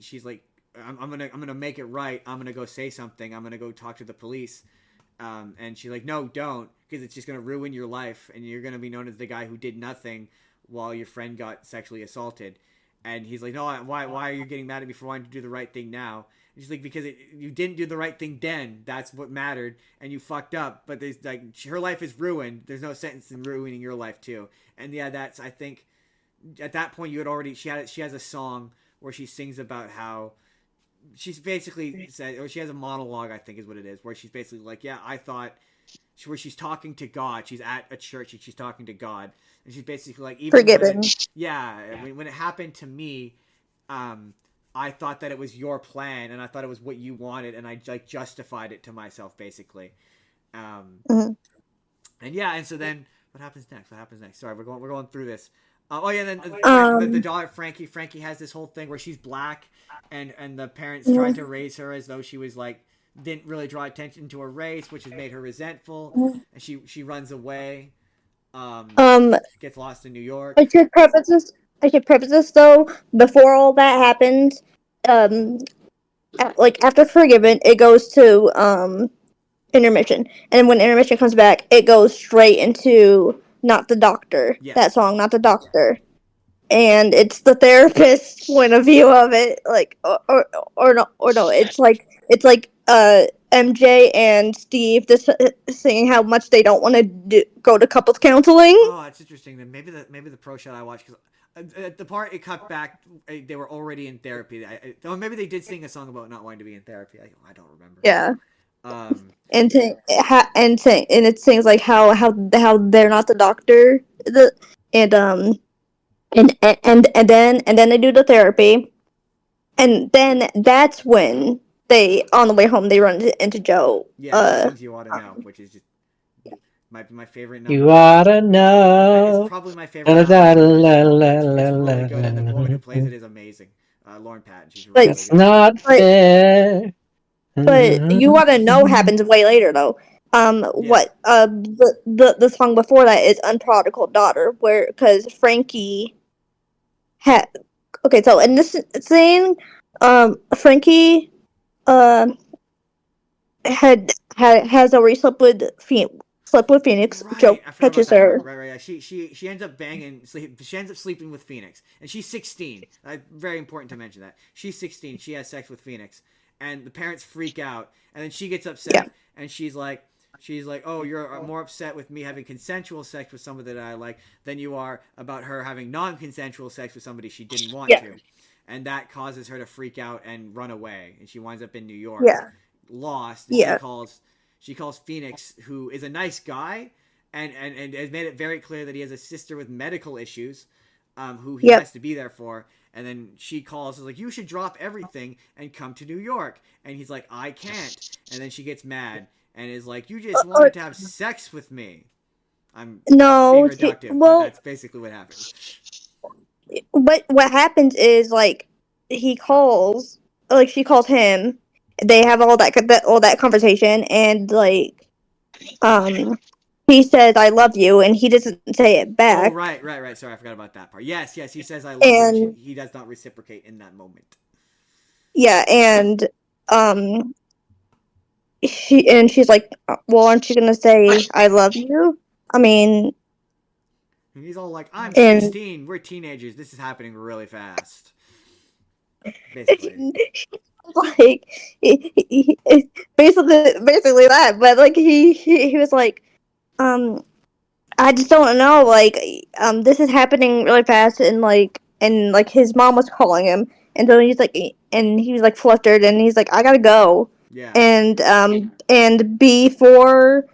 she's like, I'm gonna make it right. I'm gonna go say something. I'm gonna go talk to the police. And she's like, no, don't, because it's just gonna ruin your life, and you're gonna be known as the guy who did nothing while your friend got sexually assaulted. And he's like, no, why are you getting mad at me for wanting to do the right thing now? And she's like, because you didn't do the right thing then. That's what mattered, and you fucked up. But there's like, her life is ruined. There's no sense in ruining your life too. And yeah, that's, I think, at that point you had already, she has a song where she sings about how she's basically said, or she has a monologue, I think is what it is, where she's basically like, yeah, I thought, where she's talking to God. She's at a church and she's talking to God. And she's basically like, even forgiven. When it happened to me, I thought that it was your plan, and I thought it was what you wanted, and I like justified it to myself, basically. And yeah, and so then what happens next? Sorry, we're going through this. Then the daughter Frankie has this whole thing where she's black, and the parents tried to raise her as though she was like, didn't really draw attention to her race, which has made her resentful, and she runs away. Gets lost in New York. I should preface this though, before all that happens, like after Forgiven, it goes to intermission, and when intermission comes back, it goes straight into Not the Doctor. Yes. That song, Not the Doctor, and it's the therapist's point of view of it, like or no, it's like MJ and Steve just saying how much they don't want to go to couples counseling. Oh, it's interesting. Then maybe the pro shot I watched, because at the part it cut back, they were already in therapy. Maybe they did sing a song about not wanting to be in therapy. I don't remember. Yeah. And it sings like how they're not the doctor, and then they do the therapy, and then that's when they, on the way home, they run into Joe. Yeah, Songs You Ought to Know, which is just my favorite number. You ought to know. It's probably my favorite number. It's really good, and the woman who plays it is amazing. Lauren Patton. She's really good. It's not fair. But You Ought to Know happens way later, though. What the song before that is Unprodigal Daughter, where, because Frankie had, okay, so in this scene, Frankie has already slept with Phoenix. Right, Joe touches her. Right. She ends up she ends up sleeping with Phoenix, and she's 16. Very important to mention that she's 16. She has sex with Phoenix, and the parents freak out, and then she gets upset, and she's like, oh, you're more upset with me having consensual sex with somebody that I like than you are about her having non-consensual sex with somebody she didn't want to. And that causes her to freak out and run away, and she winds up in New York, lost. And she calls Phoenix, who is a nice guy, and has made it very clear that he has a sister with medical issues, who he has to be there for. And then she calls, is like, you should drop everything and come to New York. And he's like, I can't. And then she gets mad and is like, you just wanted to have sex with me. I'm being reductive, but that's basically what happens. What happens is, like, she calls him. They have all that conversation, and like, he says, "I love you," and he doesn't say it back. Oh, right. Sorry, I forgot about that part. Yes, he says, "I love you." He does not reciprocate in that moment. Yeah, and she's like, well, aren't you gonna say I love you? I mean, And he's all like, I'm and 16. We're teenagers. This is happening really fast. Basically. like basically that, but like he was like, I just don't know, like, this is happening really fast, and like his mom was calling him, and so he's like, and he was like flustered, and he's like, I gotta go, Yeah. and before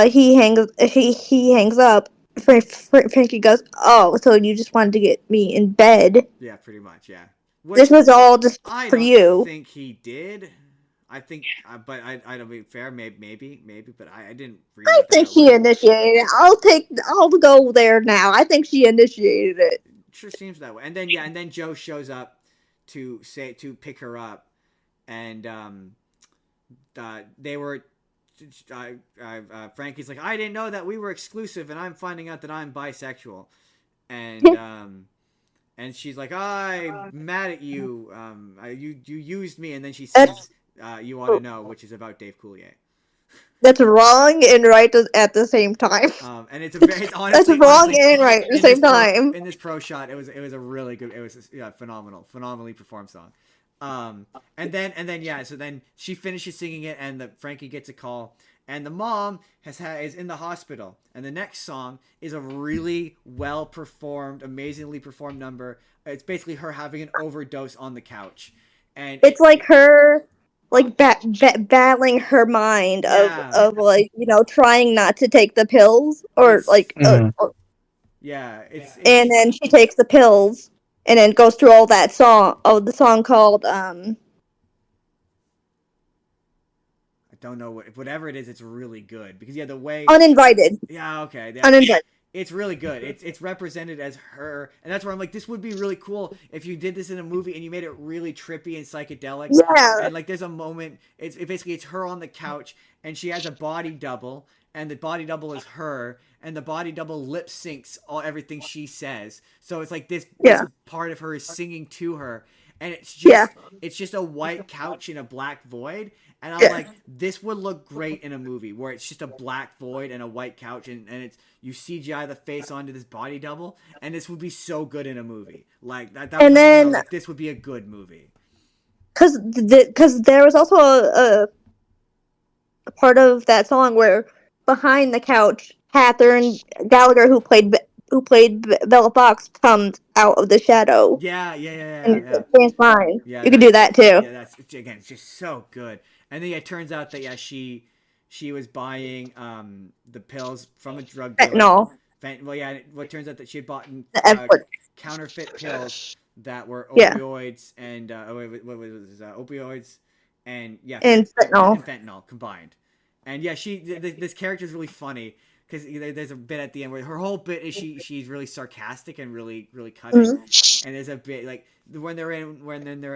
he hangs up, Frankie goes, oh, so you just wanted to get me in bed? Yeah, pretty much. Yeah. This Which was all just I for don't you. think he did. I think, but I don't be fair. Maybe, but I didn't read I it think that she way. initiated it. I'll go there now. I think she initiated it. It sure seems that way. And then Joe shows up to pick her up, and they were. Frankie's like, I didn't know that we were exclusive, and I'm finding out that I'm bisexual, and she's like, I'm mad at you. You used me, and then she sings, "You Ought to Know," which is about Dave Coulier. That's wrong and right at the same time. And it's honestly, That's wrong and right at the same time. In this pro shot, it was a really good, it was phenomenally performed song. And then yeah, so then she finishes singing it, and Frankie gets a call, and the mom is in the hospital, and the next song is a really well performed, amazingly performed number. It's basically her having an overdose on the couch, and it's like her like battling her mind of like, trying not to take the pills, or like yeah, it's and then she takes the pills and then goes through all that the song called I don't know whatever it is. It's really good because the way Uninvited. Yeah, okay. Yeah. Uninvited. It's really good. It's represented as her, and that's where I'm like, this would be really cool if you did this in a movie and you made it really trippy and psychedelic. Yeah. And like, there's a moment. It's her on the couch, and she has a body double, and the body double is her, and the body double lip syncs everything she says. So it's like this part of her is singing to her, and it's just a white couch in a black void. And I'm like, this would look great in a movie where it's just a black void and a white couch, and it's you CGI the face onto this body double, and this would be so good in a movie. Like that and then like, this would be a good movie. Because there was also a part of that song where behind the couch, Catherine Gallagher, who played Bella Fox, comes out of the shadow. Yeah. And change mind. Yeah, you could do that too. Yeah, it's just so good. And then it turns out that she was buying the pills from a drug dealer. Fentanyl. It turns out that she had bought counterfeit pills that were opioids and what was this? Opioids and fentanyl combined. And this character is really funny because there's a bit at the end where her whole bit is she's really sarcastic and really cutting. And there's a bit like when they're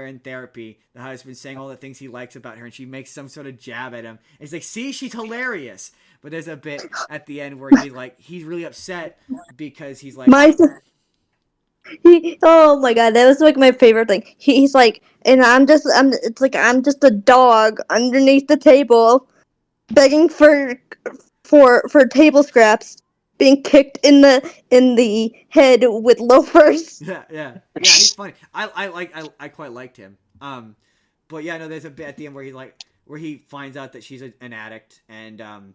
in therapy, the husband's saying all the things he likes about her, and she makes some sort of jab at him. And he's like, "See, she's hilarious." But there's a bit at the end where he's really upset because he's like, oh my god, that was like my favorite thing. He's like, and I'm just a dog underneath the table, begging for table scraps, being kicked in the head with loafers. Yeah, he's funny. I quite liked him. But yeah, no, there's a bit at the end where he finds out that she's an addict, and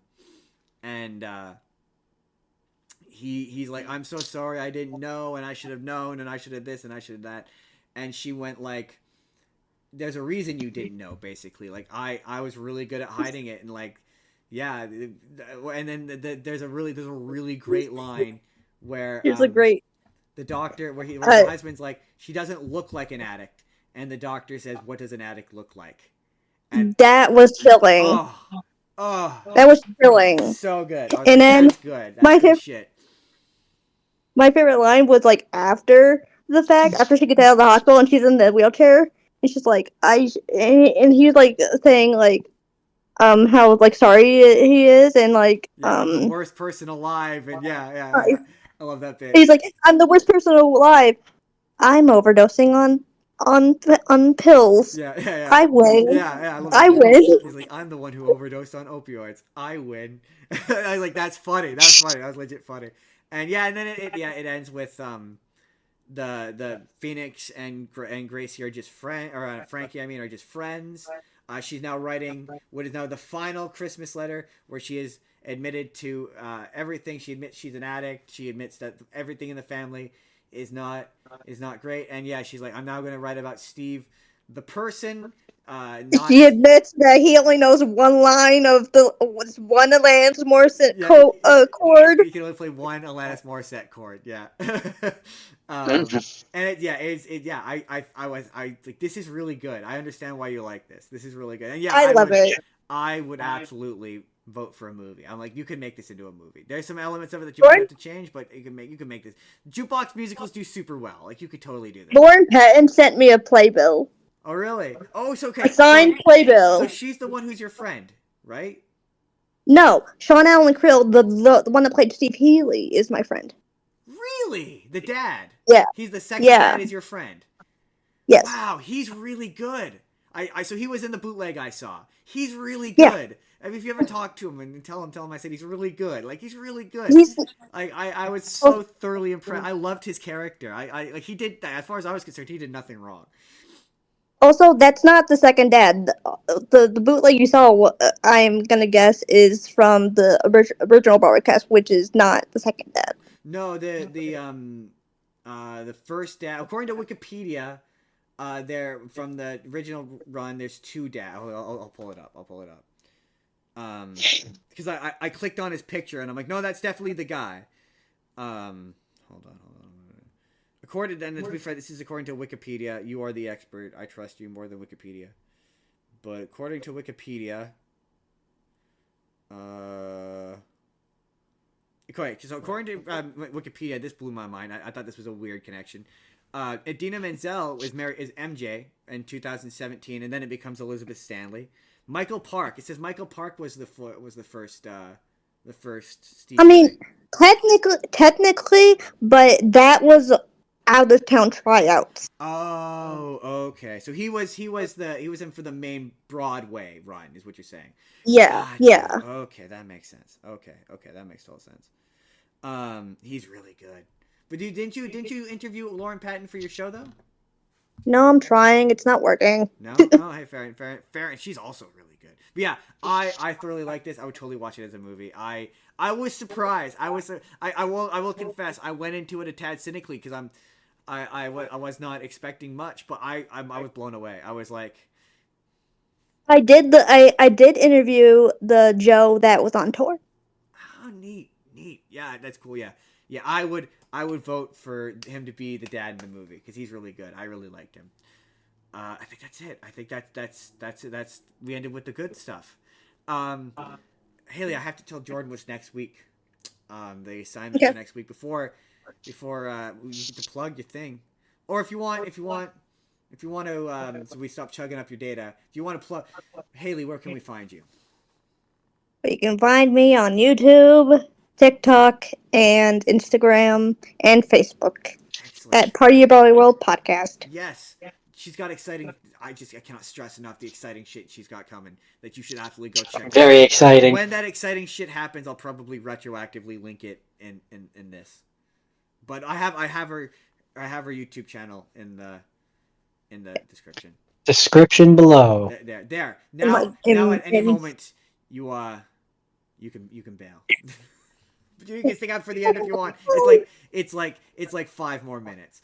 he's like, I'm so sorry, I didn't know, and I should have known, and I should have this, and I should have that, and she went like, there's a reason you didn't know, basically. Like I was really good at hiding it, and like. Yeah, and then there's a really great line where the doctor where the husband's like, she doesn't look like an addict, and the doctor says, what does an addict look like? And that was chilling. That was chilling. So good. And then that's good. That's good shit. My favorite line was like after the fact, after she gets out of the hospital and she's in the wheelchair, and she's like, and he's like saying like. How like sorry he is, and like the worst person alive, and I love that bit. He's like, I'm the worst person alive. I'm overdosing on on pills. Yeah. I win. Yeah, I love I that. win. He's like, I'm the one who overdosed on opioids. I win. I was like, that's funny. That's funny. That was legit funny. And yeah, and then it ends with the Phoenix and Gracie are just Frankie are just friends. She's now writing what is now the final Christmas letter, where she is admitted to everything. She admits she's an addict. She admits that everything in the family is not great. And yeah, she's like, I'm now going to write about Steve, the person. Not She admits that he only knows one line of the one Alanis Morissette yeah, chord. you can only play one Alanis Morissette chord. Yeah. I like, this is really good. I understand why you like this. This is really good. And yeah, I love it. I would absolutely vote for a movie. I'm like, you could make this into a movie. There's some elements of it that you Lauren, might have to change, but you can make this. Jukebox musicals do super well. Like, you could totally do this. Lauren Patton sent me a playbill. Oh really? Oh, it's okay. A signed playbill. So she's the one who's your friend, right? No, Sean Allen Krill, the one that played Steve Hailey, is my friend. Really? The dad? Yeah. He's the second Yeah. dad is your friend. Yes. Wow, he's really good. So he was in the bootleg I saw. He's really good. Yeah. I mean, if you ever talk to him and tell him I said he's really good. Like, he's really good. I was so thoroughly impressed. I loved his character. I like, he did, as far as I was concerned, he did nothing wrong. Also, that's not the second dad. The bootleg you saw, I'm gonna guess, is from the original broadcast, which is not the second dad. No, the first dad, according to Wikipedia, there from the original run, there's two dads. I'll pull it up. Because I clicked on his picture and I'm like, no, that's definitely the guy. Hold on. And to be fair, this is according to Wikipedia. You are the expert. I trust you more than Wikipedia. But according to Wikipedia, okay, so according to Wikipedia, this blew my mind. I thought this was a weird connection. Idina Menzel is MJ in 2017, and then it becomes Elizabeth Stanley. Michael Park. It says Michael Park was the first Steve. I mean, technically, but that was out of town tryouts. Oh, okay. So he was in for the main Broadway run, is what you're saying. Yeah, Gotcha. yeah. Okay, that makes sense. Okay, that makes total sense. He's really good. But didn't you interview Lauren Patton for your show though? No, I'm trying. It's not working. No. Hey, fair. And she's also really good. But yeah, I thoroughly like this. I would totally watch it as a movie. I was surprised. I will confess. I went into it a tad cynically because I was not expecting much, but I was blown away. I was like, I did interview the Joe that was on tour. oh, neat. Yeah, that's cool. Yeah. I would vote for him to be the dad in the movie because he's really good. I really liked him. I think that's it. I think that's we ended with the good stuff. Haley, I have to tell Jordan what's next week. The assignment for next week before you get to plug your thing, or if you want to, so we stop chugging up your data. If you want to plug, Haley, where can we find you? You can find me on YouTube, TikTok, and Instagram, and Facebook. Excellent. At Party About the World Podcast. Yes. She's got exciting. I cannot stress enough the exciting shit she's got coming that you should absolutely go check. Very exciting. When that exciting shit happens, I'll probably retroactively link it in this. But I have her YouTube channel in the description. Description below. There. Now at any moment you can bail. But you can stick out for the end if you want. It's like 5 more minutes.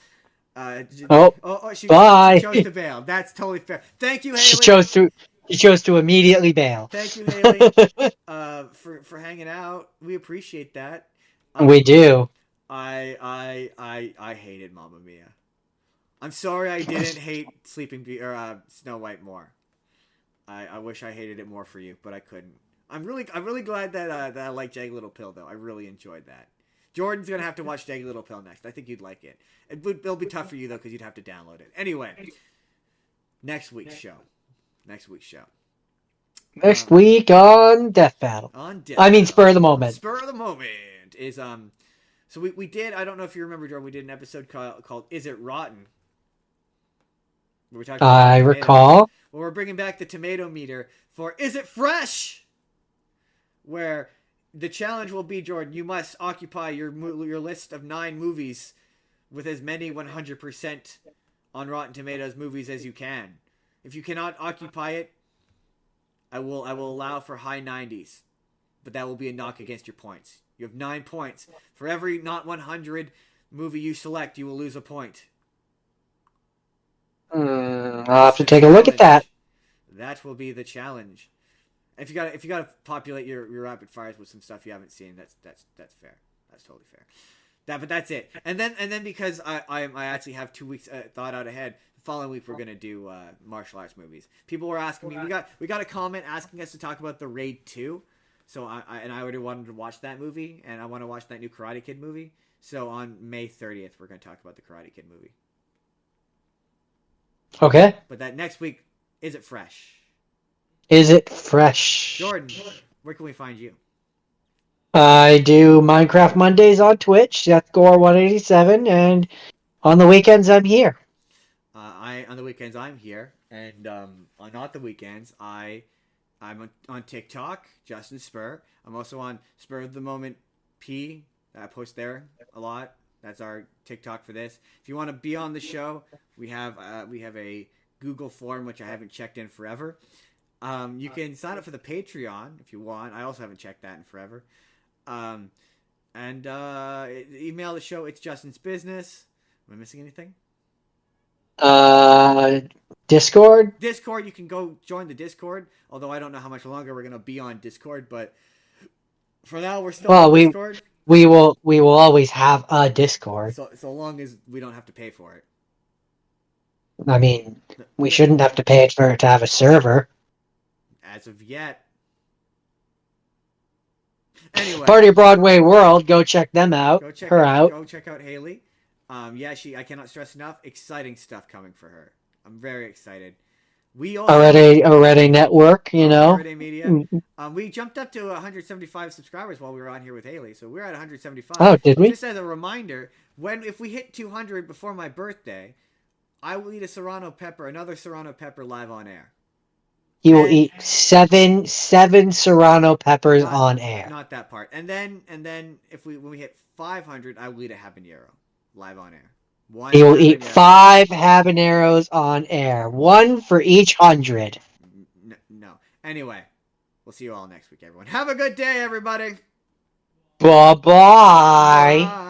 She bye. chose to bail. That's totally fair. Thank you, Hailey. She chose to immediately bail. Thank you, Hailey, for hanging out. We appreciate that. We do. I hated Mamma Mia. I'm sorry I didn't hate Snow White more. I wish I hated it more for you, but I couldn't. I'm really glad that I like Jagged Little Pill though. I really enjoyed that. Jordan's gonna have to watch Jagged Little Pill next. I think you'd like it. It'll be tough for you though because you'd have to download it. Anyway, next week's show. Next Next week on Death Battle. Spur of the Moment. Spur of the Moment is So we did. I don't know if you remember, Jordan. We did an episode called "Is It Rotten?" We talked about I tomatoes. recall. Well, we're bringing back the tomato meter for Is It Fresh? Where the challenge will be, Jordan, you must occupy your list of 9 movies with as many 100% on Rotten Tomatoes movies as you can. If you cannot occupy it, I will allow for high 90s. But that will be a knock against your points. You have 9 points. For every not 100 movie you select, you will lose a point. I'll have to take a look at that. That will be the challenge. If you gotta populate your rapid fires with some stuff you haven't seen, that's fair. That's totally fair. But that's it. And then because I actually have 2 weeks thought out ahead. The following week we're gonna do martial arts movies. People were asking me. We got a comment asking us to talk about The Raid 2. So I already wanted to watch that movie, and I want to watch that new Karate Kid movie. So on May 30th, we're gonna talk about the Karate Kid movie. Okay. But that next week, Is It Fresh? Is It Fresh? Jordan, where can we find you? I do Minecraft Mondays on Twitch, SethGore187, and on the weekends I'm here. On the weekends I'm here, and on not the weekends I'm on TikTok, Justin Spurr. I'm also on Spur of the Moment P. I post there a lot. That's our TikTok for this. If you want to be on the show, we have a Google form which I haven't checked in forever. You can sign up for the Patreon if you want. I also haven't checked that in forever. Email the show. It's Justin's Business. Am I missing anything? Discord. Discord. You can go join the Discord. Although I don't know how much longer we're gonna be on Discord, but for now we're still on Discord. We will always have a Discord. So long as we don't have to pay for it. I mean, we shouldn't have to pay to have a server. As of yet. Anyway. Party Broadway World, go check them out. Go check out Hailey. I cannot stress enough, exciting stuff coming for her. I'm very excited. We also already network, you know. Already media. We jumped up to 175 subscribers while we were on here with Hailey, so we're at 175. Oh, did we? Just as a reminder, if we hit 200 before my birthday, I will eat another serrano pepper live on air. You will eat seven serrano peppers on air. Not that part. And then when we hit 500, I will eat a habanero live on air. You will eat 5 habaneros on air. 1 for each 100. No. Anyway, we'll see you all next week, everyone. Have a good day, everybody. Bye-bye.